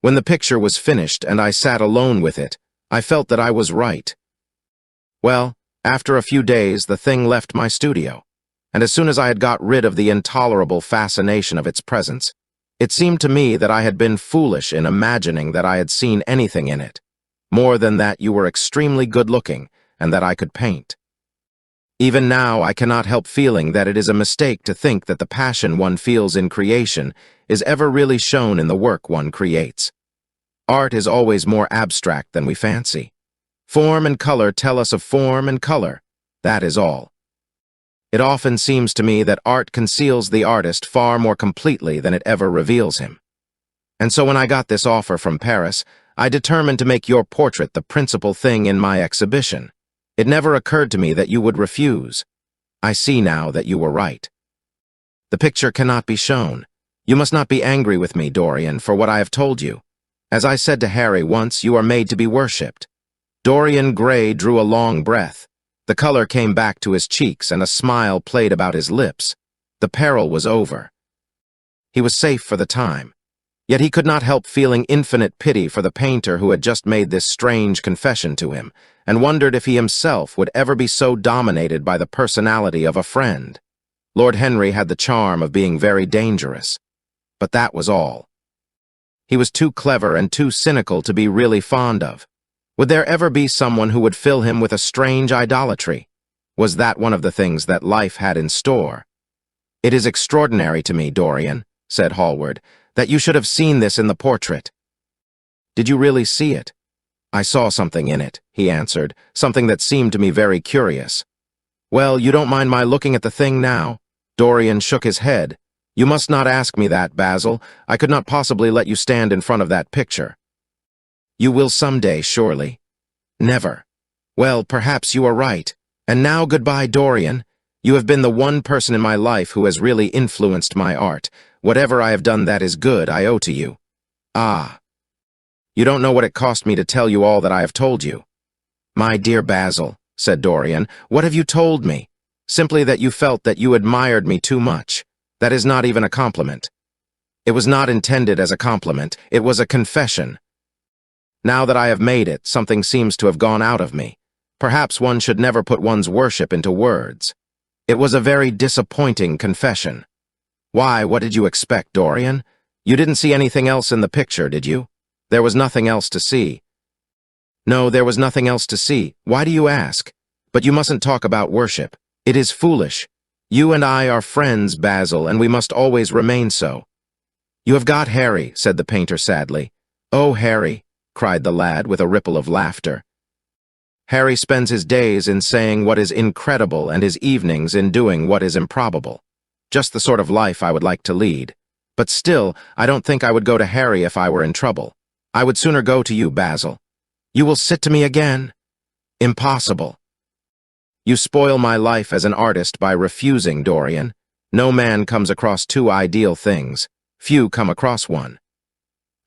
When the picture was finished and I sat alone with it, I felt that I was right. Well, after a few days, the thing left my studio. And as soon as I had got rid of the intolerable fascination of its presence, it seemed to me that I had been foolish in imagining that I had seen anything in it, more than that you were extremely good-looking and that I could paint. Even now, I cannot help feeling that it is a mistake to think that the passion one feels in creation is ever really shown in the work one creates. Art is always more abstract than we fancy. Form and color tell us of form and color. That is all. It often seems to me that art conceals the artist far more completely than it ever reveals him. And so when I got this offer from Paris, I determined to make your portrait the principal thing in my exhibition. It never occurred to me that you would refuse. I see now that you were right. The picture cannot be shown. You must not be angry with me, Dorian, for what I have told you. As I said to Harry once, you are made to be worshipped. Dorian Gray drew a long breath. The color came back to his cheeks and a smile played about his lips. The peril was over. He was safe for the time. Yet he could not help feeling infinite pity for the painter who had just made this strange confession to him, and wondered if he himself would ever be so dominated by the personality of a friend. Lord Henry had the charm of being very dangerous. But that was all. He was too clever and too cynical to be really fond of. Would there ever be someone who would fill him with a strange idolatry? Was that one of the things that life had in store? It is extraordinary to me, Dorian, said Hallward, that you should have seen this in the portrait." "Did you really see it?" "I saw something in it," he answered, "something that seemed to me very curious." "Well, you don't mind my looking at the thing now?" Dorian shook his head. "You must not ask me that, Basil. I could not possibly let you stand in front of that picture." "You will someday, surely." "Never." "Well, perhaps you are right. And now goodbye, Dorian. You have been the one person in my life who has really influenced my art. Whatever I have done that is good, I owe to you." "Ah. You don't know what it cost me to tell you all that I have told you." "My dear Basil," said Dorian, "what have you told me? Simply that you felt that you admired me too much. That is not even a compliment." "It was not intended as a compliment. It was a confession. Now that I have made it, something seems to have gone out of me. Perhaps one should never put one's worship into words. It was a very disappointing confession." "Why, what did you expect, Dorian? You didn't see anything else in the picture, did you? There was nothing else to see." "No, there was nothing else to see. Why do you ask? But you mustn't talk about worship. It is foolish. You and I are friends, Basil, and we must always remain so." "You have got Harry," said the painter sadly. "Oh, Harry," cried the lad with a ripple of laughter. "Harry spends his days in saying what is incredible and his evenings in doing what is improbable. Just the sort of life I would like to lead. But still, I don't think I would go to Harry if I were in trouble. I would sooner go to you, Basil." "You will sit to me again?" "Impossible." "You spoil my life as an artist by refusing, Dorian. No man comes across two ideal things. Few come across one."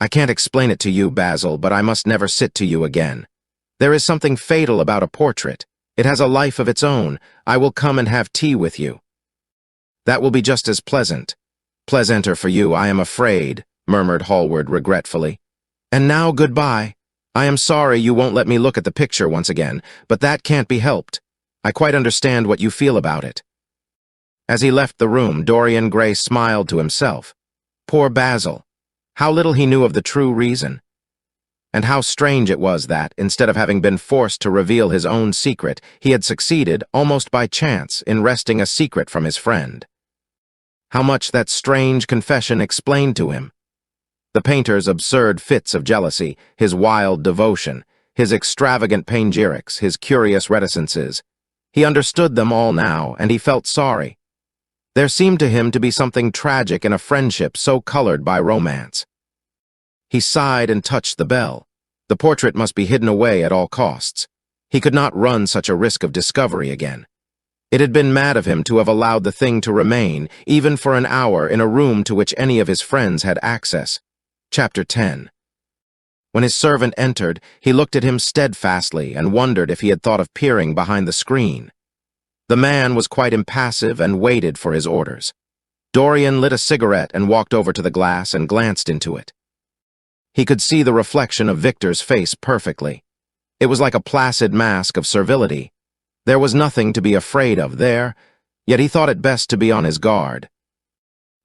"I can't explain it to you, Basil, but I must never sit to you again. There is something fatal about a portrait. It has a life of its own. I will come and have tea with you." "That will be just as pleasant." "Pleasanter for you, I am afraid," murmured Hallward regretfully. "And now goodbye. I am sorry you won't let me look at the picture once again, but that can't be helped. I quite understand what you feel about it." As he left the room, Dorian Gray smiled to himself. Poor Basil. How little he knew of the true reason. And how strange it was that, instead of having been forced to reveal his own secret, he had succeeded, almost by chance, in wresting a secret from his friend. How much that strange confession explained to him. The painter's absurd fits of jealousy, his wild devotion, his extravagant panegyrics, his curious reticences. He understood them all now, and he felt sorry. There seemed to him to be something tragic in a friendship so colored by romance. He sighed and touched the bell. The portrait must be hidden away at all costs. He could not run such a risk of discovery again. It had been mad of him to have allowed the thing to remain, even for an hour, in a room to which any of his friends had access. Chapter 10. When his servant entered, he looked at him steadfastly and wondered if he had thought of peering behind the screen. The man was quite impassive and waited for his orders. Dorian lit a cigarette and walked over to the glass and glanced into it. He could see the reflection of Victor's face perfectly. It was like a placid mask of servility. There was nothing to be afraid of there, yet he thought it best to be on his guard.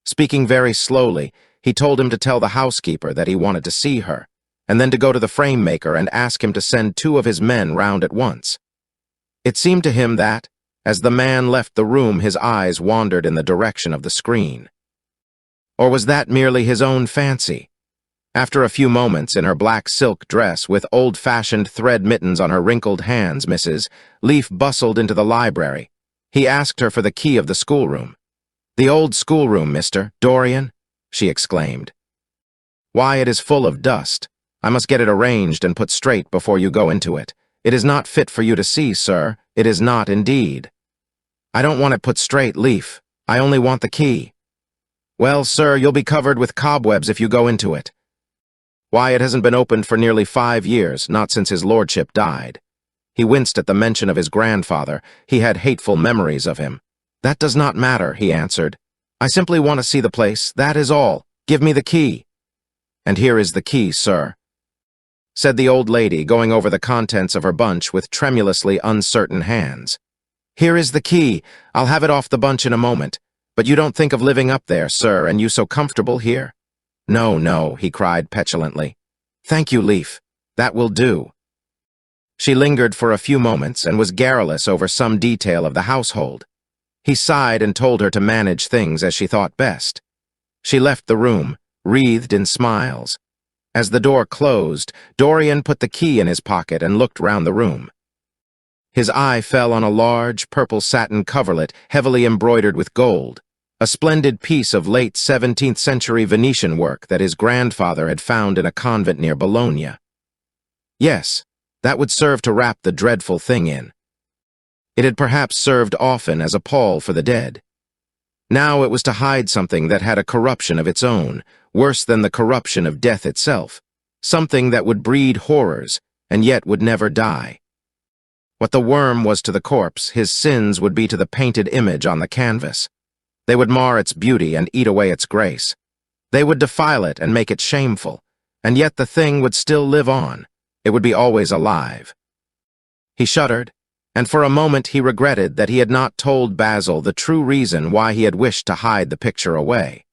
Speaking very slowly, he told him to tell the housekeeper that he wanted to see her, and then to go to the frame maker and ask him to send 2 of his men round at once. It seemed to him that, as the man left the room, his eyes wandered in the direction of the screen. Or was that merely his own fancy? After a few moments, in her black silk dress with old-fashioned thread mittens on her wrinkled hands, Mrs. Leaf bustled into the library. He asked her for the key of the schoolroom. "The old schoolroom, Mr. Dorian," she exclaimed. "Why, it is full of dust. I must get it arranged and put straight before you go into it. It is not fit for you to see, sir. It is not, indeed." "I don't want it put straight, Leaf. I only want the key." "Well, sir, you'll be covered with cobwebs if you go into it." "Why, it hasn't been opened for nearly 5 years, not since his lordship died." He winced at the mention of his grandfather. He had hateful memories of him. "That does not matter," he answered. "I simply want to see the place, that is all. Give me the key." "And here is the key, sir," said the old lady, going over the contents of her bunch with tremulously uncertain hands. "Here is the key. I'll have it off the bunch in a moment. But you don't think of living up there, sir, and you so comfortable here?" "No, no," he cried petulantly. "Thank you, Leaf. That will do." She lingered for a few moments and was garrulous over some detail of the household. He sighed and told her to manage things as she thought best. She left the room, wreathed in smiles. As the door closed, Dorian put the key in his pocket and looked round the room. His eye fell on a large, purple satin coverlet heavily embroidered with gold, a splendid piece of late 17th century Venetian work that his grandfather had found in a convent near Bologna. Yes, that would serve to wrap the dreadful thing in. It had perhaps served often as a pall for the dead. Now it was to hide something that had a corruption of its own, worse than the corruption of death itself, something that would breed horrors and yet would never die. What the worm was to the corpse, his sins would be to the painted image on the canvas. They would mar its beauty and eat away its grace. They would defile it and make it shameful, and yet the thing would still live on. It would be always alive. He shuddered, and for a moment he regretted that he had not told Basil the true reason why he had wished to hide the picture away.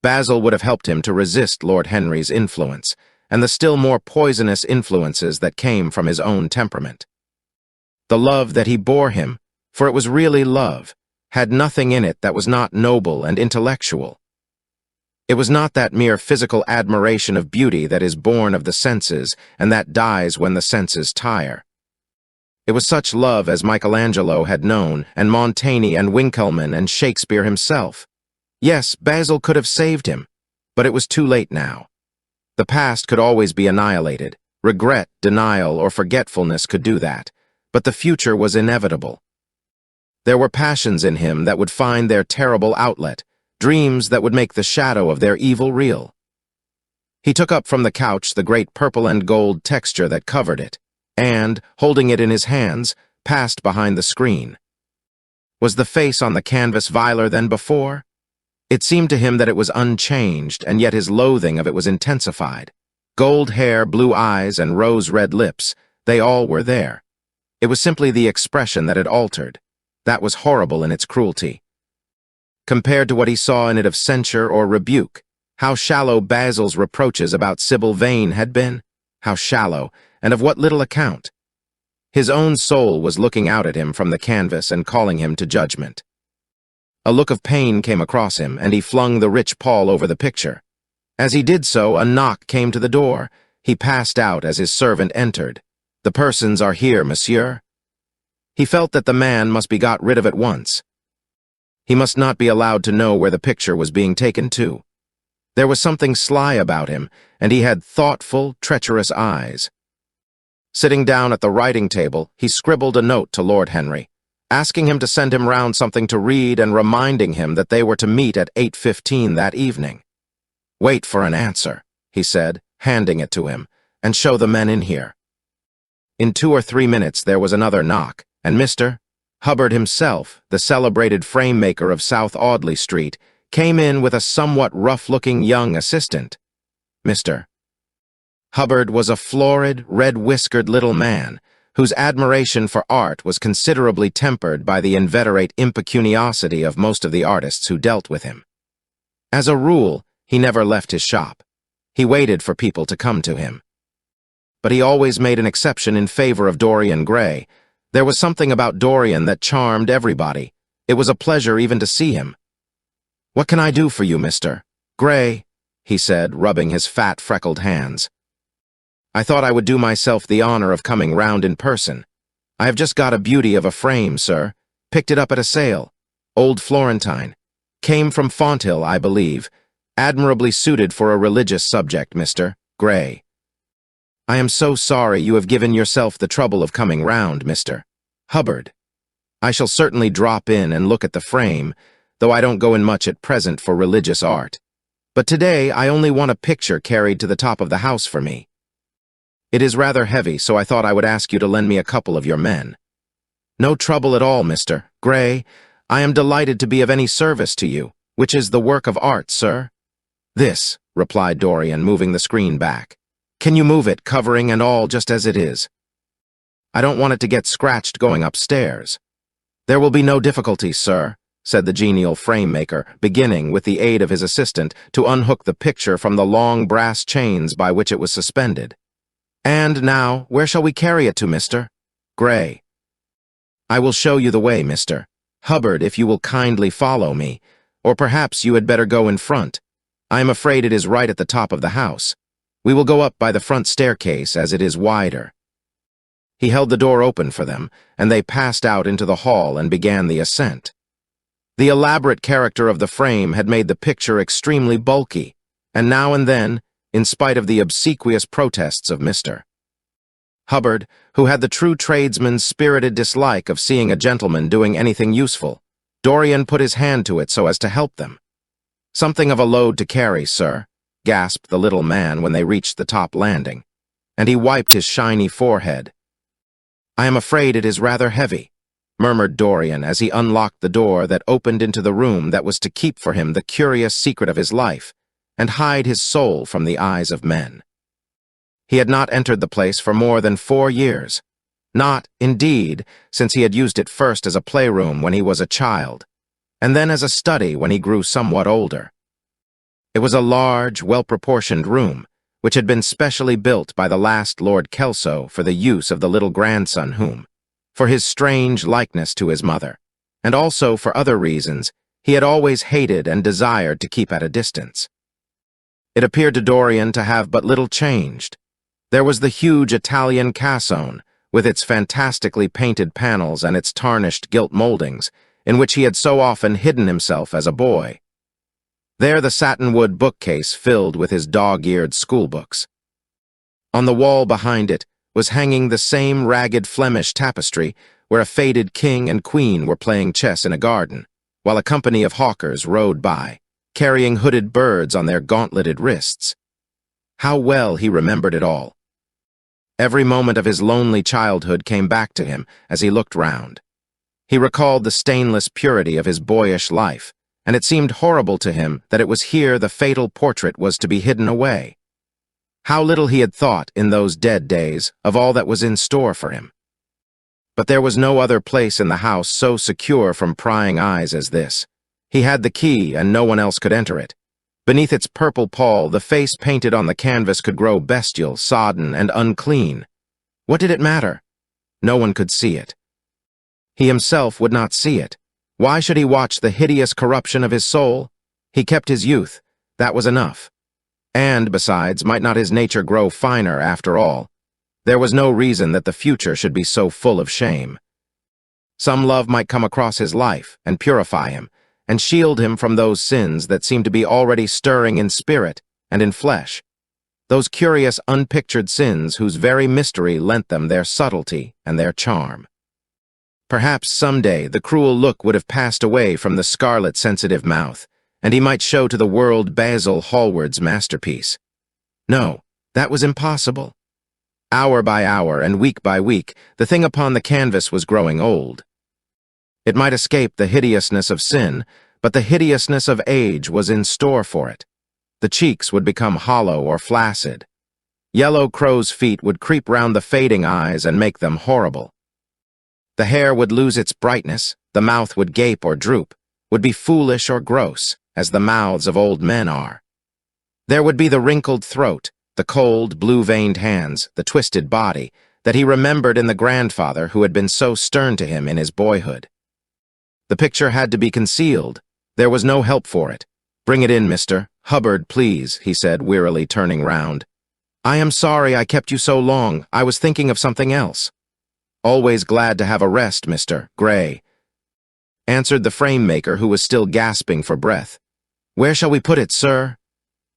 Basil would have helped him to resist Lord Henry's influence, and the still more poisonous influences that came from his own temperament. The love that he bore him, for it was really love, had nothing in it that was not noble and intellectual. It was not that mere physical admiration of beauty that is born of the senses and that dies when the senses tire. It was such love as Michelangelo had known, and Montaigne and Winckelmann and Shakespeare himself. Yes, Basil could have saved him, but it was too late now. The past could always be annihilated. Regret, denial, or forgetfulness could do that, but the future was inevitable. There were passions in him that would find their terrible outlet, dreams that would make the shadow of their evil real. He took up from the couch the great purple and gold texture that covered it, and, holding it in his hands, passed behind the screen. Was the face on the canvas viler than before? It seemed to him that it was unchanged, and yet his loathing of it was intensified. Gold hair, blue eyes, and rose-red lips, they all were there. It was simply the expression that had altered. That was horrible in its cruelty. Compared to what he saw in it of censure or rebuke, how shallow Basil's reproaches about Sybil Vane had been, how shallow, and of what little account. His own soul was looking out at him from the canvas and calling him to judgment. A look of pain came across him, and he flung the rich pall over the picture. As he did so, a knock came to the door. He passed out as his servant entered. "The persons are here, monsieur." He felt that the man must be got rid of at once. He must not be allowed to know where the picture was being taken to. There was something sly about him, and he had thoughtful, treacherous eyes. Sitting down at the writing table, he scribbled a note to Lord Henry, asking him to send him round something to read and reminding him that they were to meet at 8:15 that evening. "Wait for an answer," he said, handing it to him, "and show the men in here." In 2 or 3 minutes there was another knock, and Mr. Hubbard himself, the celebrated frame-maker of South Audley Street, came in with a somewhat rough-looking young assistant. Mr. Hubbard was a florid, red-whiskered little man, whose admiration for art was considerably tempered by the inveterate impecuniosity of most of the artists who dealt with him. As a rule, he never left his shop. He waited for people to come to him. But he always made an exception in favor of Dorian Gray. There was something about Dorian that charmed everybody. It was a pleasure even to see him. "What can I do for you, Mr. Gray?" he said, rubbing his fat, freckled hands. "I thought I would do myself the honor of coming round in person. I have just got a beauty of a frame, sir. Picked it up at a sale. Old Florentine. Came from Fonthill, I believe. Admirably suited for a religious subject, Mr. Gray. I am so sorry you have given yourself the trouble of coming round, Mr. Hubbard. I shall certainly drop in and look at the frame, though I don't go in much at present for religious art. But today I only want a picture carried to the top of the house for me. It is rather heavy, so I thought I would ask you to lend me a couple of your men." "No trouble at all, Mr. Gray. I am delighted to be of any service to you. Which is the work of art, sir?" "This," replied Dorian, moving the screen back. "Can you move it, covering and all, just as it is? I don't want it to get scratched going upstairs." "There will be no difficulty, sir," said the genial frame-maker, beginning, with the aid of his assistant, to unhook the picture from the long brass chains by which it was suspended. "And now, where shall we carry it to, Mr. Gray?" "I will show you the way, Mr. Hubbard, if you will kindly follow me, or perhaps you had better go in front. I am afraid it is right at the top of the house. We will go up by the front staircase as it is wider." He held the door open for them, and they passed out into the hall and began the ascent. The elaborate character of the frame had made the picture extremely bulky, and now and then, in spite of the obsequious protests of Mr. Hubbard, who had the true tradesman's spirited dislike of seeing a gentleman doing anything useful, Dorian put his hand to it so as to help them. "Something of a load to carry, sir," gasped the little man when they reached the top landing, and he wiped his shiny forehead. "I am afraid it is rather heavy," murmured Dorian as he unlocked the door that opened into the room that was to keep for him the curious secret of his life and hide his soul from the eyes of men. He had not entered the place for more than 4 years. Not, indeed, since he had used it first as a playroom when he was a child, and then as a study when he grew somewhat older. It was a large, well-proportioned room, which had been specially built by the last Lord Kelso for the use of the little grandson whom, for his strange likeness to his mother, and also for other reasons, he had always hated and desired to keep at a distance. It appeared to Dorian to have but little changed. There was the huge Italian cassone, with its fantastically painted panels and its tarnished gilt moldings, in which he had so often hidden himself as a boy. There the satinwood bookcase filled with his dog-eared schoolbooks. On the wall behind it was hanging the same ragged Flemish tapestry where a faded king and queen were playing chess in a garden, while a company of hawkers rode by, carrying hooded birds on their gauntleted wrists. How well he remembered it all. Every moment of his lonely childhood came back to him as he looked round. He recalled the stainless purity of his boyish life, and it seemed horrible to him that it was here the fatal portrait was to be hidden away. How little he had thought, in those dead days, of all that was in store for him. But there was no other place in the house so secure from prying eyes as this. He had the key, and no one else could enter it. Beneath its purple pall, the face painted on the canvas could grow bestial, sodden, and unclean. What did it matter? No one could see it. He himself would not see it. Why should he watch the hideous corruption of his soul? He kept his youth. That was enough. And, besides, might not his nature grow finer after all? There was no reason that the future should be so full of shame. Some love might come across his life and purify him, and shield him from those sins that seemed to be already stirring in spirit and in flesh, those curious unpictured sins whose very mystery lent them their subtlety and their charm. Perhaps someday the cruel look would have passed away from the scarlet sensitive mouth, and he might show to the world Basil Hallward's masterpiece. No, that was impossible. Hour by hour and week by week, the thing upon the canvas was growing old. It might escape the hideousness of sin, but the hideousness of age was in store for it. The cheeks would become hollow or flaccid. Yellow crow's feet would creep round the fading eyes and make them horrible. The hair would lose its brightness, the mouth would gape or droop, would be foolish or gross, as the mouths of old men are. There would be the wrinkled throat, the cold, blue-veined hands, the twisted body, that he remembered in the grandfather who had been so stern to him in his boyhood. The picture had to be concealed. There was no help for it. "Bring it in, Mr. Hubbard, please," he said, wearily turning round. "I am sorry I kept you so long. I was thinking of something else." "Always glad to have a rest, Mr. Gray," answered the frame-maker, who was still gasping for breath. "Where shall we put it, sir?"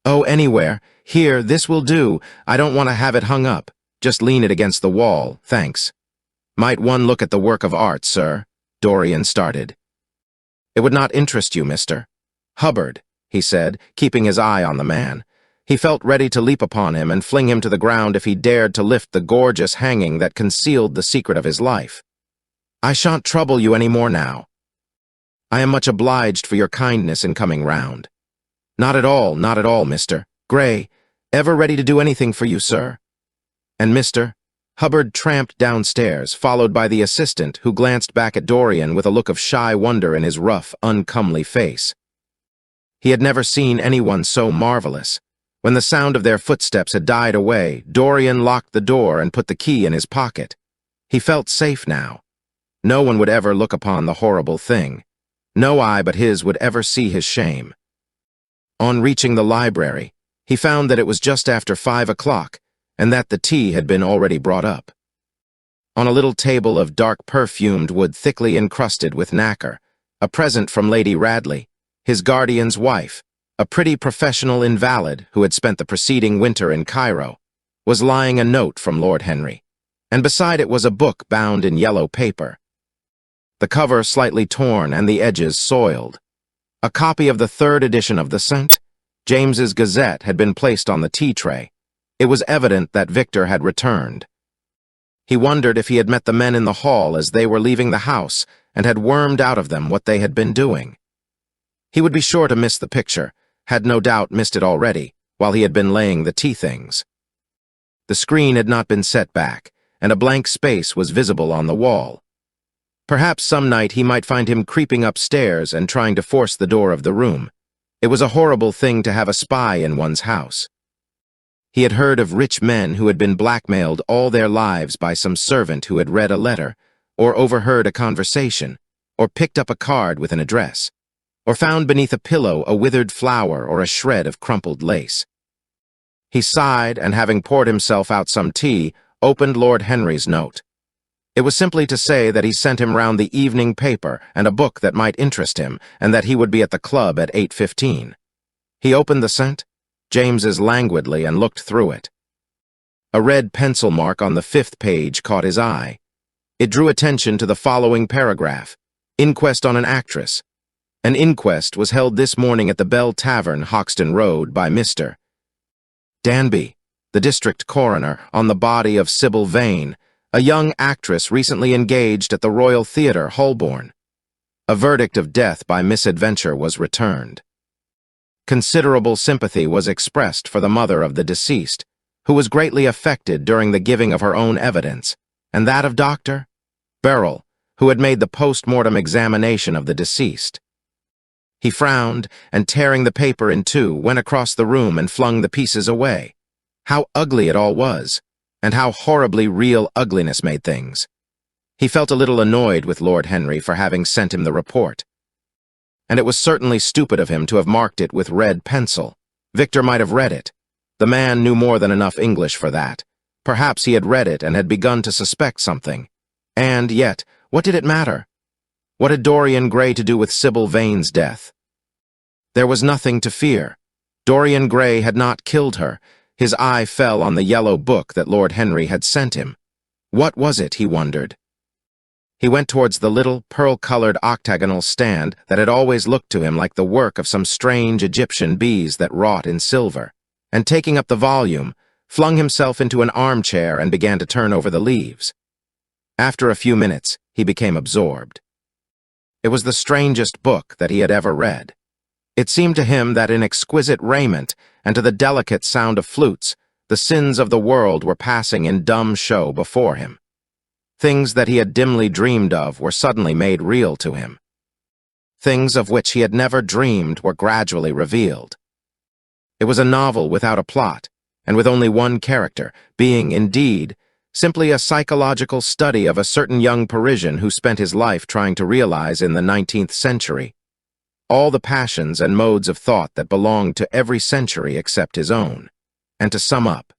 "Oh, anywhere. Here, this will do. I don't want to have it hung up. Just lean it against the wall, thanks." "Might one look at the work of art, sir?" Dorian started. "It would not interest you, Mr. Hubbard," he said, keeping his eye on the man. He felt ready to leap upon him and fling him to the ground if he dared to lift the gorgeous hanging that concealed the secret of his life. "I shan't trouble you any more now. I am much obliged for your kindness in coming round." Not at all, Mr. Gray. Ever ready to do anything for you, sir." And Mr. Hubbard tramped downstairs, followed by the assistant, who glanced back at Dorian with a look of shy wonder in his rough, uncomely face. He had never seen anyone so marvelous. When the sound of their footsteps had died away, Dorian locked the door and put the key in his pocket. He felt safe now. No one would ever look upon the horrible thing. No eye but his would ever see his shame. On reaching the library, he found that it was just after 5 o'clock and that the tea had been already brought up. On a little table of dark perfumed wood thickly encrusted with nacre, a present from Lady Radley, his guardian's wife, a pretty professional invalid who had spent the preceding winter in Cairo, was lying a note from Lord Henry, and beside it was a book bound in yellow paper. The cover slightly torn and the edges soiled. A copy of the 3rd edition of the St. James's Gazette had been placed on the tea tray. It was evident that Victor had returned. He wondered if he had met the men in the hall as they were leaving the house and had wormed out of them what they had been doing. He would be sure to miss the picture, had no doubt missed it already, while he had been laying the tea things. The screen had not been set back, and a blank space was visible on the wall. Perhaps some night he might find him creeping upstairs and trying to force the door of the room. It was a horrible thing to have a spy in one's house. He had heard of rich men who had been blackmailed all their lives by some servant who had read a letter, or overheard a conversation, or picked up a card with an address, or found beneath a pillow a withered flower or a shred of crumpled lace. He sighed, and having poured himself out some tea, opened Lord Henry's note. It was simply to say that he sent him round the evening paper and a book that might interest him, and that he would be at the club at 8:15. He opened the St. James's languidly and looked through it. A red pencil mark on the 5th page caught his eye. It drew attention to the following paragraph: Inquest on an actress. An inquest was held this morning at the Bell Tavern, Hoxton Road, by Mr. Danby, the district coroner, on the body of Sybil Vane, a young actress recently engaged at the Royal Theatre, Holborn. A verdict of death by misadventure was returned. Considerable sympathy was expressed for the mother of the deceased, who was greatly affected during the giving of her own evidence, and that of Dr. Beryl, who had made the post-mortem examination of the deceased. He frowned, and tearing the paper in two, went across the room and flung the pieces away. How ugly it all was, and how horribly real ugliness made things. He felt a little annoyed with Lord Henry for having sent him the report. And it was certainly stupid of him to have marked it with red pencil. Victor might have read it. The man knew more than enough English for that. Perhaps he had read it and had begun to suspect something. And yet, what did it matter? What had Dorian Gray to do with Sybil Vane's death? There was nothing to fear. Dorian Gray had not killed her. His eye fell on the yellow book that Lord Henry had sent him. What was it, he wondered? He went towards the little, pearl-colored octagonal stand that had always looked to him like the work of some strange Egyptian bees that wrought in silver, and taking up the volume, flung himself into an armchair and began to turn over the leaves. After a few minutes, he became absorbed. It was the strangest book that he had ever read. It seemed to him that in exquisite raiment and to the delicate sound of flutes, the sins of the world were passing in dumb show before him. Things that he had dimly dreamed of were suddenly made real to him. Things of which he had never dreamed were gradually revealed. It was a novel without a plot, and with only one character, being, indeed, simply a psychological study of a certain young Parisian who spent his life trying to realize in the 19th century all the passions and modes of thought that belonged to every century except his own, and to sum up,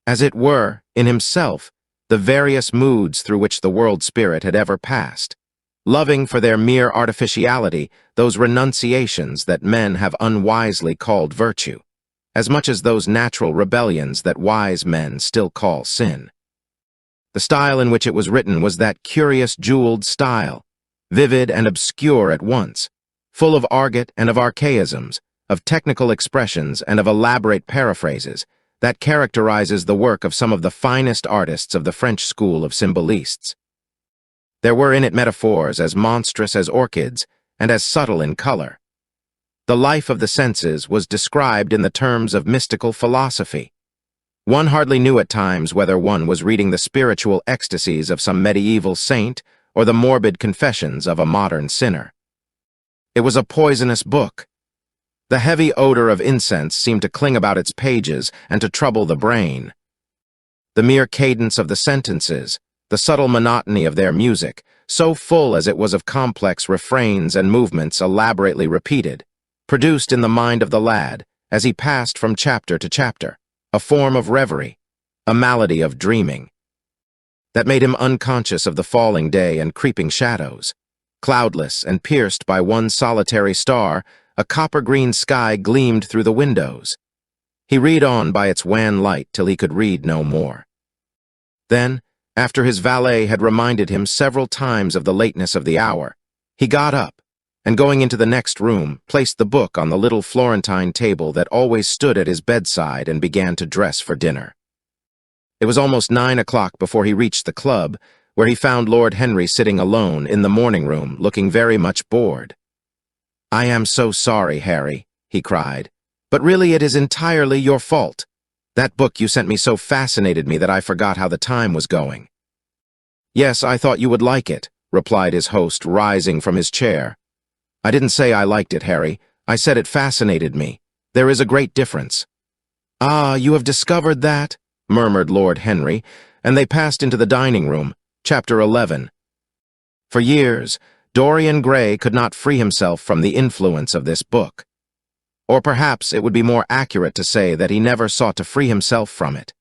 as it were, in himself, the various moods through which the world spirit had ever passed, loving for their mere artificiality those renunciations that men have unwisely called virtue, as much as those natural rebellions that wise men still call sin. The style in which it was written was that curious jeweled style, vivid and obscure at once, full of argot and of archaisms, of technical expressions and of elaborate paraphrases, that characterizes the work of some of the finest artists of the French school of symbolists. There were in it metaphors as monstrous as orchids and as subtle in color. The life of the senses was described in the terms of mystical philosophy. One hardly knew at times whether one was reading the spiritual ecstasies of some medieval saint or the morbid confessions of a modern sinner. It was a poisonous book. The heavy odor of incense seemed to cling about its pages and to trouble the brain. The mere cadence of the sentences, the subtle monotony of their music, so full as it was of complex refrains and movements elaborately repeated, produced in the mind of the lad as he passed from chapter to chapter, a form of reverie, a malady of dreaming, that made him unconscious of the falling day and creeping shadows. Cloudless and pierced by one solitary star, a copper-green sky gleamed through the windows. He read on by its wan light till he could read no more. Then, after his valet had reminded him several times of the lateness of the hour, he got up, and going into the next room, placed the book on the little Florentine table that always stood at his bedside and began to dress for dinner. It was almost 9 o'clock before he reached the club, where he found Lord Henry sitting alone in the morning room, looking very much bored. "I am so sorry, Harry," he cried, "but really it is entirely your fault. That book you sent me so fascinated me that I forgot how the time was going." "Yes, I thought you would like it," replied his host, rising from his chair. "I didn't say I liked it, Harry. I said it fascinated me. There is a great difference." "Ah, you have discovered that?" murmured Lord Henry, and they passed into the dining room. Chapter 11. For years, Dorian Gray could not free himself from the influence of this book. Or perhaps it would be more accurate to say that he never sought to free himself from it.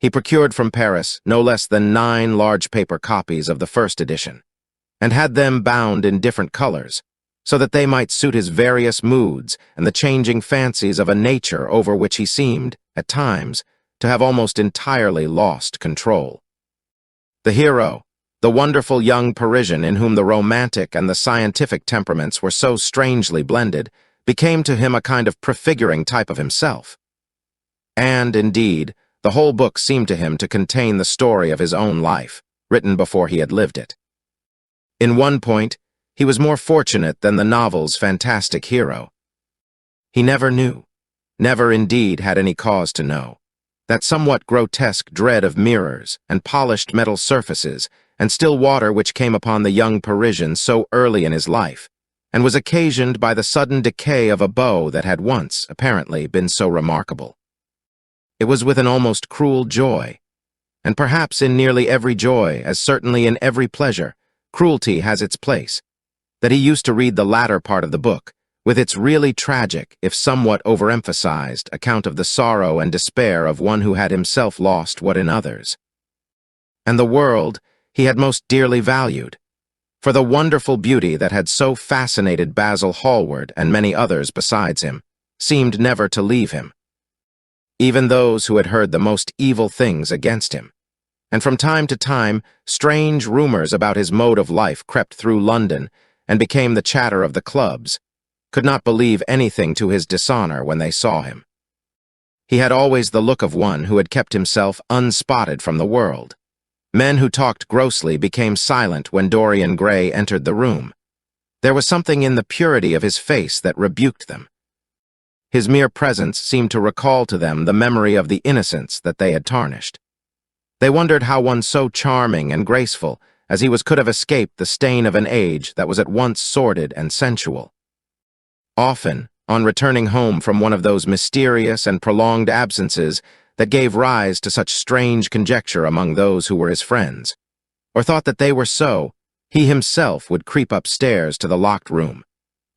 He procured from Paris no less than 9 large paper copies of the first edition, and had them bound in different colors, so that they might suit his various moods and the changing fancies of a nature over which he seemed, at times, to have almost entirely lost control. The hero, the wonderful young Parisian in whom the romantic and the scientific temperaments were so strangely blended, became to him a kind of prefiguring type of himself. And, indeed, the whole book seemed to him to contain the story of his own life, written before he had lived it. In one point, he was more fortunate than the novel's fantastic hero. He never knew, never indeed had any cause to know, that somewhat grotesque dread of mirrors and polished metal surfaces and still water which came upon the young Parisian so early in his life, and was occasioned by the sudden decay of a beau that had once, apparently, been so remarkable. It was with an almost cruel joy, and perhaps in nearly every joy, as certainly in every pleasure, cruelty has its place, that he used to read the latter part of the book, with its really tragic, if somewhat overemphasized, account of the sorrow and despair of one who had himself lost what in others, and the world he had most dearly valued, for the wonderful beauty that had so fascinated Basil Hallward and many others besides him seemed never to leave him. Even those who had heard the most evil things against him, and from time to time strange rumors about his mode of life crept through London and became the chatter of the clubs, could not believe anything to his dishonor when they saw him. He had always the look of one who had kept himself unspotted from the world. Men who talked grossly became silent when Dorian Gray entered the room. There was something in the purity of his face that rebuked them. His mere presence seemed to recall to them the memory of the innocence that they had tarnished. They wondered how one so charming and graceful as he was could have escaped the stain of an age that was at once sordid and sensual. Often, on returning home from one of those mysterious and prolonged absences that gave rise to such strange conjecture among those who were his friends, or thought that they were so, he himself would creep upstairs to the locked room,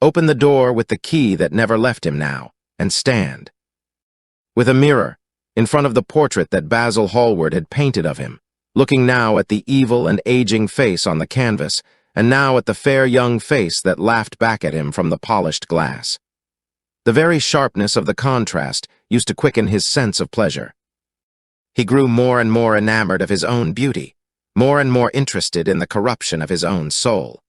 open the door with the key that never left him now, and stand, with a mirror, in front of the portrait that Basil Hallward had painted of him, looking now at the evil and aging face on the canvas, and now at the fair young face that laughed back at him from the polished glass. The very sharpness of the contrast used to quicken his sense of pleasure. He grew more and more enamored of his own beauty, more and more interested in the corruption of his own soul.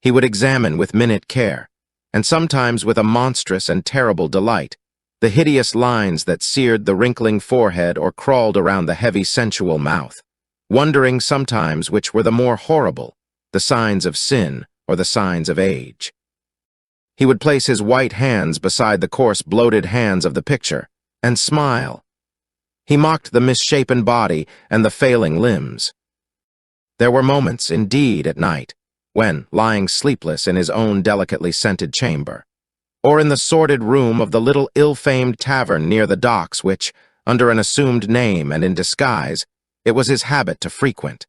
He would examine with minute care, and sometimes with a monstrous and terrible delight, the hideous lines that seared the wrinkling forehead or crawled around the heavy sensual mouth, wondering sometimes which were the more horrible, the signs of sin or the signs of age. He would place his white hands beside the coarse, bloated hands of the picture, and smile. He mocked the misshapen body and the failing limbs. There were moments, indeed, at night, when, lying sleepless in his own delicately scented chamber, or in the sordid room of the little ill-famed tavern near the docks which, under an assumed name and in disguise, it was his habit to frequent,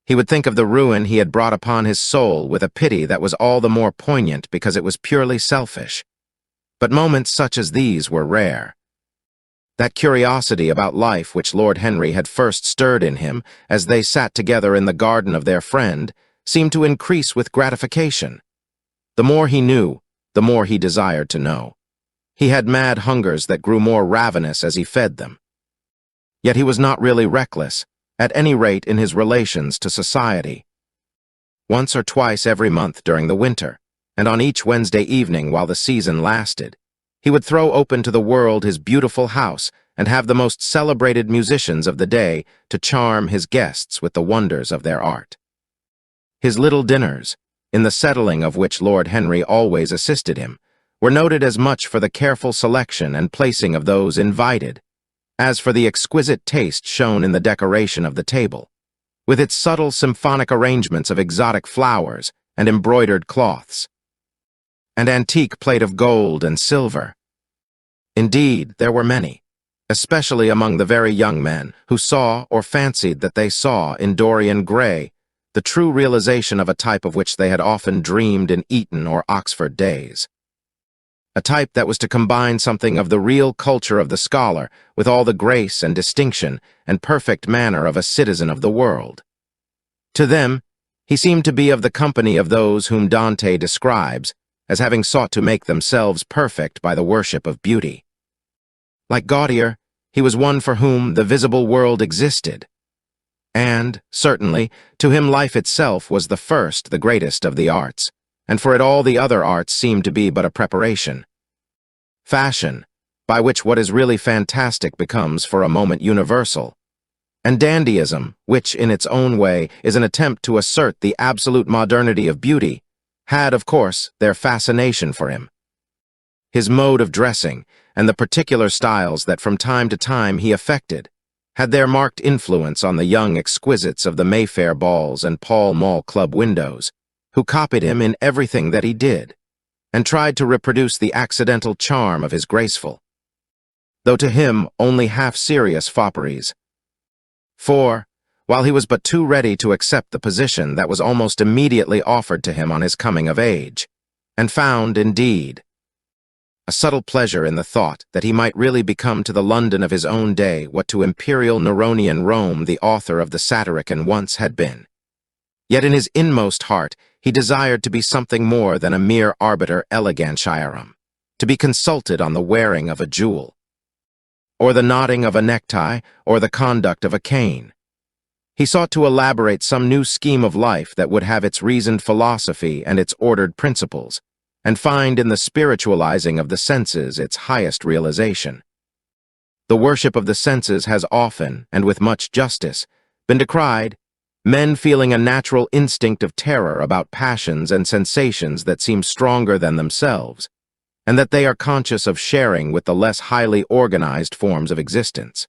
He would think of the ruin he had brought upon his soul with a pity that was all the more poignant because it was purely selfish. But moments such as these were rare. That curiosity about life which Lord Henry had first stirred in him as they sat together in the garden of their friend seemed to increase with gratification. The more he knew, the more he desired to know. He had mad hungers that grew more ravenous as he fed them. Yet he was not really reckless, at any rate in his relations to society. Once or twice every month during the winter, and on each Wednesday evening while the season lasted, he would throw open to the world his beautiful house and have the most celebrated musicians of the day to charm his guests with the wonders of their art. His little dinners, in the settling of which Lord Henry always assisted him, were noted as much for the careful selection and placing of those invited, as for the exquisite taste shown in the decoration of the table, with its subtle symphonic arrangements of exotic flowers and embroidered cloths, and antique plate of gold and silver. Indeed, there were many, especially among the very young men, who saw or fancied that they saw in Dorian Gray the true realization of a type of which they had often dreamed in Eton or Oxford days. A type that was to combine something of the real culture of the scholar with all the grace and distinction and perfect manner of a citizen of the world. To them, he seemed to be of the company of those whom Dante describes as having sought to make themselves perfect by the worship of beauty. Like Gautier, he was one for whom the visible world existed. And, certainly, to him life itself was the first, the greatest of the arts, and for it all the other arts seemed to be but a preparation. Fashion, by which what is really fantastic becomes for a moment universal, and dandyism, which in its own way is an attempt to assert the absolute modernity of beauty, had, of course, their fascination for him. His mode of dressing, and the particular styles that from time to time he affected, had their marked influence on the young exquisites of the Mayfair balls and Pall Mall Club windows, who copied him in everything that he did, and tried to reproduce the accidental charm of his graceful, though to him only half-serious fopperies. For, while he was but too ready to accept the position that was almost immediately offered to him on his coming of age, and found, indeed, a subtle pleasure in the thought that he might really become to the London of his own day what to imperial Neronian Rome the author of the Satyricon once had been. Yet in his inmost heart he desired to be something more than a mere arbiter elegantiarum, to be consulted on the wearing of a jewel, or the knotting of a necktie, or the conduct of a cane. He sought to elaborate some new scheme of life that would have its reasoned philosophy and its ordered principles, and find in the spiritualizing of the senses its highest realization. The worship of the senses has often, and with much justice, been decried, men feeling a natural instinct of terror about passions and sensations that seem stronger than themselves, and that they are conscious of sharing with the less highly organized forms of existence.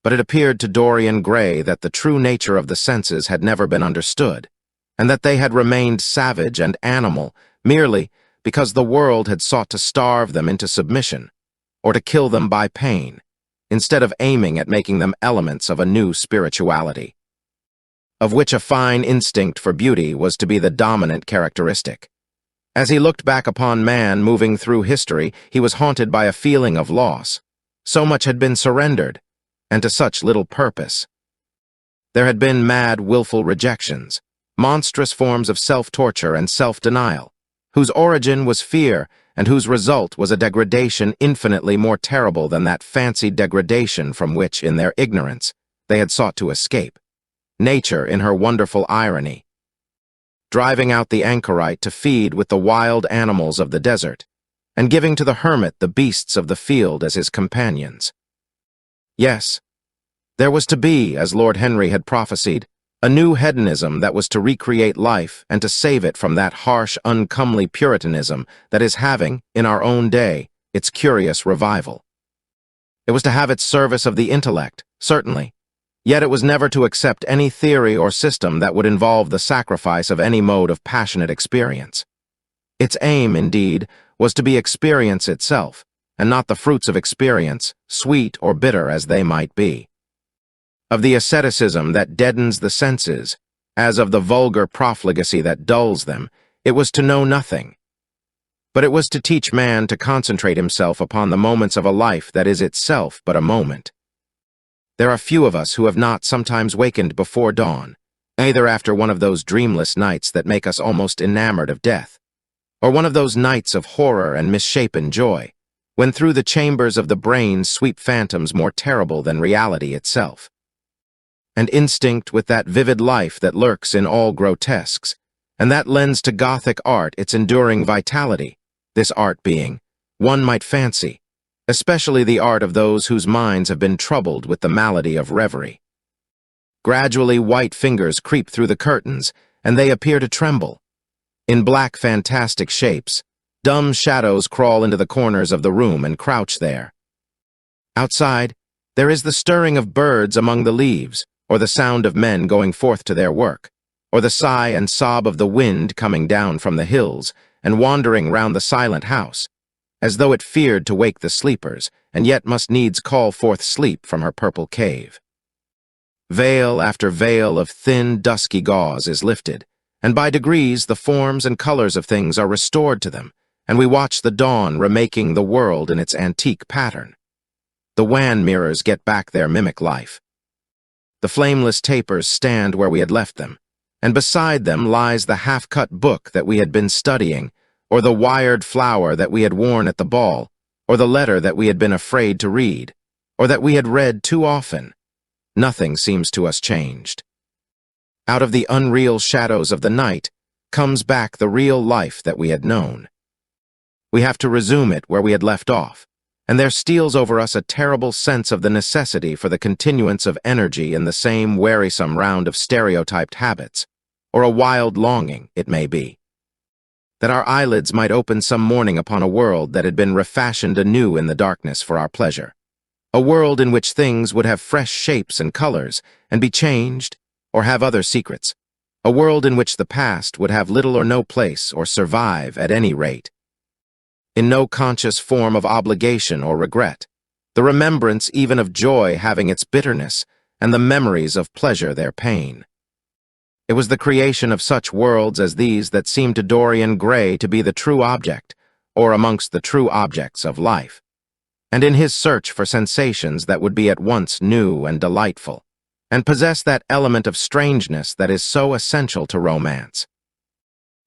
But it appeared to Dorian Gray that the true nature of the senses had never been understood, and that they had remained savage and animal merely because the world had sought to starve them into submission, or to kill them by pain, instead of aiming at making them elements of a new spirituality, of which a fine instinct for beauty was to be the dominant characteristic. As he looked back upon man moving through history, he was haunted by a feeling of loss. So much had been surrendered, and to such little purpose. There had been mad, willful rejections, monstrous forms of self-torture and self-denial, whose origin was fear and whose result was a degradation infinitely more terrible than that fancied degradation from which, in their ignorance, they had sought to escape. Nature, in her wonderful irony, driving out the anchorite to feed with the wild animals of the desert, and giving to the hermit the beasts of the field as his companions. Yes, there was to be, as Lord Henry had prophesied, a new hedonism that was to recreate life and to save it from that harsh, uncomely puritanism that is having, in our own day, its curious revival. It was to have its service of the intellect, certainly, yet it was never to accept any theory or system that would involve the sacrifice of any mode of passionate experience. Its aim, indeed, was to be experience itself, and not the fruits of experience, sweet or bitter as they might be. Of the asceticism that deadens the senses, As of the vulgar profligacy that dulls them, it was to know nothing. But it was to teach man to concentrate himself upon the moments of a life that is itself but a moment. There are few of us who have not sometimes wakened before dawn, either after one of those dreamless nights that make us almost enamored of death, or one of those nights of horror and misshapen joy, when through the chambers of the brain sweep phantoms more terrible than reality itself. And instinct with that vivid life that lurks in all grotesques, and that lends to Gothic art its enduring vitality, this art being, one might fancy, especially the art of those whose minds have been troubled with the malady of reverie. Gradually white fingers creep through the curtains, and they appear to tremble. In black fantastic shapes, dumb shadows crawl into the corners of the room and crouch there. Outside, there is the stirring of birds among the leaves, or the sound of men going forth to their work, or the sigh and sob of the wind coming down from the hills and wandering round the silent house, as though it feared to wake the sleepers, and yet must needs call forth sleep from her purple cave. Veil after veil of thin, dusky gauze is lifted, and by degrees the forms and colors of things are restored to them, and we watch the dawn remaking the world in its antique pattern. The wan mirrors get back their mimic life. The flameless tapers stand where we had left them, and beside them lies the half-cut book that we had been studying, or the wired flower that we had worn at the ball, or the letter that we had been afraid to read, or that we had read too often. Nothing seems to us changed. Out of the unreal shadows of the night comes back the real life that we had known. We have to resume it where we had left off, and there steals over us a terrible sense of the necessity for the continuance of energy in the same wearisome round of stereotyped habits, or a wild longing, it may be, that our eyelids might open some morning upon a world that had been refashioned anew in the darkness for our pleasure, a world in which things would have fresh shapes and colors, and be changed, or have other secrets, a world in which the past would have little or no place, or survive at any rate. In no conscious form of obligation or regret, the remembrance even of joy having its bitterness, and the memories of pleasure their pain. It was the creation of such worlds as these that seemed to Dorian Gray to be the true object, or amongst the true objects of life, and in his search for sensations that would be at once new and delightful, and possess that element of strangeness that is so essential to romance.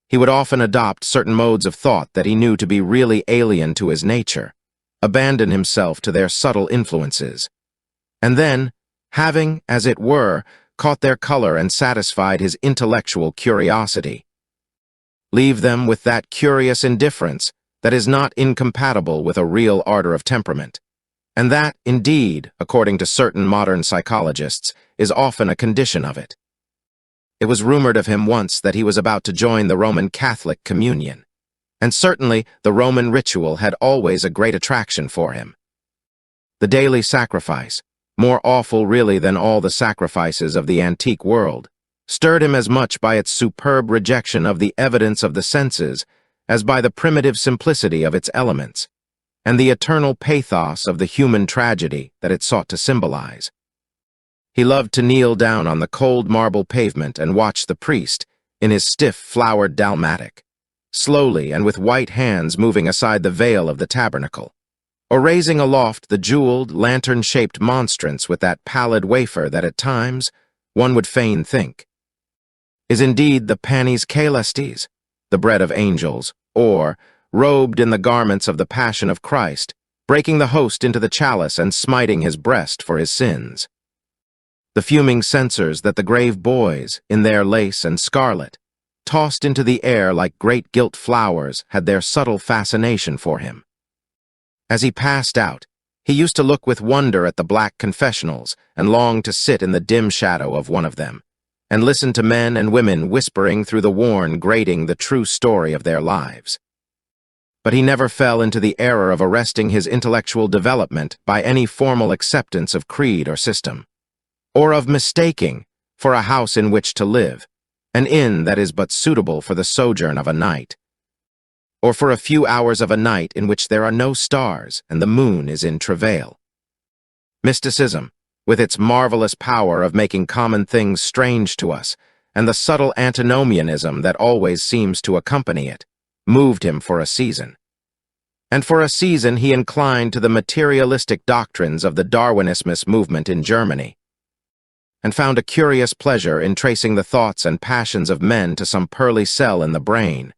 He would often adopt certain modes of thought that he knew to be really alien to his nature, abandon himself to their subtle influences, and then, having, as it were, caught their color and satisfied his intellectual curiosity, leave them with that curious indifference that is not incompatible with a real ardor of temperament, and that, indeed, according to certain modern psychologists, is often a condition of it. It was rumored of him once that he was about to join the Roman Catholic communion, and certainly the Roman ritual had always a great attraction for him. The daily sacrifice, more awful really than all the sacrifices of the antique world, stirred him as much by its superb rejection of the evidence of the senses as by the primitive simplicity of its elements, and the eternal pathos of the human tragedy that it sought to symbolize. He loved to kneel down on the cold marble pavement and watch the priest, in his stiff, flowered dalmatic, slowly and with white hands moving aside the veil of the tabernacle, or raising aloft the jeweled, lantern-shaped monstrance with that pallid wafer that at times, one would fain think, is indeed the panis caelestis, the bread of angels, or, robed in the garments of the Passion of Christ, breaking the host into the chalice and smiting his breast for his sins. The fuming censers that the grave boys, in their lace and scarlet, tossed into the air like great gilt flowers had their subtle fascination for him. As he passed out, he used to look with wonder at the black confessionals and long to sit in the dim shadow of one of them, and listen to men and women whispering through the worn grating the true story of their lives. But he never fell into the error of arresting his intellectual development by any formal acceptance of creed or system, or of mistaking, for a house in which to live, an inn that is but suitable for the sojourn of a night, or for a few hours of a night in which there are no stars and the moon is in travail. Mysticism, with its marvelous power of making common things strange to us, and the subtle antinomianism that always seems to accompany it, moved him for a season. And for a season he inclined to the materialistic doctrines of the Darwinismus movement in Germany, and found a curious pleasure in tracing the thoughts and passions of men to some pearly cell in the brain,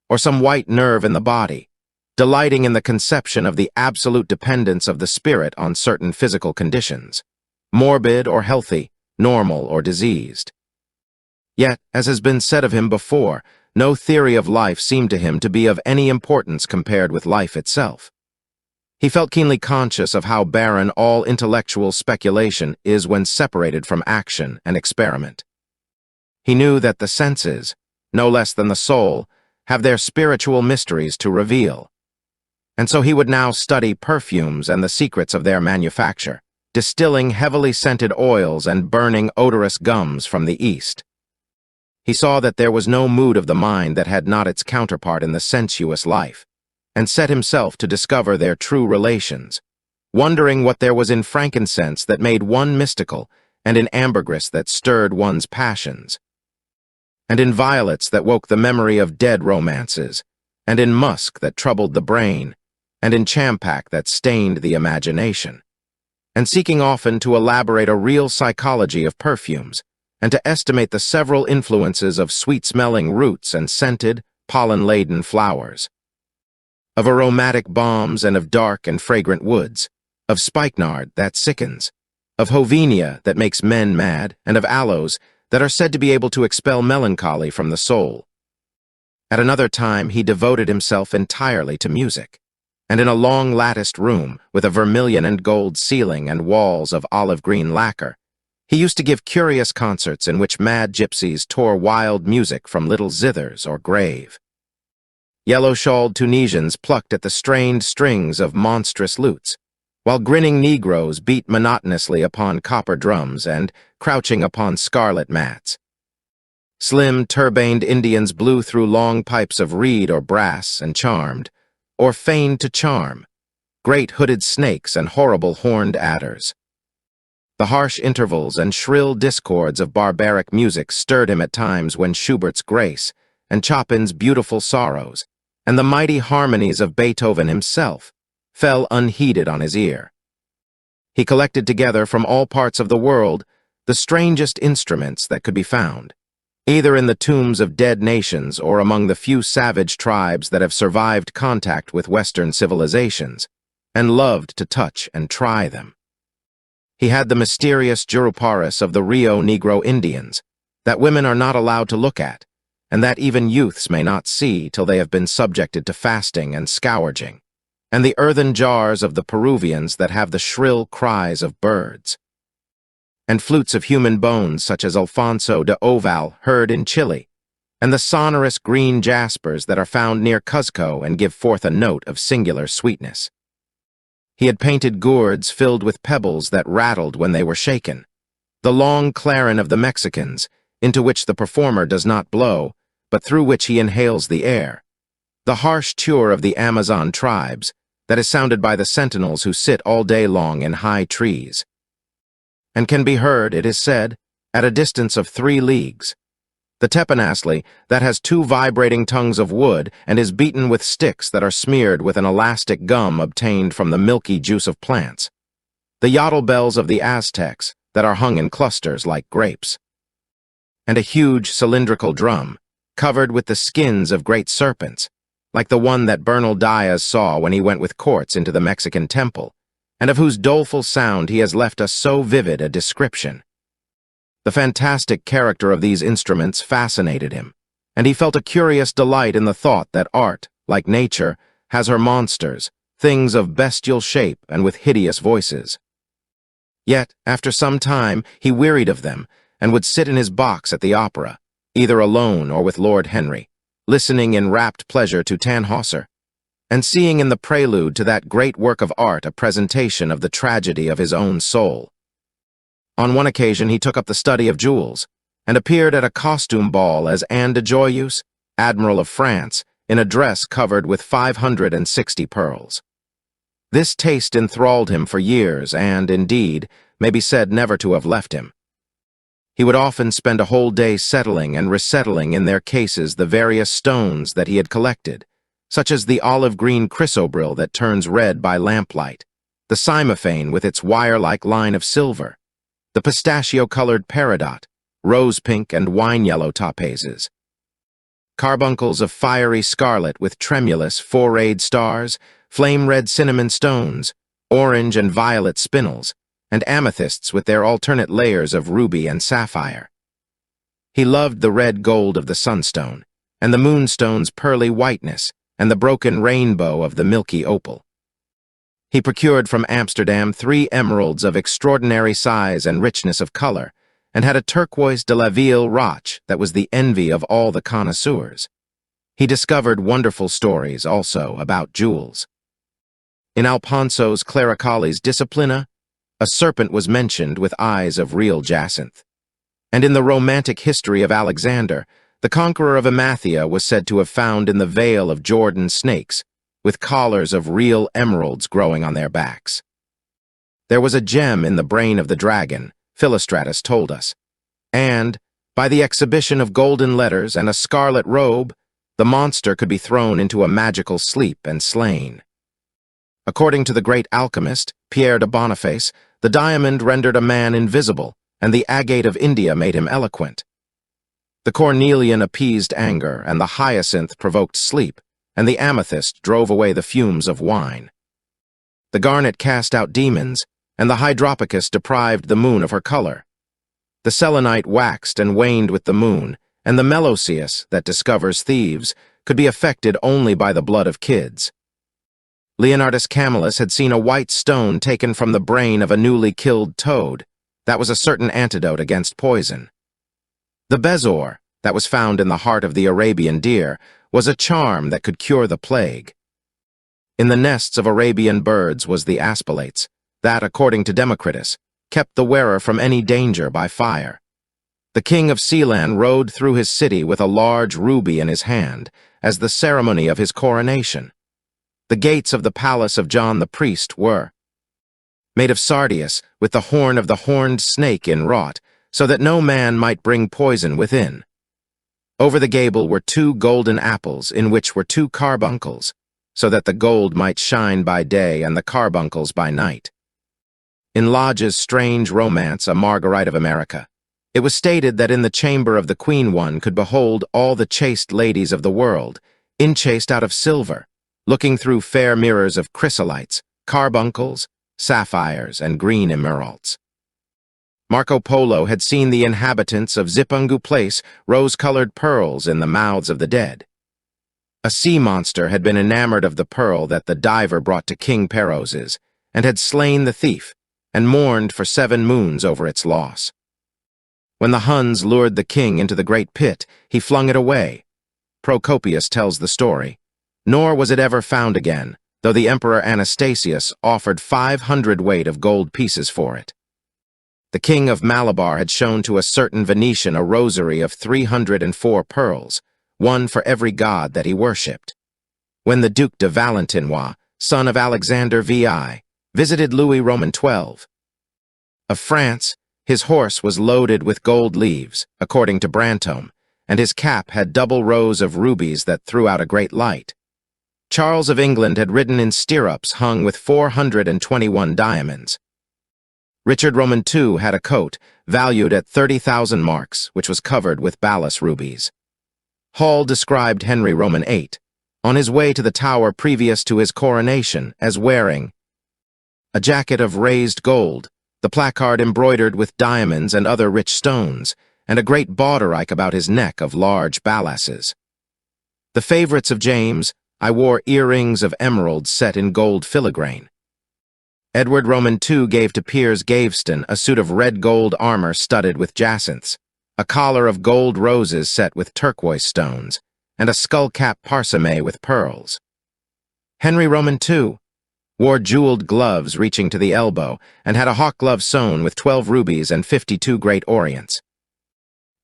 or some white nerve in the body, delighting in the conception of the absolute dependence of the spirit on certain physical conditions, morbid or healthy, normal or diseased. Yet, as has been said of him before, no theory of life seemed to him to be of any importance compared with life itself. He felt keenly conscious of how barren all intellectual speculation is when separated from action and experiment. He knew that the senses, no less than the soul, have their spiritual mysteries to reveal, and so he would now study perfumes and the secrets of their manufacture, distilling heavily scented oils and burning odorous gums from the East. He saw that there was no mood of the mind that had not its counterpart in the sensuous life, and set himself to discover their true relations, wondering what there was in frankincense that made one mystical, and in ambergris that stirred one's passions, and in violets that woke the memory of dead romances, and in musk that troubled the brain, and in champak that stained the imagination, and seeking often to elaborate a real psychology of perfumes, and to estimate the several influences of sweet-smelling roots and scented, pollen-laden flowers, of aromatic balms and of dark and fragrant woods, of spikenard that sickens, of hovenia that makes men mad, and of aloes that are said to be able to expel melancholy from the soul. At another time he devoted himself entirely to music, and in a long latticed room with a vermilion and gold ceiling and walls of olive-green lacquer, he used to give curious concerts in which mad gypsies tore wild music from little zithers or grave. Yellow-shawled Tunisians plucked at the strained strings of monstrous lutes, while grinning Negroes beat monotonously upon copper drums and, crouching upon scarlet mats, slim, turbaned Indians blew through long pipes of reed or brass and charmed, or feigned to charm, great hooded snakes and horrible horned adders. The harsh intervals and shrill discords of barbaric music stirred him at times when Schubert's Grace and Chopin's Beautiful Sorrows and the mighty harmonies of Beethoven himself fell unheeded on his ear. He collected together from all parts of the world the strangest instruments that could be found, either in the tombs of dead nations or among the few savage tribes that have survived contact with Western civilizations, and loved to touch and try them. He had the mysterious Juruparis of the Rio Negro Indians, that women are not allowed to look at, and that even youths may not see till they have been subjected to fasting and scourging, and the earthen jars of the Peruvians that have the shrill cries of birds, and flutes of human bones such as Alfonso de Oval heard in Chile, and the sonorous green jaspers that are found near Cuzco and give forth a note of singular sweetness. He had painted gourds filled with pebbles that rattled when they were shaken, the long clarin of the Mexicans, into which the performer does not blow, but through which he inhales the air, the harsh ture of the Amazon tribes, that is sounded by the sentinels who sit all day long in high trees, and can be heard, it is said, at a distance of 3 leagues, the teponazli that has 2 vibrating tongues of wood and is beaten with sticks that are smeared with an elastic gum obtained from the milky juice of plants, the yotl bells of the Aztecs that are hung in clusters like grapes, and a huge cylindrical drum, covered with the skins of great serpents, like the one that Bernal Diaz saw when he went with Cortes into the Mexican temple, and of whose doleful sound he has left us so vivid a description. The fantastic character of these instruments fascinated him, and he felt a curious delight in the thought that art, like nature, has her monsters, things of bestial shape and with hideous voices. Yet, after some time, he wearied of them, and would sit in his box at the opera, either alone or with Lord Henry, listening in rapt pleasure to Tannhäuser, and seeing in the prelude to that great work of art a presentation of the tragedy of his own soul. On one occasion he took up the study of jewels, and appeared at a costume ball as Anne de Joyeuse, Admiral of France, in a dress covered with 560 pearls. This taste enthralled him for years and, indeed, may be said never to have left him. He would often spend a whole day settling and resettling in their cases the various stones that he had collected, such as the olive-green chrysoberyl that turns red by lamplight, the cymophane with its wire-like line of silver, the pistachio-colored peridot, rose-pink and wine-yellow topazes, carbuncles of fiery scarlet with tremulous four-rayed stars, flame-red cinnamon stones, orange and violet spinels, and amethysts with their alternate layers of ruby and sapphire. He loved the red gold of the sunstone, and the moonstone's pearly whiteness, and the broken rainbow of the milky opal. He procured from Amsterdam 3 emeralds of extraordinary size and richness of color, and had a turquoise de la Ville roche that was the envy of all the connoisseurs. He discovered wonderful stories, also, about jewels. In Alfonso's Clericales Disciplina, a serpent was mentioned with eyes of real jacinth. And in the romantic history of Alexander, the conqueror of Emathia was said to have found in the vale of Jordan snakes, with collars of real emeralds growing on their backs. There was a gem in the brain of the dragon, Philostratus told us, and, by the exhibition of golden letters and a scarlet robe, the monster could be thrown into a magical sleep and slain. According to the great alchemist, Pierre de Boniface, the diamond rendered a man invisible, and the agate of India made him eloquent. The cornelian appeased anger, and the hyacinth provoked sleep, and the amethyst drove away the fumes of wine. The garnet cast out demons, and the hydropicus deprived the moon of her color. The selenite waxed and waned with the moon, and the meloceus, that discovers thieves, could be affected only by the blood of kids. Leonardus Camillus had seen a white stone taken from the brain of a newly killed toad. That was a certain antidote against poison. The bezoar, that was found in the heart of the Arabian deer, was a charm that could cure the plague. In the nests of Arabian birds was the aspilates, that, according to Democritus, kept the wearer from any danger by fire. The king of Ceylon rode through his city with a large ruby in his hand, as the ceremony of his coronation. The gates of the palace of John the priest were made of sardius, with the horn of the horned snake inwrought, so that no man might bring poison within. Over the gable were 2 golden apples, in which were 2 carbuncles, so that the gold might shine by day and the carbuncles by night. In Lodge's strange romance, A Marguerite of America, it was stated that in the chamber of the queen one could behold all the chaste ladies of the world, enchased out of silver, looking through fair mirrors of chrysolites, carbuncles, sapphires, and green emeralds. Marco Polo had seen the inhabitants of Zipangu Place rose-colored pearls in the mouths of the dead. A sea monster had been enamored of the pearl that the diver brought to King Peroz's, and had slain the thief, and mourned for 7 moons over its loss. When the Huns lured the king into the great pit, he flung it away. Procopius tells the story. Nor was it ever found again, though the Emperor Anastasius offered 500 weight of gold pieces for it. The king of Malabar had shown to a certain Venetian a rosary of 304 pearls, one for every god that he worshipped. When the Duc de Valentinois, son of Alexander VI, visited Louis Roman XII of France, his horse was loaded with gold leaves, according to Brantome, and his cap had double rows of rubies that threw out a great light. Charles of England had ridden in stirrups hung with 421 diamonds. Richard Roman II had a coat valued at 30,000 marks, which was covered with balas rubies. Hall described Henry Roman VIII, on his way to the Tower previous to his coronation, as wearing a jacket of raised gold, the placard embroidered with diamonds and other rich stones, and a great bauderike about his neck of large balasses. The favorites of James, I wore earrings of emeralds set in gold filigrane. Edward Roman II gave to Piers Gaveston a suit of red gold armor studded with jacinths, a collar of gold roses set with turquoise stones, and a skull-cap parsemé with pearls. Henry Roman II wore jeweled gloves reaching to the elbow and had a hawk glove sewn with 12 rubies and 52 great orients.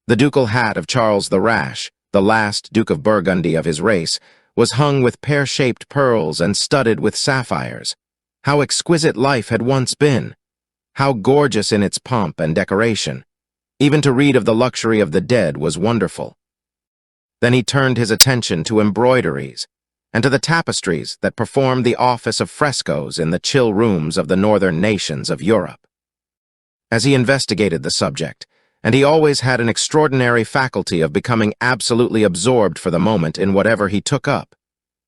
The ducal hat of Charles the Rash, the last Duke of Burgundy of his race, was hung with pear-shaped pearls and studded with sapphires. How exquisite life had once been! How gorgeous in its pomp and decoration! Even to read of the luxury of the dead was wonderful. Then he turned his attention to embroideries, and to the tapestries that performed the office of frescoes in the chill rooms of the northern nations of Europe. As he investigated the subject, and he always had an extraordinary faculty of becoming absolutely absorbed for the moment in whatever he took up,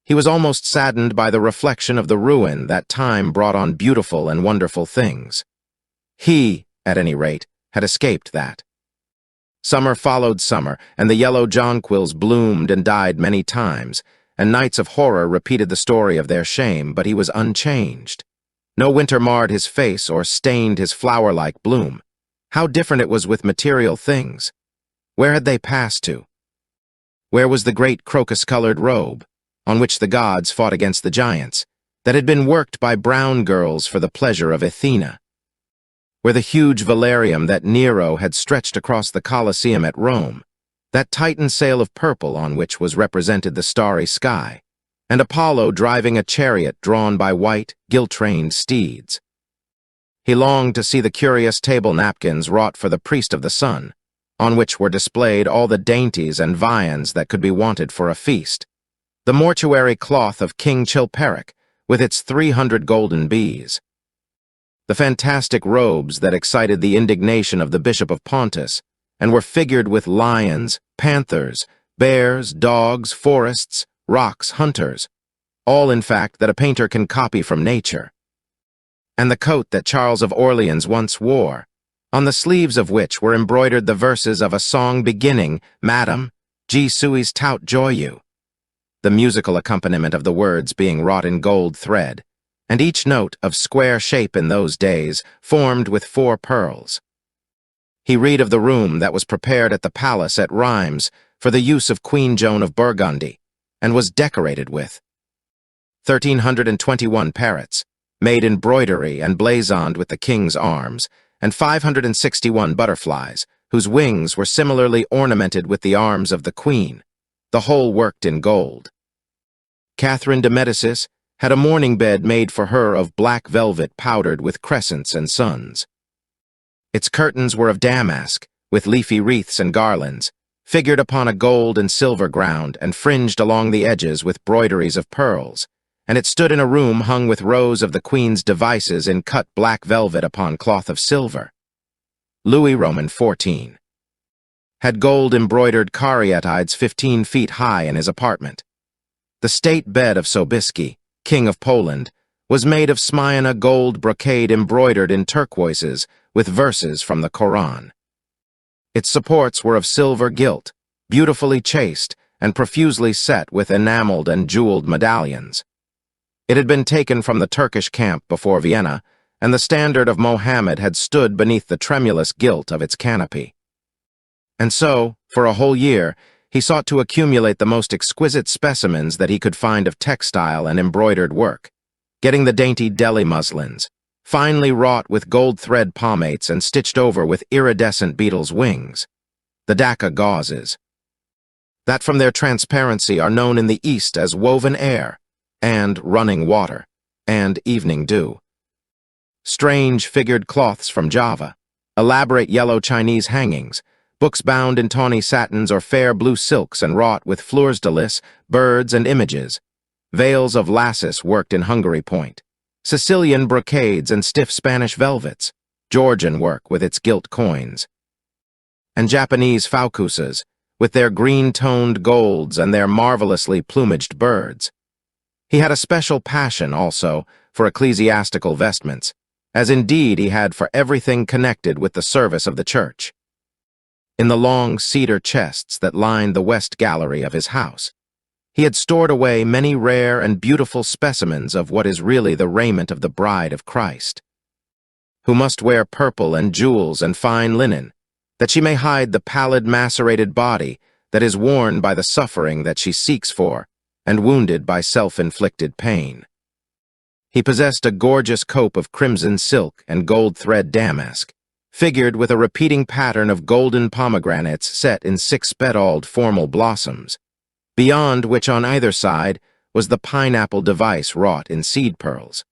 he was almost saddened by the reflection of the ruin that time brought on beautiful and wonderful things. He, at any rate, had escaped that. Summer followed summer, and the yellow jonquils bloomed and died many times, and nights of horror repeated the story of their shame, but he was unchanged. No winter marred his face or stained his flower-like bloom. How different it was with material things. Where had they passed to? Where was the great crocus-colored robe, on which the gods fought against the giants, that had been worked by brown girls for the pleasure of Athena? Where the huge velarium that Nero had stretched across the Colosseum at Rome, that Titan sail of purple on which was represented the starry sky, and Apollo driving a chariot drawn by white, gilt-trained steeds. He longed to see the curious table napkins wrought for the priest of the sun, on which were displayed all the dainties and viands that could be wanted for a feast, the mortuary cloth of King Chilperic, with its 300 golden bees, the fantastic robes that excited the indignation of the Bishop of Pontus, and were figured with lions, panthers, bears, dogs, forests, rocks, hunters, all in fact that a painter can copy from nature. And the coat that Charles of Orleans once wore, on the sleeves of which were embroidered the verses of a song beginning, Madam, G suis tout joyeux, the musical accompaniment of the words being wrought in gold thread, and each note of square shape in those days formed with 4 pearls. He read of the room that was prepared at the palace at Rheims for the use of Queen Joan of Burgundy, and was decorated with 1,321 parrots, made in broidery and blazoned with the king's arms, and 561 butterflies, whose wings were similarly ornamented with the arms of the queen, the whole worked in gold. Catherine de Medicis had a mourning bed made for her of black velvet powdered with crescents and suns. Its curtains were of damask, with leafy wreaths and garlands, figured upon a gold and silver ground and fringed along the edges with broideries of pearls, and it stood in a room hung with rows of the queen's devices in cut black velvet upon cloth of silver. Louis Roman XIV had gold-embroidered caryatides 15 feet high in his apartment. The state bed of Sobieski, King of Poland, was made of Smyrna gold brocade embroidered in turquoises with verses from the Koran. Its supports were of silver gilt, beautifully chased and profusely set with enameled and jeweled medallions. It had been taken from the Turkish camp before Vienna, and the standard of Mohammed had stood beneath the tremulous gilt of its canopy. And so, for a whole year, he sought to accumulate the most exquisite specimens that he could find of textile and embroidered work, getting the dainty Delhi muslins, finely wrought with gold thread palmates and stitched over with iridescent beetles' wings, the Dhaka gauzes, that from their transparency are known in the East as woven air, and running water, and evening dew. Strange figured cloths from Java, elaborate yellow Chinese hangings, books bound in tawny satins or fair blue silks and wrought with fleurs de lis, birds and images, veils of lasses worked in Hungary point, Sicilian brocades and stiff Spanish velvets, Georgian work with its gilt coins, and Japanese faucusas with their green-toned golds and their marvelously plumaged birds. He had a special passion, also, for ecclesiastical vestments, as indeed he had for everything connected with the service of the church. In the long cedar chests that lined the west gallery of his house, he had stored away many rare and beautiful specimens of what is really the raiment of the bride of Christ, who must wear purple and jewels and fine linen, that she may hide the pallid macerated body that is worn by the suffering that she seeks for and wounded by self-inflicted pain. He possessed a gorgeous cope of crimson silk and gold thread damask, figured with a repeating pattern of golden pomegranates set in 6 petalled formal blossoms, beyond which on either side was the pineapple device wrought in seed pearls.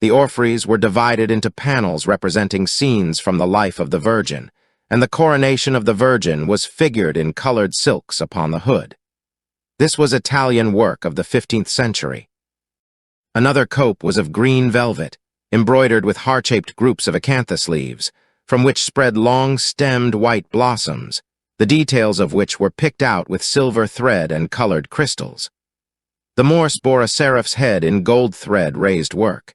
The orphreys were divided into panels representing scenes from the life of the Virgin, and the coronation of the Virgin was figured in colored silks upon the hood. This was Italian work of the 15th century. Another cope was of green velvet, embroidered with heart-shaped groups of acanthus leaves, from which spread long-stemmed white blossoms, the details of which were picked out with silver thread and colored crystals. The Morse bore a seraph's head in gold thread raised work.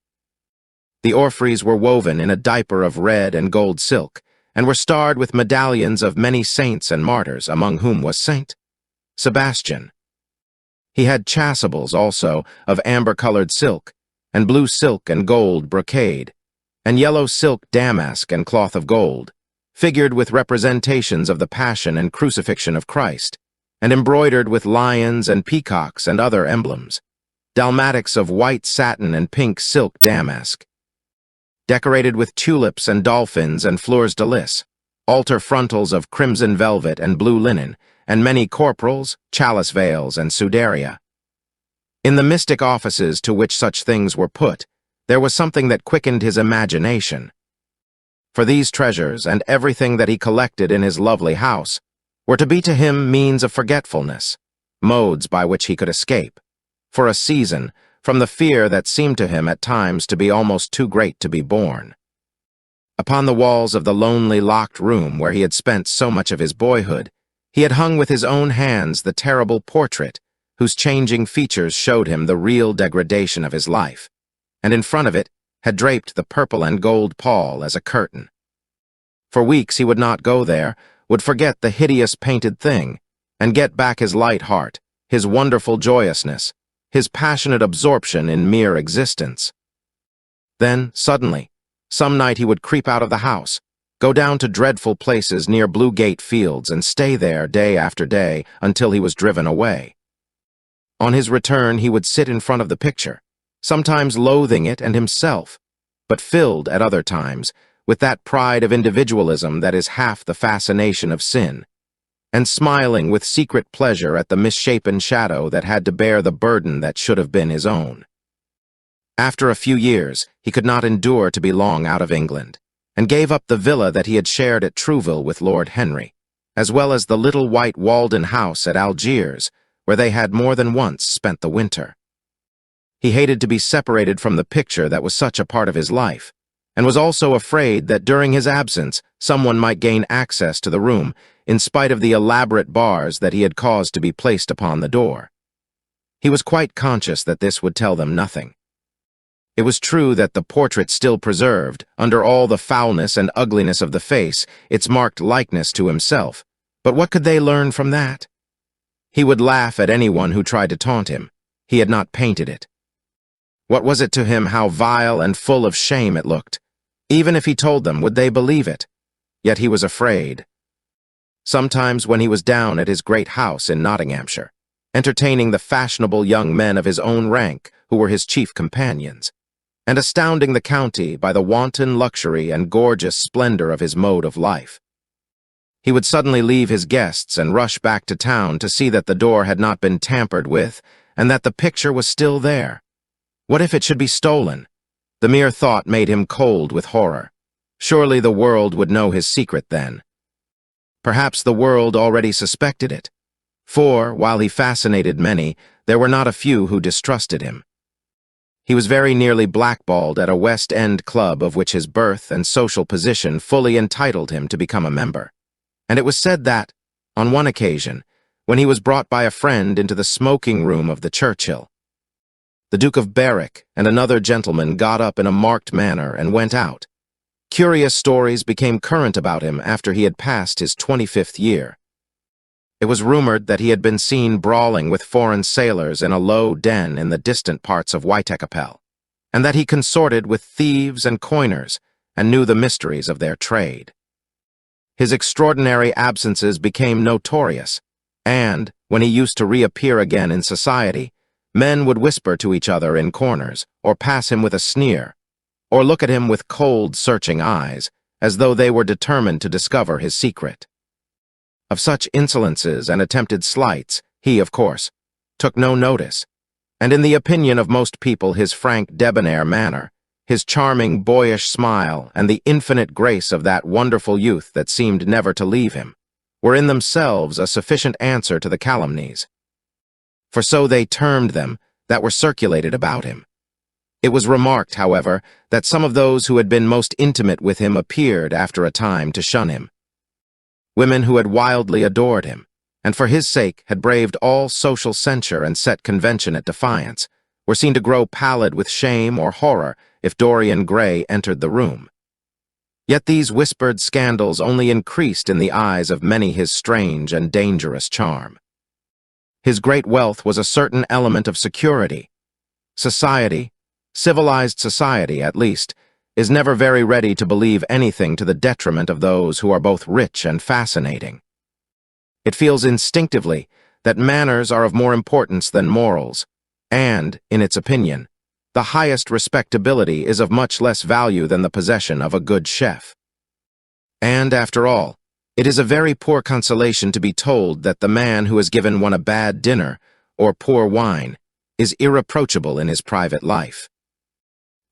The orphreys were woven in a diaper of red and gold silk, and were starred with medallions of many saints and martyrs, among whom was Saint Sebastian. He had chasubles also of amber-colored silk, and blue silk and gold brocade, and yellow silk damask and cloth of gold, figured with representations of the Passion and Crucifixion of Christ, and embroidered with lions and peacocks and other emblems, dalmatics of white satin and pink silk damask, decorated with tulips and dolphins and fleurs de lis, altar frontals of crimson velvet and blue linen, and many corporals, chalice veils, and sudaria. In the mystic offices to which such things were put, there was something that quickened his imagination. For these treasures, and everything that he collected in his lovely house, were to be to him means of forgetfulness, modes by which he could escape, for a season, from the fear that seemed to him at times to be almost too great to be borne. Upon the walls of the lonely locked room where he had spent so much of his boyhood, he had hung with his own hands the terrible portrait, whose changing features showed him the real degradation of his life, and in front of it had draped the purple and gold pall as a curtain. For weeks he would not go there, would forget the hideous painted thing, and get back his light heart, his wonderful joyousness, his passionate absorption in mere existence. Then, suddenly, some night he would creep out of the house, go down to dreadful places near Blue Gate Fields, and stay there day after day until he was driven away. On his return he would sit in front of the picture, sometimes loathing it and himself, but filled at other times with that pride of individualism that is half the fascination of sin, and smiling with secret pleasure at the misshapen shadow that had to bear the burden that should have been his own. After a few years, he could not endure to be long out of England, and gave up the villa that he had shared at Trouville with Lord Henry, as well as the little white walled-in house at Algiers, where they had more than once spent the winter. He hated to be separated from the picture that was such a part of his life, and was also afraid that during his absence someone might gain access to the room, in spite of the elaborate bars that he had caused to be placed upon the door. He was quite conscious that this would tell them nothing. It was true that the portrait still preserved, under all the foulness and ugliness of the face, its marked likeness to himself, but what could they learn from that? He would laugh at anyone who tried to taunt him. He had not painted it. What was it to him how vile and full of shame it looked? Even if he told them, would they believe it? Yet he was afraid. Sometimes when he was down at his great house in Nottinghamshire, entertaining the fashionable young men of his own rank who were his chief companions, and astounding the county by the wanton luxury and gorgeous splendor of his mode of life, he would suddenly leave his guests and rush back to town to see that the door had not been tampered with and that the picture was still there. What if it should be stolen? The mere thought made him cold with horror. Surely the world would know his secret then. Perhaps the world already suspected it, for, while he fascinated many, there were not a few who distrusted him. He was very nearly blackballed at a West End club of which his birth and social position fully entitled him to become a member, and it was said that, on one occasion, when he was brought by a friend into the smoking room of the Churchill, the Duke of Berwick and another gentleman got up in a marked manner and went out. Curious stories became current about him after he had passed his 25th year. It was rumored that he had been seen brawling with foreign sailors in a low den in the distant parts of Whitechapel, and that he consorted with thieves and coiners and knew the mysteries of their trade. His extraordinary absences became notorious, and, when he used to reappear again in society, men would whisper to each other in corners, or pass him with a sneer, or look at him with cold, searching eyes, as though they were determined to discover his secret. Of such insolences and attempted slights, he, of course, took no notice, and in the opinion of most people his frank, debonair manner, his charming, boyish smile, and the infinite grace of that wonderful youth that seemed never to leave him, were in themselves a sufficient answer to the calumnies. For so they termed them that were circulated about him. It was remarked, however, that some of those who had been most intimate with him appeared, after a time, to shun him. Women who had wildly adored him, and for his sake had braved all social censure and set convention at defiance, were seen to grow pallid with shame or horror if Dorian Gray entered the room. Yet these whispered scandals only increased in the eyes of many his strange and dangerous charm. His great wealth was a certain element of security. Society, civilized society at least, is never very ready to believe anything to the detriment of those who are both rich and fascinating. It feels instinctively that manners are of more importance than morals, and, in its opinion, the highest respectability is of much less value than the possession of a good chef. And, after all, it is a very poor consolation to be told that the man who has given one a bad dinner or poor wine is irreproachable in his private life.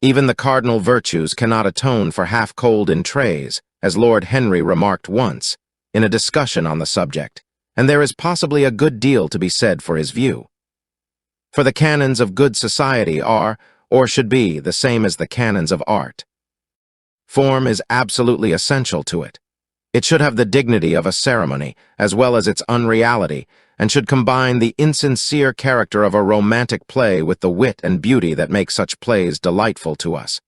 Even the cardinal virtues cannot atone for half-cold in trays, as Lord Henry remarked once, in a discussion on the subject, and there is possibly a good deal to be said for his view. For the canons of good society are, or should be, the same as the canons of art. Form is absolutely essential to it. It should have the dignity of a ceremony, as well as its unreality, and should combine the insincere character of a romantic play with the wit and beauty that make such plays delightful to us.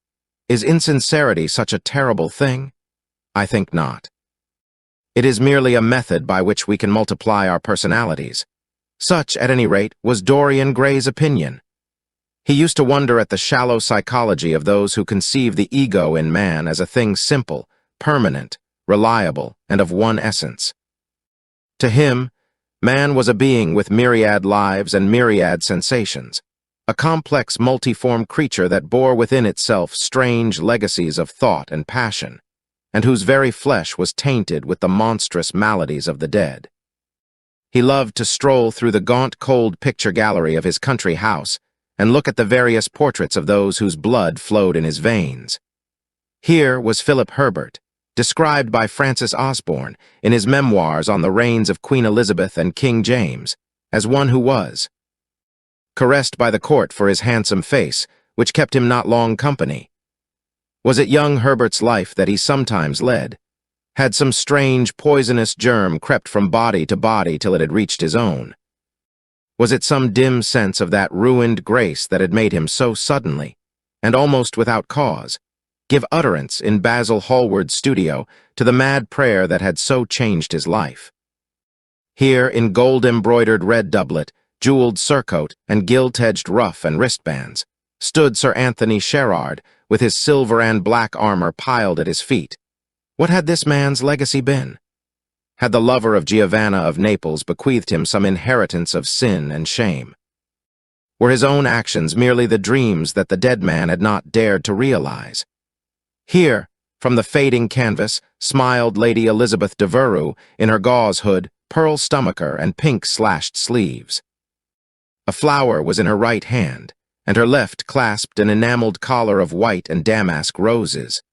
Is insincerity such a terrible thing? I think not. It is merely a method by which we can multiply our personalities. Such, at any rate, was Dorian Gray's opinion. He used to wonder at the shallow psychology of those who conceive the ego in man as a thing simple, permanent, reliable, and of one essence. To him, man was a being with myriad lives and myriad sensations, a complex, multiform creature that bore within itself strange legacies of thought and passion, and whose very flesh was tainted with the monstrous maladies of the dead. He loved to stroll through the gaunt, cold picture gallery of his country house and look at the various portraits of those whose blood flowed in his veins. Here was Philip Herbert, described by Francis Osborne in his memoirs on the reigns of Queen Elizabeth and King James, as one who was caressed by the court for his handsome face, which kept him not long company. Was it young Herbert's life that he sometimes led? Had some strange, poisonous germ crept from body to body till it had reached his own? Was it some dim sense of that ruined grace that had made him so suddenly, and almost without cause, give utterance in Basil Hallward's studio to the mad prayer that had so changed his life? Here, in gold-embroidered red doublet, jeweled surcoat, and gilt-edged ruff and wristbands, stood Sir Anthony Sherard, with his silver and black armor piled at his feet. What had this man's legacy been? Had the lover of Giovanna of Naples bequeathed him some inheritance of sin and shame? Were his own actions merely the dreams that the dead man had not dared to realize? Here, from the fading canvas, smiled Lady Elizabeth de Verrue in her gauze hood, pearl stomacher, and pink-slashed sleeves. A flower was in her right hand, and her left clasped an enameled collar of white and damask roses.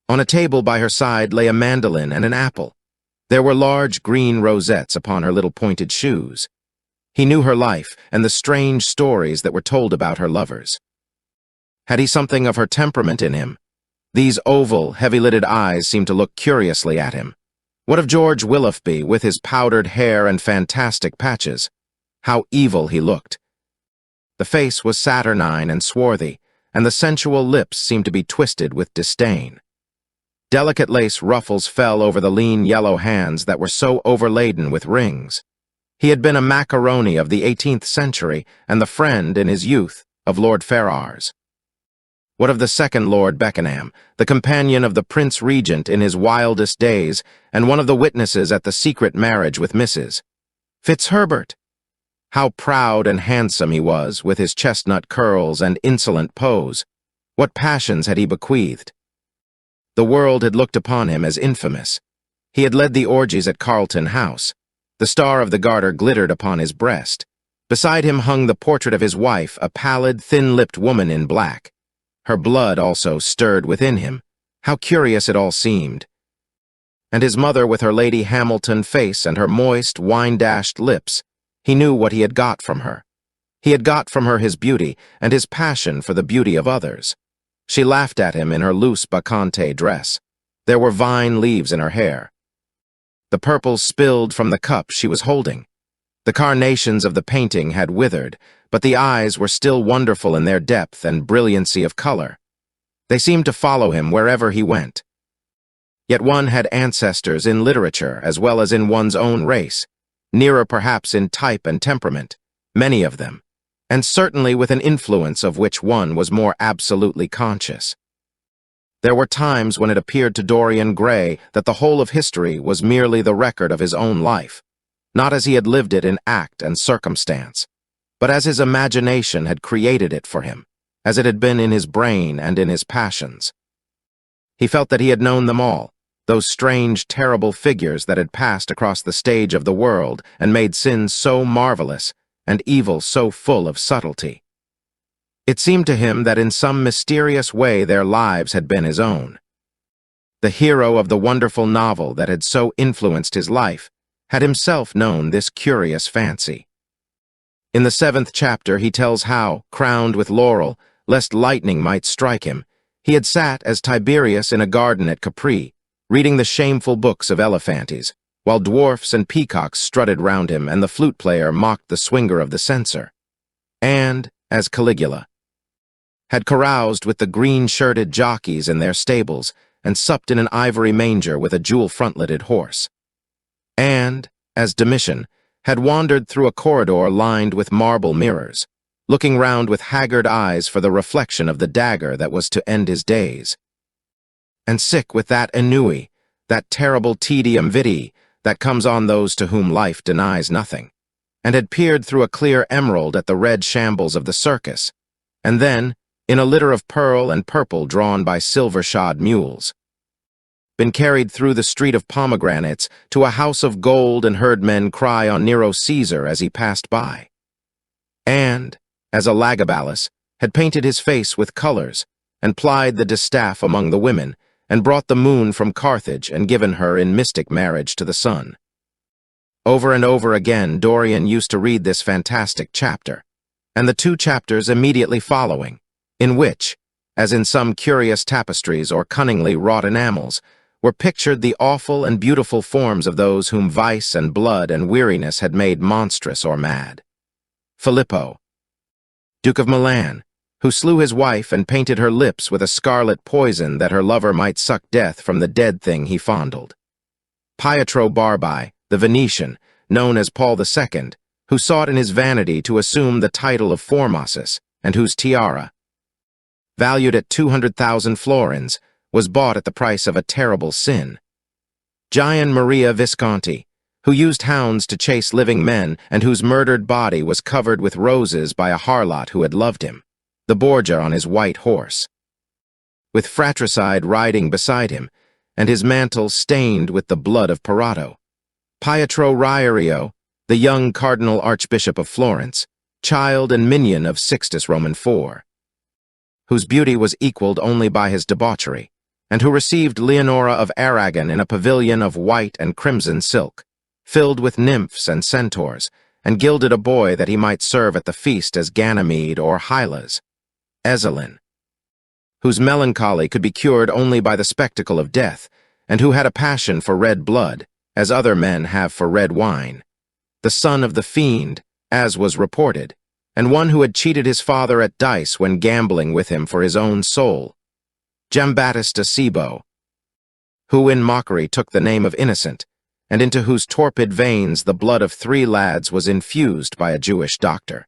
On a table by her side lay a mandolin and an apple. There were large green rosettes upon her little pointed shoes. He knew her life and the strange stories that were told about her lovers. Had he something of her temperament in him? These oval, heavy-lidded eyes seemed to look curiously at him. What of George Willoughby, with his powdered hair and fantastic patches? How evil he looked! The face was saturnine and swarthy, and the sensual lips seemed to be twisted with disdain. Delicate lace ruffles fell over the lean yellow hands that were so overladen with rings. He had been a macaroni of the 18th century and the friend, in his youth, of Lord Ferrars. What of the second Lord Beckenham, the companion of the Prince Regent in his wildest days, and one of the witnesses at the secret marriage with Mrs. Fitzherbert? How proud and handsome he was, with his chestnut curls and insolent pose! What passions had he bequeathed? The world had looked upon him as infamous. He had led the orgies at Carlton House. The Star of the Garter glittered upon his breast. Beside him hung the portrait of his wife, a pallid, thin-lipped woman in black. Her blood also stirred within him. How curious it all seemed. And his mother with her Lady Hamilton face and her moist, wine-dashed lips, he knew what he had got from her. He had got from her his beauty and his passion for the beauty of others. She laughed at him in her loose bacchante dress. There were vine leaves in her hair. The purple spilled from the cup she was holding. The carnations of the painting had withered, but the eyes were still wonderful in their depth and brilliancy of color. They seemed to follow him wherever he went. Yet one had ancestors in literature as well as in one's own race, nearer perhaps in type and temperament, many of them, and certainly with an influence of which one was more absolutely conscious. There were times when it appeared to Dorian Gray that the whole of history was merely the record of his own life, not as he had lived it in act and circumstance, but as his imagination had created it for him, as it had been in his brain and in his passions. He felt that he had known them all, those strange, terrible figures that had passed across the stage of the world and made sin so marvelous and evil so full of subtlety. It seemed to him that in some mysterious way their lives had been his own. The hero of the wonderful novel that had so influenced his life had himself known this curious fancy. In the 7th chapter he tells how, crowned with laurel, lest lightning might strike him, he had sat as Tiberius in a garden at Capri, reading the shameful books of Elephantes, while dwarfs and peacocks strutted round him and the flute player mocked the swinger of the censer. And, as Caligula, had caroused with the green-shirted jockeys in their stables and supped in an ivory manger with a jewel-frontleted horse. And, as Domitian, had wandered through a corridor lined with marble mirrors, looking round with haggard eyes for the reflection of the dagger that was to end his days. And sick with that ennui, that terrible tedium vitae that comes on those to whom life denies nothing, and had peered through a clear emerald at the red shambles of the circus, and then, in a litter of pearl and purple drawn by silver-shod mules, been carried through the street of pomegranates to a house of gold and heard men cry on Nero Caesar as he passed by. And, as Elagabalus, had painted his face with colors, and plied the distaff among the women, and brought the moon from Carthage and given her in mystic marriage to the sun. Over and over again Dorian used to read this fantastic chapter, and the 2 chapters immediately following, in which, as in some curious tapestries or cunningly wrought enamels, were pictured the awful and beautiful forms of those whom vice and blood and weariness had made monstrous or mad. Filippo, Duke of Milan, who slew his wife and painted her lips with a scarlet poison that her lover might suck death from the dead thing he fondled. Pietro Barbai, the Venetian, known as Paul II, who sought in his vanity to assume the title of Formosus, and whose tiara, valued at 200,000 florins, was bought at the price of a terrible sin. Gian Maria Visconti, who used hounds to chase living men and whose murdered body was covered with roses by a harlot who had loved him, the Borgia on his white horse, with fratricide riding beside him, and his mantle stained with the blood of Perato. Pietro Riario, the young Cardinal Archbishop of Florence, child and minion of Sixtus Roman IV, whose beauty was equaled only by his debauchery, and who received Leonora of Aragon in a pavilion of white and crimson silk, filled with nymphs and centaurs, and gilded a boy that he might serve at the feast as Ganymede or Hylas. Ezelin, whose melancholy could be cured only by the spectacle of death, and who had a passion for red blood, as other men have for red wine. The son of the fiend, as was reported, and one who had cheated his father at dice when gambling with him for his own soul. Giambattista Cibo, who in mockery took the name of Innocent, and into whose torpid veins the blood of 3 lads was infused by a Jewish doctor.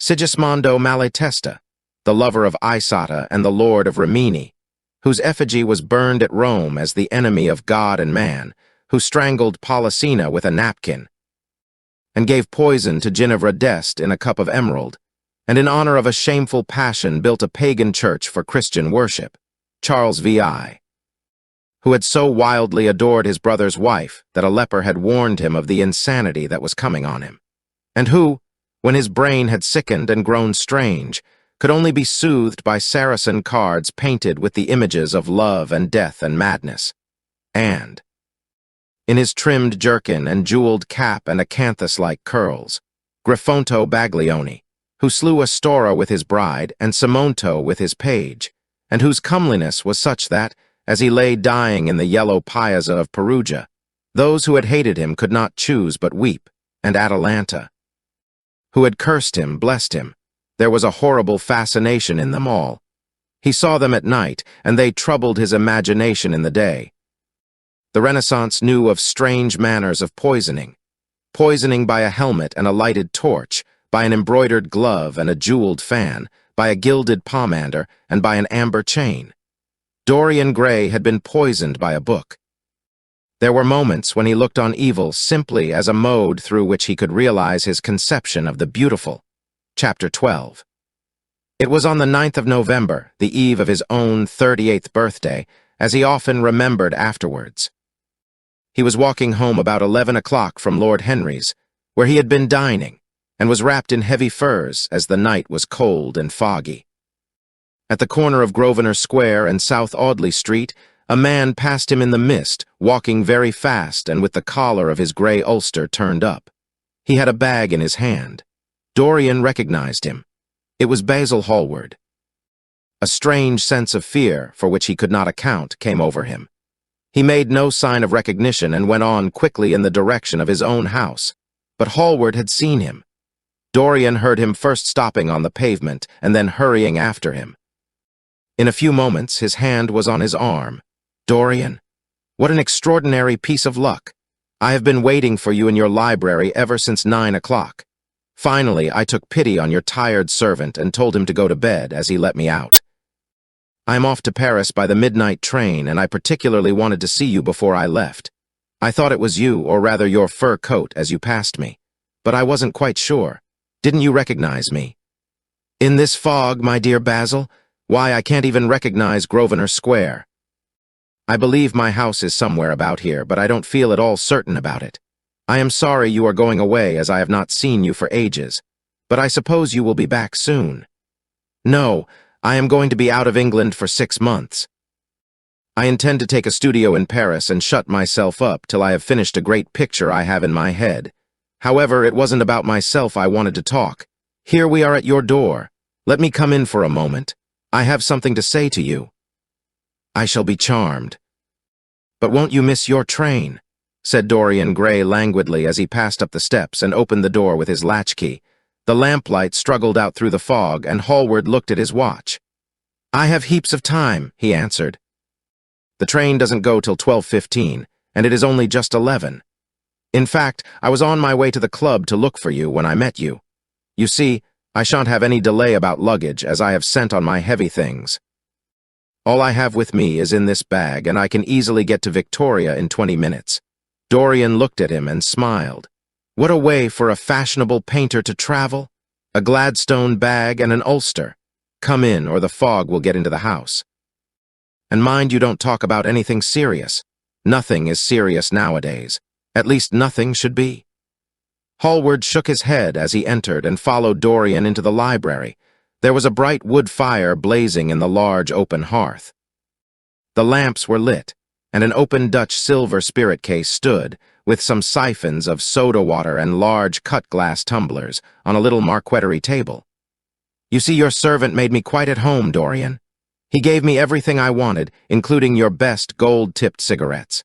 Sigismondo Malatesta, the lover of Isata and the lord of Rimini, whose effigy was burned at Rome as the enemy of God and man, who strangled Polissena with a napkin, and gave poison to Ginevra d'Este in a cup of emerald, and in honor of a shameful passion built a pagan church for Christian worship. Charles V.I., who had so wildly adored his brother's wife that a leper had warned him of the insanity that was coming on him, and who, when his brain had sickened and grown strange, could only be soothed by Saracen cards painted with the images of love and death and madness. And, in his trimmed jerkin and jeweled cap and acanthus-like curls, Griffonto Baglioni, who slew Astora with his bride and Simonto with his page, and whose comeliness was such that, as he lay dying in the yellow piazza of Perugia, those who had hated him could not choose but weep, and Atalanta, who had cursed him, blessed him. There was a horrible fascination in them all. He saw them at night, and they troubled his imagination in the day. The Renaissance knew of strange manners of poisoning by a helmet and a lighted torch, by an embroidered glove and a jeweled fan, by a gilded pomander, and by an amber chain. Dorian Gray had been poisoned by a book. There were moments when he looked on evil simply as a mode through which he could realize his conception of the beautiful. Chapter 12. It was on the 9th of November, the eve of his own 38th birthday, as he often remembered afterwards. He was walking home about 11 o'clock from Lord Henry's, where he had been dining, and was wrapped in heavy furs as the night was cold and foggy. At the corner of Grosvenor Square and South Audley Street, a man passed him in the mist, walking very fast and with the collar of his grey ulster turned up. He had a bag in his hand. Dorian recognized him. It was Basil Hallward. A strange sense of fear, for which he could not account, came over him. He made no sign of recognition and went on quickly in the direction of his own house. But Hallward had seen him. Dorian heard him first stopping on the pavement and then hurrying after him. In a few moments, his hand was on his arm. "Dorian, what an extraordinary piece of luck. I have been waiting for you in your library ever since 9 o'clock. Finally, I took pity on your tired servant and told him to go to bed as he let me out. I am off to Paris by the midnight train, and I particularly wanted to see you before I left. I thought it was you, or rather your fur coat, as you passed me. But I wasn't quite sure. Didn't you recognize me?" "In this fog, my dear Basil? Why, I can't even recognize Grosvenor Square. I believe my house is somewhere about here, but I don't feel at all certain about it. I am sorry you are going away, as I have not seen you for ages. But I suppose you will be back soon." "No, I am going to be out of England for 6 months. I intend to take a studio in Paris and shut myself up till I have finished a great picture I have in my head. However, it wasn't about myself I wanted to talk. Here we are at your door. Let me come in for a moment. I have something to say to you." "I shall be charmed." "But won't you miss your train?" said Dorian Gray languidly as he passed up the steps and opened the door with his latchkey. The lamplight struggled out through the fog, and Hallward looked at his watch. "I have heaps of time," he answered. "The train doesn't go till 12:15, and it is only just 11. In fact, I was on my way to the club to look for you when I met you. You see, I shan't have any delay about luggage, as I have sent on my heavy things. All I have with me is in this bag, and I can easily get to Victoria in 20 minutes. Dorian looked at him and smiled. What a way for a fashionable painter to travel! A Gladstone bag and an ulster. Come in, or the fog will get into the house. And mind you don't talk about anything serious. Nothing is serious nowadays. At least nothing should be." Hallward shook his head as he entered and followed Dorian into the library. There was a bright wood fire blazing in the large open hearth. The lamps were lit, and an open Dutch silver spirit case stood, with some siphons of soda water and large cut-glass tumblers, on a little marqueterie table. "You see, your servant made me quite at home, Dorian. He gave me everything I wanted, including your best gold-tipped cigarettes.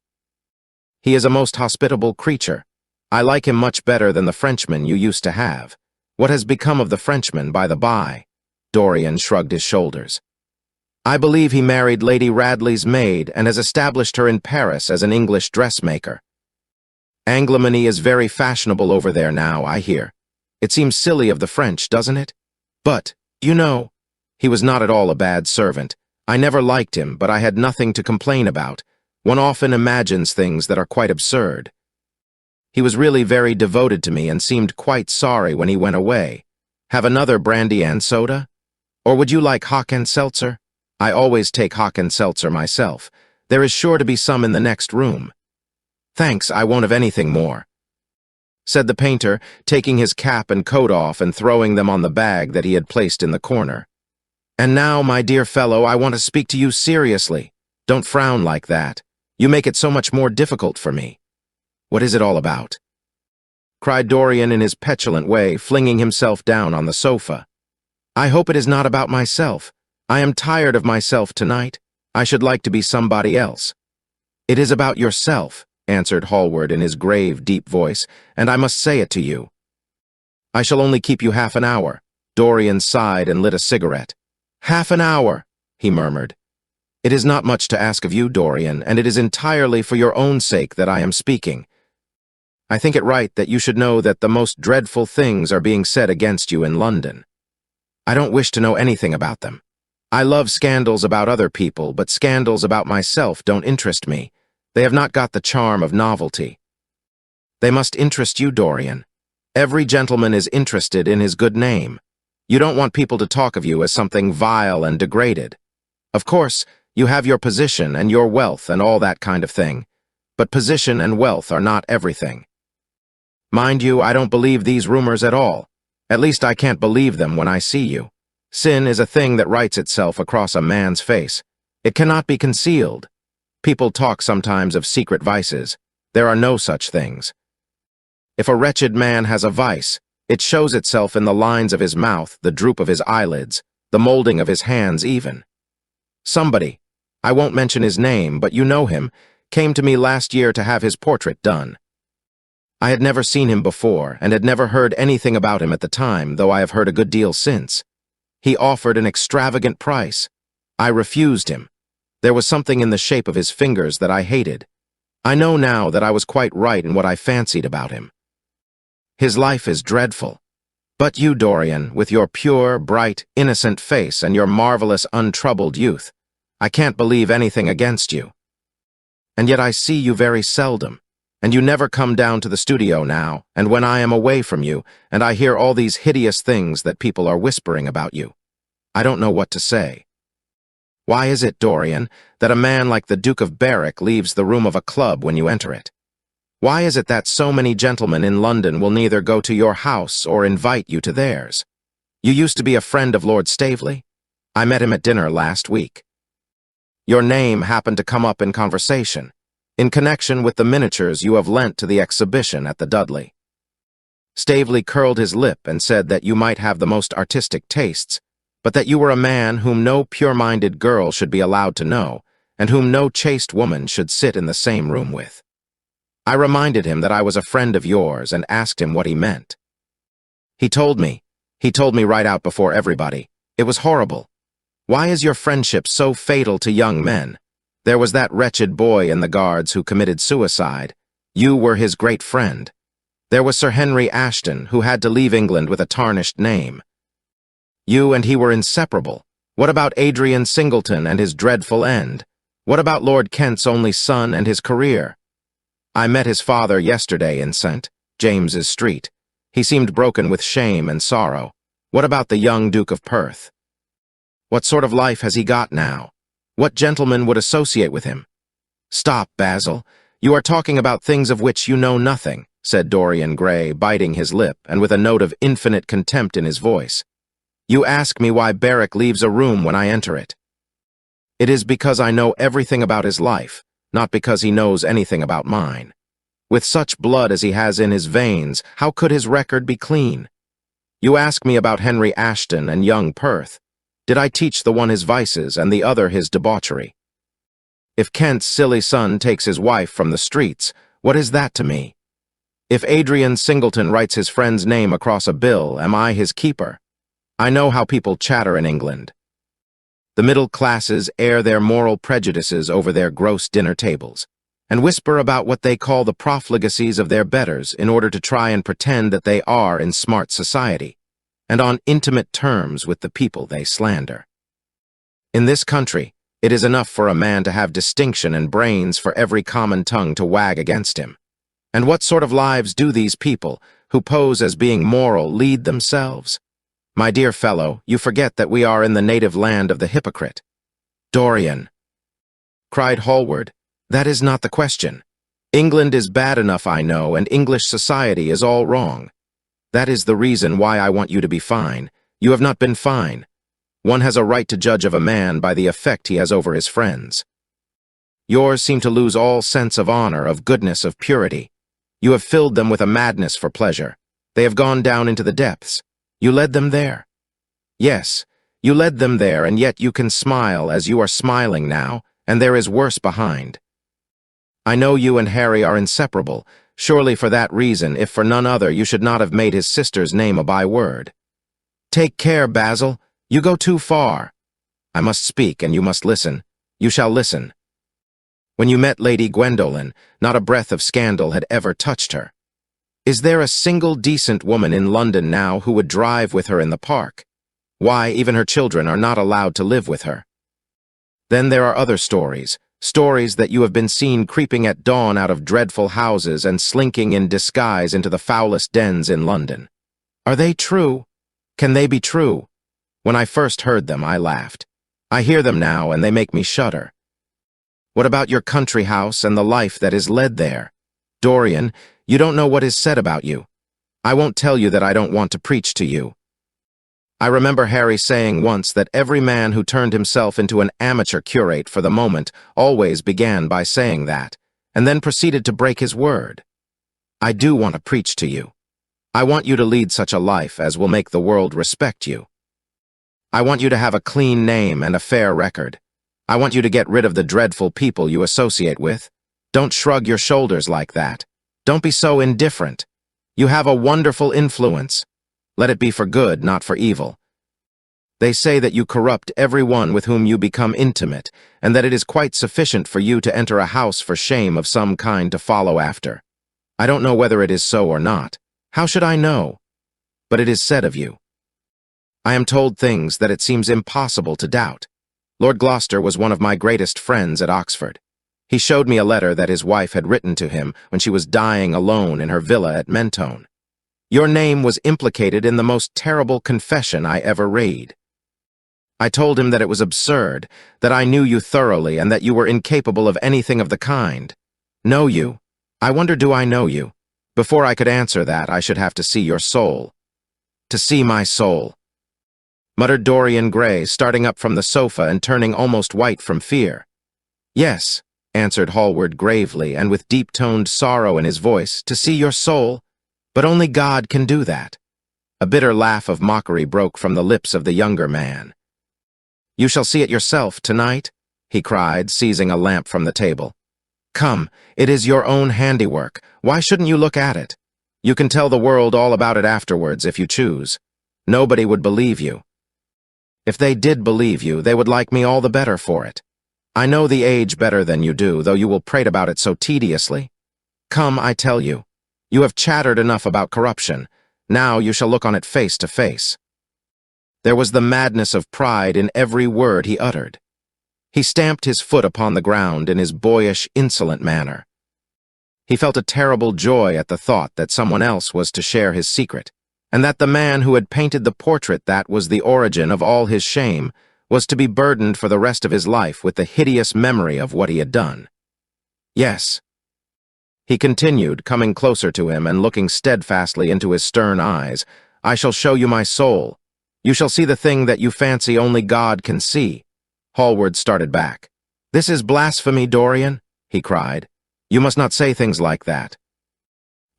He is a most hospitable creature. I like him much better than the Frenchman you used to have. What has become of the Frenchman, by the by?" Dorian shrugged his shoulders. "I believe he married Lady Radley's maid and has established her in Paris as an English dressmaker. Anglomany is very fashionable over there now, I hear. It seems silly of the French, doesn't it? But, you know, he was not at all a bad servant. I never liked him, but I had nothing to complain about. One often imagines things that are quite absurd. He was really very devoted to me and seemed quite sorry when he went away. Have another brandy and soda? Or would you like hock and seltzer? I always take hock and seltzer myself. There is sure to be some in the next room." "Thanks, I won't have anything more," said the painter, taking his cap and coat off and throwing them on the bag that he had placed in the corner. And now, my dear fellow, I want to speak to you seriously. Don't frown like that. You make it so much more difficult for me. What is it all about?" cried Dorian in his petulant way, flinging himself down on the sofa. "I hope it is not about myself. I am tired of myself tonight. I should like to be somebody else." "It is about yourself," answered Hallward in his grave, deep voice, "and I must say it to you." "I shall only keep you half an hour." Dorian sighed and lit a cigarette. "Half an hour," he murmured. "It is not much to ask of you, Dorian, and it is entirely for your own sake that I am speaking. I think it right that you should know that the most dreadful things are being said against you in London. I don't wish to know anything about them. I love scandals about other people, but scandals about myself don't interest me. They have not got the charm of novelty. They must interest you, Dorian. Every gentleman is interested in his good name. You don't want people to talk of you as something vile and degraded. Of course, you have your position and your wealth and all that kind of thing, but position and wealth are not everything. Mind you, I don't believe these rumors at all. At least I can't believe them when I see you. Sin is a thing that writes itself across a man's face. It cannot be concealed. People talk sometimes of secret vices. There are no such things. If a wretched man has a vice, it shows itself in the lines of his mouth, the droop of his eyelids, the molding of his hands even. Somebody, I won't mention his name, but you know him, came to me last year to have his portrait done. I had never seen him before, and had never heard anything about him at the time, though I have heard a good deal since. He offered an extravagant price. I refused him. There was something in the shape of his fingers that I hated. I know now that I was quite right in what I fancied about him. His life is dreadful. But you, Dorian, with your pure, bright, innocent face and your marvelous, untroubled youth, I can't believe anything against you. And yet I see you very seldom. And you never come down to the studio now, and when I am away from you, and I hear all these hideous things that people are whispering about you, I don't know what to say. Why is it, Dorian, that a man like the Duke of Berwick leaves the room of a club when you enter it? Why is it that so many gentlemen in London will neither go to your house or invite you to theirs? You used to be a friend of Lord Staveley. I met him at dinner last week. Your name happened to come up in conversation, in connection with the miniatures you have lent to the exhibition at the Dudley. Staveley curled his lip and said that you might have the most artistic tastes, but that you were a man whom no pure-minded girl should be allowed to know, and whom no chaste woman should sit in the same room with. I reminded him that I was a friend of yours and asked him what he meant. He told me right out before everybody. It was horrible. Why is your friendship so fatal to young men? There was that wretched boy in the Guards who committed suicide. You were his great friend. There was Sir Henry Ashton, who had to leave England with a tarnished name. You and he were inseparable. What about Adrian Singleton and his dreadful end? What about Lord Kent's only son and his career? I met his father yesterday in St. James's Street. He seemed broken with shame and sorrow. What about the young Duke of Perth? What sort of life has he got now? What gentleman would associate with him? Stop, Basil. You are talking about things of which you know nothing, said Dorian Gray, biting his lip and with a note of infinite contempt in his voice. You ask me why Berwick leaves a room when I enter it. It is because I know everything about his life, not because he knows anything about mine. With such blood as he has in his veins, how could his record be clean? You ask me about Henry Ashton and young Perth. Did I teach the one his vices and the other his debauchery? If Kent's silly son takes his wife from the streets, what is that to me? If Adrian Singleton writes his friend's name across a bill, am I his keeper? I know how people chatter in England. The middle classes air their moral prejudices over their gross dinner tables, and whisper about what they call the profligacies of their betters in order to try and pretend that they are in smart society, and on intimate terms with the people they slander. In this country, it is enough for a man to have distinction and brains for every common tongue to wag against him. And what sort of lives do these people, who pose as being moral, lead themselves? My dear fellow, you forget that we are in the native land of the hypocrite. Dorian, cried Hallward, that is not the question. England is bad enough, I know, and English society is all wrong. That is the reason why I want you to be fine. You have not been fine. One has a right to judge of a man by the effect he has over his friends. Yours seem to lose all sense of honor, of goodness, of purity. You have filled them with a madness for pleasure. They have gone down into the depths. You led them there. Yes, you led them there, and yet you can smile as you are smiling now, and there is worse behind. I know you and Harry are inseparable. Surely for that reason, if for none other, you should not have made his sister's name a byword. Take care, Basil. You go too far. I must speak, and you must listen. You shall listen. When you met Lady Gwendolen, not a breath of scandal had ever touched her. Is there a single decent woman in London now who would drive with her in the park? Why, even her children are not allowed to live with her. Then there are other stories that you have been seen creeping at dawn out of dreadful houses and slinking in disguise into the foulest dens in London. Are they true? Can they be true? When I first heard them, I laughed. I hear them now, and they make me shudder. What about your country house and the life that is led there? Dorian, you don't know what is said about you. I won't tell you that I don't want to preach to you. I remember Harry saying once that every man who turned himself into an amateur curate for the moment always began by saying that, and then proceeded to break his word. I do want to preach to you. I want you to lead such a life as will make the world respect you. I want you to have a clean name and a fair record. I want you to get rid of the dreadful people you associate with. Don't shrug your shoulders like that. Don't be so indifferent. You have a wonderful influence. Let it be for good, not for evil. They say that you corrupt everyone with whom you become intimate, and that it is quite sufficient for you to enter a house for shame of some kind to follow after. I don't know whether it is so or not. How should I know? But it is said of you. I am told things that it seems impossible to doubt. Lord Gloucester was one of my greatest friends at Oxford. He showed me a letter that his wife had written to him when she was dying alone in her villa at Mentone. Your name was implicated in the most terrible confession I ever read. I told him that it was absurd, that I knew you thoroughly, and that you were incapable of anything of the kind. Know you? I wonder, do I know you? Before I could answer that, I should have to see your soul. To see my soul, muttered Dorian Gray, starting up from the sofa and turning almost white from fear. Yes, answered Hallward gravely and with deep-toned sorrow in his voice, to see your soul. But only God can do that. A bitter laugh of mockery broke from the lips of the younger man. You shall see it yourself tonight, he cried, seizing a lamp from the table. Come, it is your own handiwork. Why shouldn't you look at it? You can tell the world all about it afterwards if you choose. Nobody would believe you. If they did believe you, they would like me all the better for it. I know the age better than you do, though you will prate about it so tediously. Come, I tell you. You have chattered enough about corruption. Now you shall look on it face to face. There was the madness of pride in every word he uttered. He stamped his foot upon the ground in his boyish, insolent manner. He felt a terrible joy at the thought that someone else was to share his secret, and that the man who had painted the portrait that was the origin of all his shame was to be burdened for the rest of his life with the hideous memory of what he had done. Yes, he continued, coming closer to him and looking steadfastly into his stern eyes, I shall show you my soul. You shall see the thing that you fancy only God can see. Hallward started back. This is blasphemy, Dorian, he cried. You must not say things like that.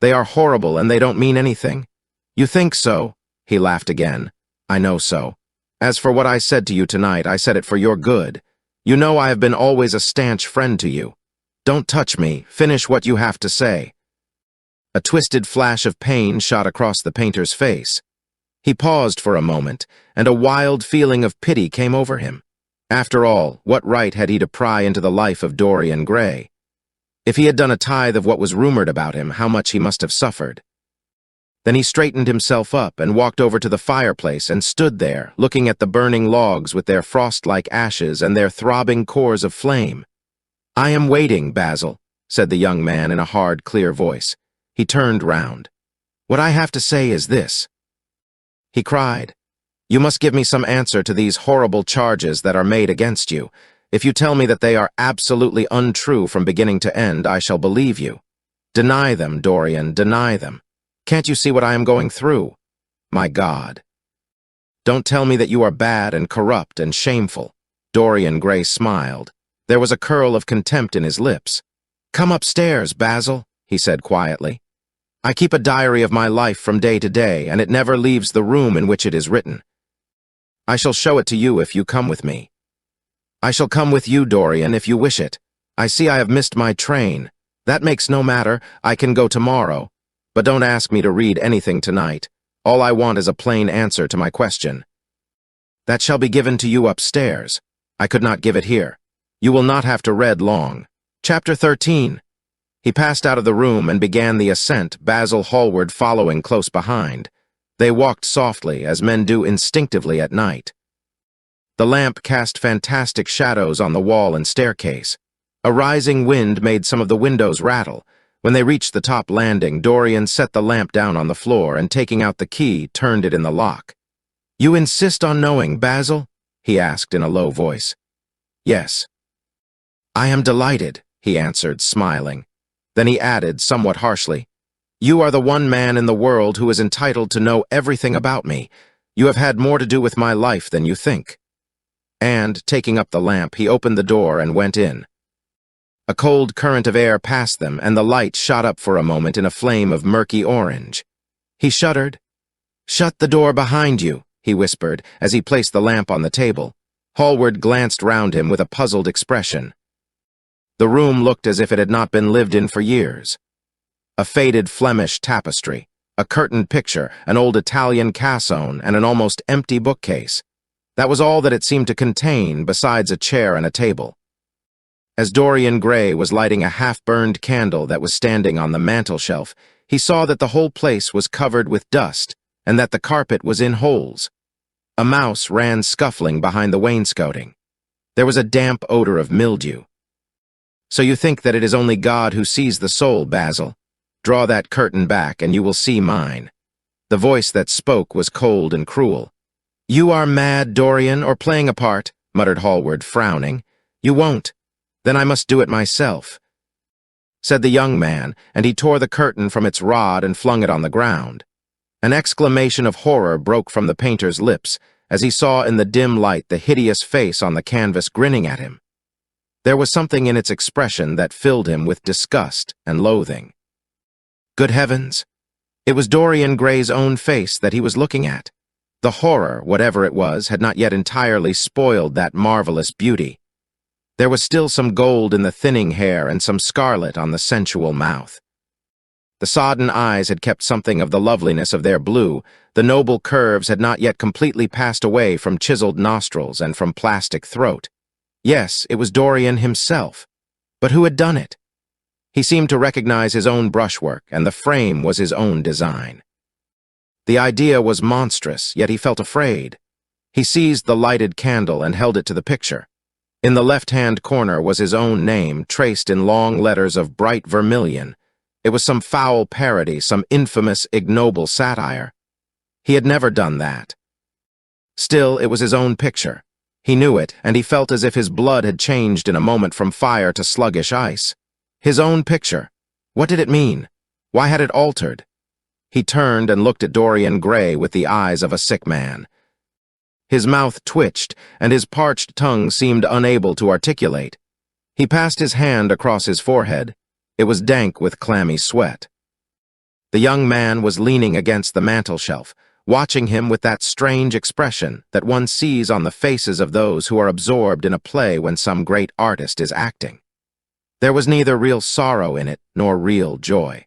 They are horrible and they don't mean anything. You think so? He laughed again. I know so. As for what I said to you tonight, I said it for your good. You know I have been always a stanch friend to you. Don't touch me. Finish what you have to say. A twisted flash of pain shot across the painter's face. He paused for a moment, and a wild feeling of pity came over him. After all, what right had he to pry into the life of Dorian Gray? If he had done a tithe of what was rumored about him, how much he must have suffered. Then he straightened himself up and walked over to the fireplace and stood there, looking at the burning logs with their frost-like ashes and their throbbing cores of flame. I am waiting, Basil, said the young man in a hard, clear voice. He turned round. What I have to say is this. He cried. You must give me some answer to these horrible charges that are made against you. If you tell me that they are absolutely untrue from beginning to end, I shall believe you. Deny them, Dorian, deny them. Can't you see what I am going through? My God. Don't tell me that you are bad and corrupt and shameful." Dorian Gray smiled. There was a curl of contempt in his lips. "Come upstairs, Basil," he said quietly. "I keep a diary of my life from day to day, and it never leaves the room in which it is written. I shall show it to you if you come with me." "I shall come with you, Dorian, if you wish it. I see I have missed my train. That makes no matter, I can go tomorrow. But don't ask me to read anything tonight. All I want is a plain answer to my question." "That shall be given to you upstairs. I could not give it here. You will not have to read long. Chapter 13. He passed out of the room and began the ascent, Basil Hallward following close behind. They walked softly, as men do instinctively at night. The lamp cast fantastic shadows on the wall and staircase. A rising wind made some of the windows rattle. When they reached the top landing, Dorian set the lamp down on the floor and, taking out the key, turned it in the lock. "You insist on knowing, Basil?" he asked in a low voice. "Yes." "I am delighted," he answered, smiling. Then he added, somewhat harshly, "You are the one man in the world who is entitled to know everything about me. You have had more to do with my life than you think." And, taking up the lamp, he opened the door and went in. A cold current of air passed them, and the light shot up for a moment in a flame of murky orange. He shuddered. "Shut the door behind you," he whispered, as he placed the lamp on the table. Hallward glanced round him with a puzzled expression. The room looked as if it had not been lived in for years. A faded Flemish tapestry, a curtained picture, an old Italian cassone, and an almost empty bookcase. That was all that it seemed to contain, besides a chair and a table. As Dorian Gray was lighting a half-burned candle that was standing on the mantel-shelf, he saw that the whole place was covered with dust, and that the carpet was in holes. A mouse ran scuffling behind the wainscoting. There was a damp odor of mildew. "So you think that it is only God who sees the soul, Basil? Draw that curtain back, and you will see mine." The voice that spoke was cold and cruel. "You are mad, Dorian, or playing a part," muttered Hallward, frowning. "You won't. Then I must do it myself," said the young man, and he tore the curtain from its rod and flung it on the ground. An exclamation of horror broke from the painter's lips as he saw in the dim light the hideous face on the canvas grinning at him. There was something in its expression that filled him with disgust and loathing. Good heavens! It was Dorian Gray's own face that he was looking at. The horror, whatever it was, had not yet entirely spoiled that marvelous beauty. There was still some gold in the thinning hair and some scarlet on the sensual mouth. The sodden eyes had kept something of the loveliness of their blue. The noble curves had not yet completely passed away from chiseled nostrils and from plastic throat. Yes, it was Dorian himself. But who had done it? He seemed to recognize his own brushwork, and the frame was his own design. The idea was monstrous, yet he felt afraid. He seized the lighted candle and held it to the picture. In the left-hand corner was his own name, traced in long letters of bright vermilion. It was some foul parody, some infamous, ignoble satire. He had never done that. Still, it was his own picture. He knew it, and he felt as if his blood had changed in a moment from fire to sluggish ice. His own picture. What did it mean? Why had it altered? He turned and looked at Dorian Gray with the eyes of a sick man. His mouth twitched, and his parched tongue seemed unable to articulate. He passed his hand across his forehead. It was dank with clammy sweat. The young man was leaning against the mantel-shelf, watching him with that strange expression that one sees on the faces of those who are absorbed in a play when some great artist is acting. There was neither real sorrow in it nor real joy.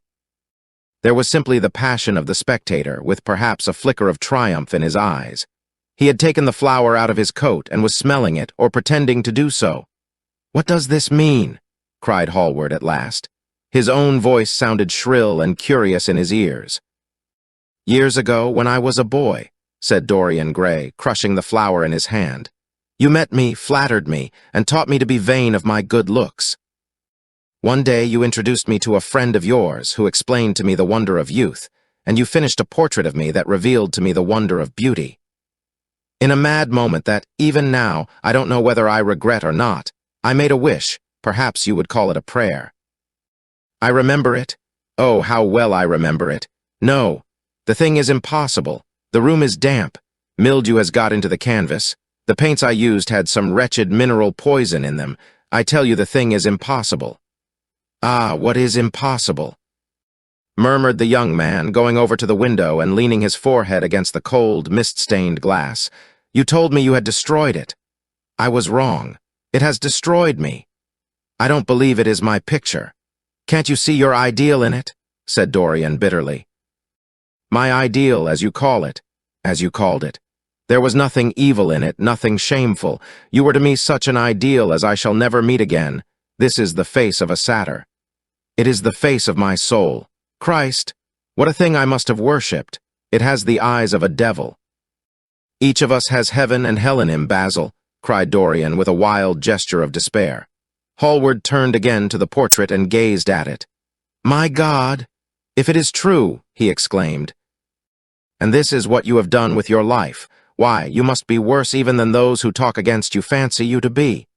There was simply the passion of the spectator, with perhaps a flicker of triumph in his eyes. He had taken the flower out of his coat and was smelling it, or pretending to do so. "What does this mean?" cried Hallward at last. His own voice sounded shrill and curious in his ears. "Years ago, when I was a boy," said Dorian Gray, crushing the flower in his hand, "you met me, flattered me, and taught me to be vain of my good looks. One day you introduced me to a friend of yours who explained to me the wonder of youth, and you finished a portrait of me that revealed to me the wonder of beauty. In a mad moment that, even now, I don't know whether I regret or not, I made a wish, perhaps you would call it a prayer. I remember it. Oh, how well I remember it. No, the thing is impossible. The room is damp. Mildew has got into the canvas. The paints I used had some wretched mineral poison in them. I tell you the thing is impossible." "Ah, what is impossible?" murmured the young man, going over to the window and leaning his forehead against the cold, mist-stained glass. "You told me you had destroyed it. I was wrong. It has destroyed me. I don't believe it is my picture. Can't you see your ideal in it?" said Dorian bitterly. "My ideal, as you call it, as you called it. There was nothing evil in it, nothing shameful. You were to me such an ideal as I shall never meet again. This is the face of a satyr. It is the face of my soul. Christ, what a thing I must have worshipped. It has the eyes of a devil." "Each of us has heaven and hell in him, Basil," cried Dorian with a wild gesture of despair. Hallward turned again to the portrait and gazed at it. "My God, if it is true," he exclaimed. "And this is what you have done with your life. Why, you must be worse even than those who talk against you fancy you to be."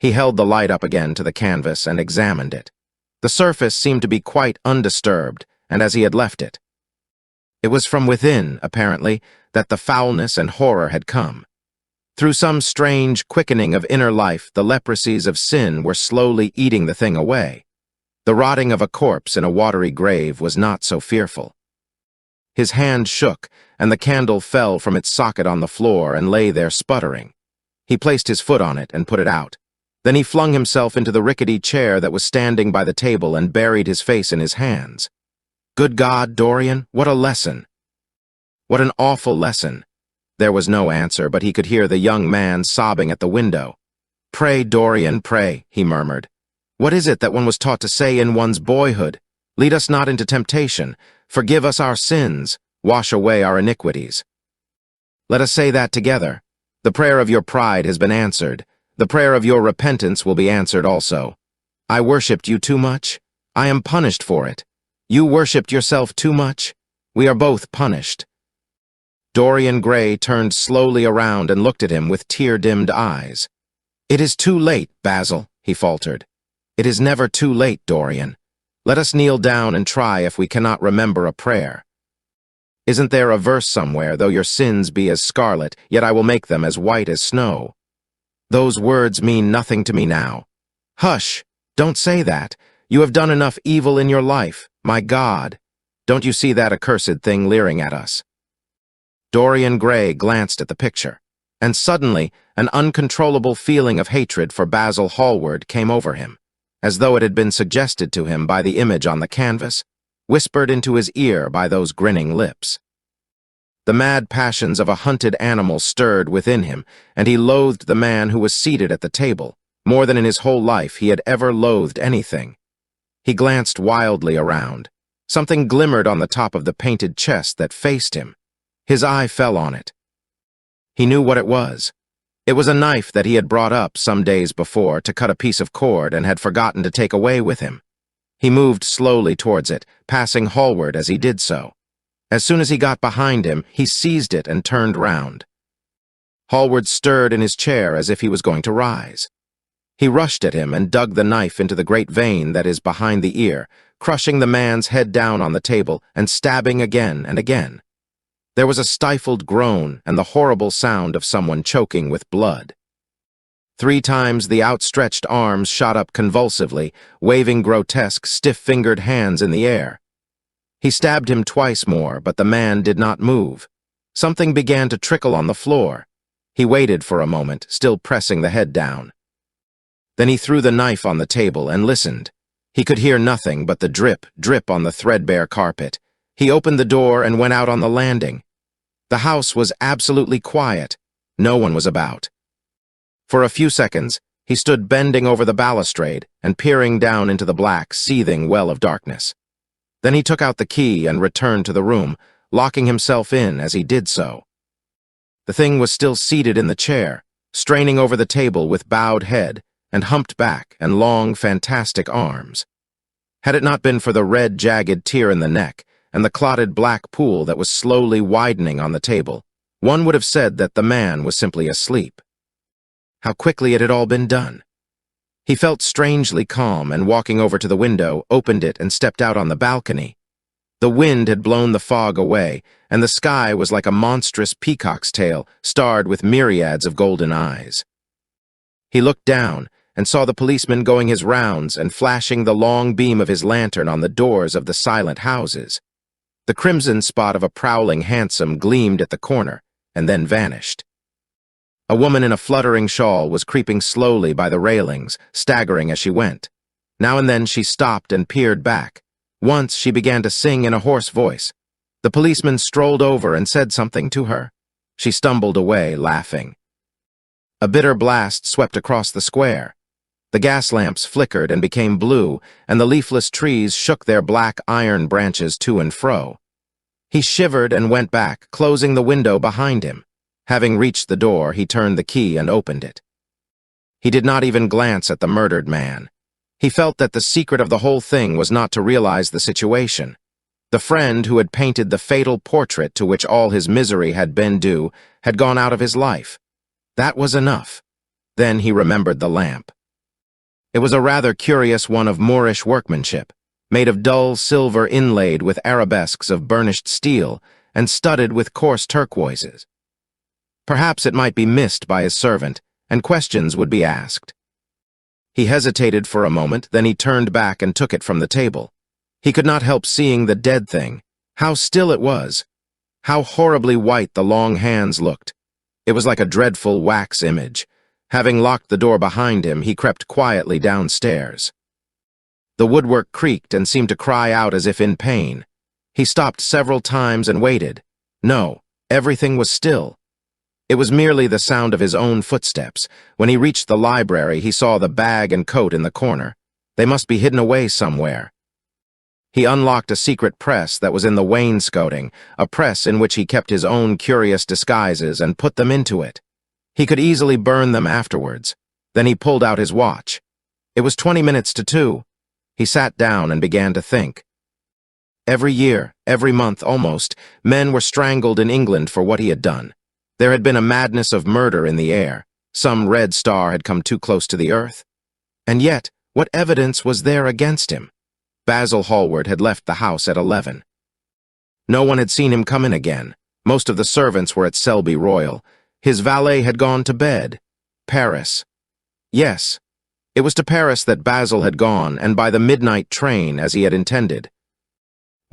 He held the light up again to the canvas and examined it. The surface seemed to be quite undisturbed, and as he had left it. It was from within, apparently, that the foulness and horror had come. Through some strange quickening of inner life, the leprosies of sin were slowly eating the thing away. The rotting of a corpse in a watery grave was not so fearful. His hand shook, and the candle fell from its socket on the floor and lay there sputtering. He placed his foot on it and put it out. Then he flung himself into the rickety chair that was standing by the table and buried his face in his hands. Good God, Dorian, what a lesson! What an awful lesson! There was no answer, but he could hear the young man sobbing at the window. "Pray, Dorian, pray," he murmured. "What is it that one was taught to say in one's boyhood? Lead us not into temptation. Forgive us our sins. Wash away our iniquities." Let us say that together. The prayer of your pride has been answered. The prayer of your repentance will be answered also. I worshipped you too much. I am punished for it. You worshipped yourself too much. We are both punished. Dorian Gray turned slowly around and looked at him with tear-dimmed eyes. "It is too late, Basil," he faltered. "It is never too late, Dorian. Let us kneel down and try if we cannot remember a prayer. Isn't there a verse somewhere, though your sins be as scarlet, yet I will make them as white as snow? Those words mean nothing to me now. Hush! Don't say that. You have done enough evil in your life. My God! Don't you see that accursed thing leering at us?" Dorian Gray glanced at the picture, and suddenly an uncontrollable feeling of hatred for Basil Hallward came over him, as though it had been suggested to him by the image on the canvas, whispered into his ear by those grinning lips. The mad passions of a hunted animal stirred within him, and he loathed the man who was seated at the table. More than in his whole life he had ever loathed anything. He glanced wildly around. Something glimmered on the top of the painted chest that faced him. His eye fell on it. He knew what it was. It was a knife that he had brought up some days before to cut a piece of cord and had forgotten to take away with him. He moved slowly towards it, passing Hallward as he did so. As soon as he got behind him, he seized it and turned round. Hallward stirred in his chair as if he was going to rise. He rushed at him and dug the knife into the great vein that is behind the ear, crushing the man's head down on the table and stabbing again and again. There was a stifled groan and the horrible sound of someone choking with blood. 3 times the outstretched arms shot up convulsively, waving grotesque, stiff-fingered hands in the air. He stabbed him twice more, but the man did not move. Something began to trickle on the floor. He waited for a moment, still pressing the head down. Then he threw the knife on the table and listened. He could hear nothing but the drip, drip on the threadbare carpet. He opened the door and went out on the landing. The house was absolutely quiet. No one was about. For a few seconds, he stood bending over the balustrade and peering down into the black, seething well of darkness. Then he took out the key and returned to the room, locking himself in as he did so. The thing was still seated in the chair, straining over the table with bowed head and humped back and long, fantastic arms. Had it not been for the red, jagged tear in the neck and the clotted black pool that was slowly widening on the table, one would have said that the man was simply asleep. How quickly it had all been done. He felt strangely calm and, walking over to the window, opened it and stepped out on the balcony. The wind had blown the fog away, and the sky was like a monstrous peacock's tail, starred with myriads of golden eyes. He looked down and saw the policeman going his rounds and flashing the long beam of his lantern on the doors of the silent houses. The crimson spot of a prowling hansom gleamed at the corner and then vanished. A woman in a fluttering shawl was creeping slowly by the railings, staggering as she went. Now and then she stopped and peered back. Once she began to sing in a hoarse voice. The policeman strolled over and said something to her. She stumbled away, laughing. A bitter blast swept across the square. The gas lamps flickered and became blue, and the leafless trees shook their black iron branches to and fro. He shivered and went back, closing the window behind him. Having reached the door, he turned the key and opened it. He did not even glance at the murdered man. He felt that the secret of the whole thing was not to realize the situation. The friend who had painted the fatal portrait to which all his misery had been due had gone out of his life. That was enough. Then he remembered the lamp. It was a rather curious one of Moorish workmanship, made of dull silver inlaid with arabesques of burnished steel and studded with coarse turquoises. Perhaps it might be missed by his servant, and questions would be asked. He hesitated for a moment, then he turned back and took it from the table. He could not help seeing the dead thing. How still it was! How horribly white the long hands looked! It was like a dreadful wax image. Having locked the door behind him, he crept quietly downstairs. The woodwork creaked and seemed to cry out as if in pain. He stopped several times and waited. No, everything was still. It was merely the sound of his own footsteps. When he reached the library, he saw the bag and coat in the corner. They must be hidden away somewhere. He unlocked a secret press that was in the wainscoting, a press in which he kept his own curious disguises, and put them into it. He could easily burn them afterwards. Then he pulled out his watch. It was 20 minutes to 2. He sat down and began to think. Every year, every month almost, men were strangled in England for what he had done. There had been a madness of murder in the air. Some red star had come too close to the earth. And yet, what evidence was there against him? Basil Hallward had left the house at 11. No one had seen him come in again. Most of the servants were at Selby Royal. His valet had gone to bed. Paris. Yes, it was to Paris that Basil had gone, and by the midnight train, as he had intended.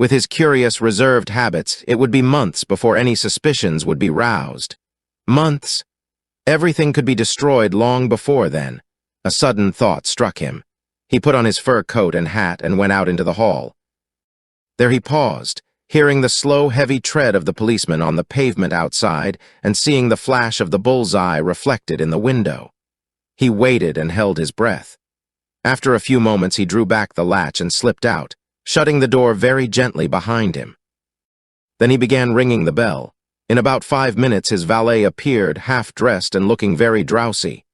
With his curious, reserved habits, it would be months before any suspicions would be roused. Months? Everything could be destroyed long before then. A sudden thought struck him. He put on his fur coat and hat and went out into the hall. There he paused, hearing the slow, heavy tread of the policeman on the pavement outside and seeing the flash of the bull's-eye reflected in the window. He waited and held his breath. After a few moments, he drew back the latch and slipped out, shutting the door very gently behind him. Then he began ringing the bell. In about 5 minutes, his valet appeared, half-dressed and looking very drowsy.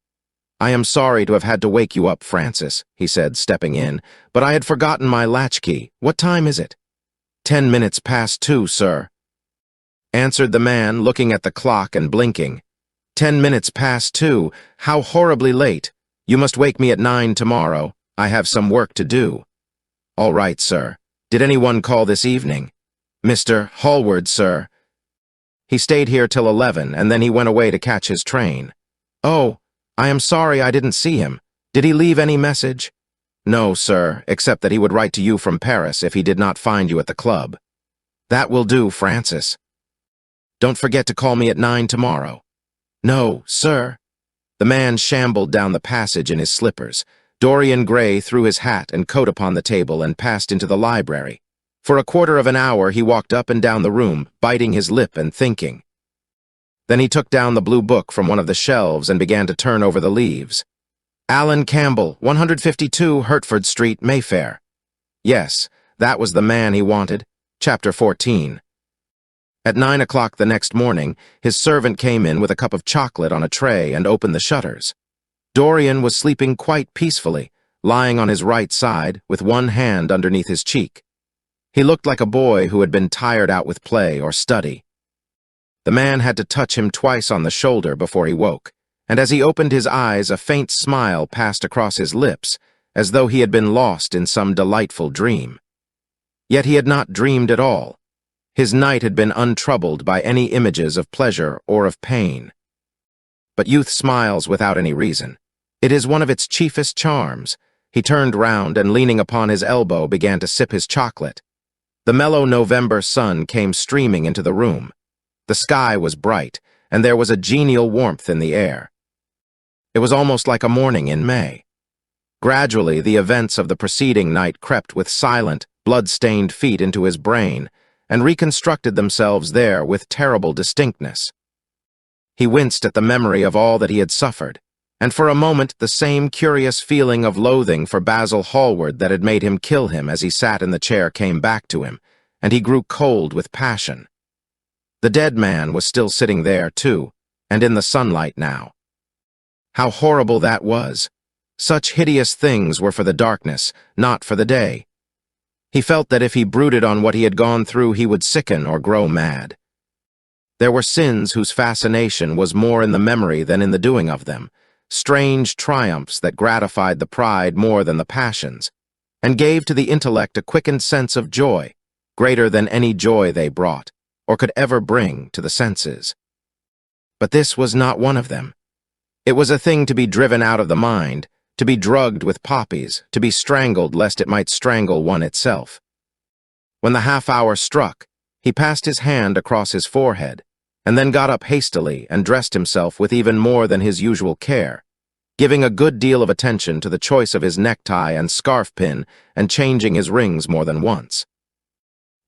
"I am sorry to have had to wake you up, Francis," he said, stepping in, "but I had forgotten my latchkey. What time is it?" 10 minutes past 2, sir," answered the man, looking at the clock and blinking. 10 minutes past 2. How horribly late. You must wake me at 9 tomorrow. I have some work to do." "All right, sir. Did anyone call this evening?" "Mr. Hallward, sir. He stayed here till 11, and then he went away to catch his train." "Oh, I am sorry I didn't see him. Did he leave any message?" "No, sir, except that he would write to you from Paris if he did not find you at the club." "That will do, Francis. Don't forget to call me at 9 tomorrow." "No, sir." The man shambled down the passage in his slippers. Dorian Gray threw his hat and coat upon the table and passed into the library. For a quarter of an hour he walked up and down the room, biting his lip and thinking. Then he took down the blue book from one of the shelves and began to turn over the leaves. Alan Campbell, 152 Hertford Street, Mayfair. Yes, that was the man he wanted. Chapter 14. At 9 o'clock the next morning, his servant came in with a cup of chocolate on a tray and opened the shutters. Dorian was sleeping quite peacefully, lying on his right side, with one hand underneath his cheek. He looked like a boy who had been tired out with play or study. The man had to touch him twice on the shoulder before he woke, and as he opened his eyes, a faint smile passed across his lips, as though he had been lost in some delightful dream. Yet he had not dreamed at all. His night had been untroubled by any images of pleasure or of pain. But youth smiles without any reason. It is one of its chiefest charms. He turned round and, leaning upon his elbow, began to sip his chocolate. The mellow November sun came streaming into the room. The sky was bright, and there was a genial warmth in the air. It was almost like a morning in May. Gradually, the events of the preceding night crept with silent, blood-stained feet into his brain, and reconstructed themselves there with terrible distinctness. He winced at the memory of all that he had suffered, and for a moment the same curious feeling of loathing for Basil Hallward that had made him kill him as he sat in the chair came back to him, and he grew cold with passion. The dead man was still sitting there, too, and in the sunlight now. How horrible that was! Such hideous things were for the darkness, not for the day. He felt that if he brooded on what he had gone through, he would sicken or grow mad. There were sins whose fascination was more in the memory than in the doing of them, strange triumphs that gratified the pride more than the passions, and gave to the intellect a quickened sense of joy, greater than any joy they brought, or could ever bring to the senses. But this was not one of them. It was a thing to be driven out of the mind, to be drugged with poppies, to be strangled lest it might strangle one itself. When the half-hour struck, he passed his hand across his forehead, and then got up hastily and dressed himself with even more than his usual care, giving a good deal of attention to the choice of his necktie and scarf pin and changing his rings more than once.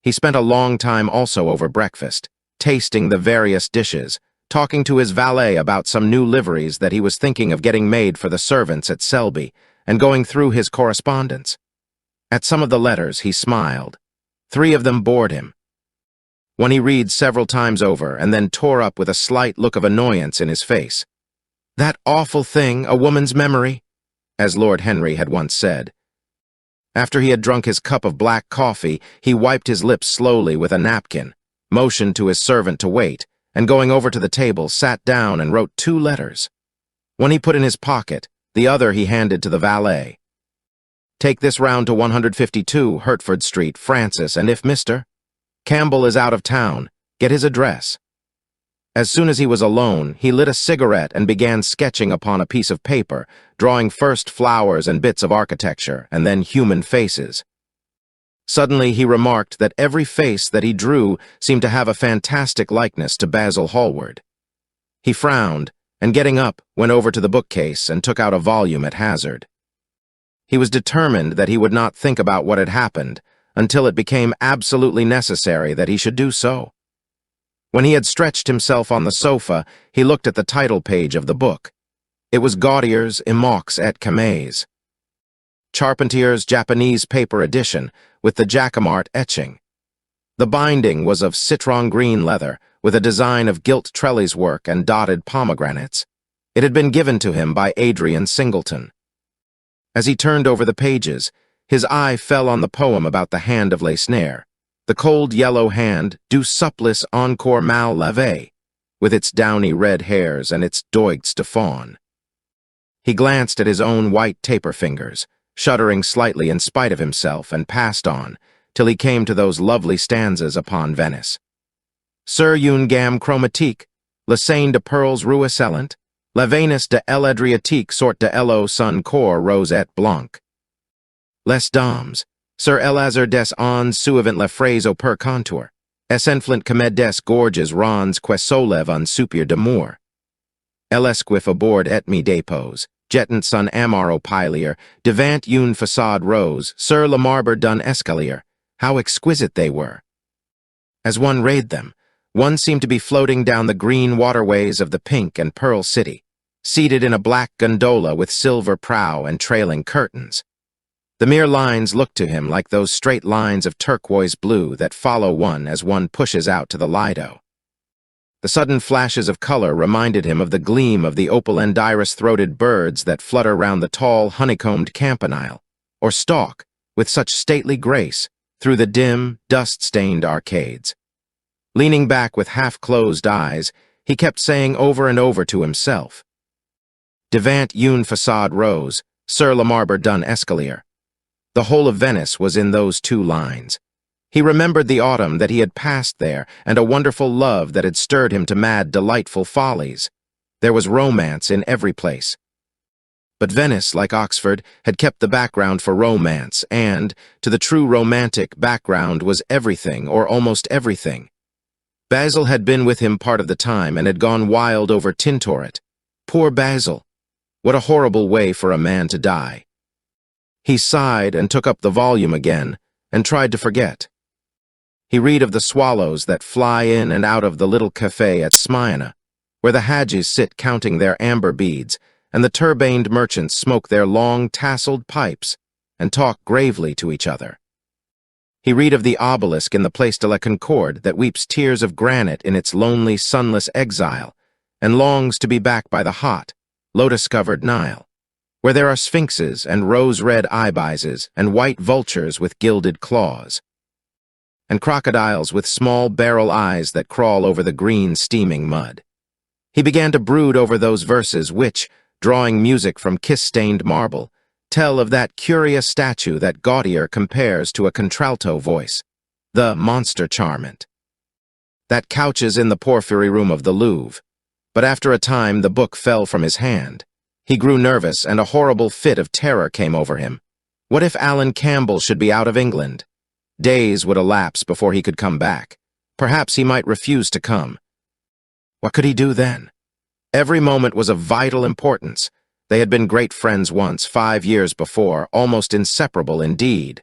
He spent a long time also over breakfast, tasting the various dishes, talking to his valet about some new liveries that he was thinking of getting made for the servants at Selby, and going through his correspondence. At some of the letters he smiled. 3 of them bored him. One he read several times over and then tore up with a slight look of annoyance in his face. That awful thing, a woman's memory, as Lord Henry had once said. After he had drunk his cup of black coffee, he wiped his lips slowly with a napkin, motioned to his servant to wait, and going over to the table, sat down and wrote 2 letters. One he put in his pocket, the other he handed to the valet. Take this round to 152 Hertford Street, Francis, and if Mr. Campbell is out of town, get his address. As soon as he was alone, he lit a cigarette and began sketching upon a piece of paper, drawing first flowers and bits of architecture, and then human faces. Suddenly he remarked that every face that he drew seemed to have a fantastic likeness to Basil Hallward. He frowned, and getting up, went over to the bookcase and took out a volume at hazard. He was determined that he would not think about what had happened until it became absolutely necessary that he should do so. When he had stretched himself on the sofa, he looked at the title page of the book. It was Gaudier's Imox et Camées, Charpentier's Japanese paper edition, with the Jacquemart etching. The binding was of citron green leather, with a design of gilt trellis work and dotted pomegranates. It had been given to him by Adrian Singleton. As he turned over the pages, his eye fell on the poem about the hand of Lesnaire, the cold yellow hand du supplice encore mal lavé, with its downy red hairs and its doigts de faune. He glanced at his own white taper fingers, shuddering slightly in spite of himself, and passed on, till he came to those lovely stanzas upon Venice. Sur une gamme chromatique, le sein de pearls ruisselant, la Venus de l'Adriatique sort de l'eau sun cor rose et blanc. Les dames, sur l'azur des ans suivant la phrase au per contour, essenflant comme des gorges rondes que soulève un soupir d'amour. L'esquif aboard et me dépose, jetant son amour au pilier, devant une façade rose, sur le marbre d'un escalier. How exquisite they were! As one read them, one seemed to be floating down the green waterways of the pink and pearl city, seated in a black gondola with silver prow and trailing curtains. The mere lines looked to him like those straight lines of turquoise blue that follow one as one pushes out to the Lido. The sudden flashes of color reminded him of the gleam of the opal and iris-throated birds that flutter round the tall, honeycombed campanile, or stalk, with such stately grace, through the dim, dust-stained arcades. Leaning back with half-closed eyes, he kept saying over and over to himself, Devant une façade rose, sur le marbre d'un escalier. The whole of Venice was in those 2 lines. He remembered the autumn that he had passed there and a wonderful love that had stirred him to mad, delightful follies. There was romance in every place. But Venice, like Oxford, had kept the background for romance, and, to the true romantic, background was everything, or almost everything. Basil had been with him part of the time and had gone wild over Tintoret. Poor Basil! What a horrible way for a man to die. He sighed and took up the volume again, and tried to forget. He read of the swallows that fly in and out of the little cafe at Smyrna, where the Hadjis sit counting their amber beads, and the turbaned merchants smoke their long, tasseled pipes and talk gravely to each other. He read of the obelisk in the Place de la Concorde that weeps tears of granite in its lonely, sunless exile, and longs to be back by the hot, lotus-covered Nile, where there are sphinxes and rose-red ibises and white vultures with gilded claws, and crocodiles with small barrel eyes that crawl over the green, steaming mud. He began to brood over those verses which, drawing music from kiss-stained marble, tell of that curious statue that Gautier compares to a contralto voice, the monster charmant, that couches in the porphyry room of the Louvre. But after a time the book fell from his hand. He grew nervous, and a horrible fit of terror came over him. What if Alan Campbell should be out of England? Days would elapse before he could come back. Perhaps he might refuse to come. What could he do then? Every moment was of vital importance. They had been great friends once, 5 years before, almost inseparable indeed.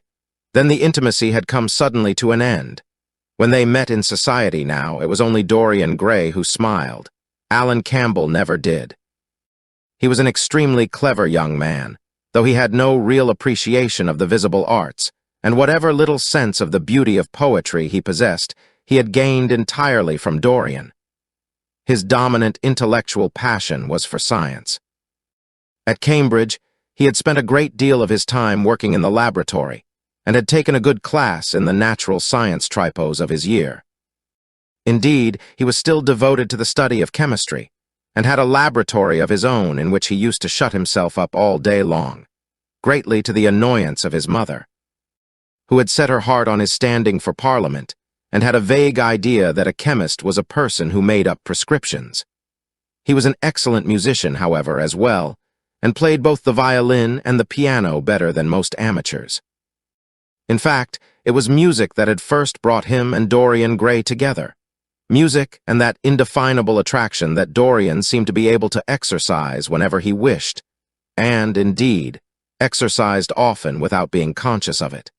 Then the intimacy had come suddenly to an end. When they met in society now, it was only Dorian Gray who smiled. Alan Campbell never did. He was an extremely clever young man, though he had no real appreciation of the visible arts, and whatever little sense of the beauty of poetry he possessed, he had gained entirely from Dorian. His dominant intellectual passion was for science. At Cambridge, he had spent a great deal of his time working in the laboratory, and had taken a good class in the natural science tripos of his year. Indeed, he was still devoted to the study of chemistry, and had a laboratory of his own in which he used to shut himself up all day long, greatly to the annoyance of his mother, who had set her heart on his standing for Parliament, and had a vague idea that a chemist was a person who made up prescriptions. He was an excellent musician, however, as well, and played both the violin and the piano better than most amateurs. In fact, it was music that had first brought him and Dorian Gray together. Music and that indefinable attraction that Dorian seemed to be able to exercise whenever he wished, and, indeed, exercised often without being conscious of it.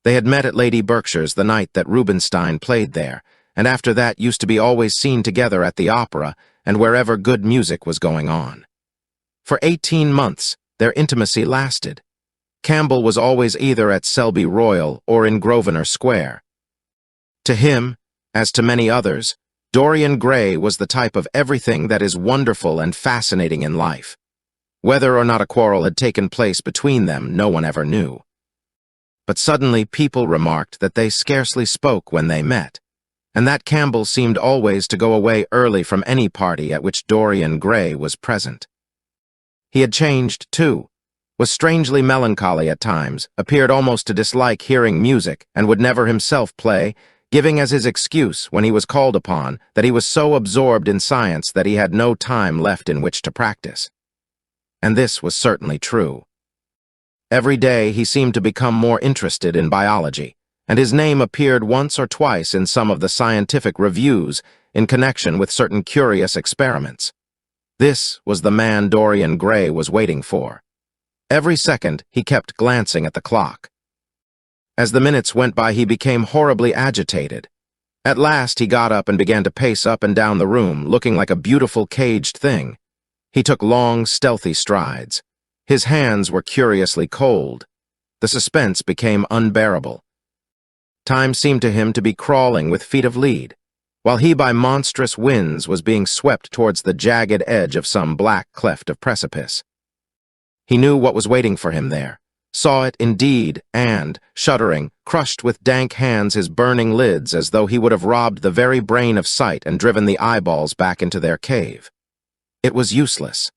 They had met at Lady Berkshire's the night that Rubinstein played there, and after that used to be always seen together at the opera and wherever good music was going on. For 18 months, their intimacy lasted. Campbell was always either at Selby Royal or in Grosvenor Square. To him, as to many others, Dorian Gray was the type of everything that is wonderful and fascinating in life. Whether or not a quarrel had taken place between them, no one ever knew. But suddenly people remarked that they scarcely spoke when they met, and that Campbell seemed always to go away early from any party at which Dorian Gray was present. He had changed, too, was strangely melancholy at times, appeared almost to dislike hearing music, and would never himself play, giving as his excuse, when he was called upon, that he was so absorbed in science that he had no time left in which to practice. And this was certainly true. Every day he seemed to become more interested in biology, and his name appeared once or twice in some of the scientific reviews in connection with certain curious experiments. This was the man Dorian Gray was waiting for. Every second he kept glancing at the clock. As the minutes went by, he became horribly agitated. At last he got up and began to pace up and down the room, looking like a beautiful caged thing. He took long, stealthy strides. His hands were curiously cold. The suspense became unbearable. Time seemed to him to be crawling with feet of lead, while he by monstrous winds was being swept towards the jagged edge of some black cleft of precipice. He knew what was waiting for him there, saw it indeed, and, shuddering, crushed with dank hands his burning lids as though he would have robbed the very brain of sight and driven the eyeballs back into their cave. It was useless.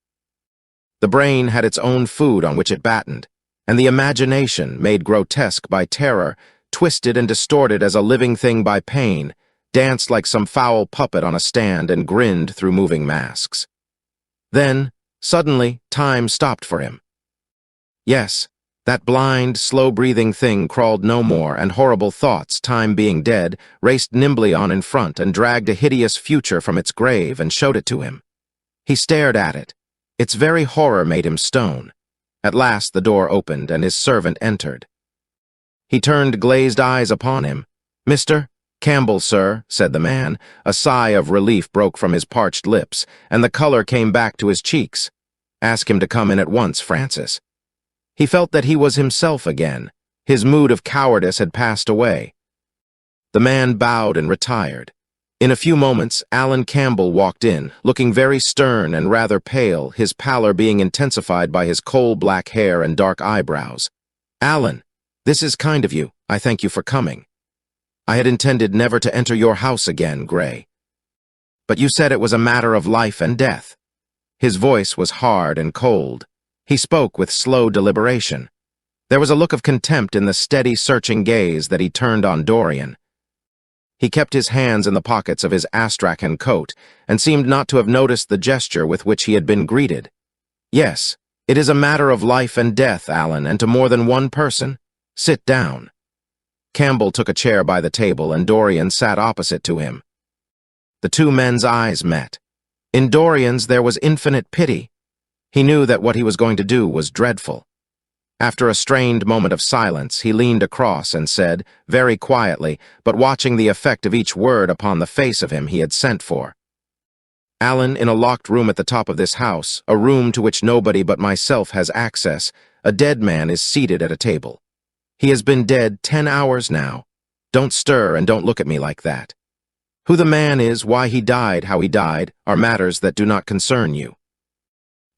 The brain had its own food on which it battened, and the imagination, made grotesque by terror, twisted and distorted as a living thing by pain, danced like some foul puppet on a stand, and grinned through moving masks. Then, suddenly, time stopped for him. Yes, that blind, slow-breathing thing crawled no more, and horrible thoughts, time being dead, raced nimbly on in front and dragged a hideous future from its grave and showed it to him. He stared at it. Its very horror made him stone. At last the door opened, and his servant entered. He turned glazed eyes upon him. "Mr. Campbell, sir," said the man. A sigh of relief broke from his parched lips, and the color came back to his cheeks. "Ask him to come in at once, Francis." He felt that he was himself again. His mood of cowardice had passed away. The man bowed and retired. In a few moments, Alan Campbell walked in, looking very stern and rather pale, his pallor being intensified by his coal-black hair and dark eyebrows. "Alan, this is kind of you. I thank you for coming. I had intended never to enter your house again, Gray. But you said it was a matter of life and death." His voice was hard and cold. He spoke with slow deliberation. There was a look of contempt in the steady, searching gaze that he turned on Dorian. He kept his hands in the pockets of his astrakhan coat and seemed not to have noticed the gesture with which he had been greeted. "Yes, it is a matter of life and death, Alan, and to more than one person. Sit down." Campbell took a chair by the table, and Dorian sat opposite to him. The two men's eyes met. In Dorian's there was infinite pity. He knew that what he was going to do was dreadful. After a strained moment of silence, he leaned across and said, very quietly, but watching the effect of each word upon the face of him he had sent for, "Alan, in a locked room at the top of this house, a room to which nobody but myself has access, a dead man is seated at a table. He has been dead 10 hours now. Don't stir and don't look at me like that. Who the man is, why he died, how he died, are matters that do not concern you.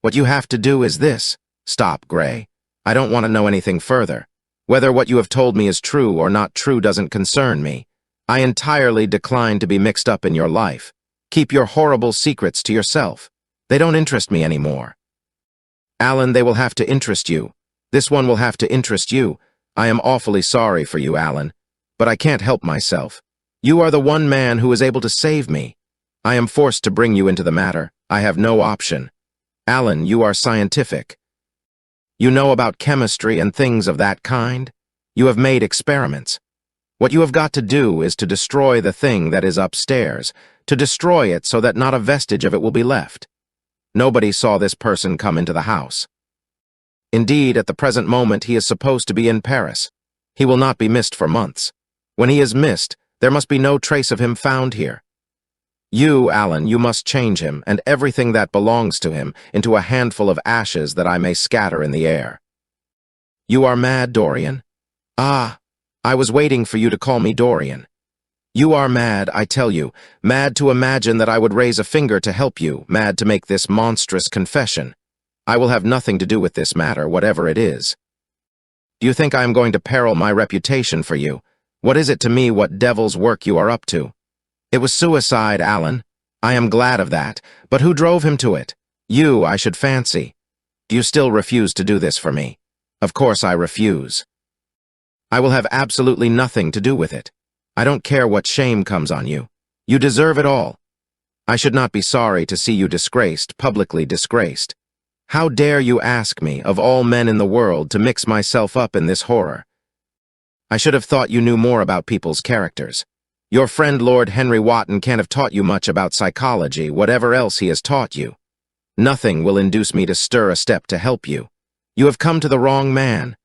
What you have to do is this. Stop, Gray. I don't want to know anything further. Whether what you have told me is true or not true doesn't concern me. I entirely decline to be mixed up in your life. Keep your horrible secrets to yourself. They don't interest me anymore. Alan, they will have to interest you. This one will have to interest you. I am awfully sorry for you, Alan, but I can't help myself. You are the one man who is able to save me. I am forced to bring you into the matter. I have no option. Alan, you are scientific. You know about chemistry and things of that kind. You have made experiments. What you have got to do is to destroy the thing that is upstairs, to destroy it so that not a vestige of it will be left. Nobody saw this person come into the house. Indeed, at the present moment he is supposed to be in Paris. He will not be missed for months. When he is missed, there must be no trace of him found here. You, Alan, you must change him, and everything that belongs to him, into a handful of ashes that I may scatter in the air. You are mad, Dorian? Ah, I was waiting for you to call me Dorian. You are mad, I tell you, mad to imagine that I would raise a finger to help you, mad to make this monstrous confession. I will have nothing to do with this matter, whatever it is. Do you think I am going to peril my reputation for you? What is it to me what devil's work you are up to? It was suicide, Alan. I am glad of that. But who drove him to it? You, I should fancy. Do you still refuse to do this for me? Of course I refuse. I will have absolutely nothing to do with it. I don't care what shame comes on you. You deserve it all. I should not be sorry to see you disgraced, publicly disgraced. How dare you ask me, of all men in the world, to mix myself up in this horror? I should have thought you knew more about people's characters. Your friend Lord Henry Wotton can't have taught you much about psychology, whatever else he has taught you. Nothing will induce me to stir a step to help you. You have come to the wrong man.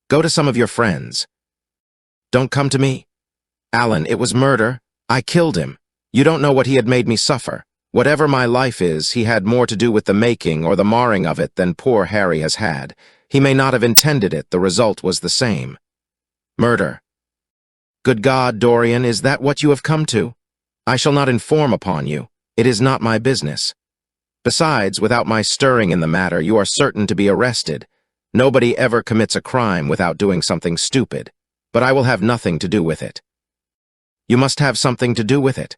Go to some of your friends. Don't come to me. Alan, it was murder. I killed him. You don't know what he had made me suffer. Whatever my life is, he had more to do with the making or the marring of it than poor Harry has had. He may not have intended it, the result was the same. Murder. Good God, Dorian, is that what you have come to? I shall not inform upon you. It is not my business. Besides, without my stirring in the matter, you are certain to be arrested. Nobody ever commits a crime without doing something stupid, but I will have nothing to do with it. You must have something to do with it.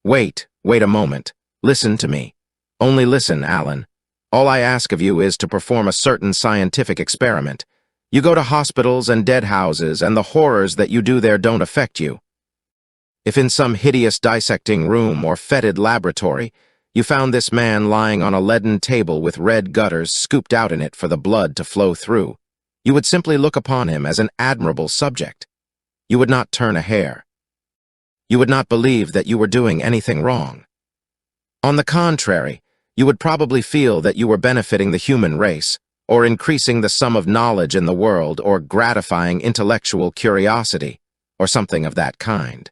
Wait a moment. Listen to me. Only listen, Alan. All I ask of you is to perform a certain scientific experiment. You go to hospitals and dead houses, and the horrors that you do there don't affect you. If in some hideous dissecting room or fetid laboratory, you found this man lying on a leaden table with red gutters scooped out in it for the blood to flow through, you would simply look upon him as an admirable subject. You would not turn a hair. You would not believe that you were doing anything wrong. On the contrary, you would probably feel that you were benefiting the human race, or increasing the sum of knowledge in the world, or gratifying intellectual curiosity, or something of that kind.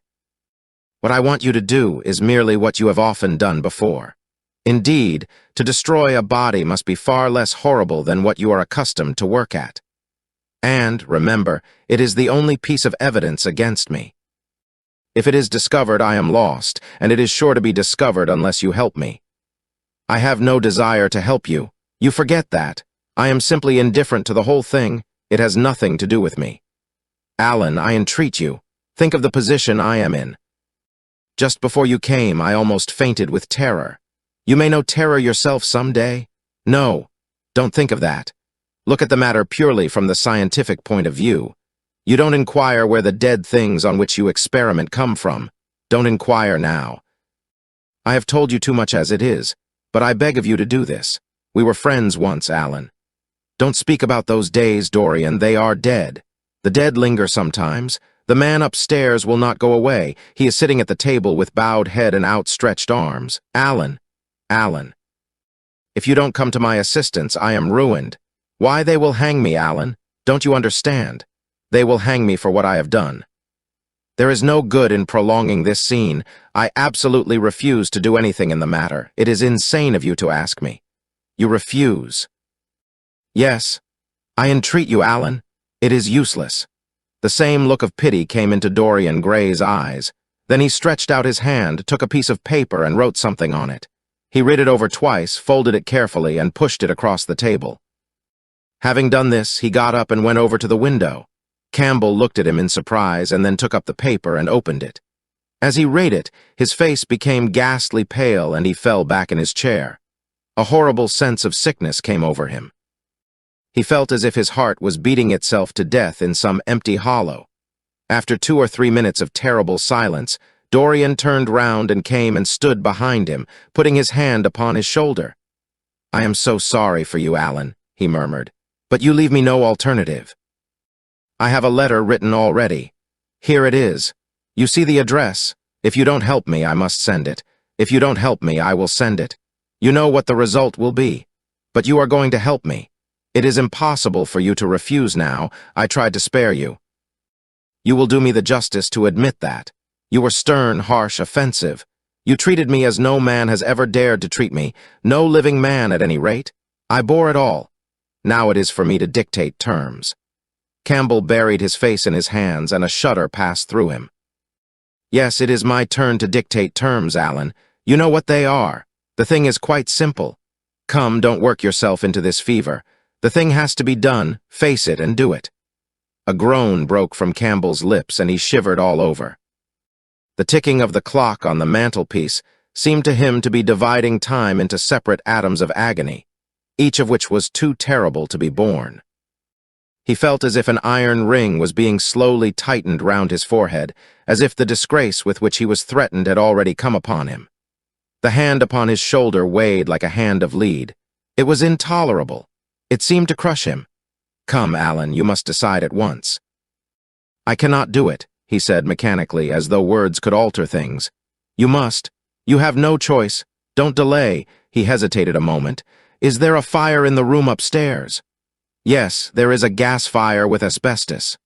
What I want you to do is merely what you have often done before. Indeed, to destroy a body must be far less horrible than what you are accustomed to work at. And, remember, it is the only piece of evidence against me. If it is discovered, I am lost, and it is sure to be discovered unless you help me. I have no desire to help you. You forget that. I am simply indifferent to the whole thing. It has nothing to do with me. Alan, I entreat you. Think of the position I am in. Just before you came, I almost fainted with terror. You may know terror yourself some day. No, don't think of that. Look at the matter purely from the scientific point of view. You don't inquire where the dead things on which you experiment come from. Don't inquire now. I have told you too much as it is, but I beg of you to do this. We were friends once, Alan. Don't speak about those days, Dorian. They are dead. The dead linger sometimes. The man upstairs will not go away. He is sitting at the table with bowed head and outstretched arms. Alan, Alan. If you don't come to my assistance, I am ruined. Why they will hang me, Alan? Don't you understand? They will hang me for what I have done. There is no good in prolonging this scene. I absolutely refuse to do anything in the matter. It is insane of you to ask me. You refuse. Yes, I entreat you, Alan. It is useless. The same look of pity came into Dorian Gray's eyes. Then he stretched out his hand, took a piece of paper, and wrote something on it. He read it over twice, folded it carefully, and pushed it across the table. Having done this, he got up and went over to the window. Campbell looked at him in surprise and then took up the paper and opened it. As he read it, his face became ghastly pale and he fell back in his chair. A horrible sense of sickness came over him. He felt as if his heart was beating itself to death in some empty hollow. After 2 or 3 minutes of terrible silence, Dorian turned round and came and stood behind him, putting his hand upon his shoulder. "I am so sorry for you, Alan," he murmured, "but you leave me no alternative. I have a letter written already. Here it is. You see the address. If you don't help me, I must send it. If you don't help me, I will send it. You know what the result will be. But you are going to help me. It is impossible for you to refuse now. I tried to spare you. You will do me the justice to admit that. You were stern, harsh, offensive. You treated me as no man has ever dared to treat me, no living man at any rate. I bore it all. Now it is for me to dictate terms." Campbell buried his face in his hands and a shudder passed through him. "Yes, it is my turn to dictate terms, Alan. You know what they are. The thing is quite simple. Come, don't work yourself into this fever. The thing has to be done. Face it and do it." A groan broke from Campbell's lips and he shivered all over. The ticking of the clock on the mantelpiece seemed to him to be dividing time into separate atoms of agony, each of which was too terrible to be borne. He felt as if an iron ring was being slowly tightened round his forehead, as if the disgrace with which he was threatened had already come upon him. The hand upon his shoulder weighed like a hand of lead. It was intolerable. It seemed to crush him. "Come, Alan, you must decide at once." "I cannot do it," he said mechanically, as though words could alter things. "You must. You have no choice. Don't delay." He hesitated a moment. "Is there a fire in the room upstairs?" "Yes, there is a gas fire with asbestos."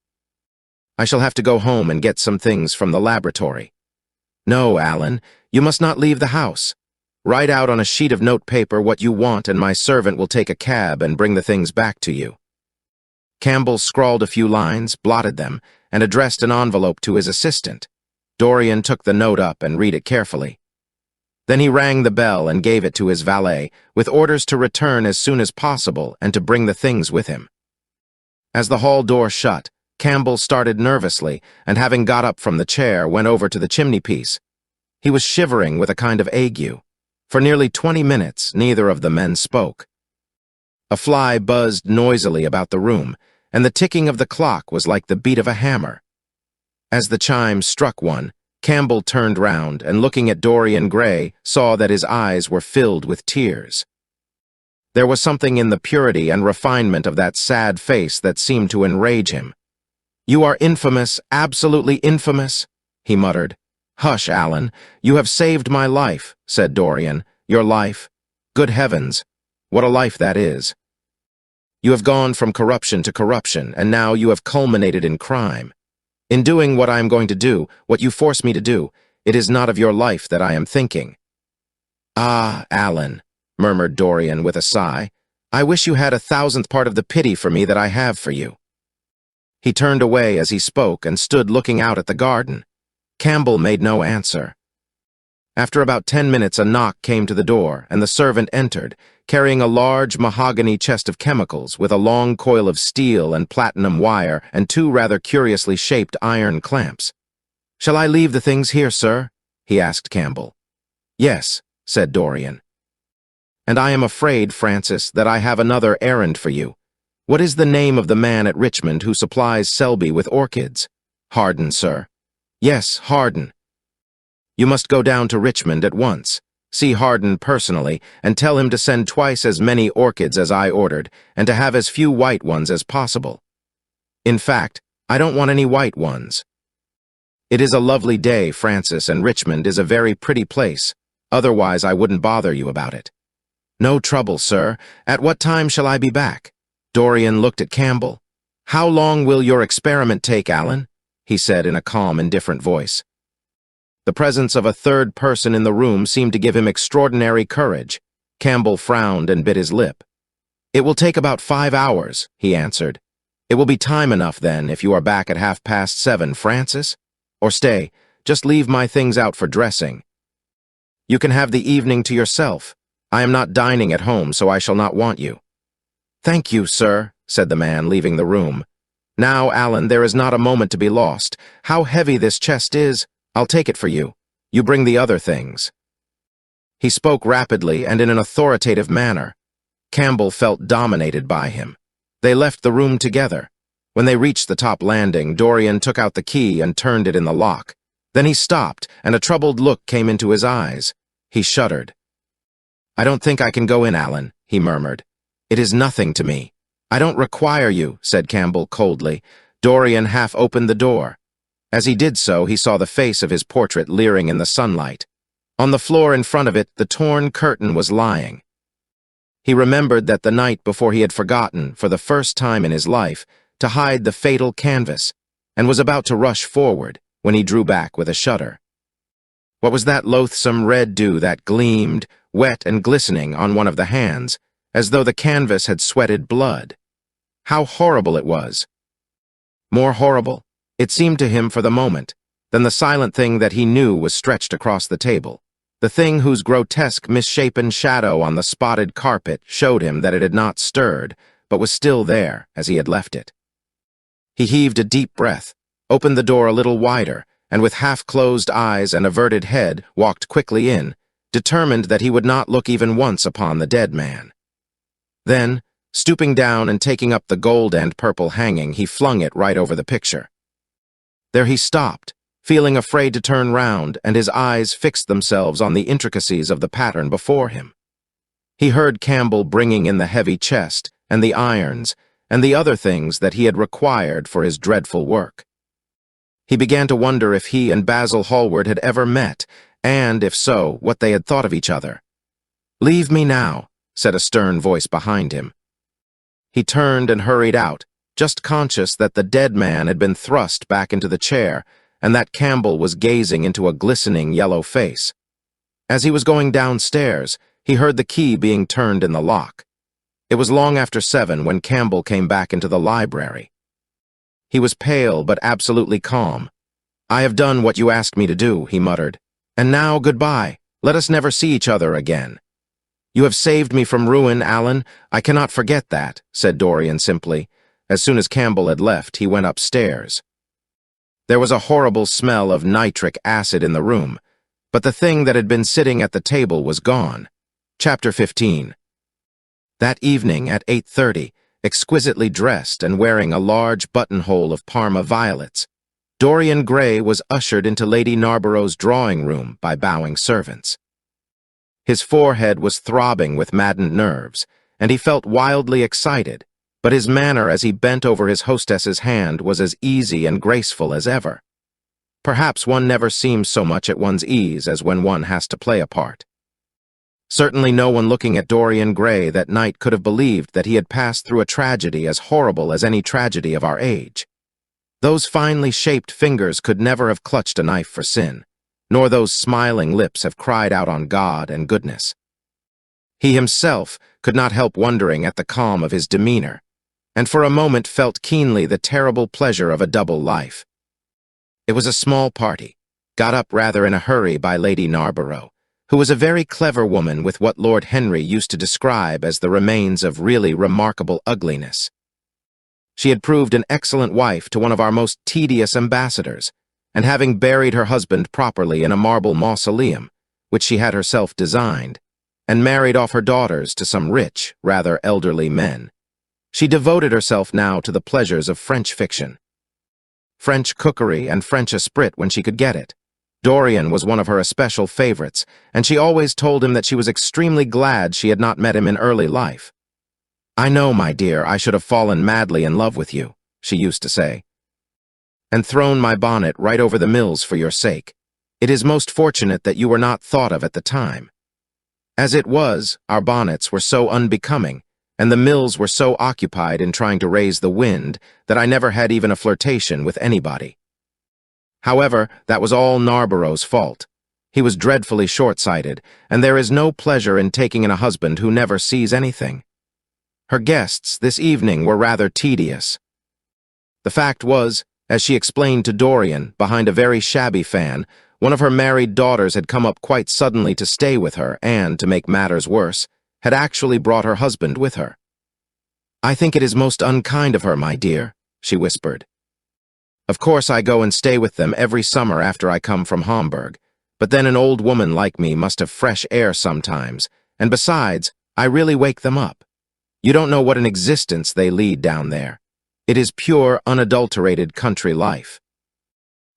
"I shall have to go home and get some things from the laboratory." "No, Alan, you must not leave the house. Write out on a sheet of notepaper what you want and my servant will take a cab and bring the things back to you." Campbell scrawled a few lines, blotted them, and addressed an envelope to his assistant. Dorian took the note up and read it carefully. Then he rang the bell and gave it to his valet, with orders to return as soon as possible and to bring the things with him. As the hall door shut, Campbell started nervously, and having got up from the chair, went over to the chimney-piece. He was shivering with a kind of ague. For nearly 20 minutes, neither of the men spoke. A fly buzzed noisily about the room, and the ticking of the clock was like the beat of a hammer. As the chimes struck one, Campbell turned round and, looking at Dorian Gray, saw that his eyes were filled with tears. There was something in the purity and refinement of that sad face that seemed to enrage him. "You are infamous, absolutely infamous," he muttered. "Hush, Alan. You have saved my life," said Dorian. "Your life? Good heavens, what a life that is. You have gone from corruption to corruption, and now you have culminated in crime. In doing what I am going to do, what you force me to do, it is not of your life that I am thinking." "Ah, Alan," murmured Dorian with a sigh, "I wish you had 1,000th part of the pity for me that I have for you." He turned away as he spoke and stood looking out at the garden. Campbell made no answer. After about 10 minutes, a knock came to the door, and the servant entered, carrying a large mahogany chest of chemicals with a long coil of steel and platinum wire and 2 rather curiously shaped iron clamps. "Shall I leave the things here, sir?" he asked Campbell. "Yes," said Dorian. "And I am afraid, Francis, that I have another errand for you. What is the name of the man at Richmond who supplies Selby with orchids?" "Harden, sir." "Yes, Harden. You must go down to Richmond at once. See Harden personally, and tell him to send twice as many orchids as I ordered, and to have as few white ones as possible. In fact, I don't want any white ones. It is a lovely day, Francis, and Richmond is a very pretty place. Otherwise, I wouldn't bother you about it." "No trouble, sir. At what time shall I be back?" Dorian looked at Campbell. "How long will your experiment take, Alan?" he said in a calm, indifferent voice. The presence of a third person in the room seemed to give him extraordinary courage. Campbell frowned and bit his lip. "It will take about 5 hours," he answered. "It will be time enough, then, if you are back at 7:30, Francis? Or stay, just leave my things out for dressing. You can have the evening to yourself. I am not dining at home, so I shall not want you." "Thank you, sir," said the man, leaving the room. "Now, Alan, there is not a moment to be lost. How heavy this chest is! I'll take it for you. You bring the other things." He spoke rapidly and in an authoritative manner. Campbell felt dominated by him. They left the room together. When they reached the top landing, Dorian took out the key and turned it in the lock. Then he stopped, and a troubled look came into his eyes. He shuddered. "I don't think I can go in, Alan," he murmured. "It is nothing to me." "I don't require you," said Campbell coldly. Dorian half opened the door. As he did so, he saw the face of his portrait leering in the sunlight. On the floor in front of it, the torn curtain was lying. He remembered that the night before he had forgotten, for the first time in his life, to hide the fatal canvas, and was about to rush forward when he drew back with a shudder. What was that loathsome red dew that gleamed, wet and glistening, on one of the hands, as though the canvas had sweated blood? How horrible it was! More horrible, it seemed to him for the moment, than the silent thing that he knew was stretched across the table, the thing whose grotesque, misshapen shadow on the spotted carpet showed him that it had not stirred, but was still there as he had left it. He heaved a deep breath, opened the door a little wider, and with half-closed eyes and averted head walked quickly in, determined that he would not look even once upon the dead man. Then, stooping down and taking up the gold and purple hanging, he flung it right over the picture. There he stopped, feeling afraid to turn round, and his eyes fixed themselves on the intricacies of the pattern before him. He heard Campbell bringing in the heavy chest, and the irons, and the other things that he had required for his dreadful work. He began to wonder if he and Basil Hallward had ever met, and, if so, what they had thought of each other. "Leave me now," said a stern voice behind him. He turned and hurried out, just conscious that the dead man had been thrust back into the chair, and that Campbell was gazing into a glistening yellow face. As he was going downstairs, he heard the key being turned in the lock. It was long after 7 when Campbell came back into the library. He was pale but absolutely calm. "I have done what you asked me to do," he muttered. "And now, goodbye. Let us never see each other again." "You have saved me from ruin, Alan. I cannot forget that," said Dorian simply. As soon as Campbell had left, he went upstairs. There was a horrible smell of nitric acid in the room, but the thing that had been sitting at the table was gone. Chapter 15. That evening at 8:30, exquisitely dressed and wearing a large buttonhole of Parma violets. Dorian Gray was ushered into Lady Narborough's drawing room by bowing servants. His forehead was throbbing with maddened nerves, and he felt wildly excited, but his manner as he bent over his hostess's hand was as easy and graceful as ever. Perhaps one never seems so much at one's ease as when one has to play a part. Certainly no one looking at Dorian Gray that night could have believed that he had passed through a tragedy as horrible as any tragedy of our age. Those finely shaped fingers could never have clutched a knife for sin, nor those smiling lips have cried out on God and goodness. He himself could not help wondering at the calm of his demeanor, and for a moment felt keenly the terrible pleasure of a double life. It was a small party, got up rather in a hurry by Lady Narborough, who was a very clever woman with what Lord Henry used to describe as the remains of really remarkable ugliness. She had proved an excellent wife to one of our most tedious ambassadors, and having buried her husband properly in a marble mausoleum, which she had herself designed, and married off her daughters to some rich, rather elderly men, she devoted herself now to the pleasures of French fiction. French cookery and French esprit when she could get it. Dorian was one of her especial favorites, and she always told him that she was extremely glad she had not met him in early life. "I know, my dear, I should have fallen madly in love with you," she used to say, "and thrown my bonnet right over the mills for your sake. It is most fortunate that you were not thought of at the time. As it was, our bonnets were so unbecoming, and the mills were so occupied in trying to raise the wind that I never had even a flirtation with anybody. However, that was all Narborough's fault. He was dreadfully short-sighted, and there is no pleasure in taking in a husband who never sees anything. Her guests this evening were rather tedious. The fact was, as she explained to Dorian, behind a very shabby fan, one of her married daughters had come up quite suddenly to stay with her and, to make matters worse, had actually brought her husband with her. "I think it is most unkind of her, my dear," she whispered. "Of course I go and stay with them every summer after I come from Hamburg, but then an old woman like me must have fresh air sometimes, and besides, I really wake them up. You don't know what an existence they lead down there. It is pure, unadulterated country life.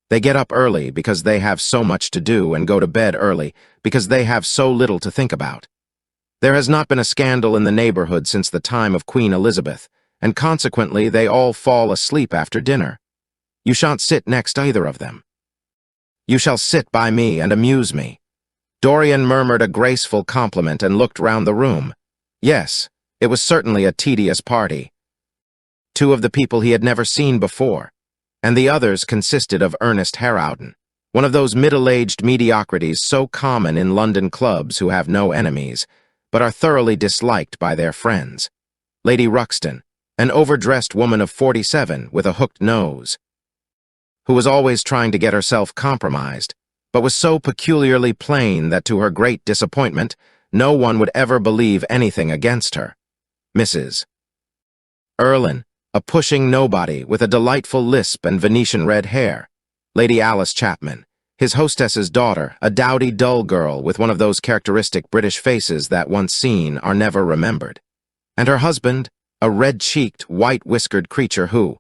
They get up early because they have so much to do and go to bed early because they have so little to think about. There has not been a scandal in the neighborhood since the time of Queen Elizabeth, and consequently they all fall asleep after dinner. You shan't sit next either of them. You shall sit by me and amuse me." Dorian murmured a graceful compliment and looked round the room. Yes, it was certainly a tedious party. Two of the people he had never seen before, and the others consisted of Ernest Harrowden, one of those middle-aged mediocrities so common in London clubs who have no enemies, but are thoroughly disliked by their friends. Lady Ruxton, an overdressed woman of 47 with a hooked nose, who was always trying to get herself compromised, but was so peculiarly plain that to her great disappointment, no one would ever believe anything against her. Mrs. Erlyn, a pushing nobody with a delightful lisp and Venetian red hair. Lady Alice Chapman, his hostess's daughter, a dowdy dull girl with one of those characteristic British faces that, once seen, are never remembered. And her husband, a red-cheeked, white-whiskered creature who,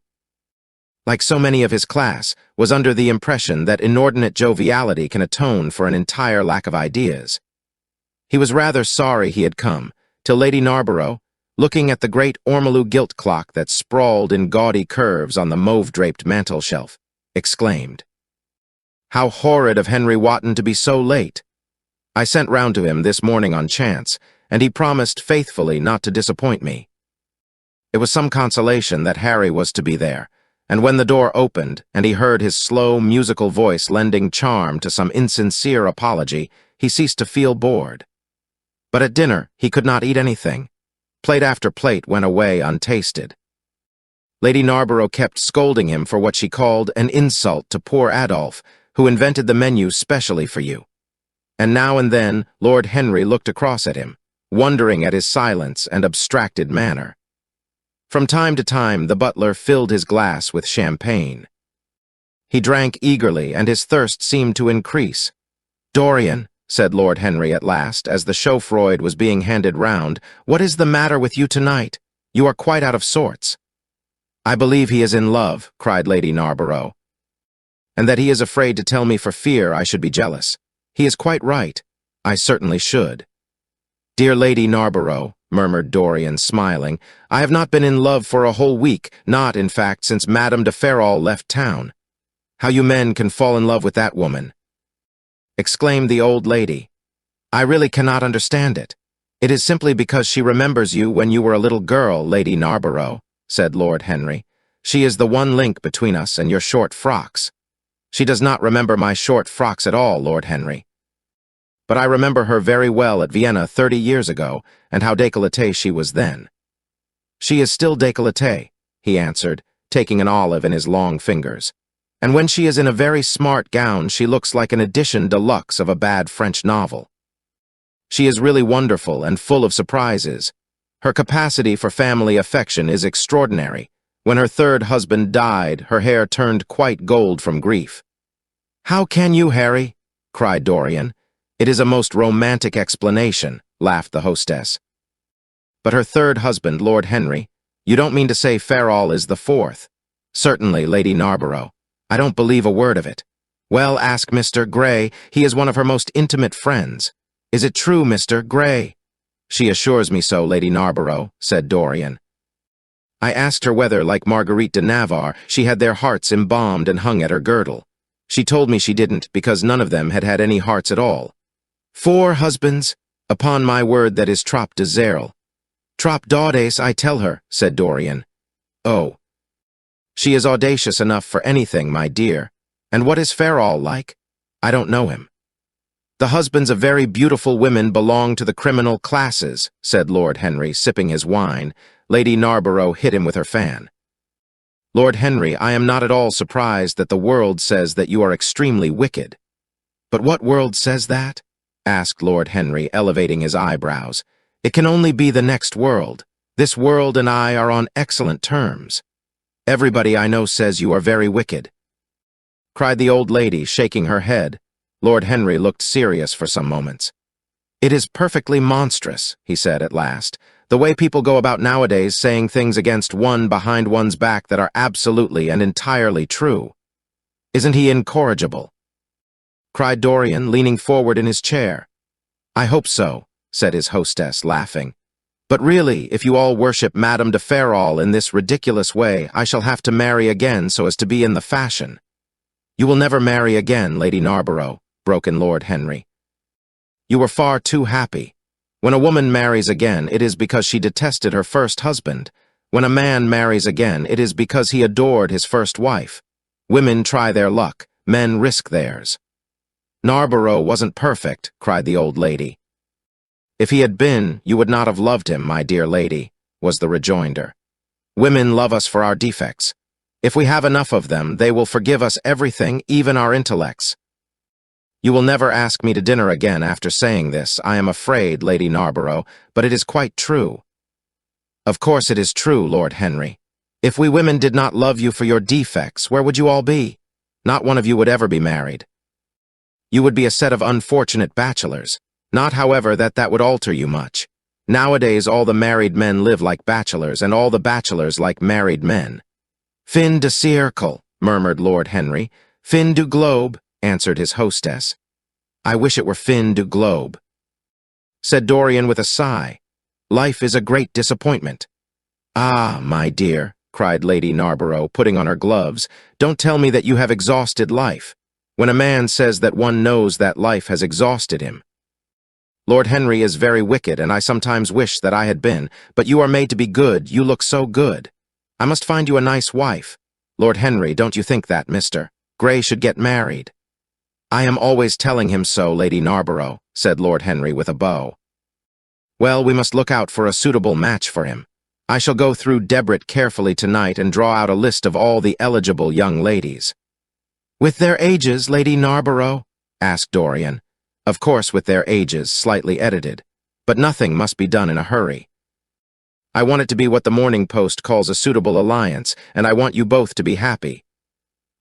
like so many of his class, was under the impression that inordinate joviality can atone for an entire lack of ideas. He was rather sorry he had come, till Lady Narborough, looking at the great ormolu gilt clock that sprawled in gaudy curves on the mauve-draped mantel-shelf, exclaimed, "How horrid of Henry Wotton to be so late! I sent round to him this morning on chance, and he promised faithfully not to disappoint me." It was some consolation that Harry was to be there, and when the door opened and he heard his slow, musical voice lending charm to some insincere apology, he ceased to feel bored. But at dinner he could not eat anything. Plate after plate went away untasted. Lady Narborough kept scolding him for what she called an insult to poor Adolphe, who invented the menu specially for you. And now and then Lord Henry looked across at him, wondering at his silence and abstracted manner. From time to time the butler filled his glass with champagne. He drank eagerly, and his thirst seemed to increase. "Dorian," said Lord Henry at last, as the chaufroid was being handed round, "what is the matter with you tonight? You are quite out of sorts." "I believe he is in love," cried Lady Narborough, "and that he is afraid to tell me for fear I should be jealous. He is quite right. I certainly should." "Dear Lady Narborough," murmured Dorian, smiling, "I have not been in love for a whole week, not, in fact, since Madame de Ferrol left town." "How you men can fall in love with that woman!" exclaimed the old lady. "I really cannot understand it." "It is simply because she remembers you when you were a little girl, Lady Narborough," said Lord Henry. "She is the one link between us and your short frocks." "She does not remember my short frocks at all, Lord Henry. But I remember her very well at Vienna 30 years ago, and how décolletée she was then." "She is still décolletée," he answered, taking an olive in his long fingers. "And when she is in a very smart gown, she looks like an edition deluxe of a bad French novel. She is really wonderful and full of surprises. Her capacity for family affection is extraordinary. When her third husband died, her hair turned quite gold from grief." "How can you, Harry?" cried Dorian. "It is a most romantic explanation," laughed the hostess. "But her third husband, Lord Henry, you don't mean to say Ferrol is the fourth?" "Certainly, Lady Narborough. I don't believe a word of it." "Well, ask Mr. Gray. He is one of her most intimate friends." "Is it true, Mr. Gray?" "She assures me so, Lady Narborough," said Dorian. "I asked her whether, like Marguerite de Navarre, she had their hearts embalmed and hung at her girdle. She told me she didn't, because none of them had had any hearts at all." "4 husbands? Upon my word, that is trop de zèle." "Trop d'audace, I tell her," said Dorian. "Oh. She is audacious enough for anything, my dear. And what is Ferrol like?" "I don't know him." "The husbands of very beautiful women belong to the criminal classes," said Lord Henry, sipping his wine. Lady Narborough hit him with her fan. "Lord Henry, I am not at all surprised that the world says that you are extremely wicked." "But what world says that?" asked Lord Henry, elevating his eyebrows. "It can only be the next world. This world and I are on excellent terms. Everybody I know says you are very wicked," cried the old lady, shaking her head. Lord Henry looked serious for some moments. "It is perfectly monstrous," he said at last, "the way people go about nowadays saying things against one behind one's back that are absolutely and entirely true." "Isn't he incorrigible?" cried Dorian, leaning forward in his chair. "I hope so," said his hostess, laughing. "But really, if you all worship Madame de Ferrol in this ridiculous way, I shall have to marry again so as to be in the fashion." "You will never marry again, Lady Narborough," broke in Lord Henry. "You were far too happy. When a woman marries again, it is because she detested her first husband. When a man marries again, it is because he adored his first wife. Women try their luck, men risk theirs." "Narborough wasn't perfect," cried the old lady. "If he had been, you would not have loved him, my dear lady," was the rejoinder. "Women love us for our defects. If we have enough of them, they will forgive us everything, even our intellects." "You will never ask me to dinner again after saying this, I am afraid, Lady Narborough, but it is quite true." "Of course it is true, Lord Henry. If we women did not love you for your defects, where would you all be? Not one of you would ever be married. You would be a set of unfortunate bachelors. Not, however, that that would alter you much. Nowadays all the married men live like bachelors, and all the bachelors like married men." "Fin de siècle," murmured Lord Henry. "Fin du globe," answered his hostess. "I wish it were fin du globe," said Dorian with a sigh. "Life is a great disappointment." "Ah, my dear," cried Lady Narborough, putting on her gloves, "don't tell me that you have exhausted life. When a man says that, one knows that life has exhausted him. Lord Henry is very wicked, and I sometimes wish that I had been, but you are made to be good, you look so good. I must find you a nice wife. Lord Henry, don't you think that Mr. Gray should get married?" "I am always telling him so, Lady Narborough," said Lord Henry with a bow. "Well, we must look out for a suitable match for him. I shall go through Debrett carefully tonight and draw out a list of all the eligible young ladies." "With their ages, Lady Narborough?" asked Dorian. "Of course, with their ages, slightly edited. But nothing must be done in a hurry. I want it to be what the Morning Post calls a suitable alliance, and I want you both to be happy."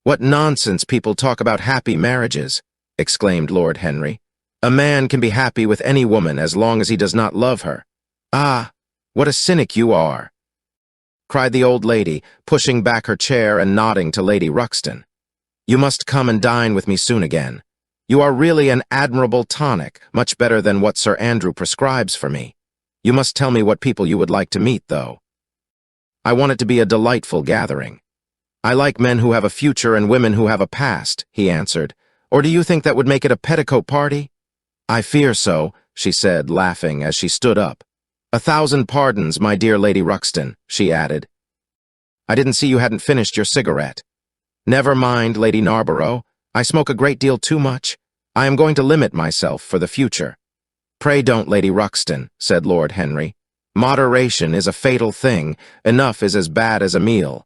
"What nonsense people talk about happy marriages," exclaimed Lord Henry. "A man can be happy with any woman as long as he does not love her." "Ah, what a cynic you are." cried the old lady, pushing back her chair and nodding to Lady Ruxton. "You must come and dine with me soon again. You are really an admirable tonic, much better than what Sir Andrew prescribes for me. You must tell me what people you would like to meet, though. I want it to be a delightful gathering." "I like men who have a future and women who have a past," he answered. "Or do you think that would make it a petticoat party?" "I fear so," she said, laughing as she stood up. "1,000 pardons, my dear Lady Ruxton," she added. "I didn't see you hadn't finished your cigarette." "Never mind, Lady Narborough. I smoke a great deal too much. I am going to limit myself for the future." "Pray don't, Lady Ruxton," said Lord Henry. "Moderation is a fatal thing. Enough is as bad as a meal.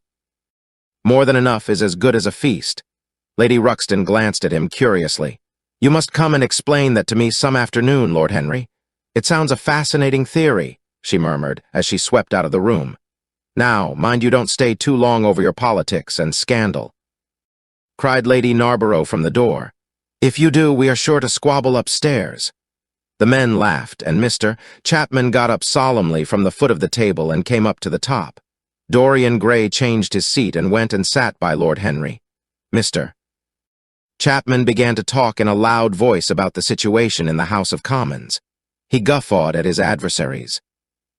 More than enough is as good as a feast." Lady Ruxton glanced at him curiously. "You must come and explain that to me some afternoon, Lord Henry. It sounds a fascinating theory," she murmured as she swept out of the room. "Now, mind you don't stay too long over your politics and scandal," cried Lady Narborough from the door. "If you do, we are sure to squabble upstairs." The men laughed, and Mr. Chapman got up solemnly from the foot of the table and came up to the top. Dorian Gray changed his seat and went and sat by Lord Henry. Mr. Chapman began to talk in a loud voice about the situation in the House of Commons. He guffawed at his adversaries.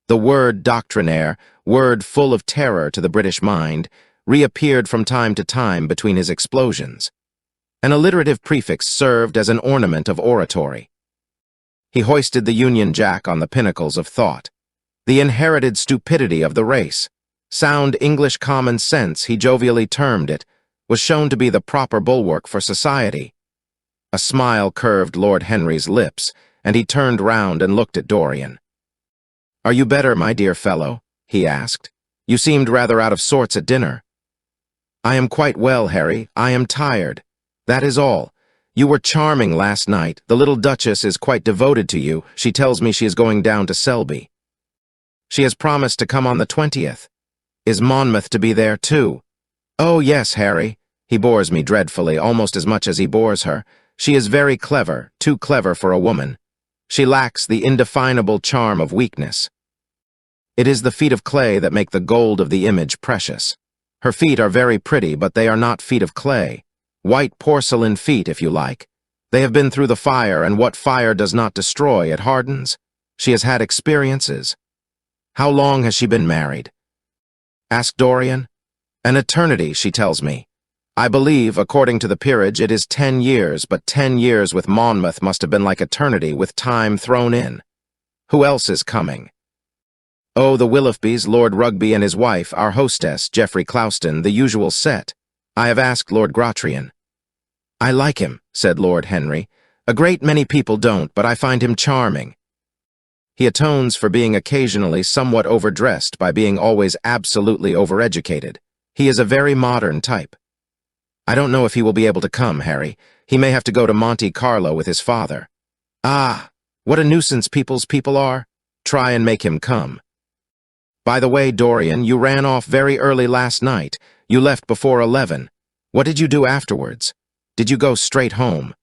The word doctrinaire, word full of terror to the British mind, reappeared from time to time between his explosions. An alliterative prefix served as an ornament of oratory. He hoisted the Union Jack on the pinnacles of thought. The inherited stupidity of the race, sound English common sense, he jovially termed it, was shown to be the proper bulwark for society. A smile curved Lord Henry's lips, and he turned round and looked at Dorian. "Are you better, my dear fellow?" he asked. "You seemed rather out of sorts at dinner." "I am quite well, Harry. I am tired. That is all. You were charming last night. The little Duchess is quite devoted to you. She tells me she is going down to Selby. She has promised to come on the 20th. Is Monmouth to be there, too?" "Oh, yes, Harry. He bores me dreadfully, almost as much as he bores her. She is very clever, too clever for a woman. She lacks the indefinable charm of weakness. It is the feet of clay that make the gold of the image precious. Her feet are very pretty, but they are not feet of clay. White porcelain feet, if you like. They have been through the fire, and what fire does not destroy, it hardens. She has had experiences." "How long has she been married?" asked Dorian. "An eternity, she tells me. I believe, according to the peerage, it is 10 years, but 10 years with Monmouth must have been like eternity with time thrown in. Who else is coming?" "Oh, the Willoughbys, Lord Rugby and his wife, our hostess, Geoffrey Clouston, the usual set. I have asked Lord Grottrian." "I like him," said Lord Henry. "A great many people don't, but I find him charming. He atones for being occasionally somewhat overdressed by being always absolutely overeducated. He is a very modern type." "I don't know if he will be able to come, Harry. He may have to go to Monte Carlo with his father." "Ah, what a nuisance people's people are. Try and make him come. By the way, Dorian, you ran off very early last night. You left before 11. What did you do afterwards? Did you go straight home?"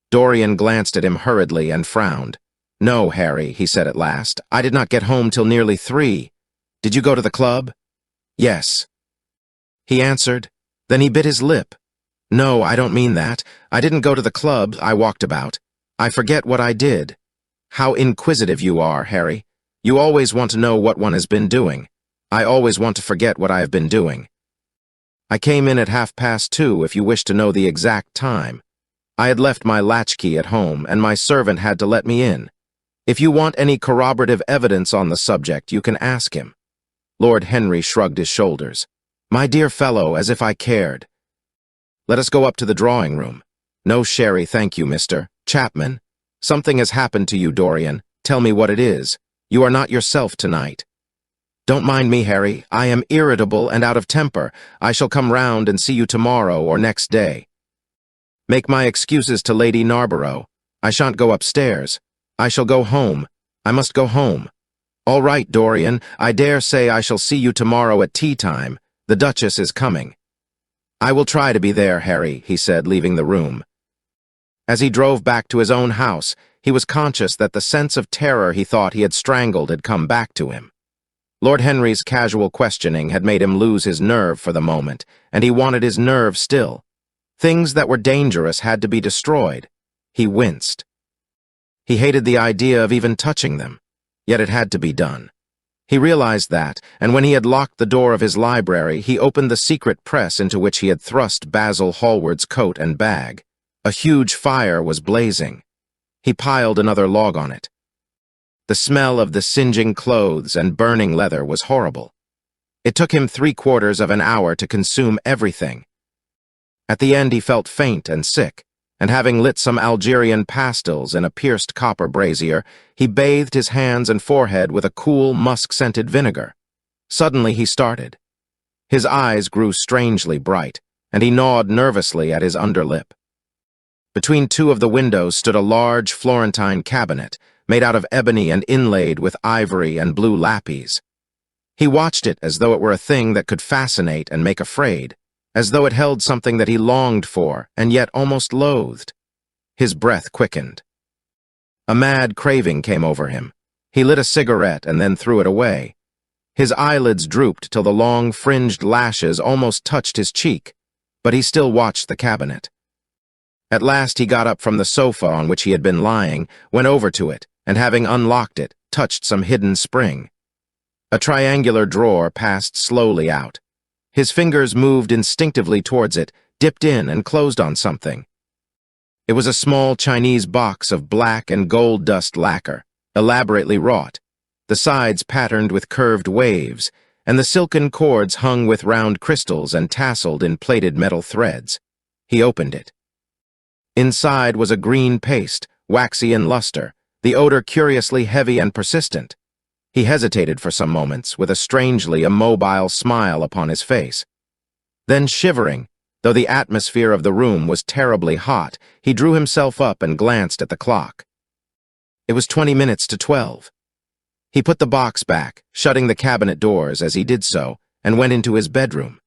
Dorian glanced at him hurriedly and frowned. "No, Harry," he said at last. "I did not get home till nearly 3. Did you go to the club?" "Yes," he answered. Then he bit his lip. "No, I don't mean that. I didn't go to the club. I walked about. I forget what I did." "How inquisitive you are, Harry. You always want to know what one has been doing. I always want to forget what I have been doing. I came in at 2:30, if you wish to know the exact time. I had left my latchkey at home, and my servant had to let me in. If you want any corroborative evidence on the subject, you can ask him." Lord Henry shrugged his shoulders. "My dear fellow, as if I cared. Let us go up to the drawing-room." "No sherry, thank you, Mr. Chapman. Something has happened to you, Dorian. Tell me what it is. You are not yourself tonight." "Don't mind me, Harry. I am irritable and out of temper. I shall come round and see you tomorrow or next day. Make my excuses to Lady Narborough. I shan't go upstairs. I shall go home. I must go home." "All right, Dorian. I dare say I shall see you tomorrow at tea-time. The Duchess is coming." "I will try to be there, Harry," he said, leaving the room. As he drove back to his own house, he was conscious that the sense of terror he thought he had strangled had come back to him. Lord Henry's casual questioning had made him lose his nerve for the moment, and he wanted his nerve still. Things that were dangerous had to be destroyed. He winced. He hated the idea of even touching them, yet it had to be done. He realized that, and when he had locked the door of his library, he opened the secret press into which he had thrust Basil Hallward's coat and bag. A huge fire was blazing. He piled another log on it. The smell of the singeing clothes and burning leather was horrible. It took him 3/4 of an hour to consume everything. At the end he felt faint and sick, and having lit some Algerian pastils in a pierced copper brazier, he bathed his hands and forehead with a cool, musk-scented vinegar. Suddenly he started. His eyes grew strangely bright, and he gnawed nervously at his underlip. Between two of the windows stood a large Florentine cabinet, made out of ebony and inlaid with ivory and blue lapis. He watched it as though it were a thing that could fascinate and make afraid, as though it held something that he longed for and yet almost loathed. His breath quickened. A mad craving came over him. He lit a cigarette and then threw it away. His eyelids drooped till the long, fringed lashes almost touched his cheek, but he still watched the cabinet. At last he got up from the sofa on which he had been lying, went over to it, and having unlocked it, touched some hidden spring. A triangular drawer passed slowly out. His fingers moved instinctively towards it, dipped in and closed on something. It was a small Chinese box of black and gold dust lacquer, elaborately wrought, the sides patterned with curved waves, and the silken cords hung with round crystals and tasseled in plaited metal threads. He opened it. Inside was a green paste, waxy in luster, the odor curiously heavy and persistent. He hesitated for some moments, with a strangely immobile smile upon his face. Then, shivering, though the atmosphere of the room was terribly hot, he drew himself up and glanced at the clock. It was 20 minutes to 12. He put the box back, shutting the cabinet doors as he did so, and went into his bedroom.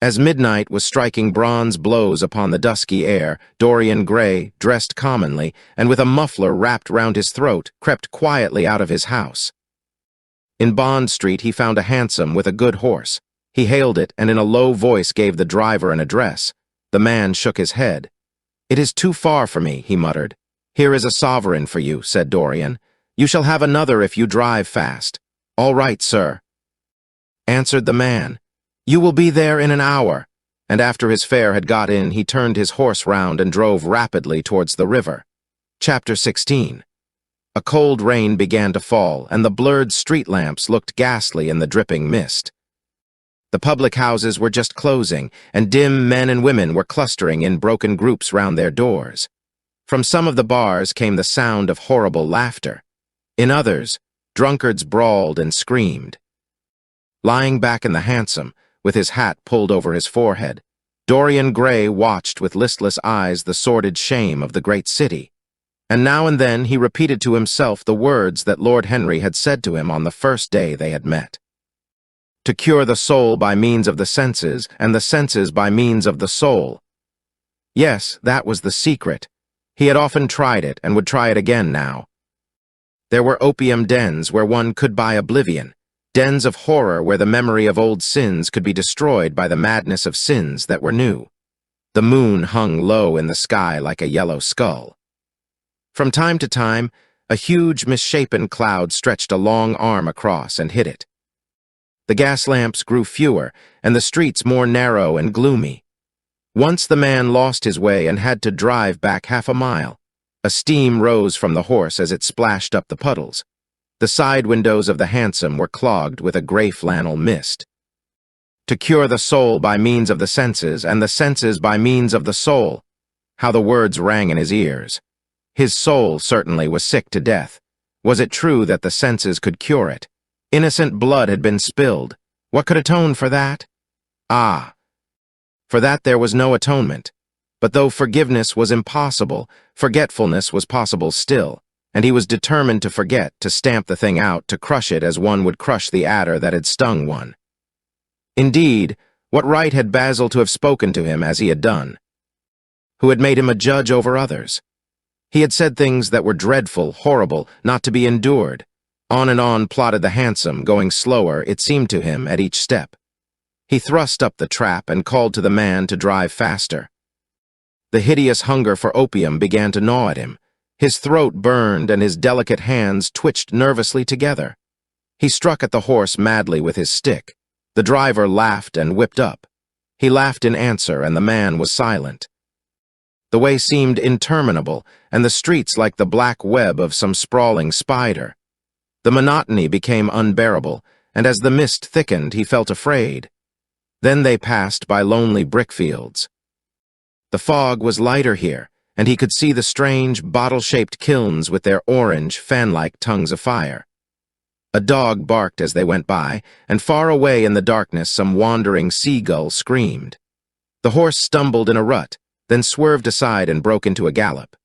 As midnight was striking bronze blows upon the dusky air, Dorian Gray, dressed commonly, and with a muffler wrapped round his throat, crept quietly out of his house. In Bond Street he found a hansom with a good horse. He hailed it and in a low voice gave the driver an address. The man shook his head. "It is too far for me," he muttered. "Here is a sovereign for you," said Dorian. "You shall have another if you drive fast." "All right, sir," answered the man. "You will be there in an hour." And after his fare had got in, he turned his horse round and drove rapidly towards the river. Chapter 16. A cold rain began to fall, and the blurred street lamps looked ghastly in the dripping mist. The public houses were just closing, and dim men and women were clustering in broken groups round their doors. From some of the bars came the sound of horrible laughter. In others, drunkards brawled and screamed. Lying back in the hansom, with his hat pulled over his forehead, Dorian Gray watched with listless eyes the sordid shame of the great city, and now and then he repeated to himself the words that Lord Henry had said to him on the first day they had met. To cure the soul by means of the senses, and the senses by means of the soul. Yes, that was the secret. He had often tried it, and would try it again now. There were opium dens where one could buy oblivion, dens of horror where the memory of old sins could be destroyed by the madness of sins that were new. The moon hung low in the sky like a yellow skull. From time to time, a huge misshapen cloud stretched a long arm across and hid it. The gas lamps grew fewer, and the streets more narrow and gloomy. Once the man lost his way and had to drive back half a mile. A steam rose from the horse as it splashed up the puddles. The side windows of the hansom were clogged with a gray flannel mist. To cure the soul by means of the senses, and the senses by means of the soul. How the words rang in his ears. His soul certainly was sick to death. Was it true that the senses could cure it? Innocent blood had been spilled. What could atone for that? Ah! For that there was no atonement. But though forgiveness was impossible, forgetfulness was possible still, and he was determined to forget, to stamp the thing out, to crush it as one would crush the adder that had stung one. Indeed, what right had Basil to have spoken to him as he had done? Who had made him a judge over others? He had said things that were dreadful, horrible, not to be endured. On and on plodded the hansom, going slower, it seemed to him, at each step. He thrust up the trap and called to the man to drive faster. The hideous hunger for opium began to gnaw at him. His throat burned and his delicate hands twitched nervously together. He struck at the horse madly with his stick. The driver laughed and whipped up. He laughed in answer, and the man was silent. The way seemed interminable, and the streets like the black web of some sprawling spider. The monotony became unbearable, and as the mist thickened, he felt afraid. Then they passed by lonely brickfields. The fog was lighter here, and he could see the strange, bottle-shaped kilns with their orange, fan-like tongues of fire. A dog barked as they went by, and far away in the darkness some wandering seagull screamed. The horse stumbled in a rut, then swerved aside and broke into a gallop.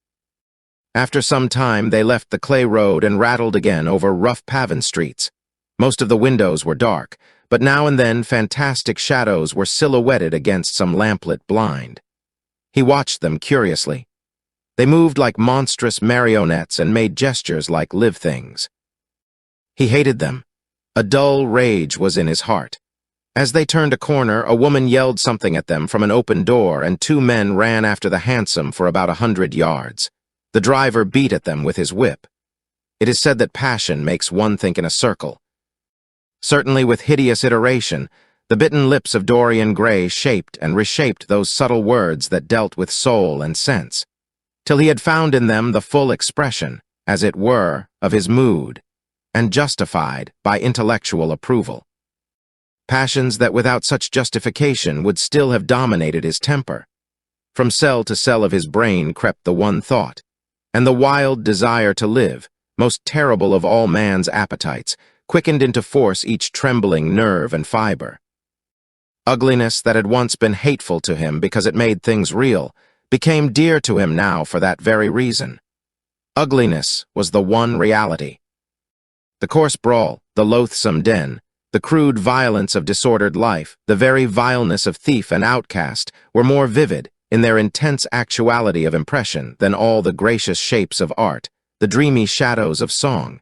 After some time, they left the clay road and rattled again over rough paven streets. Most of the windows were dark, but now and then fantastic shadows were silhouetted against some lamplit blind. He watched them curiously. They moved like monstrous marionettes and made gestures like live things. He hated them. A dull rage was in his heart. As they turned a corner, a woman yelled something at them from an open door, and two men ran after the hansom for about 100 yards. The driver beat at them with his whip. It is said that passion makes one think in a circle. Certainly with hideous iteration, the bitten lips of Dorian Gray shaped and reshaped those subtle words that dealt with soul and sense, till he had found in them the full expression, as it were, of his mood, and justified by intellectual approval. Passions that without such justification would still have dominated his temper. From cell to cell of his brain crept the one thought, and the wild desire to live, most terrible of all man's appetites, quickened into force each trembling nerve and fiber. Ugliness that had once been hateful to him because it made things real, became dear to him now for that very reason. Ugliness was the one reality. The coarse brawl, the loathsome den, the crude violence of disordered life, the very vileness of thief and outcast, were more vivid, in their intense actuality of impression, than all the gracious shapes of art, the dreamy shadows of song.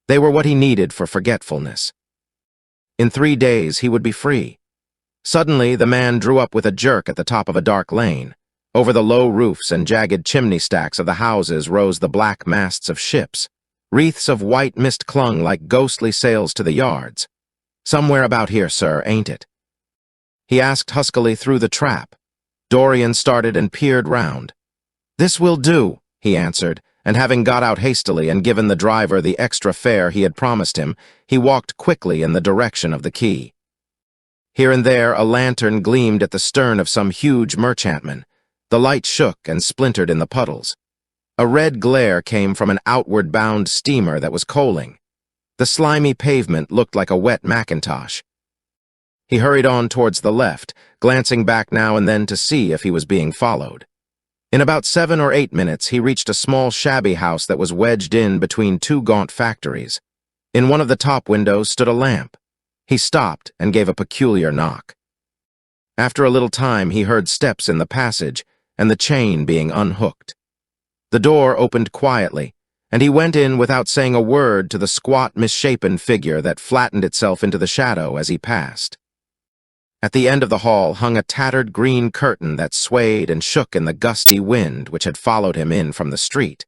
They were what he needed for forgetfulness. In 3 days he would be free. Suddenly the man drew up with a jerk at the top of a dark lane. Over the low roofs and jagged chimney stacks of the houses rose the black masts of ships. Wreaths of white mist clung like ghostly sails to the yards. "Somewhere about here, sir, ain't it?" He asked huskily through the trap. Dorian started and peered round. "This will do," he answered, and having got out hastily and given the driver the extra fare he had promised him, he walked quickly in the direction of the quay. Here and there a lantern gleamed at the stern of some huge merchantman. The light shook and splintered in the puddles. A red glare came from an outward-bound steamer that was coaling. The slimy pavement looked like a wet mackintosh. He hurried on towards the left, glancing back now and then to see if he was being followed. In about 7 or 8 minutes, he reached a small shabby house that was wedged in between two gaunt factories. In one of the top windows stood a lamp. He stopped and gave a peculiar knock. After a little time, he heard steps in the passage and the chain being unhooked. The door opened quietly, and he went in without saying a word to the squat, misshapen figure that flattened itself into the shadow as he passed. At the end of the hall hung a tattered green curtain that swayed and shook in the gusty wind which had followed him in from the street.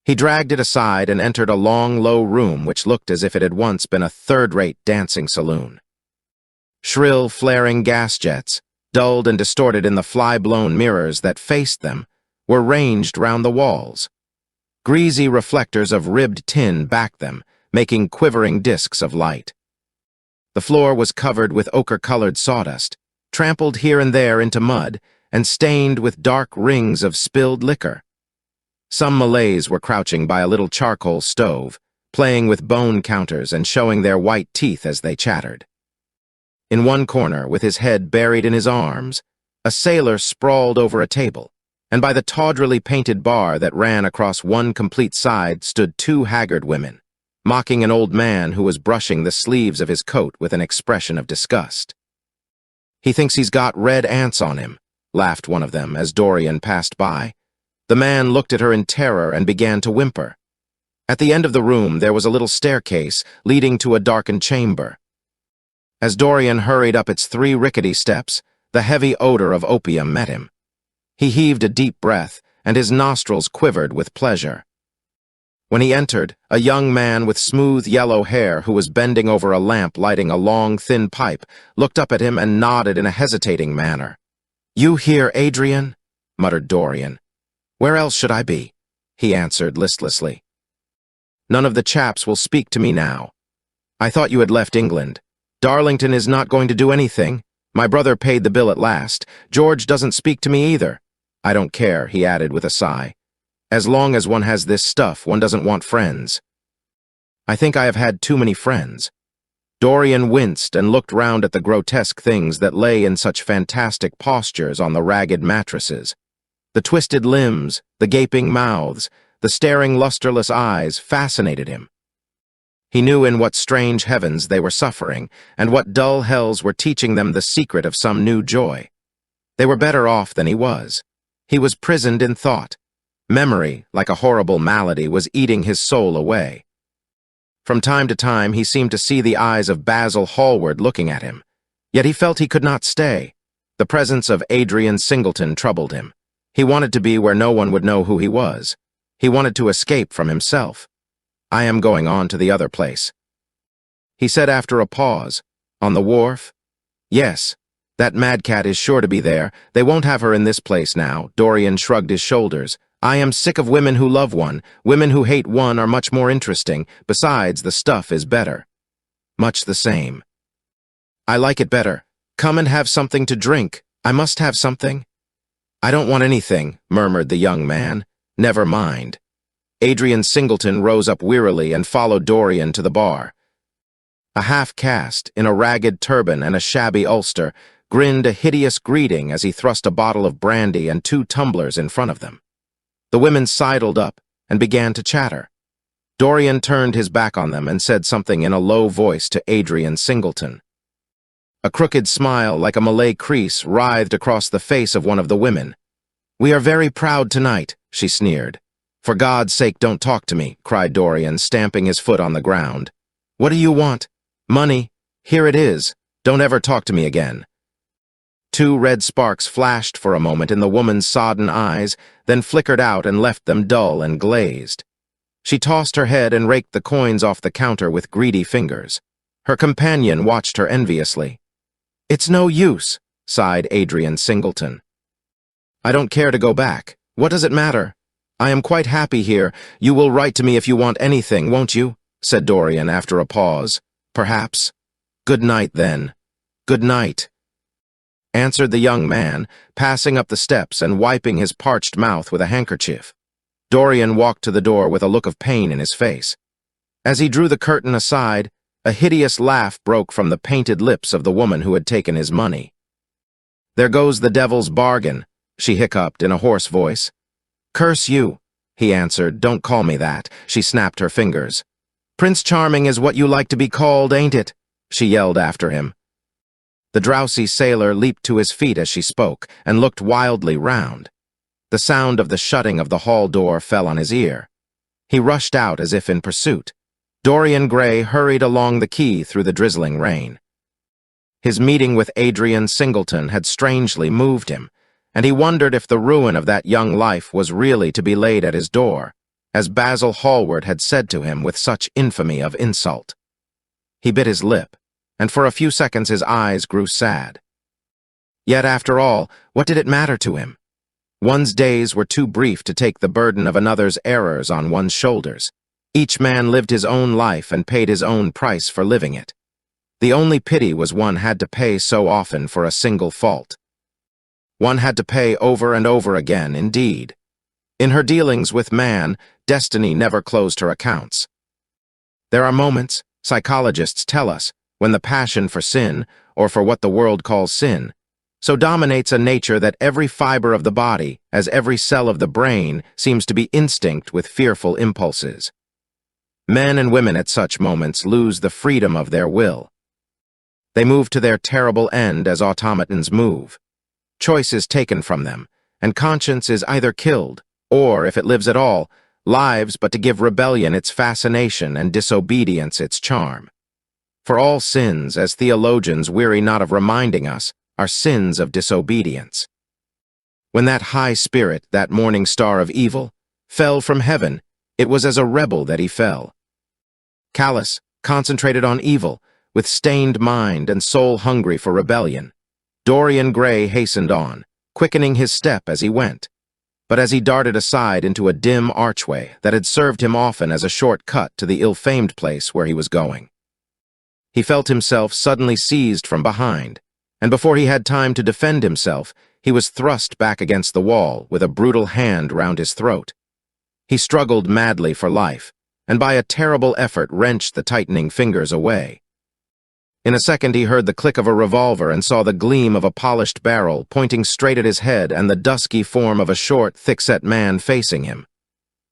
He dragged it aside and entered a long, low room which looked as if it had once been a third-rate dancing saloon. Shrill, flaring gas jets, dulled and distorted in the fly-blown mirrors that faced them, were ranged round the walls. Greasy reflectors of ribbed tin backed them, making quivering discs of light. The floor was covered with ochre-colored sawdust, trampled here and there into mud, and stained with dark rings of spilled liquor. Some Malays were crouching by a little charcoal stove, playing with bone counters and showing their white teeth as they chattered. In one corner, with his head buried in his arms, a sailor sprawled over a table, and by the tawdrily painted bar that ran across one complete side stood 2 haggard women, mocking an old man who was brushing the sleeves of his coat with an expression of disgust. "He thinks he's got red ants on him," laughed one of them as Dorian passed by. The man looked at her in terror and began to whimper. At the end of the room, there was a little staircase leading to a darkened chamber. As Dorian hurried up its 3 rickety steps, the heavy odor of opium met him. He heaved a deep breath, and his nostrils quivered with pleasure. When he entered, a young man with smooth yellow hair who was bending over a lamp lighting a long, thin pipe looked up at him and nodded in a hesitating manner. "You here, Adrian?" muttered Dorian. "Where else should I be?" he answered listlessly. "None of the chaps will speak to me now. I thought you had left England. Darlington is not going to do anything. My brother paid the bill at last. George doesn't speak to me either. I don't care," he added with a sigh. "As long as one has this stuff, one doesn't want friends." "I think I have had too many friends." Dorian winced and looked round at the grotesque things that lay in such fantastic postures on the ragged mattresses. The twisted limbs, the gaping mouths, the staring lusterless eyes fascinated him. He knew in what strange heavens they were suffering, and what dull hells were teaching them the secret of some new joy. They were better off than he was. He was prisoned in thought. Memory, like a horrible malady, was eating his soul away. From time to time he seemed to see the eyes of Basil Hallward looking at him. Yet he felt he could not stay. The presence of Adrian Singleton troubled him. He wanted to be where no one would know who he was. He wanted to escape from himself. "I am going on to the other place," he said after a pause. "On the wharf?" "Yes. That madcat is sure to be there. They won't have her in this place now." Dorian shrugged his shoulders. "I am sick of women who love one. Women who hate one are much more interesting. Besides, the stuff is better." "Much the same." "I like it better. Come and have something to drink. I must have something." "I don't want anything," murmured the young man. "Never mind." Adrian Singleton rose up wearily and followed Dorian to the bar. A half-caste, in a ragged turban and a shabby ulster, grinned a hideous greeting as he thrust a bottle of brandy and 2 tumblers in front of them. The women sidled up and began to chatter. Dorian turned his back on them and said something in a low voice to Adrian Singleton. A crooked smile like a Malay crease writhed across the face of one of the women. "We are very proud tonight," she sneered. "For God's sake, don't talk to me," cried Dorian, stamping his foot on the ground. "What do you want?" "Money. Here it is. Don't ever talk to me again." 2 red sparks flashed for a moment in the woman's sodden eyes, then flickered out and left them dull and glazed. She tossed her head and raked the coins off the counter with greedy fingers. Her companion watched her enviously. "It's no use," sighed Adrian Singleton. "I don't care to go back. What does it matter? I am quite happy here. You will write to me if you want anything, won't you?" said Dorian after a pause. "Perhaps." "Good night, then." "Good night," answered the young man, passing up the steps and wiping his parched mouth with a handkerchief. Dorian walked to the door with a look of pain in his face. As he drew the curtain aside, a hideous laugh broke from the painted lips of the woman who had taken his money. "There goes the devil's bargain," she hiccuped in a hoarse voice. "Curse you," he answered. "Don't call me that." She snapped her fingers. "Prince Charming is what you like to be called, ain't it?" she yelled after him. The drowsy sailor leaped to his feet as she spoke and looked wildly round. The sound of the shutting of the hall door fell on his ear. He rushed out as if in pursuit. Dorian Gray hurried along the quay through the drizzling rain. His meeting with Adrian Singleton had strangely moved him, and he wondered if the ruin of that young life was really to be laid at his door, as Basil Hallward had said to him with such infamy of insult. He bit his lip, and for a few seconds his eyes grew sad. Yet, after all, what did it matter to him? One's days were too brief to take the burden of another's errors on one's shoulders. Each man lived his own life and paid his own price for living it. The only pity was one had to pay so often for a single fault. One had to pay over and over again, indeed. In her dealings with man, destiny never closed her accounts. There are moments, psychologists tell us, when the passion for sin, or for what the world calls sin, so dominates a nature that every fiber of the body, as every cell of the brain, seems to be instinct with fearful impulses. Men and women at such moments lose the freedom of their will. They move to their terrible end as automatons move. Choice is taken from them, and conscience is either killed, or, if it lives at all, lives but to give rebellion its fascination and disobedience its charm. For all sins, as theologians weary not of reminding us, are sins of disobedience. When that high spirit, that morning star of evil, fell from heaven, it was as a rebel that he fell. Callous, concentrated on evil, with stained mind and soul hungry for rebellion, Dorian Gray hastened on, quickening his step as he went. But as he darted aside into a dim archway that had served him often as a short cut to the ill-famed place where he was going, he felt himself suddenly seized from behind, and before he had time to defend himself, he was thrust back against the wall with a brutal hand round his throat. He struggled madly for life, and by a terrible effort wrenched the tightening fingers away. In a second he heard the click of a revolver and saw the gleam of a polished barrel pointing straight at his head and the dusky form of a short, thick-set man facing him.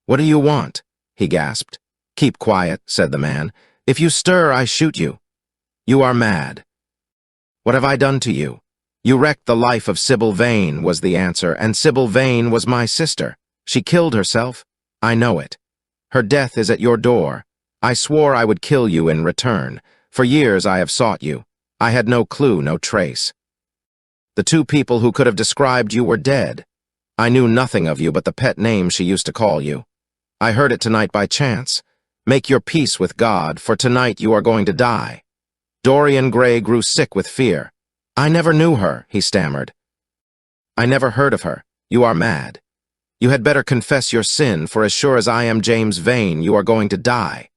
"What do you want?" he gasped. "Keep quiet," said the man. "If you stir, I shoot you." "You are mad." "What have I done to you?" "You wrecked the life of Sybil Vane," was the answer, "and Sybil Vane was my sister. She killed herself. I know it. Her death is at your door. I swore I would kill you in return. For years I have sought you. I had no clue, no trace. The two people who could have described you were dead. I knew nothing of you but the pet name she used to call you. I heard it tonight by chance. Make your peace with God, for tonight you are going to die." Dorian Gray grew sick with fear. "I never knew her," he stammered. "I never heard of her. You are mad. You had better confess your sin, for as sure as I am James Vane, you are going to die."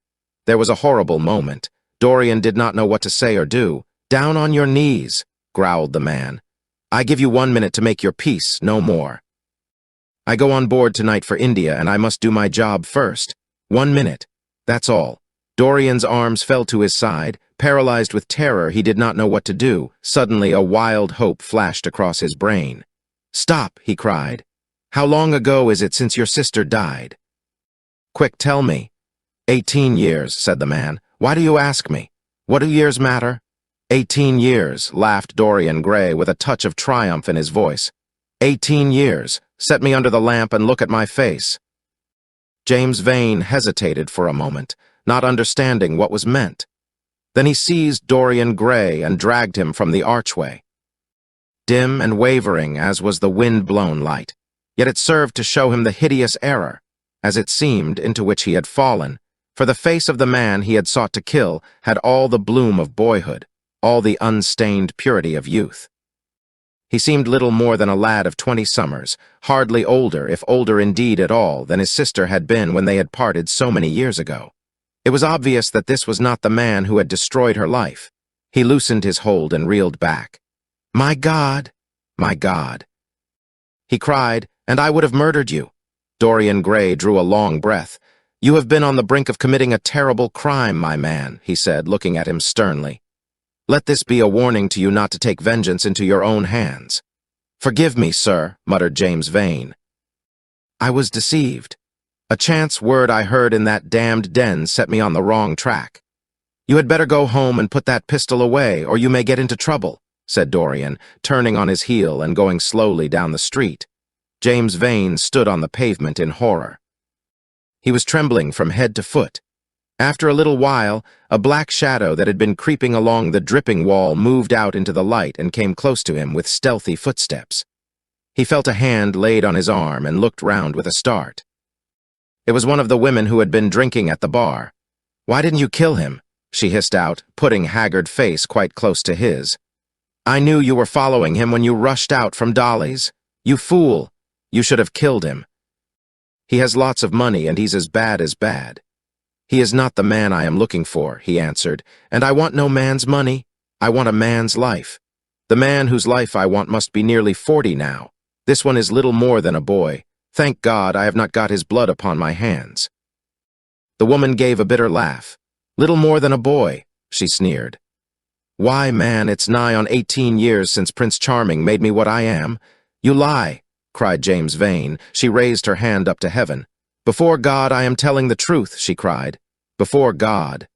There was a horrible moment. Dorian did not know what to say or do. "Down on your knees," growled the man. "I give you 1 minute to make your peace, no more. I go on board tonight for India, and I must do my job first. 1 minute. That's all." Dorian's arms fell to his side. Paralyzed with terror, he did not know what to do. Suddenly, a wild hope flashed across his brain. "Stop," he cried. "How long ago is it since your sister died?" "Quick, tell me." 18 years, said the man. "Why do you ask me? What do years matter?" 18 years, laughed Dorian Gray with a touch of triumph in his voice. 18 years. Set me under the lamp and look at my face. James Vane hesitated for a moment, not understanding what was meant. Then he seized Dorian Gray and dragged him from the archway. Dim and wavering as was the wind-blown light, yet it served to show him the hideous error, as it seemed, into which he had fallen, for the face of the man he had sought to kill had all the bloom of boyhood, all the unstained purity of youth. He seemed little more than a lad of 20 summers, hardly older, if older indeed at all, than his sister had been when they had parted so many years ago. It was obvious that this was not the man who had destroyed her life. He loosened his hold and reeled back. "My God! My God!" he cried, "and I would have murdered you." Dorian Gray drew a long breath. "You have been on the brink of committing a terrible crime, my man," he said, looking at him sternly. "Let this be a warning to you not to take vengeance into your own hands." "Forgive me, sir," muttered James Vane. "I was deceived. A chance word I heard in that damned den set me on the wrong track." "You had better go home and put that pistol away, or you may get into trouble," said Dorian, turning on his heel and going slowly down the street. James Vane stood on the pavement in horror. He was trembling from head to foot. After a little while, a black shadow that had been creeping along the dripping wall moved out into the light and came close to him with stealthy footsteps. He felt a hand laid on his arm and looked round with a start. It was one of the women who had been drinking at the bar. "Why didn't you kill him?" she hissed out, putting haggard face quite close to his. "I knew you were following him when you rushed out from Dolly's. You fool! You should have killed him. He has lots of money, and he's as bad as bad." "He is not the man I am looking for," he answered, "and I want no man's money. I want a man's life. The man whose life I want must be nearly 40 now. This one is little more than a boy. Thank God I have not got his blood upon my hands." The woman gave a bitter laugh. "Little more than a boy," she sneered. "Why, man, it's nigh on 18 years since Prince Charming made me what I am." "You lie," cried James Vane. She raised her hand up to heaven. "Before God, I am telling the truth," she cried. "Before God.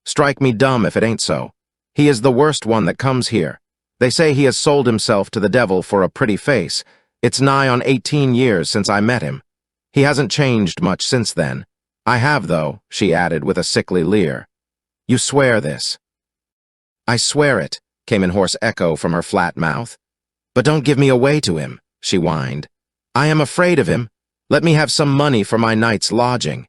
Strike me dumb if it ain't so. He is the worst one that comes here. They say he has sold himself to the devil for a pretty face. It's nigh on 18 years since I met him. He hasn't changed much since then. I have, though, she added with a sickly leer. You swear this? I swear it, came in hoarse echo from her flat mouth. But don't give me away to him, she whined. I am afraid of him. Let me have some money for my night's lodging.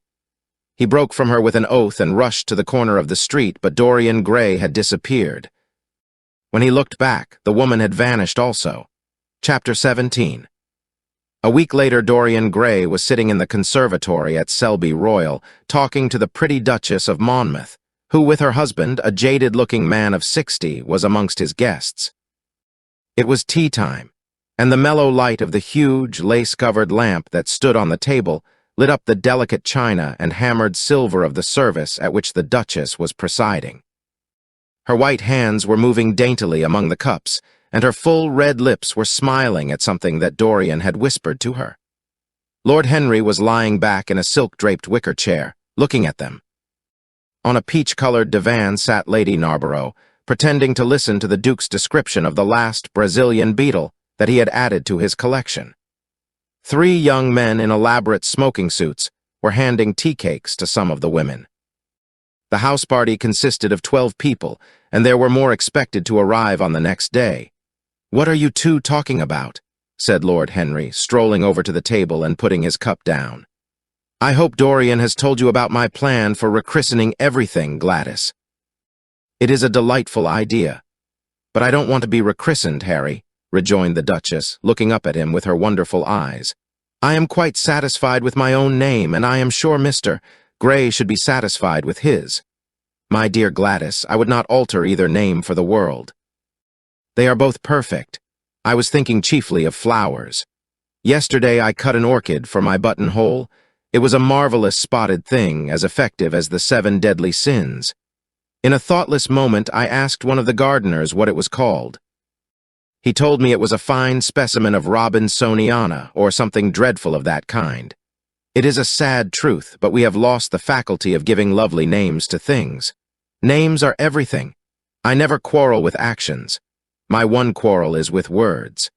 He broke from her with an oath and rushed to the corner of the street, but Dorian Gray had disappeared. When he looked back, the woman had vanished also. Chapter 17. A week later, Dorian Gray was sitting in the conservatory at Selby Royal, talking to the pretty Duchess of Monmouth, who, with her husband, a jaded-looking man of 60, was amongst his guests. It was tea time, and the mellow light of the huge, lace-covered lamp that stood on the table lit up the delicate china and hammered silver of the service at which the Duchess was presiding. Her white hands were moving daintily among the cups, and her full red lips were smiling at something that Dorian had whispered to her. Lord Henry was lying back in a silk-draped wicker chair, looking at them. On a peach-colored divan sat Lady Narborough, pretending to listen to the Duke's description of the last Brazilian beetle that he had added to his collection. 3 young men in elaborate smoking suits were handing tea cakes to some of the women. The house party consisted of 12 people, and there were more expected to arrive on the next day. "What are you two talking about?" said Lord Henry, strolling over to the table and putting his cup down. "I hope Dorian has told you about my plan for rechristening everything, Gladys." "It is a delightful idea. But I don't want to be rechristened, Harry," rejoined the Duchess, looking up at him with her wonderful eyes. "I am quite satisfied with my own name, and I am sure Mr. Gray should be satisfied with his. My dear Gladys, I would not alter either name for the world. They are both perfect. I was thinking chiefly of flowers. Yesterday I cut an orchid for my buttonhole. It was a marvelous spotted thing, as effective as the 7 deadly sins. In a thoughtless moment I asked one of the gardeners what it was called. He told me it was a fine specimen of Robinsoniana, or something dreadful of that kind. It is a sad truth, but we have lost the faculty of giving lovely names to things. Names are everything. I never quarrel with actions. My one quarrel is with words.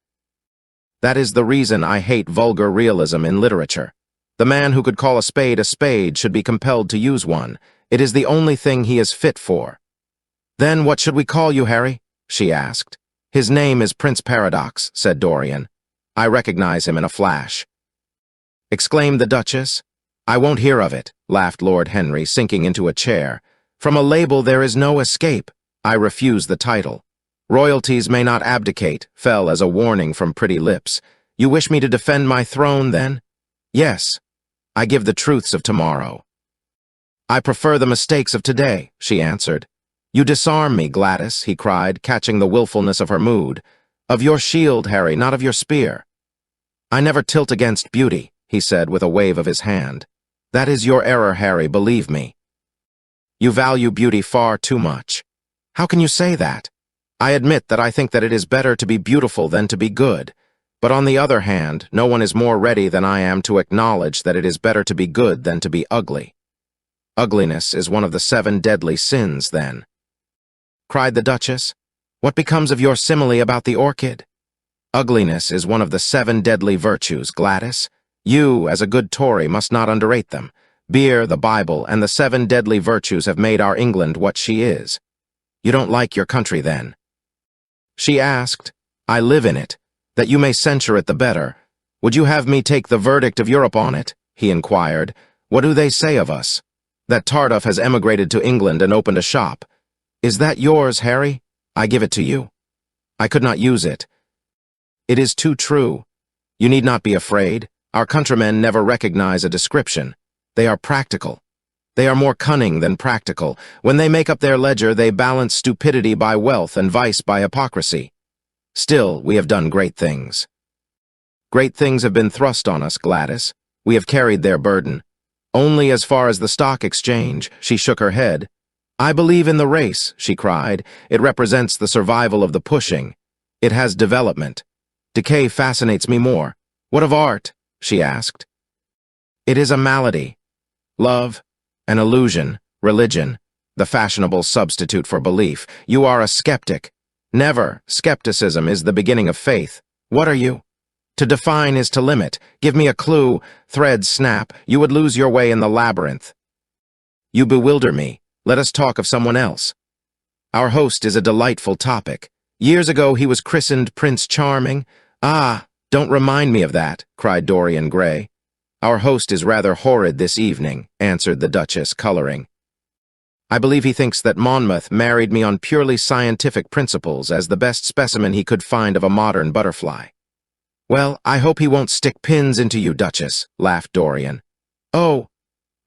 That is the reason I hate vulgar realism in literature. The man who could call a spade should be compelled to use one. It is the only thing he is fit for. "Then what should we call you, Harry?" she asked. "His name is Prince Paradox," said Dorian. "I recognize him in a flash." Exclaimed the Duchess. "I won't hear of it," laughed Lord Henry, sinking into a chair. "From a label there is no escape. I refuse the title. Royalties may not abdicate," fell as a warning from pretty lips. "You wish me to defend my throne, then?" "Yes. I give the truths of tomorrow." "I prefer the mistakes of today," she answered. "You disarm me, Gladys," he cried, catching the willfulness of her mood. "Of your shield, Harry, not of your spear." "I never tilt against beauty," he said with a wave of his hand. "That is your error, Harry, believe me. You value beauty far too much." "How can you say that?" "I admit that I think that it is better to be beautiful than to be good. But on the other hand, no one is more ready than I am to acknowledge that it is better to be good than to be ugly." "Ugliness is one of the 7 deadly sins, then," cried the Duchess. "What becomes of your simile about the orchid?" "Ugliness is one of the 7 deadly virtues, Gladys. You, as a good Tory, must not underrate them. Beer, the Bible, and the 7 deadly virtues have made our England what she is. You don't like your country, then?" She asked. "I live in it. That you may censure it the better. Would you have me take the verdict of Europe on it?" he inquired. "What do they say of us? That Tardif has emigrated to England and opened a shop. Is that yours, Harry? I give it to you. I could not use it. It is too true. You need not be afraid. Our countrymen never recognize a description. They are practical. They are more cunning than practical. When they make up their ledger, they balance stupidity by wealth and vice by hypocrisy. Still, we have done great things. Great things have been thrust on us, Gladys. We have carried their burden. Only as far as the stock exchange." She shook her head. "I believe in the race," she cried. "It represents the survival of the pushing. It has development. Decay fascinates me more. What of art?" she asked. "It is a malady. Love, an illusion, religion, the fashionable substitute for belief. You are a skeptic. Never. Skepticism is the beginning of faith. What are you?" To define is to limit. Give me a clue. Threads snap. You would lose your way in the labyrinth. You bewilder me. Let us talk of someone else. Our host is a delightful topic. Years ago he was christened Prince Charming. Ah, don't remind me of that, cried Dorian Gray. Our host is rather horrid this evening, answered the Duchess, coloring. I believe he thinks that Monmouth married me on purely scientific principles as the best specimen he could find of a modern butterfly. Well, I hope he won't stick pins into you, Duchess, laughed Dorian. Oh,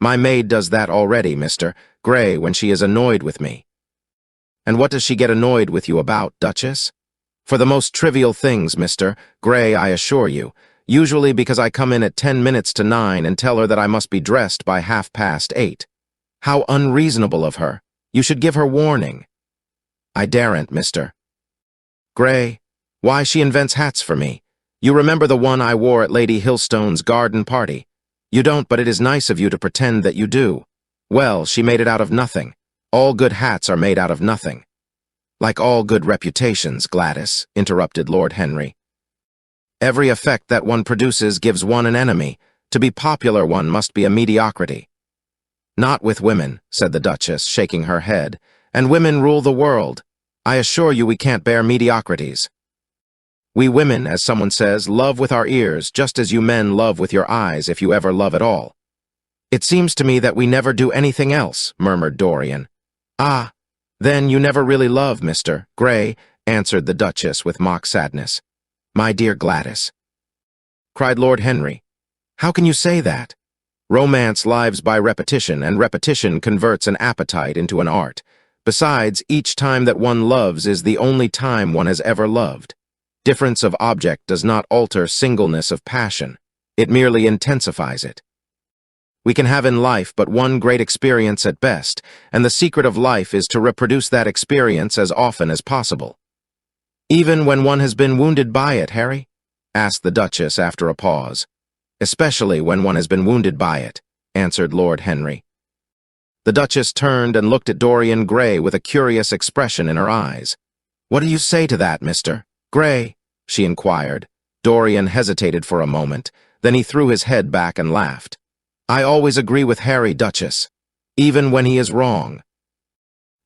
my maid does that already, Mr. Gray, when she is annoyed with me. And what does she get annoyed with you about, Duchess? For the most trivial things, Mr. Gray, I assure you. Usually because I come in at 10 minutes to 9 and tell her that I must be dressed by 8:30. How unreasonable of her. You should give her warning. I daren't, Mr. Gray. Why, she invents hats for me. You remember the one I wore at Lady Hillstone's garden party? You don't, but it is nice of you to pretend that you do. Well, she made it out of nothing. All good hats are made out of nothing. Like all good reputations, Gladys, interrupted Lord Henry. Every effect that one produces gives one an enemy. To be popular, one must be a mediocrity. Not with women, said the Duchess, shaking her head, and women rule the world. I assure you we can't bear mediocrities. We women, as someone says, love with our ears, just as you men love with your eyes, if you ever love at all. It seems to me that we never do anything else, murmured Dorian. Ah, then you never really love, Mr. Gray, answered the Duchess with mock sadness. My dear Gladys, cried Lord Henry. How can you say that? Romance lives by repetition, and repetition converts an appetite into an art. Besides, each time that one loves is the only time one has ever loved. Difference of object does not alter singleness of passion. It merely intensifies it. We can have in life but one great experience at best, and the secret of life is to reproduce that experience as often as possible. Even when one has been wounded by it, Harry? Asked the Duchess after a pause. Especially when one has been wounded by it, answered Lord Henry. The Duchess turned and looked at Dorian Gray with a curious expression in her eyes. What do you say to that, Mr. Gray? She inquired. Dorian hesitated for a moment, then he threw his head back and laughed. I always agree with Harry, Duchess, even when he is wrong.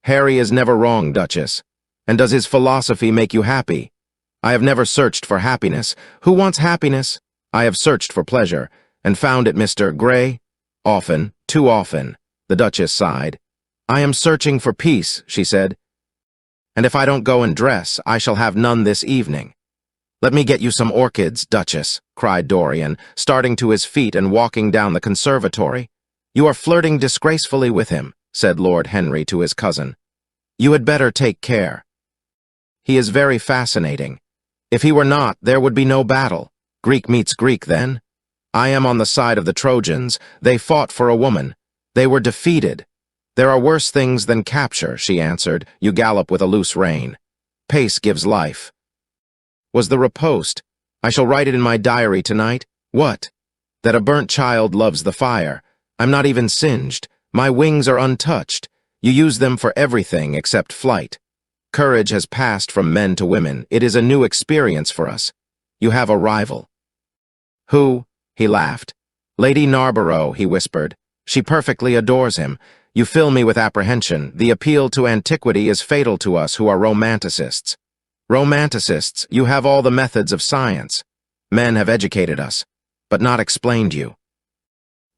Harry is never wrong, Duchess. And does his philosophy make you happy? I have never searched for happiness. Who wants happiness? I have searched for pleasure, and found it, Mr. Gray. Often, too often, the Duchess sighed. I am searching for peace, she said. And if I don't go and dress, I shall have none this evening. Let me get you some orchids, Duchess, cried Dorian, starting to his feet and walking down the conservatory. You are flirting disgracefully with him, said Lord Henry to his cousin. You had better take care. He is very fascinating. If he were not, there would be no battle. Greek meets Greek, then. I am on the side of the Trojans. They fought for a woman. They were defeated. There are worse things than capture, she answered. You gallop with a loose rein. Pace gives life. Was the riposte? I shall write it in my diary tonight. What? That a burnt child loves the fire. I'm not even singed. My wings are untouched. You use them for everything except flight. Courage has passed from men to women. It is a new experience for us. You have a rival. Who? He laughed. Lady Narborough, he whispered. She perfectly adores him. You fill me with apprehension. The appeal to antiquity is fatal to us who are romanticists. Romanticists, you have all the methods of science. Men have educated us, but not explained you.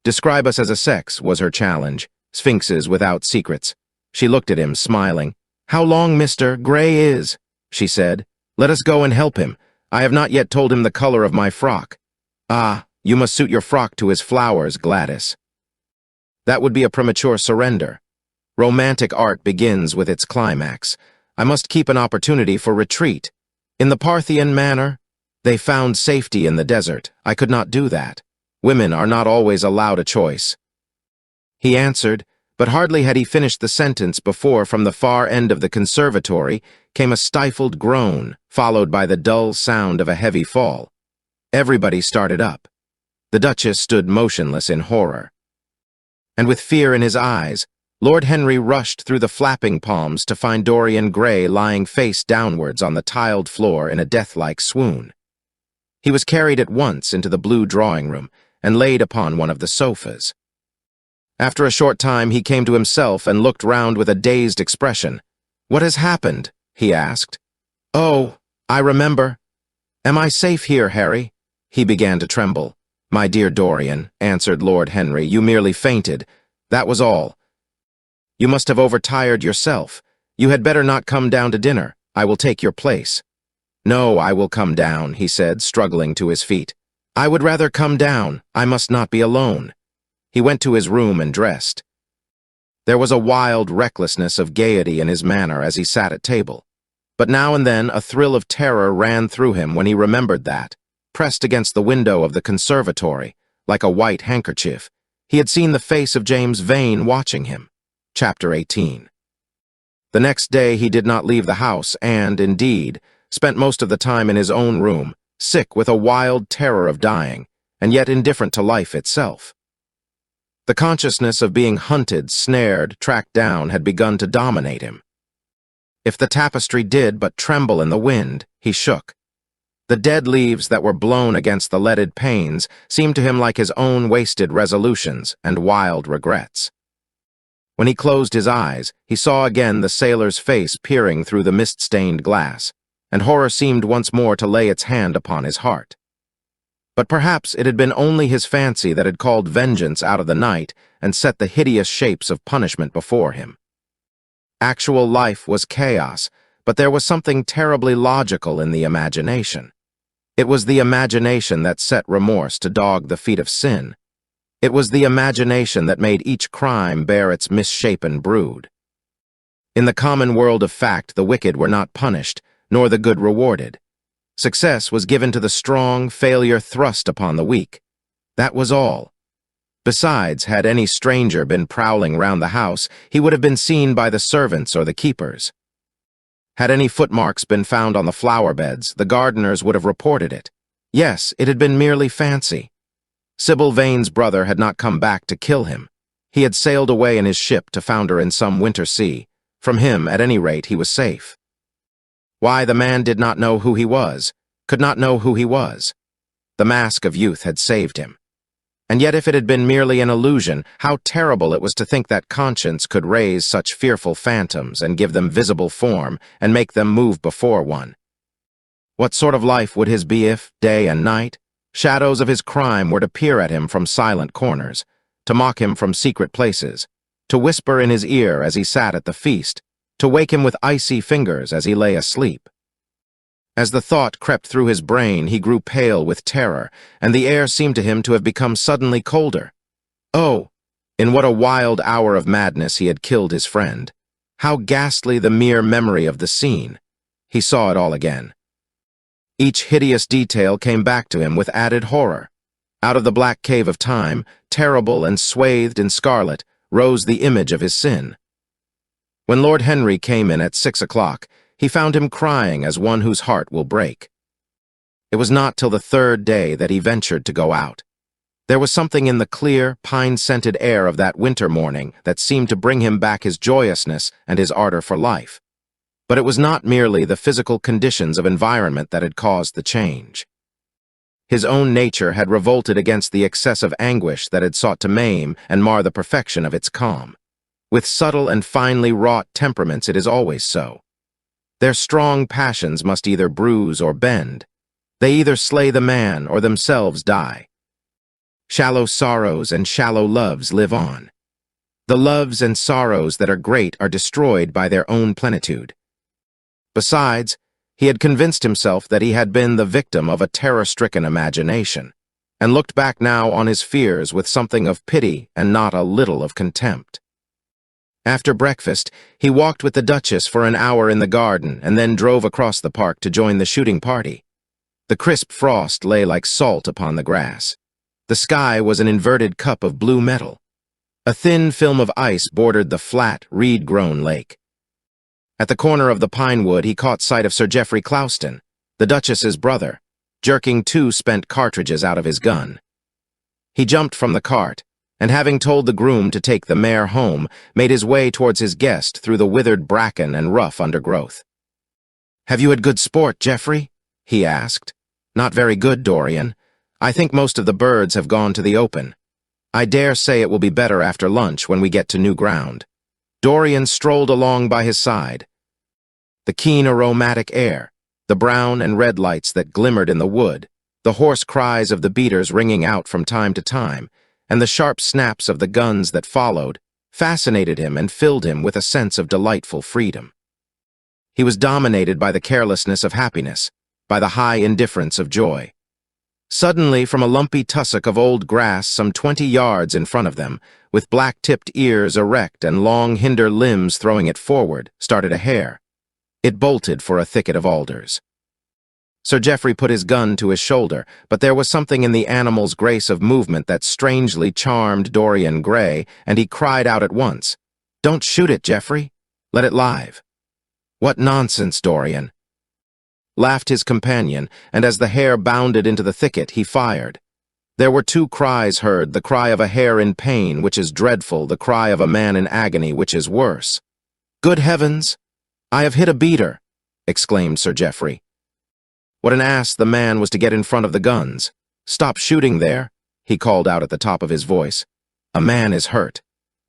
Describe us as a sex, was her challenge. Sphinxes without secrets. She looked at him, smiling. How long Mr. Gray is, she said. Let us go and help him. I have not yet told him the color of my frock. Ah, you must suit your frock to his flowers, Gladys. That would be a premature surrender. Romantic art begins with its climax. I must keep an opportunity for retreat. In the Parthian manner, they found safety in the desert. I could not do that. Women are not always allowed a choice. He answered, but hardly had he finished the sentence before from the far end of the conservatory came a stifled groan, followed by the dull sound of a heavy fall. Everybody started up. The Duchess stood motionless in horror. And with fear in his eyes, Lord Henry rushed through the flapping palms to find Dorian Gray lying face downwards on the tiled floor in a death-like swoon. He was carried at once into the blue drawing room and laid upon one of the sofas. After a short time he came to himself and looked round with a dazed expression. "What has happened?" he asked. "Oh, I remember. Am I safe here, Harry?" He began to tremble. "My dear Dorian," answered Lord Henry, "you merely fainted. That was all. You must have overtired yourself. You had better not come down to dinner. I will take your place." "No, I will come down," he said, struggling to his feet. "I would rather come down. I must not be alone." He went to his room and dressed. There was a wild recklessness of gaiety in his manner as he sat at table. But now and then a thrill of terror ran through him when he remembered that, pressed against the window of the conservatory, like a white handkerchief, he had seen the face of James Vane watching him. Chapter 18. The next day he did not leave the house and, indeed, spent most of the time in his own room, sick with a wild terror of dying, and yet indifferent to life itself. The consciousness of being hunted, snared, tracked down had begun to dominate him. If the tapestry did but tremble in the wind, he shook. The dead leaves that were blown against the leaded panes seemed to him like his own wasted resolutions and wild regrets. When he closed his eyes, he saw again the sailor's face peering through the mist-stained glass, and horror seemed once more to lay its hand upon his heart. But perhaps it had been only his fancy that had called vengeance out of the night and set the hideous shapes of punishment before him. Actual life was chaos, but there was something terribly logical in the imagination. It was the imagination that set remorse to dog the feet of sin. It was the imagination that made each crime bear its misshapen brood. In the common world of fact, the wicked were not punished, nor the good rewarded. Success was given to the strong, failure thrust upon the weak. That was all. Besides, had any stranger been prowling round the house, he would have been seen by the servants or the keepers. Had any footmarks been found on the flower beds, the gardeners would have reported it. Yes, it had been merely fancy. Sybil Vane's brother had not come back to kill him. He had sailed away in his ship to founder in some winter sea. From him, at any rate, he was safe. Why, the man did not know who he was, could not know who he was. The mask of youth had saved him. And yet if it had been merely an illusion, how terrible it was to think that conscience could raise such fearful phantoms and give them visible form and make them move before one. What sort of life would his be if, day and night, shadows of his crime were to peer at him from silent corners, to mock him from secret places, to whisper in his ear as he sat at the feast, to wake him with icy fingers as he lay asleep? As the thought crept through his brain, he grew pale with terror, and the air seemed to him to have become suddenly colder. Oh, in what a wild hour of madness he had killed his friend! How ghastly the mere memory of the scene! He saw it all again. Each hideous detail came back to him with added horror. Out of the black cave of time, terrible and swathed in scarlet, rose the image of his sin. When Lord Henry came in at 6 o'clock, he found him crying as one whose heart will break. It was not till the third day that he ventured to go out. There was something in the clear, pine-scented air of that winter morning that seemed to bring him back his joyousness and his ardor for life. But it was not merely the physical conditions of environment that had caused the change. His own nature had revolted against the excessive anguish that had sought to maim and mar the perfection of its calm. With subtle and finely wrought temperaments it is always so. Their strong passions must either bruise or bend. They either slay the man or themselves die. Shallow sorrows and shallow loves live on. The loves and sorrows that are great are destroyed by their own plenitude. Besides, he had convinced himself that he had been the victim of a terror-stricken imagination, and looked back now on his fears with something of pity and not a little of contempt. After breakfast, he walked with the Duchess for an hour in the garden and then drove across the park to join the shooting party. The crisp frost lay like salt upon the grass. The sky was an inverted cup of blue metal. A thin film of ice bordered the flat, reed-grown lake. At the corner of the pine wood he caught sight of Sir Geoffrey Clouston, the Duchess's brother, jerking 2 spent cartridges out of his gun. He jumped from the cart, and having told the groom to take the mare home, made his way towards his guest through the withered bracken and rough undergrowth. "Have you had good sport, Geoffrey?" he asked. Not very good, Dorian. I think most of the birds have gone to the open. I dare say it will be better after lunch when we get to new ground. Dorian strolled along by his side. The keen aromatic air, the brown and red lights that glimmered in the wood, the hoarse cries of the beaters ringing out from time to time, and the sharp snaps of the guns that followed, fascinated him and filled him with a sense of delightful freedom. He was dominated by the carelessness of happiness, by the high indifference of joy. Suddenly, from a lumpy tussock of old grass some 20 yards in front of them, with black-tipped ears erect and long hinder limbs throwing it forward, started a hare. It bolted for a thicket of alders. Sir Geoffrey put his gun to his shoulder, but there was something in the animal's grace of movement that strangely charmed Dorian Gray, and he cried out at once, "Don't shoot it, Geoffrey. Let it live." "What nonsense, Dorian," laughed his companion, and as the hare bounded into the thicket, he fired. There were two cries heard, the cry of a hare in pain, which is dreadful, the cry of a man in agony, which is worse. "Good heavens! I have hit a beater," exclaimed Sir Geoffrey. What an ass the man was to get in front of the guns. "Stop shooting there," he called out at the top of his voice. "A man is hurt."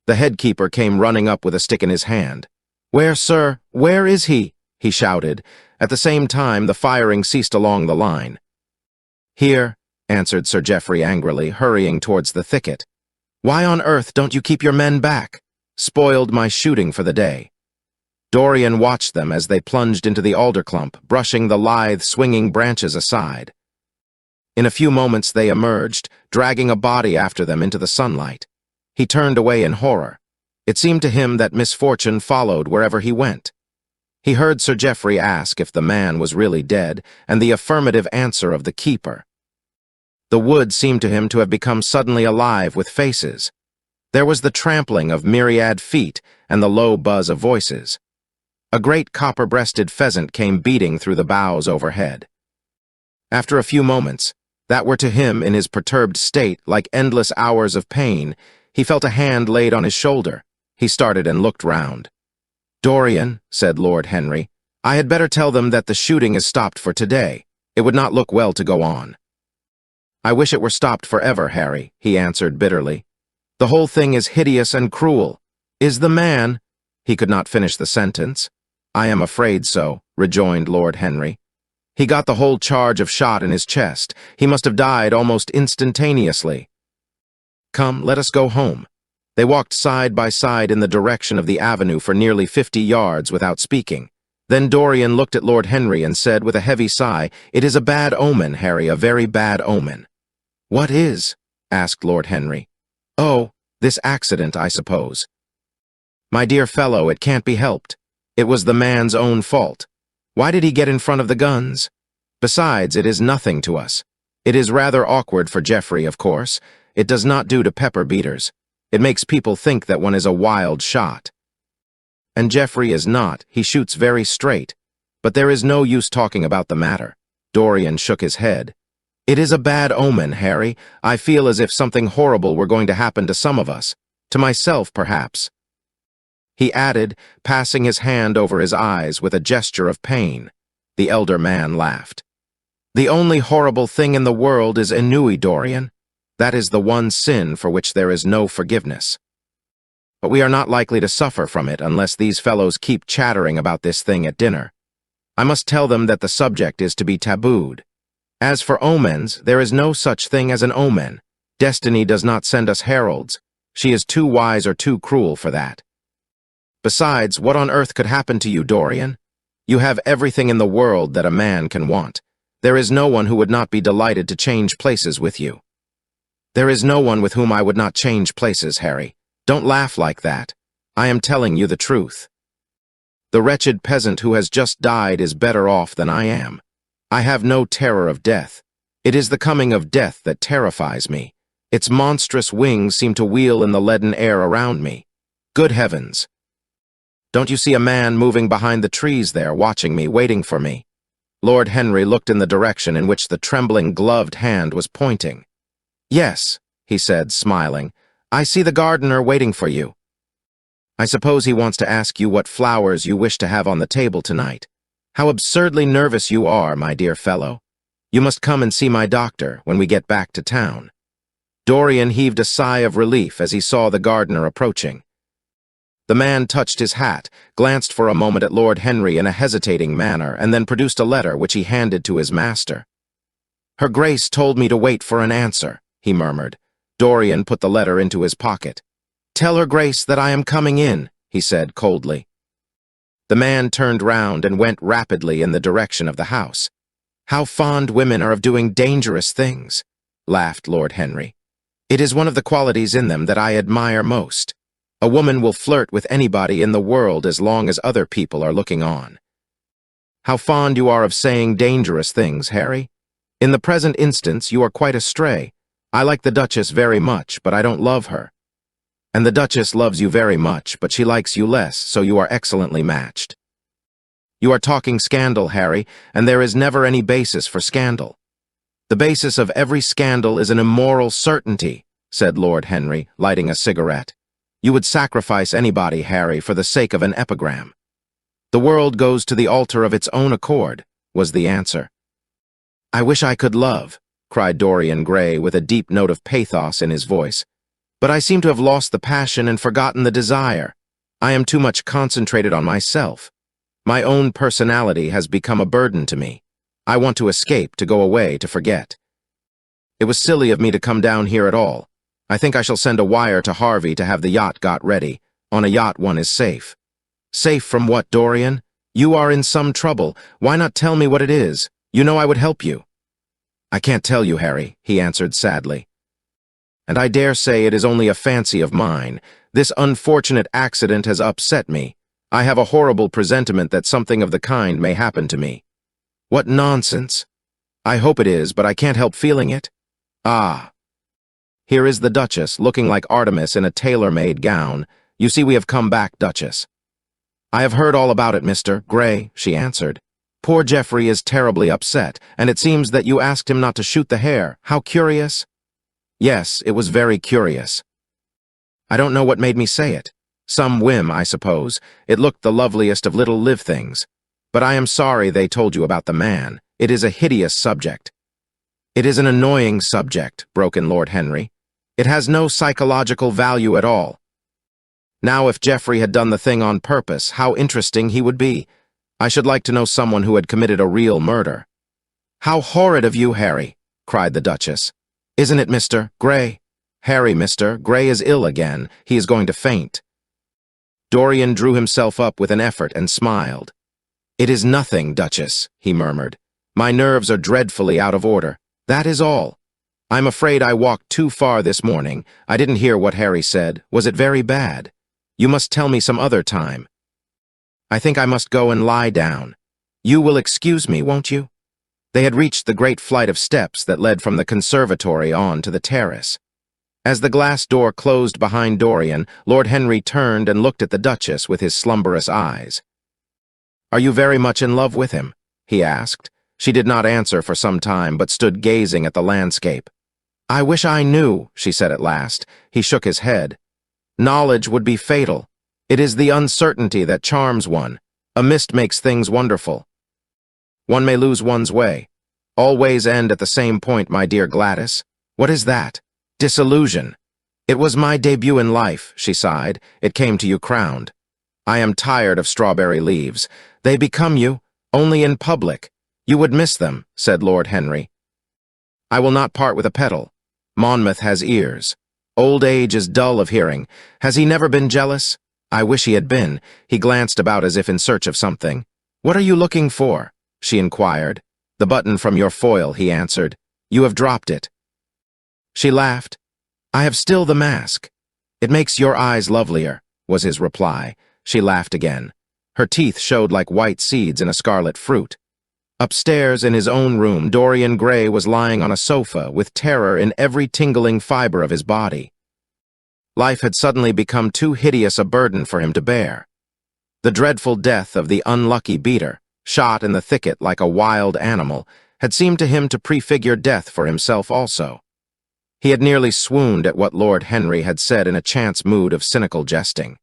The headkeeper came running up with a stick in his hand. "Where, sir? Where is he?" he shouted. At the same time, the firing ceased along the line. "Here," answered Sir Geoffrey angrily, hurrying towards the thicket. "Why on earth don't you keep your men back? Spoiled my shooting for the day." Dorian watched them as they plunged into the alder clump, brushing the lithe, swinging branches aside. In a few moments they emerged, dragging a body after them into the sunlight. He turned away in horror. It seemed to him that misfortune followed wherever he went. He heard Sir Geoffrey ask if the man was really dead, and the affirmative answer of the keeper. The wood seemed to him to have become suddenly alive with faces. There was the trampling of myriad feet and the low buzz of voices. A great copper-breasted pheasant came beating through the boughs overhead. After a few moments, that were to him in his perturbed state like endless hours of pain, he felt a hand laid on his shoulder. He started and looked round. "Dorian," said Lord Henry, "I had better tell them that the shooting is stopped for today. It would not look well to go on." "I wish it were stopped forever, Harry," he answered bitterly. "The whole thing is hideous and cruel. Is the man—" He could not finish the sentence. "I am afraid so," rejoined Lord Henry. "He got the whole charge of shot in his chest. He must have died almost instantaneously. Come, let us go home." They walked side by side in the direction of the avenue for nearly 50 yards without speaking. Then Dorian looked at Lord Henry and said with a heavy sigh, "It is a bad omen, Harry, a very bad omen." "What is?" asked Lord Henry. "Oh, this accident, I suppose." "My dear fellow, it can't be helped. It was the man's own fault. Why did he get in front of the guns? Besides, it is nothing to us. It is rather awkward for Geoffrey, of course. It does not do to pepper beaters. It makes people think that one is a wild shot. And Geoffrey is not. He shoots very straight. But there is no use talking about the matter." Dorian shook his head. "It is a bad omen, Harry. I feel as if something horrible were going to happen to some of us. To myself, perhaps." He added, passing his hand over his eyes with a gesture of pain. The elder man laughed. "The only horrible thing in the world is ennui, Dorian. That is the one sin for which there is no forgiveness. But we are not likely to suffer from it unless these fellows keep chattering about this thing at dinner. I must tell them that the subject is to be tabooed. As for omens, there is no such thing as an omen. Destiny does not send us heralds. She is too wise or too cruel for that. Besides, what on earth could happen to you, Dorian? You have everything in the world that a man can want. There is no one who would not be delighted to change places with you." "There is no one with whom I would not change places, Harry. Don't laugh like that. I am telling you the truth. The wretched peasant who has just died is better off than I am. I have no terror of death. It is the coming of death that terrifies me. Its monstrous wings seem to wheel in the leaden air around me. Good heavens! Don't you see a man moving behind the trees there, watching me, waiting for me?" Lord Henry looked in the direction in which the trembling, gloved hand was pointing. "Yes," he said, smiling. "I see the gardener waiting for you. I suppose he wants to ask you what flowers you wish to have on the table tonight. How absurdly nervous you are, my dear fellow. You must come and see my doctor when we get back to town." Dorian heaved a sigh of relief as he saw the gardener approaching. The man touched his hat, glanced for a moment at Lord Henry in a hesitating manner, and then produced a letter which he handed to his master. "Her Grace told me to wait for an answer," he murmured. Dorian put the letter into his pocket. "Tell Her Grace that I am coming in," he said coldly. The man turned round and went rapidly in the direction of the house. "How fond women are of doing dangerous things," laughed Lord Henry. "It is one of the qualities in them that I admire most. A woman will flirt with anybody in the world as long as other people are looking on." "How fond you are of saying dangerous things, Harry. In the present instance, you are quite astray. I like the Duchess very much, but I don't love her. And the Duchess loves you very much, but she likes you less, so you are excellently matched." "You are talking scandal, Harry, and there is never any basis for scandal." "The basis of every scandal is an immoral certainty," said Lord Henry, lighting a cigarette. "You would sacrifice anybody, Harry, for the sake of an epigram." "The world goes to the altar of its own accord," was the answer. "I wish I could love," cried Dorian Gray with a deep note of pathos in his voice. "But I seem to have lost the passion and forgotten the desire. I am too much concentrated on myself. My own personality has become a burden to me. I want to escape, to go away, to forget. It was silly of me to come down here at all. I think I shall send a wire to Harvey to have the yacht got ready. On a yacht one is safe." "Safe from what, Dorian? You are in some trouble. Why not tell me what it is? You know I would help you." "I can't tell you, Harry," he answered sadly. "And I dare say it is only a fancy of mine. This unfortunate accident has upset me. I have a horrible presentiment that something of the kind may happen to me." "What nonsense!" "I hope it is, but I can't help feeling it." "Ah. Here is the Duchess, looking like Artemis in a tailor-made gown. You see we have come back, Duchess." "I have heard all about it, Mr. Gray," she answered. "Poor Geoffrey is terribly upset, and it seems that you asked him not to shoot the hare. How curious." "Yes, it was very curious." "I don't know what made me say it. Some whim, I suppose. It looked the loveliest of little live things. But I am sorry they told you about the man. It is a hideous subject." "It is an annoying subject," broke in Lord Henry. "It has no psychological value at all. Now, if Geoffrey had done the thing on purpose, how interesting he would be. I should like to know someone who had committed a real murder." "How horrid of you, Harry," cried the Duchess. "Isn't it, Mr. Gray?" "Harry, Mr. Gray is ill again. He is going to faint." Dorian drew himself up with an effort and smiled. "It is nothing, Duchess," he murmured. "My nerves are dreadfully out of order. That is all. I'm afraid I walked too far this morning. I didn't hear what Harry said. Was it very bad? You must tell me some other time. I think I must go and lie down. You will excuse me, won't you?" They had reached the great flight of steps that led from the conservatory on to the terrace. As the glass door closed behind Dorian, Lord Henry turned and looked at the Duchess with his slumberous eyes. "Are you very much in love with him?" he asked. She did not answer for some time, but stood gazing at the landscape. "I wish I knew," she said at last. He shook his head. "Knowledge would be fatal. It is the uncertainty that charms one. A mist makes things wonderful. One may lose one's way. All ways end at the same point, my dear Gladys. What is that? Disillusion. It was my debut in life," she sighed. "It came to you crowned. I am tired of strawberry leaves. They become you, only in public. You would miss them," said Lord Henry. "I will not part with a petal. Monmouth has ears. Old age is dull of hearing. Has he never been jealous? I wish he had been." He glanced about as if in search of something. "What are you looking for?" she inquired. "The button from your foil," he answered. "You have dropped it." She laughed. "I have still the mask. It makes your eyes lovelier," was his reply. She laughed again. Her teeth showed like white seeds in a scarlet fruit. Upstairs in his own room, Dorian Gray was lying on a sofa with terror in every tingling fiber of his body. Life had suddenly become too hideous a burden for him to bear. The dreadful death of the unlucky beater, shot in the thicket like a wild animal, had seemed to him to prefigure death for himself also. He had nearly swooned at what Lord Henry had said in a chance mood of cynical jesting.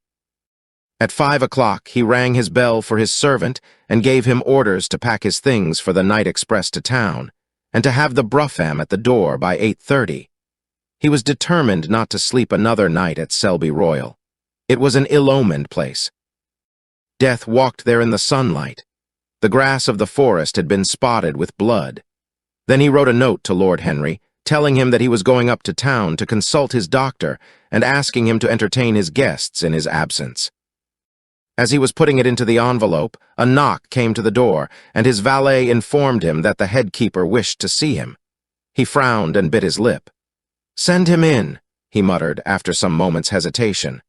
At 5 o'clock, he rang his bell for his servant and gave him orders to pack his things for the night express to town, and to have the brougham at the door by 8:30. He was determined not to sleep another night at Selby Royal. It was an ill-omened place. Death walked there in the sunlight. The grass of the forest had been spotted with blood. Then he wrote a note to Lord Henry, telling him that he was going up to town to consult his doctor and asking him to entertain his guests in his absence. As he was putting it into the envelope, a knock came to the door, and his valet informed him that the head-keeper wished to see him. He frowned and bit his lip. "Send him in," he muttered after some moments' hesitation.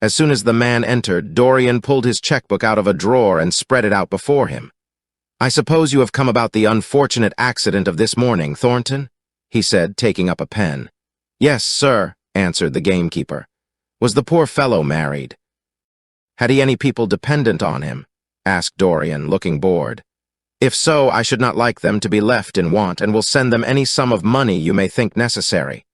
As soon as the man entered, Dorian pulled his checkbook out of a drawer and spread it out before him. "I suppose you have come about the unfortunate accident of this morning, Thornton?" he said, taking up a pen. "Yes, sir," answered the gamekeeper. "Was the poor fellow married?" "Had he any people dependent on him?" asked Dorian, looking bored. "If so, I should not like them to be left in want, and will send them any sum of money you may think necessary."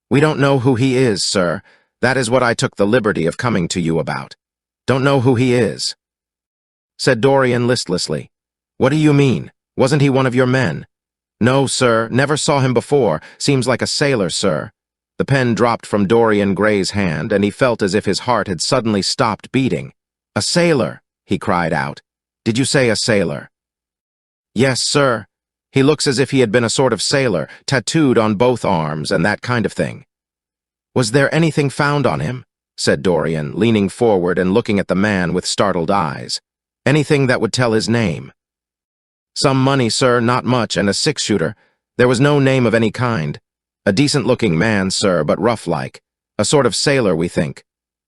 "We don't know who he is, sir. That is what I took the liberty of coming to you about. Don't know who he is," said Dorian listlessly. "What do you mean? Wasn't he one of your men?" "No, sir. Never saw him before. Seems like a sailor, sir." The pen dropped from Dorian Gray's hand, and he felt as if his heart had suddenly stopped beating. "A sailor!" he cried out. "Did you say a sailor?" "Yes, sir. He looks as if he had been a sort of sailor, tattooed on both arms and that kind of thing." "Was there anything found on him?" said Dorian, leaning forward and looking at the man with startled eyes. "Anything that would tell his name?" "Some money, sir, not much, and a six-shooter. There was no name of any kind. A decent-looking man, sir, but rough-like. A sort of sailor, we think."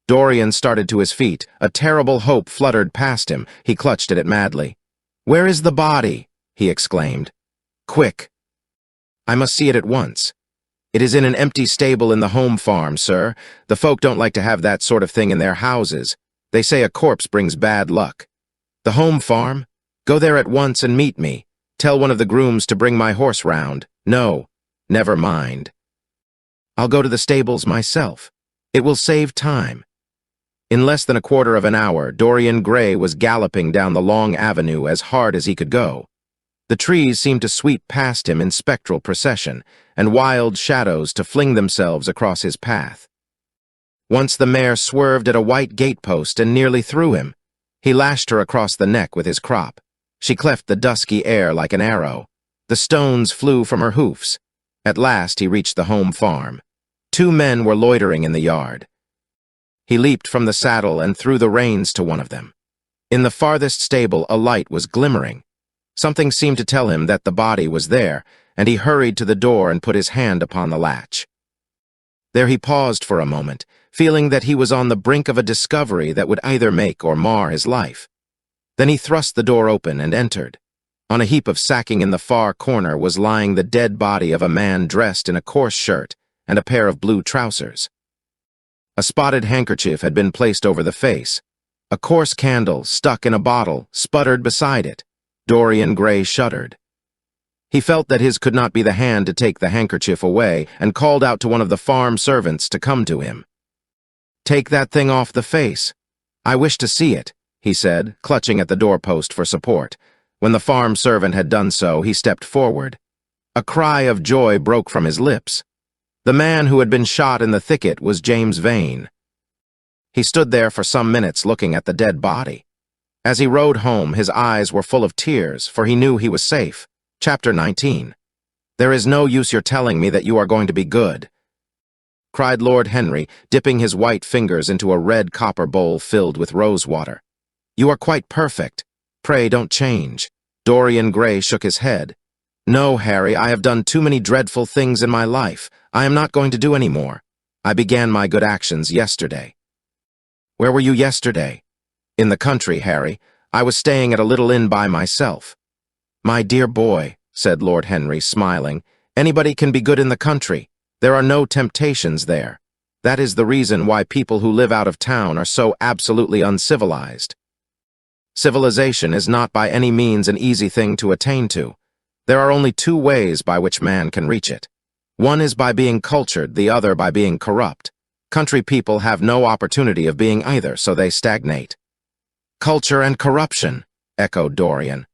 Dorian started to his feet. A terrible hope fluttered past him. He clutched at it madly. "Where is the body?" he exclaimed. "Quick! I must see it at once." "It is in an empty stable in the home farm, sir. The folk don't like to have that sort of thing in their houses. They say a corpse brings bad luck." "The home farm? Go there at once and meet me. Tell one of the grooms to bring my horse round." "No. Never mind. I'll go to the stables myself. It will save time." In less than a quarter of an hour, Dorian Gray was galloping down the long avenue as hard as he could go. The trees seemed to sweep past him in spectral procession, and wild shadows to fling themselves across his path. Once the mare swerved at a white gatepost and nearly threw him. He lashed her across the neck with his crop. She cleft the dusky air like an arrow. The stones flew from her hoofs. At last he reached the home farm. 2 men were loitering in the yard. He leaped from the saddle and threw the reins to one of them. In the farthest stable a light was glimmering. Something seemed to tell him that the body was there, and he hurried to the door and put his hand upon the latch. There he paused for a moment, feeling that he was on the brink of a discovery that would either make or mar his life. Then he thrust the door open and entered. On a heap of sacking in the far corner was lying the dead body of a man dressed in a coarse shirt and a pair of blue trousers. A spotted handkerchief had been placed over the face. A coarse candle, stuck in a bottle, sputtered beside it. Dorian Gray shuddered. He felt that his could not be the hand to take the handkerchief away, and called out to one of the farm servants to come to him. "Take that thing off the face. I wish to see it," he said, clutching at the doorpost for support. When the farm servant had done so, he stepped forward. A cry of joy broke from his lips. The man who had been shot in the thicket was James Vane. He stood there for some minutes looking at the dead body. As he rode home, his eyes were full of tears, for he knew he was safe. Chapter 19. "There is no use your telling me that you are going to be good," cried Lord Henry, dipping his white fingers into a red copper bowl filled with rose water. "You are quite perfect. Pray don't change." Dorian Gray shook his head. "No, Harry, I have done too many dreadful things in my life. I am not going to do any more. I began my good actions yesterday." "Where were you yesterday?" "In the country, Harry. I was staying at a little inn by myself." "My dear boy," said Lord Henry, smiling, "anybody can be good in the country. There are no temptations there. That is the reason why people who live out of town are so absolutely uncivilized. Civilization is not by any means an easy thing to attain to. There are only 2 ways by which man can reach it. One is by being cultured, the other by being corrupt. Country people have no opportunity of being either, so they stagnate." "Culture and corruption," echoed Dorian.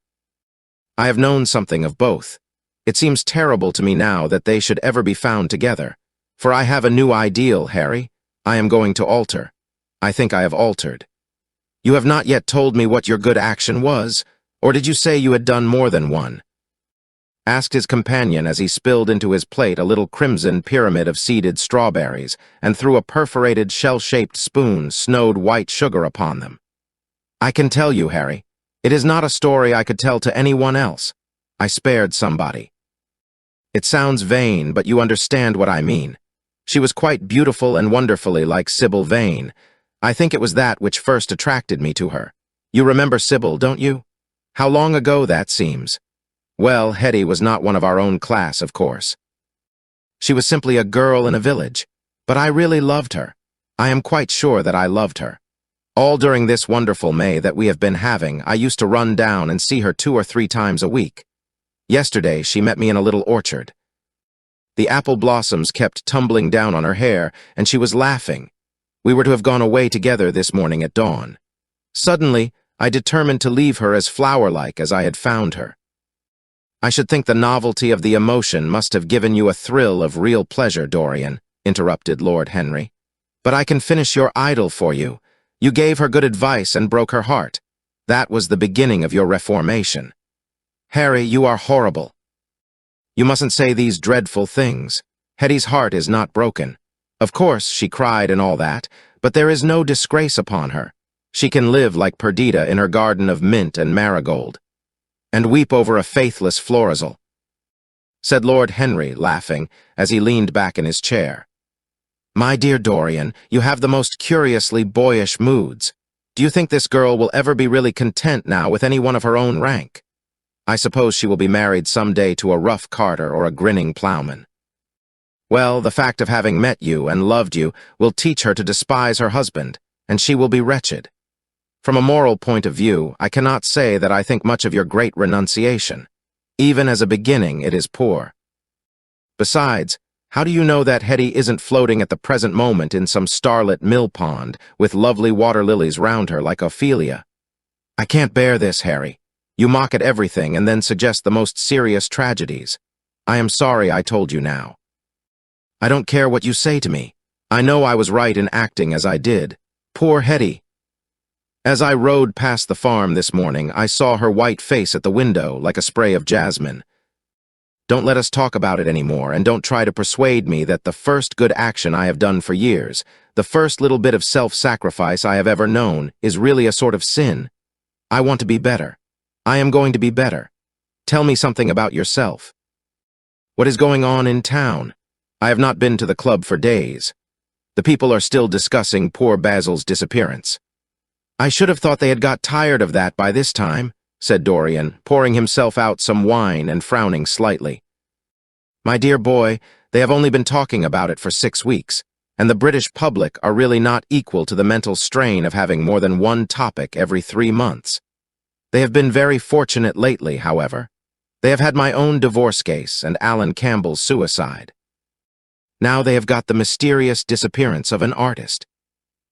"I have known something of both. It seems terrible to me now that they should ever be found together. For I have a new ideal, Harry. I am going to alter. I think I have altered. You have not yet told me what your good action was, or did you say you had done more than one? Asked his companion as he spilled into his plate a little crimson pyramid of seeded strawberries and threw a perforated shell-shaped spoon snowed white sugar upon them. I can tell you, Harry, it is not a story I could tell to anyone else. I spared somebody. It sounds vain, but you understand what I mean. She was quite beautiful and wonderfully like Sybil Vane. I think it was that which first attracted me to her. You remember Sybil, don't you? How long ago that seems. Well, Hetty was not one of our own class, of course. She was simply a girl in a village, but I really loved her. I am quite sure that I loved her. All during this wonderful May that we have been having, I used to run down and see her 2 or 3 times a week. Yesterday, she met me in a little orchard. The apple blossoms kept tumbling down on her hair, and she was laughing. We were to have gone away together this morning at dawn. Suddenly, I determined to leave her as flower-like as I had found her. I should think the novelty of the emotion must have given you a thrill of real pleasure, Dorian, interrupted Lord Henry. But I can finish your idyll for you. You gave her good advice and broke her heart. That was the beginning of your reformation. Harry, you are horrible. You mustn't say these dreadful things. Hetty's heart is not broken. Of course, she cried and all that, but there is no disgrace upon her. She can live like Perdita in her garden of mint and marigold, and weep over a faithless Florizel, said Lord Henry, laughing, as he leaned back in his chair. My dear Dorian, you have the most curiously boyish moods. Do you think this girl will ever be really content now with any one of her own rank? I suppose she will be married some day to a rough carter or a grinning plowman. Well, the fact of having met you and loved you will teach her to despise her husband, and she will be wretched. From a moral point of view, I cannot say that I think much of your great renunciation. Even as a beginning, it is poor. Besides, how do you know that Hetty isn't floating at the present moment in some starlit mill pond with lovely water lilies round her like Ophelia? I can't bear this, Harry. You mock at everything and then suggest the most serious tragedies. I am sorry I told you now. I don't care what you say to me. I know I was right in acting as I did. Poor Hetty. As I rode past the farm this morning, I saw her white face at the window like a spray of jasmine. Don't let us talk about it anymore, and don't try to persuade me that the first good action I have done for years, the first little bit of self-sacrifice I have ever known, is really a sort of sin. I want to be better. I am going to be better. Tell me something about yourself. What is going on in town? I have not been to the club for days. The people are still discussing poor Basil's disappearance. I should have thought they had got tired of that by this time, said Dorian, pouring himself out some wine and frowning slightly. My dear boy, they have only been talking about it for 6 weeks, and the British public are really not equal to the mental strain of having more than one topic every 3 months. They have been very fortunate lately, however. They have had my own divorce case and Alan Campbell's suicide. Now they have got the mysterious disappearance of an artist.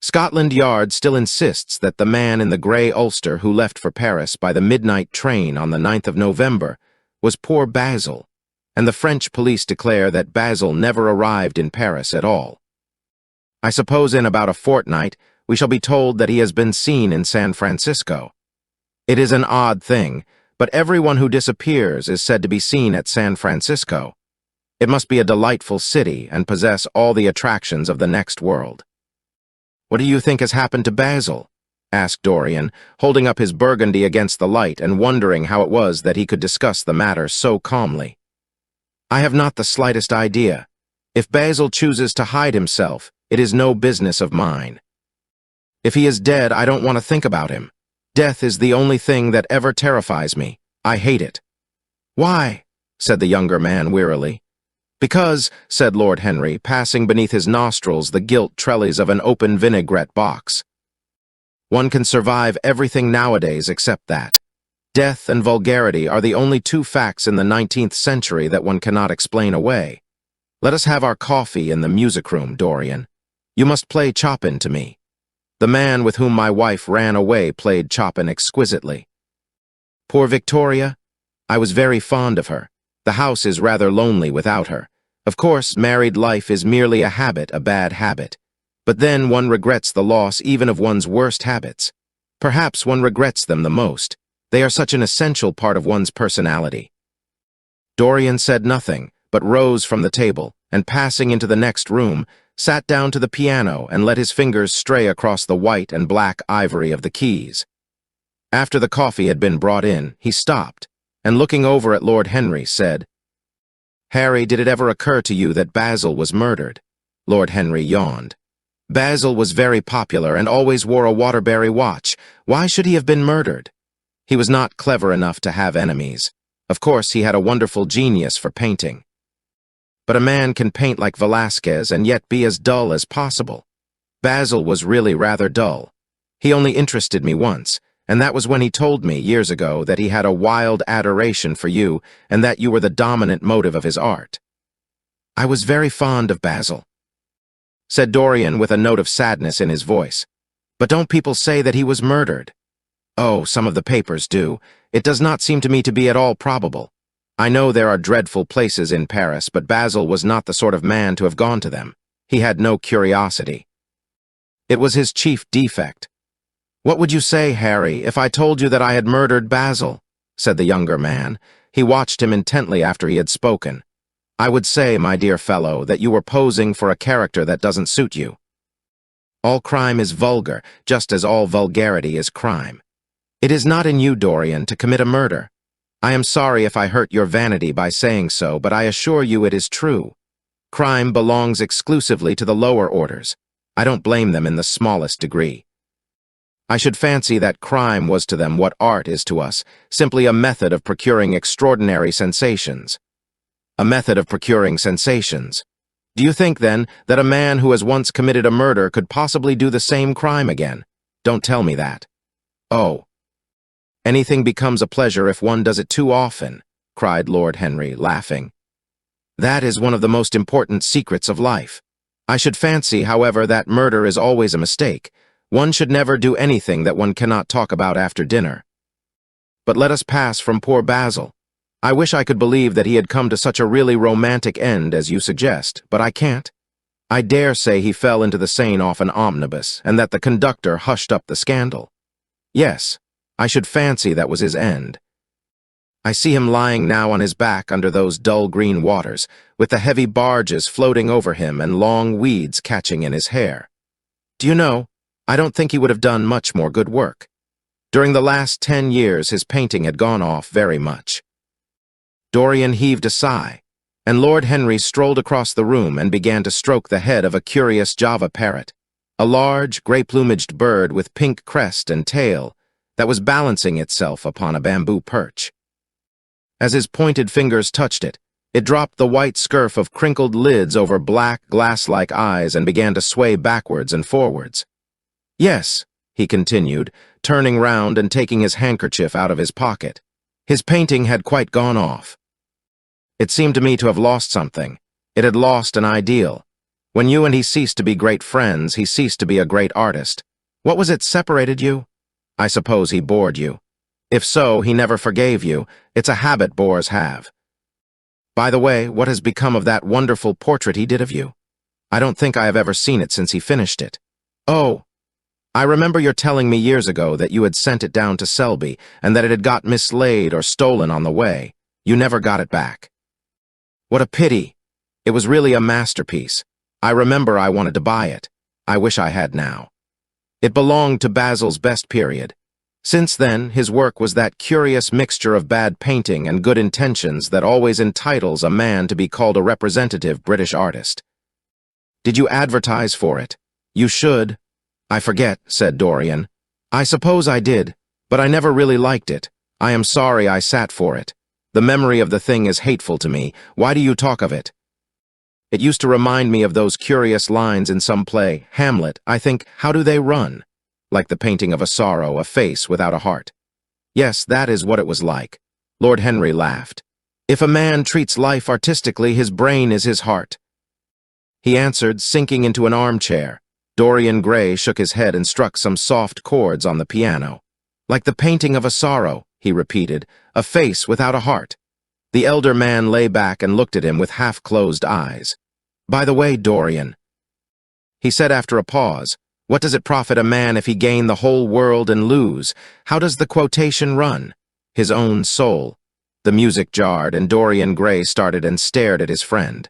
Scotland Yard still insists that the man in the grey ulster who left for Paris by the midnight train on the 9th of November was poor Basil, and the French police declare that Basil never arrived in Paris at all. I suppose in about a fortnight we shall be told that he has been seen in San Francisco. It is an odd thing, but everyone who disappears is said to be seen at San Francisco. It must be a delightful city and possess all the attractions of the next world. What do you think has happened to Basil? Asked Dorian, holding up his burgundy against the light and wondering how it was that he could discuss the matter so calmly. I have not the slightest idea. If Basil chooses to hide himself, it is no business of mine. If he is dead, I don't want to think about him. Death is the only thing that ever terrifies me. I hate it. Why? Said the younger man wearily. Because, said Lord Henry, passing beneath his nostrils the gilt trellis of an open vinaigrette box. One can survive everything nowadays except that. Death and vulgarity are the only 2 facts in the 19th century that one cannot explain away. Let us have our coffee in the music-room, Dorian. You must play Chopin to me. The man with whom my wife ran away played Chopin exquisitely. Poor Victoria? I was very fond of her. The house is rather lonely without her. Of course, married life is merely a habit, a bad habit. But then one regrets the loss even of one's worst habits. Perhaps one regrets them the most. They are such an essential part of one's personality. Dorian said nothing, but rose from the table, and passing into the next room, sat down to the piano and let his fingers stray across the white and black ivory of the keys. After the coffee had been brought in, he stopped, and looking over at Lord Henry, said, "Harry, did it ever occur to you that Basil was murdered?" Lord Henry yawned. "Basil was very popular and always wore a Waterbury watch. Why should he have been murdered? He was not clever enough to have enemies. Of course, he had a wonderful genius for painting. But a man can paint like Velázquez and yet be as dull as possible. Basil was really rather dull. He only interested me once, and that was when he told me years ago that he had a wild adoration for you and that you were the dominant motive of his art." "I was very fond of Basil," said Dorian with a note of sadness in his voice. "But don't people say that he was murdered?" "Oh, some of the papers do. It does not seem to me to be at all probable. I know there are dreadful places in Paris, but Basil was not the sort of man to have gone to them. He had no curiosity. It was his chief defect." "What would you say, Harry, if I told you that I had murdered Basil?" said the younger man. He watched him intently after he had spoken. "I would say, my dear fellow, that you were posing for a character that doesn't suit you. All crime is vulgar, just as all vulgarity is crime. It is not in you, Dorian, to commit a murder. I am sorry if I hurt your vanity by saying so, but I assure you it is true. Crime belongs exclusively to the lower orders. I don't blame them in the smallest degree. I should fancy that crime was to them what art is to us, simply a method of procuring extraordinary sensations. A method of procuring sensations. Do you think, then, that a man who has once committed a murder could possibly do the same crime again? Don't tell me that." "Oh. Anything becomes a pleasure if one does it too often," cried Lord Henry, laughing. "That is one of the most important secrets of life. I should fancy, however, that murder is always a mistake. One should never do anything that one cannot talk about after dinner. But let us pass from poor Basil. I wish I could believe that he had come to such a really romantic end as you suggest, but I can't. I dare say he fell into the Seine off an omnibus, and that the conductor hushed up the scandal. Yes, I should fancy that was his end. I see him lying now on his back under those dull green waters, with the heavy barges floating over him and long weeds catching in his hair. Do you know, I don't think he would have done much more good work. During the last 10 years, his painting had gone off very much." Dorian heaved a sigh, and Lord Henry strolled across the room and began to stroke the head of a curious Java parrot, a large, gray-plumaged bird with pink crest and tail that was balancing itself upon a bamboo perch. As his pointed fingers touched it, it dropped the white scurf of crinkled lids over black, glass-like eyes and began to sway backwards and forwards. "Yes," he continued, turning round and taking his handkerchief out of his pocket. "His painting had quite gone off. It seemed to me to have lost something. It had lost an ideal. When you and he ceased to be great friends, he ceased to be a great artist. What was it separated you? I suppose he bored you. If so, he never forgave you. It's a habit bores have. By the way, what has become of that wonderful portrait he did of you? I don't think I have ever seen it since he finished it. Oh, I remember your telling me years ago that you had sent it down to Selby and that it had got mislaid or stolen on the way. You never got it back. What a pity. It was really a masterpiece. I remember I wanted to buy it. I wish I had now. It belonged to Basil's best period. Since then, his work was that curious mixture of bad painting and good intentions that always entitles a man to be called a representative British artist. Did you advertise for it? You should. I forget, said Dorian. I suppose I did, but I never really liked it. I am sorry I sat for it. The memory of the thing is hateful to me. Why do you talk of it? It used to remind me of those curious lines in some play, Hamlet. I think, how do they run? Like the painting of a sorrow, a face without a heart. Yes, that is what it was like. Lord Henry laughed. If a man treats life artistically, his brain is his heart. He answered, sinking into an armchair. Dorian Gray shook his head and struck some soft chords on the piano. Like the painting of a sorrow, he repeated, a face without a heart. The elder man lay back and looked at him with half-closed eyes. "By the way, Dorian," he said after a pause, "what does it profit a man if he gain the whole world and lose? How does the quotation run? His own soul." The music jarred, and Dorian Gray started and stared at his friend.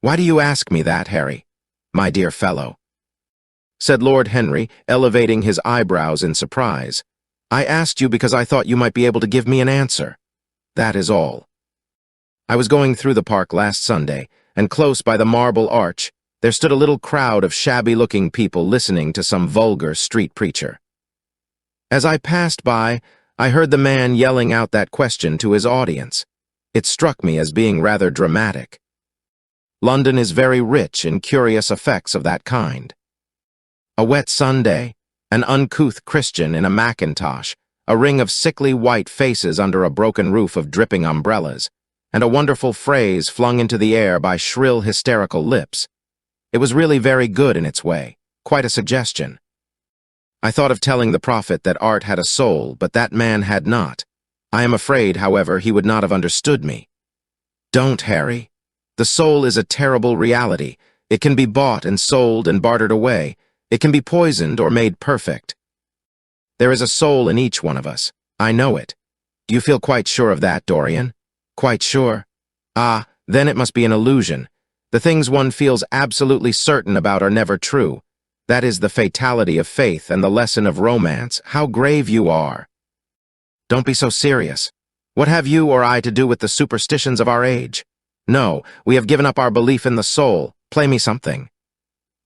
"Why do you ask me that, Harry, my dear fellow?" said Lord Henry, elevating his eyebrows in surprise. "I asked you because I thought you might be able to give me an answer. That is all. I was going through the park last Sunday, and close by the Marble Arch, there stood a little crowd of shabby-looking people listening to some vulgar street preacher. As I passed by, I heard the man yelling out that question to his audience. It struck me as being rather dramatic. London is very rich in curious effects of that kind. A wet Sunday, an uncouth Christian in a mackintosh, a ring of sickly white faces under a broken roof of dripping umbrellas, and a wonderful phrase flung into the air by shrill, hysterical lips. It was really very good in its way, quite a suggestion. I thought of telling the prophet that art had a soul, but that man had not. I am afraid, however, he would not have understood me. Don't, Harry. The soul is a terrible reality. It can be bought and sold and bartered away. It can be poisoned or made perfect. There is a soul in each one of us. I know it. Do you feel quite sure of that, Dorian? Quite sure? Ah, then it must be an illusion. The things one feels absolutely certain about are never true. That is the fatality of faith and the lesson of romance. How grave you are. Don't be so serious. What have you or I to do with the superstitions of our age? No, we have given up our belief in the soul. Play me something.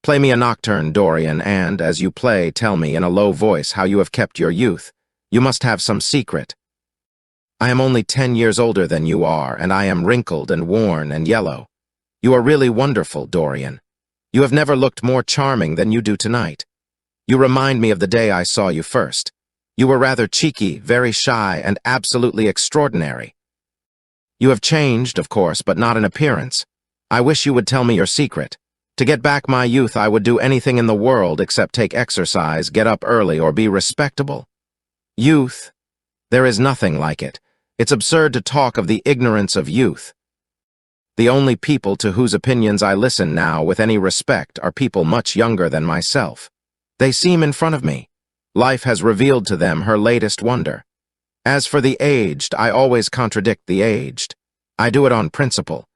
Play me a nocturne, Dorian, and, as you play, tell me in a low voice how you have kept your youth. You must have some secret. I am only 10 years older than you are, and I am wrinkled and worn and yellow. You are really wonderful, Dorian. You have never looked more charming than you do tonight. You remind me of the day I saw you first. You were rather cheeky, very shy, and absolutely extraordinary. You have changed, of course, but not in appearance. I wish you would tell me your secret. To get back my youth, I would do anything in the world except take exercise, get up early, or be respectable. Youth. There is nothing like it. It's absurd to talk of the ignorance of youth. The only people to whose opinions I listen now with any respect are people much younger than myself. They seem in front of me. Life has revealed to them her latest wonder. As for the aged, I always contradict the aged. I do it on principle.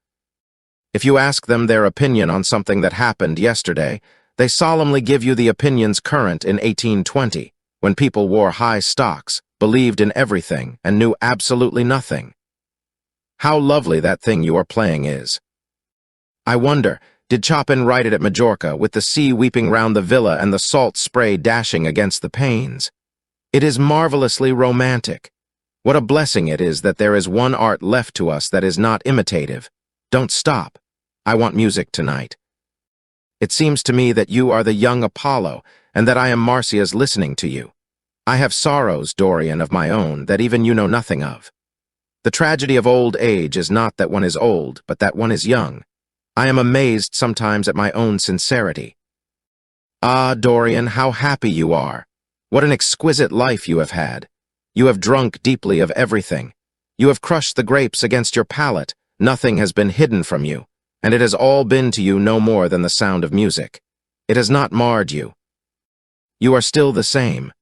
If you ask them their opinion on something that happened yesterday, they solemnly give you the opinions current in 1820, when people wore high stocks, believed in everything, and knew absolutely nothing. How lovely that thing you are playing is. I wonder, did Chopin write it at Majorca, with the sea weeping round the villa and the salt spray dashing against the panes? It is marvelously romantic. What a blessing it is that there is one art left to us that is not imitative. Don't stop. I want music tonight. It seems to me that you are the young Apollo, and that I am Marcia's listening to you. I have sorrows, Dorian, of my own, that even you know nothing of. The tragedy of old age is not that one is old, but that one is young. I am amazed sometimes at my own sincerity. Ah, Dorian, how happy you are. What an exquisite life you have had. You have drunk deeply of everything. You have crushed the grapes against your palate. Nothing has been hidden from you, and it has all been to you no more than the sound of music. It has not marred you. You are still the same.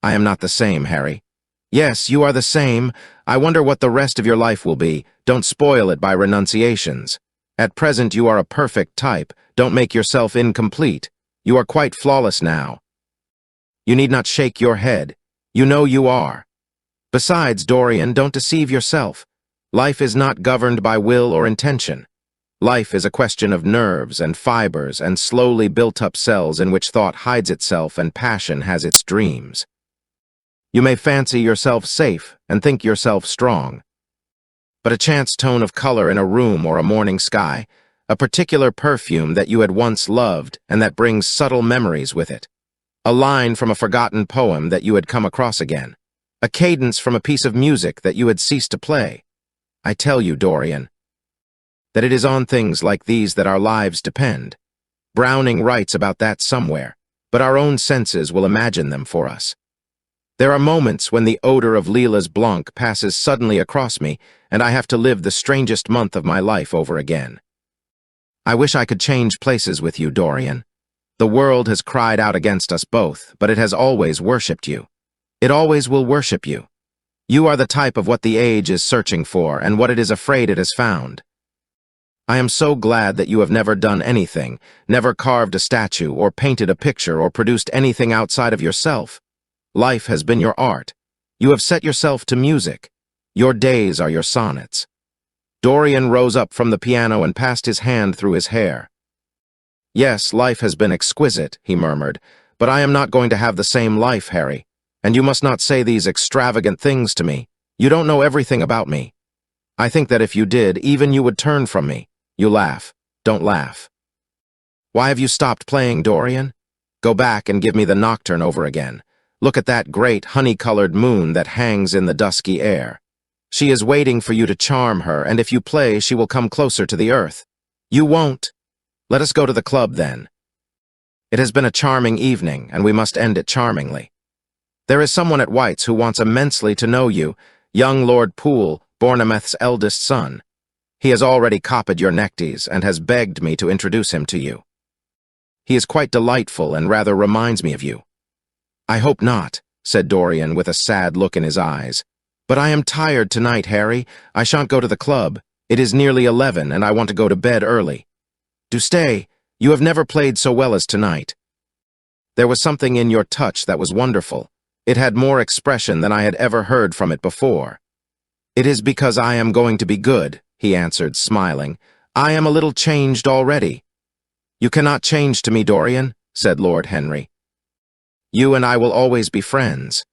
I am not the same, Harry. Yes, you are the same. I wonder what the rest of your life will be. Don't spoil it by renunciations. At present you are a perfect type. Don't make yourself incomplete. You are quite flawless now. You need not shake your head. You know you are. Besides, Dorian, don't deceive yourself. Life is not governed by will or intention. Life is a question of nerves and fibers and slowly built-up cells in which thought hides itself and passion has its dreams. You may fancy yourself safe and think yourself strong. But a chance tone of color in a room or a morning sky, a particular perfume that you had once loved and that brings subtle memories with it, a line from a forgotten poem that you had come across again, a cadence from a piece of music that you had ceased to play. I tell you, Dorian, that it is on things like these that our lives depend. Browning writes about that somewhere, but our own senses will imagine them for us. There are moments when the odor of Leela's Blanc passes suddenly across me, and I have to live the strangest month of my life over again. I wish I could change places with you, Dorian. The world has cried out against us both, but it has always worshipped you. It always will worship you. You are the type of what the age is searching for and what it is afraid it has found. I am so glad that you have never done anything, never carved a statue or painted a picture or produced anything outside of yourself. Life has been your art. You have set yourself to music. Your days are your sonnets. Dorian rose up from the piano and passed his hand through his hair. Yes, life has been exquisite, he murmured, but I am not going to have the same life, Harry. And you must not say these extravagant things to me. You don't know everything about me. I think that if you did, even you would turn from me. You laugh. Don't laugh. Why have you stopped playing, Dorian? Go back and give me the nocturne over again. Look at that great honey-colored moon that hangs in the dusky air. She is waiting for you to charm her, and if you play, she will come closer to the earth. You won't. Let us go to the club, then. It has been a charming evening, and we must end it charmingly. There is someone at White's who wants immensely to know you, young Lord Poole, Bournemouth's eldest son. He has already copied your neckties and has begged me to introduce him to you. He is quite delightful and rather reminds me of you. I hope not, said Dorian with a sad look in his eyes. But I am tired tonight, Harry. I shan't go to the club. It is nearly 11 and I want to go to bed early. Do stay. You have never played so well as tonight. There was something in your touch that was wonderful. It had more expression than I had ever heard from it before. It is because I am going to be good, he answered, smiling. I am a little changed already. You cannot change to me, Dorian, said Lord Henry. You and I will always be friends.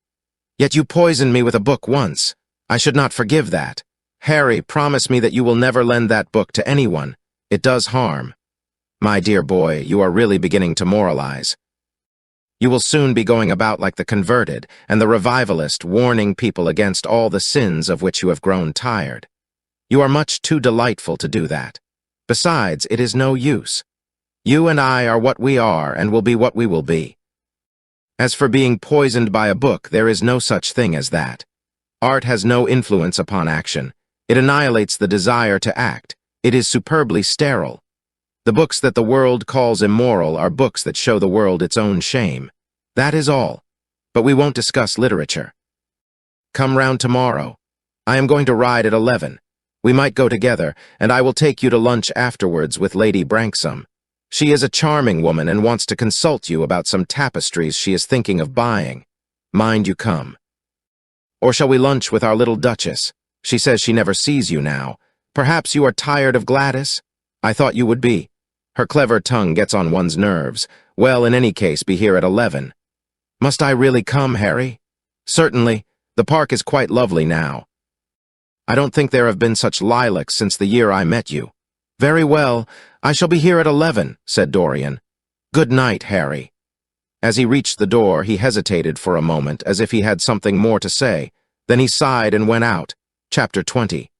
Yet you poisoned me with a book once. I should not forgive that. Harry, promise me that you will never lend that book to anyone. It does harm. My dear boy, you are really beginning to moralize. You will soon be going about like the converted and the revivalist, warning people against all the sins of which you have grown tired. You are much too delightful to do that. Besides, it is no use. You and I are what we are and will be what we will be. As for being poisoned by a book, there is no such thing as that. Art has no influence upon action. It annihilates the desire to act. It is superbly sterile. The books that the world calls immoral are books that show the world its own shame. That is all. But we won't discuss literature. Come round tomorrow. I am going to ride at 11. We might go together, and I will take you to lunch afterwards with Lady Branksome. She is a charming woman and wants to consult you about some tapestries she is thinking of buying. Mind you come. Or shall we lunch with our little Duchess? She says she never sees you now. Perhaps you are tired of Gladys? I thought you would be. Her clever tongue gets on one's nerves. Well, in any case, be here at 11. Must I really come, Harry? Certainly. The park is quite lovely now. I don't think there have been such lilacs since the year I met you. Very well. I shall be here at 11, said Dorian. Good night, Harry. As he reached the door, he hesitated for a moment, as if he had something more to say. Then he sighed and went out. Chapter 20.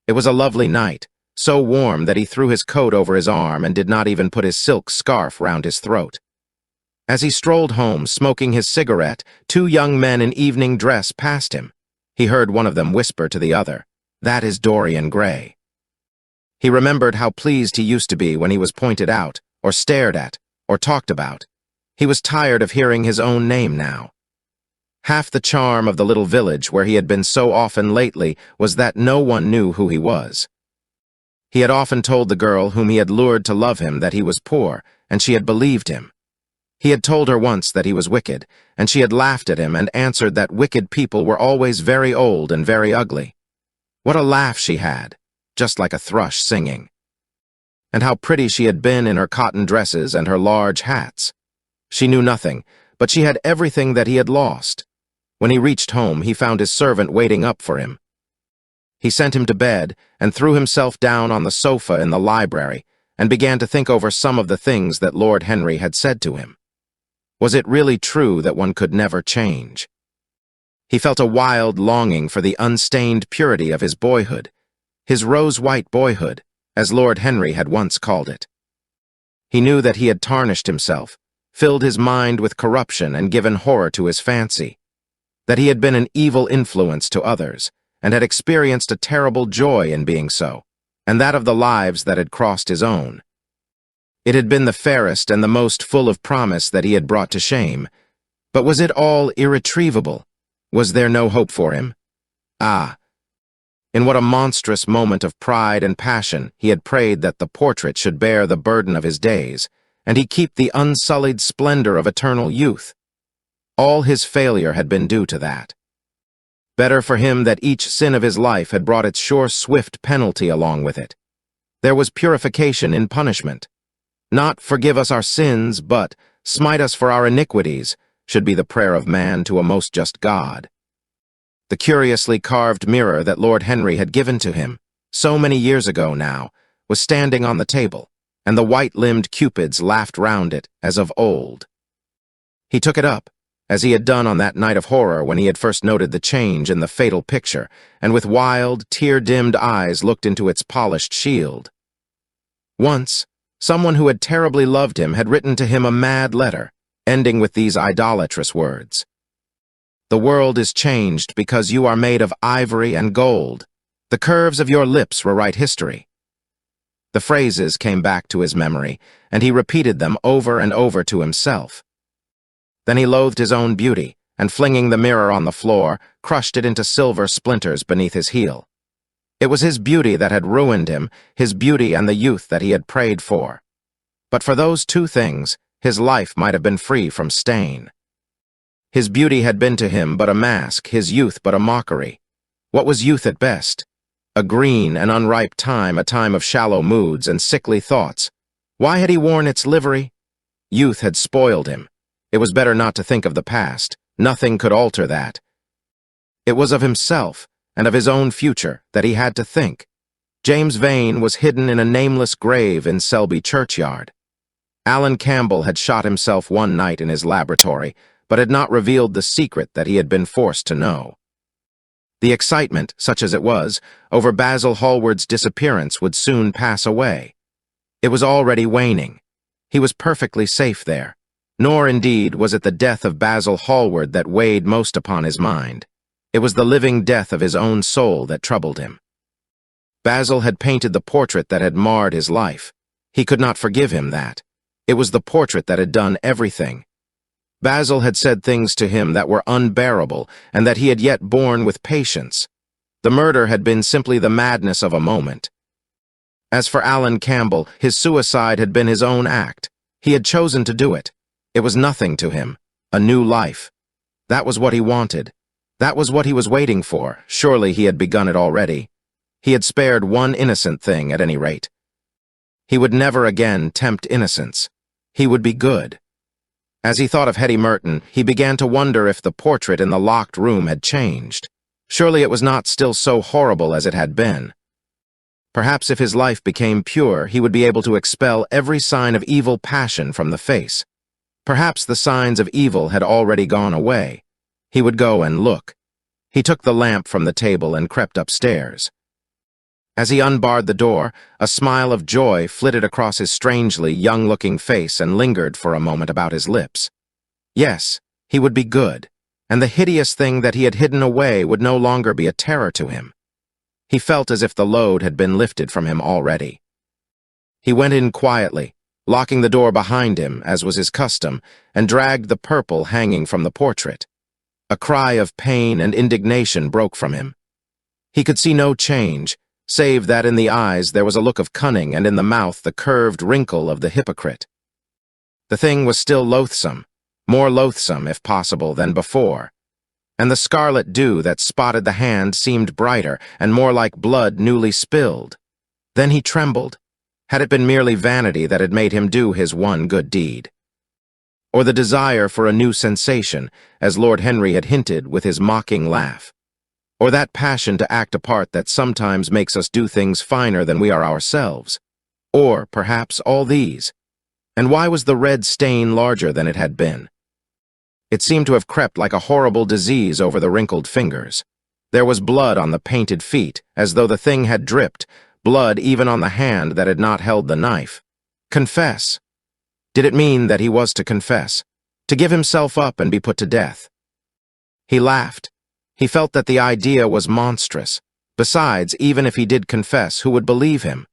It was a lovely night, so warm that he threw his coat over his arm and did not even put his silk scarf round his throat. As he strolled home, smoking his cigarette, 2 young men in evening dress passed him. He heard one of them whisper to the other, "That is Dorian Gray." He remembered how pleased he used to be when he was pointed out, or stared at, or talked about. He was tired of hearing his own name now. Half the charm of the little village where he had been so often lately was that no one knew who he was. He had often told the girl whom he had lured to love him that he was poor, and she had believed him. He had told her once that he was wicked, and she had laughed at him and answered that wicked people were always very old and very ugly. What a laugh she had, just like a thrush singing. And how pretty she had been in her cotton dresses and her large hats. She knew nothing, but she had everything that he had lost. When he reached home, he found his servant waiting up for him. He sent him to bed and threw himself down on the sofa in the library and began to think over some of the things that Lord Henry had said to him. Was it really true that one could never change? He felt a wild longing for the unstained purity of his boyhood, his rose-white boyhood, as Lord Henry had once called it. He knew that he had tarnished himself, filled his mind with corruption and given horror to his fancy. that he had been an evil influence to others, and had experienced a terrible joy in being so, and that of the lives that had crossed his own. It had been the fairest and the most full of promise that he had brought to shame. But was it all irretrievable? Was there no hope for him? Ah! In what a monstrous moment of pride and passion he had prayed that the portrait should bear the burden of his days, and he keep the unsullied splendor of eternal youth. All his failure had been due to that. Better for him that each sin of his life had brought its sure swift penalty along with it. There was purification in punishment. Not forgive us our sins, but smite us for our iniquities, should be the prayer of man to a most just God. The curiously carved mirror that Lord Henry had given to him, so many years ago now, was standing on the table, and the white-limbed cupids laughed round it as of old. He took it up, as he had done on that night of horror when he had first noted the change in the fatal picture, and with wild, tear-dimmed eyes looked into its polished shield. Once, someone who had terribly loved him had written to him a mad letter, ending with these idolatrous words. "The world is changed because you are made of ivory and gold. The curves of your lips rewrite history." The phrases came back to his memory, and he repeated them over and over to himself. Then he loathed his own beauty, and flinging the mirror on the floor, crushed it into silver splinters beneath his heel. It was his beauty that had ruined him, his beauty and the youth that he had prayed for. But for those two things, his life might have been free from stain. His beauty had been to him but a mask, his youth but a mockery. What was youth at best? A green and unripe time, a time of shallow moods and sickly thoughts. Why had he worn its livery? Youth had spoiled him. It was better not to think of the past. Nothing could alter that. It was of himself, and of his own future, that he had to think. James Vane was hidden in a nameless grave in Selby churchyard. Alan Campbell had shot himself one night in his laboratory, but had not revealed the secret that he had been forced to know. The excitement, such as it was, over Basil Hallward's disappearance would soon pass away. It was already waning. He was perfectly safe there. Nor, indeed, was it the death of Basil Hallward that weighed most upon his mind. It was the living death of his own soul that troubled him. Basil had painted the portrait that had marred his life. He could not forgive him that. It was the portrait that had done everything. Basil had said things to him that were unbearable, and that he had yet borne with patience. The murder had been simply the madness of a moment. As for Alan Campbell, his suicide had been his own act. He had chosen to do it. It was nothing to him. A new life. That was what he wanted. That was what he was waiting for. Surely he had begun it already. He had spared one innocent thing, at any rate. He would never again tempt innocence. He would be good. As he thought of Hetty Merton, he began to wonder if the portrait in the locked room had changed. Surely it was not still so horrible as it had been. Perhaps if his life became pure, he would be able to expel every sign of evil passion from the face. Perhaps the signs of evil had already gone away. He would go and look. He took the lamp from the table and crept upstairs. As he unbarred the door, a smile of joy flitted across his strangely young-looking face and lingered for a moment about his lips. Yes, he would be good, and the hideous thing that he had hidden away would no longer be a terror to him. He felt as if the load had been lifted from him already. He went in quietly, locking the door behind him, as was his custom, and dragged the purple hanging from the portrait. A cry of pain and indignation broke from him. He could see no change, save that in the eyes there was a look of cunning and in the mouth the curved wrinkle of the hypocrite. The thing was still loathsome, more loathsome, if possible, than before, and the scarlet dew that spotted the hand seemed brighter and more like blood newly spilled. Then he trembled. Had it been merely vanity that had made him do his one good deed? Or the desire for a new sensation, as Lord Henry had hinted with his mocking laugh? Or that passion to act a part that sometimes makes us do things finer than we are ourselves? Or, perhaps, all these? And why was the red stain larger than it had been? It seemed to have crept like a horrible disease over the wrinkled fingers. There was blood on the painted feet, as though the thing had dripped, blood even on the hand that had not held the knife. Confess. Did it mean that he was to confess? To give himself up and be put to death? He laughed. He felt that the idea was monstrous. Besides, even if he did confess, who would believe him?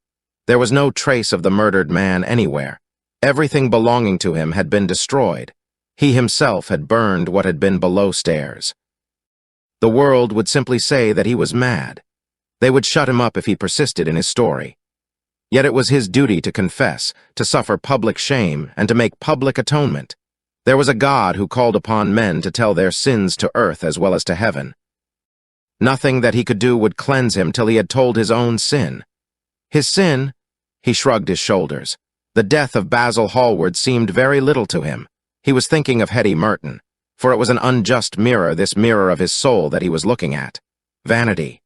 There was no trace of the murdered man anywhere. Everything belonging to him had been destroyed. He himself had burned what had been below stairs. The world would simply say that he was mad. They would shut him up if he persisted in his story. Yet it was his duty to confess, to suffer public shame, and to make public atonement. There was a God who called upon men to tell their sins to earth as well as to heaven. Nothing that he could do would cleanse him till he had told his own sin. His sin? He shrugged his shoulders. The death of Basil Hallward seemed very little to him. He was thinking of Hetty Merton, for it was an unjust mirror, this mirror of his soul that he was looking at. Vanity.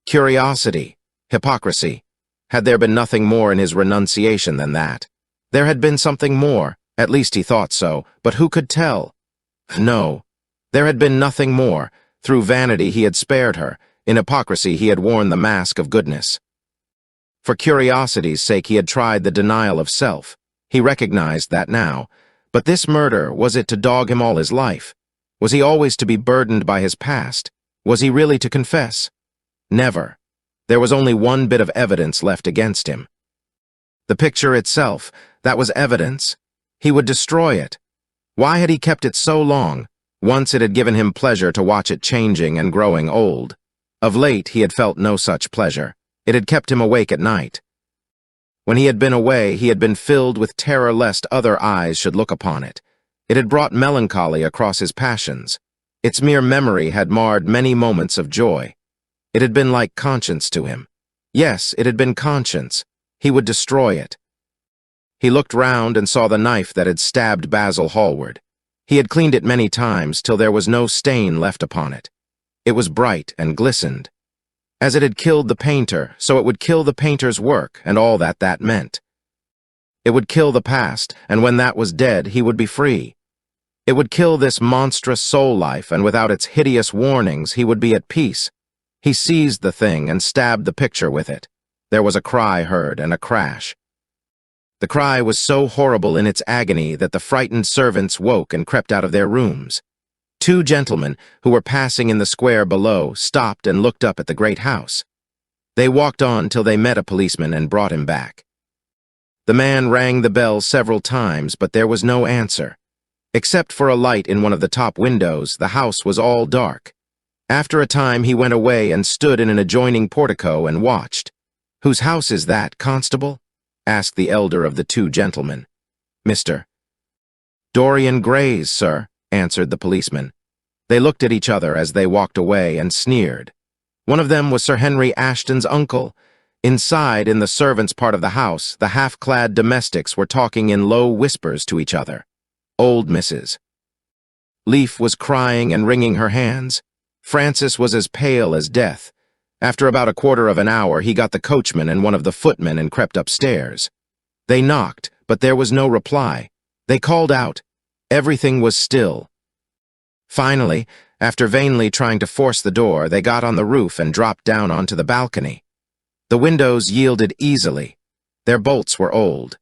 Curiosity. Hypocrisy. Had there been nothing more in his renunciation than that? There had been something more, at least he thought so, but who could tell? No. There had been nothing more. Through vanity he had spared her. In hypocrisy he had worn the mask of goodness. For curiosity's sake he had tried the denial of self. He recognized that now. But this murder, was it to dog him all his life? Was he always to be burdened by his past? Was he really to confess? Never. There was only one bit of evidence left against him. The picture itself, that was evidence. He would destroy it. Why had he kept it so long? Once it had given him pleasure to watch it changing and growing old. Of late he had felt no such pleasure. It had kept him awake at night. When he had been away, he had been filled with terror lest other eyes should look upon it. It had brought melancholy across his passions. Its mere memory had marred many moments of joy. It had been like conscience to him. Yes, it had been conscience. He would destroy it. He looked round and saw the knife that had stabbed Basil Hallward. He had cleaned it many times till there was no stain left upon it. It was bright and glistened. As it had killed the painter, so it would kill the painter's work and all that that meant. It would kill the past, and when that was dead, he would be free. It would kill this monstrous soul life, and without its hideous warnings, he would be at peace. He seized the thing and stabbed the picture with it. There was a cry heard and a crash. The cry was so horrible in its agony that the frightened servants woke and crept out of their rooms. Two gentlemen, who were passing in the square below, stopped and looked up at the great house. They walked on till they met a policeman and brought him back. The man rang the bell several times, but there was no answer. Except for a light in one of the top windows, the house was all dark. After a time he went away and stood in an adjoining portico and watched. "Whose house is that, constable?" asked the elder of the two gentlemen. "Mr. Dorian Gray's, sir," answered the policeman. They looked at each other as they walked away and sneered. One of them was Sir Henry Ashton's uncle. Inside, in the servants' part of the house, the half-clad domestics were talking in low whispers to each other. Old Mrs. Leaf was crying and wringing her hands. Francis was as pale as death. After about a quarter of an hour, he got the coachman and one of the footmen and crept upstairs. They knocked, but there was no reply. They called out. Everything was still. Finally, after vainly trying to force the door, they got on the roof and dropped down onto the balcony. The windows yielded easily. Their bolts were old.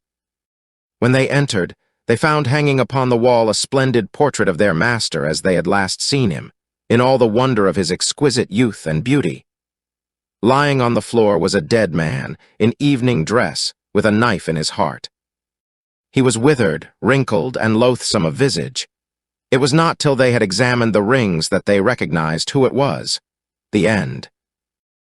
When they entered, they found hanging upon the wall a splendid portrait of their master as they had last seen him, in all the wonder of his exquisite youth and beauty. Lying on the floor was a dead man, in evening dress, with a knife in his heart. He was withered, wrinkled, and loathsome of visage. It was not till they had examined the rings that they recognized who it was. The end.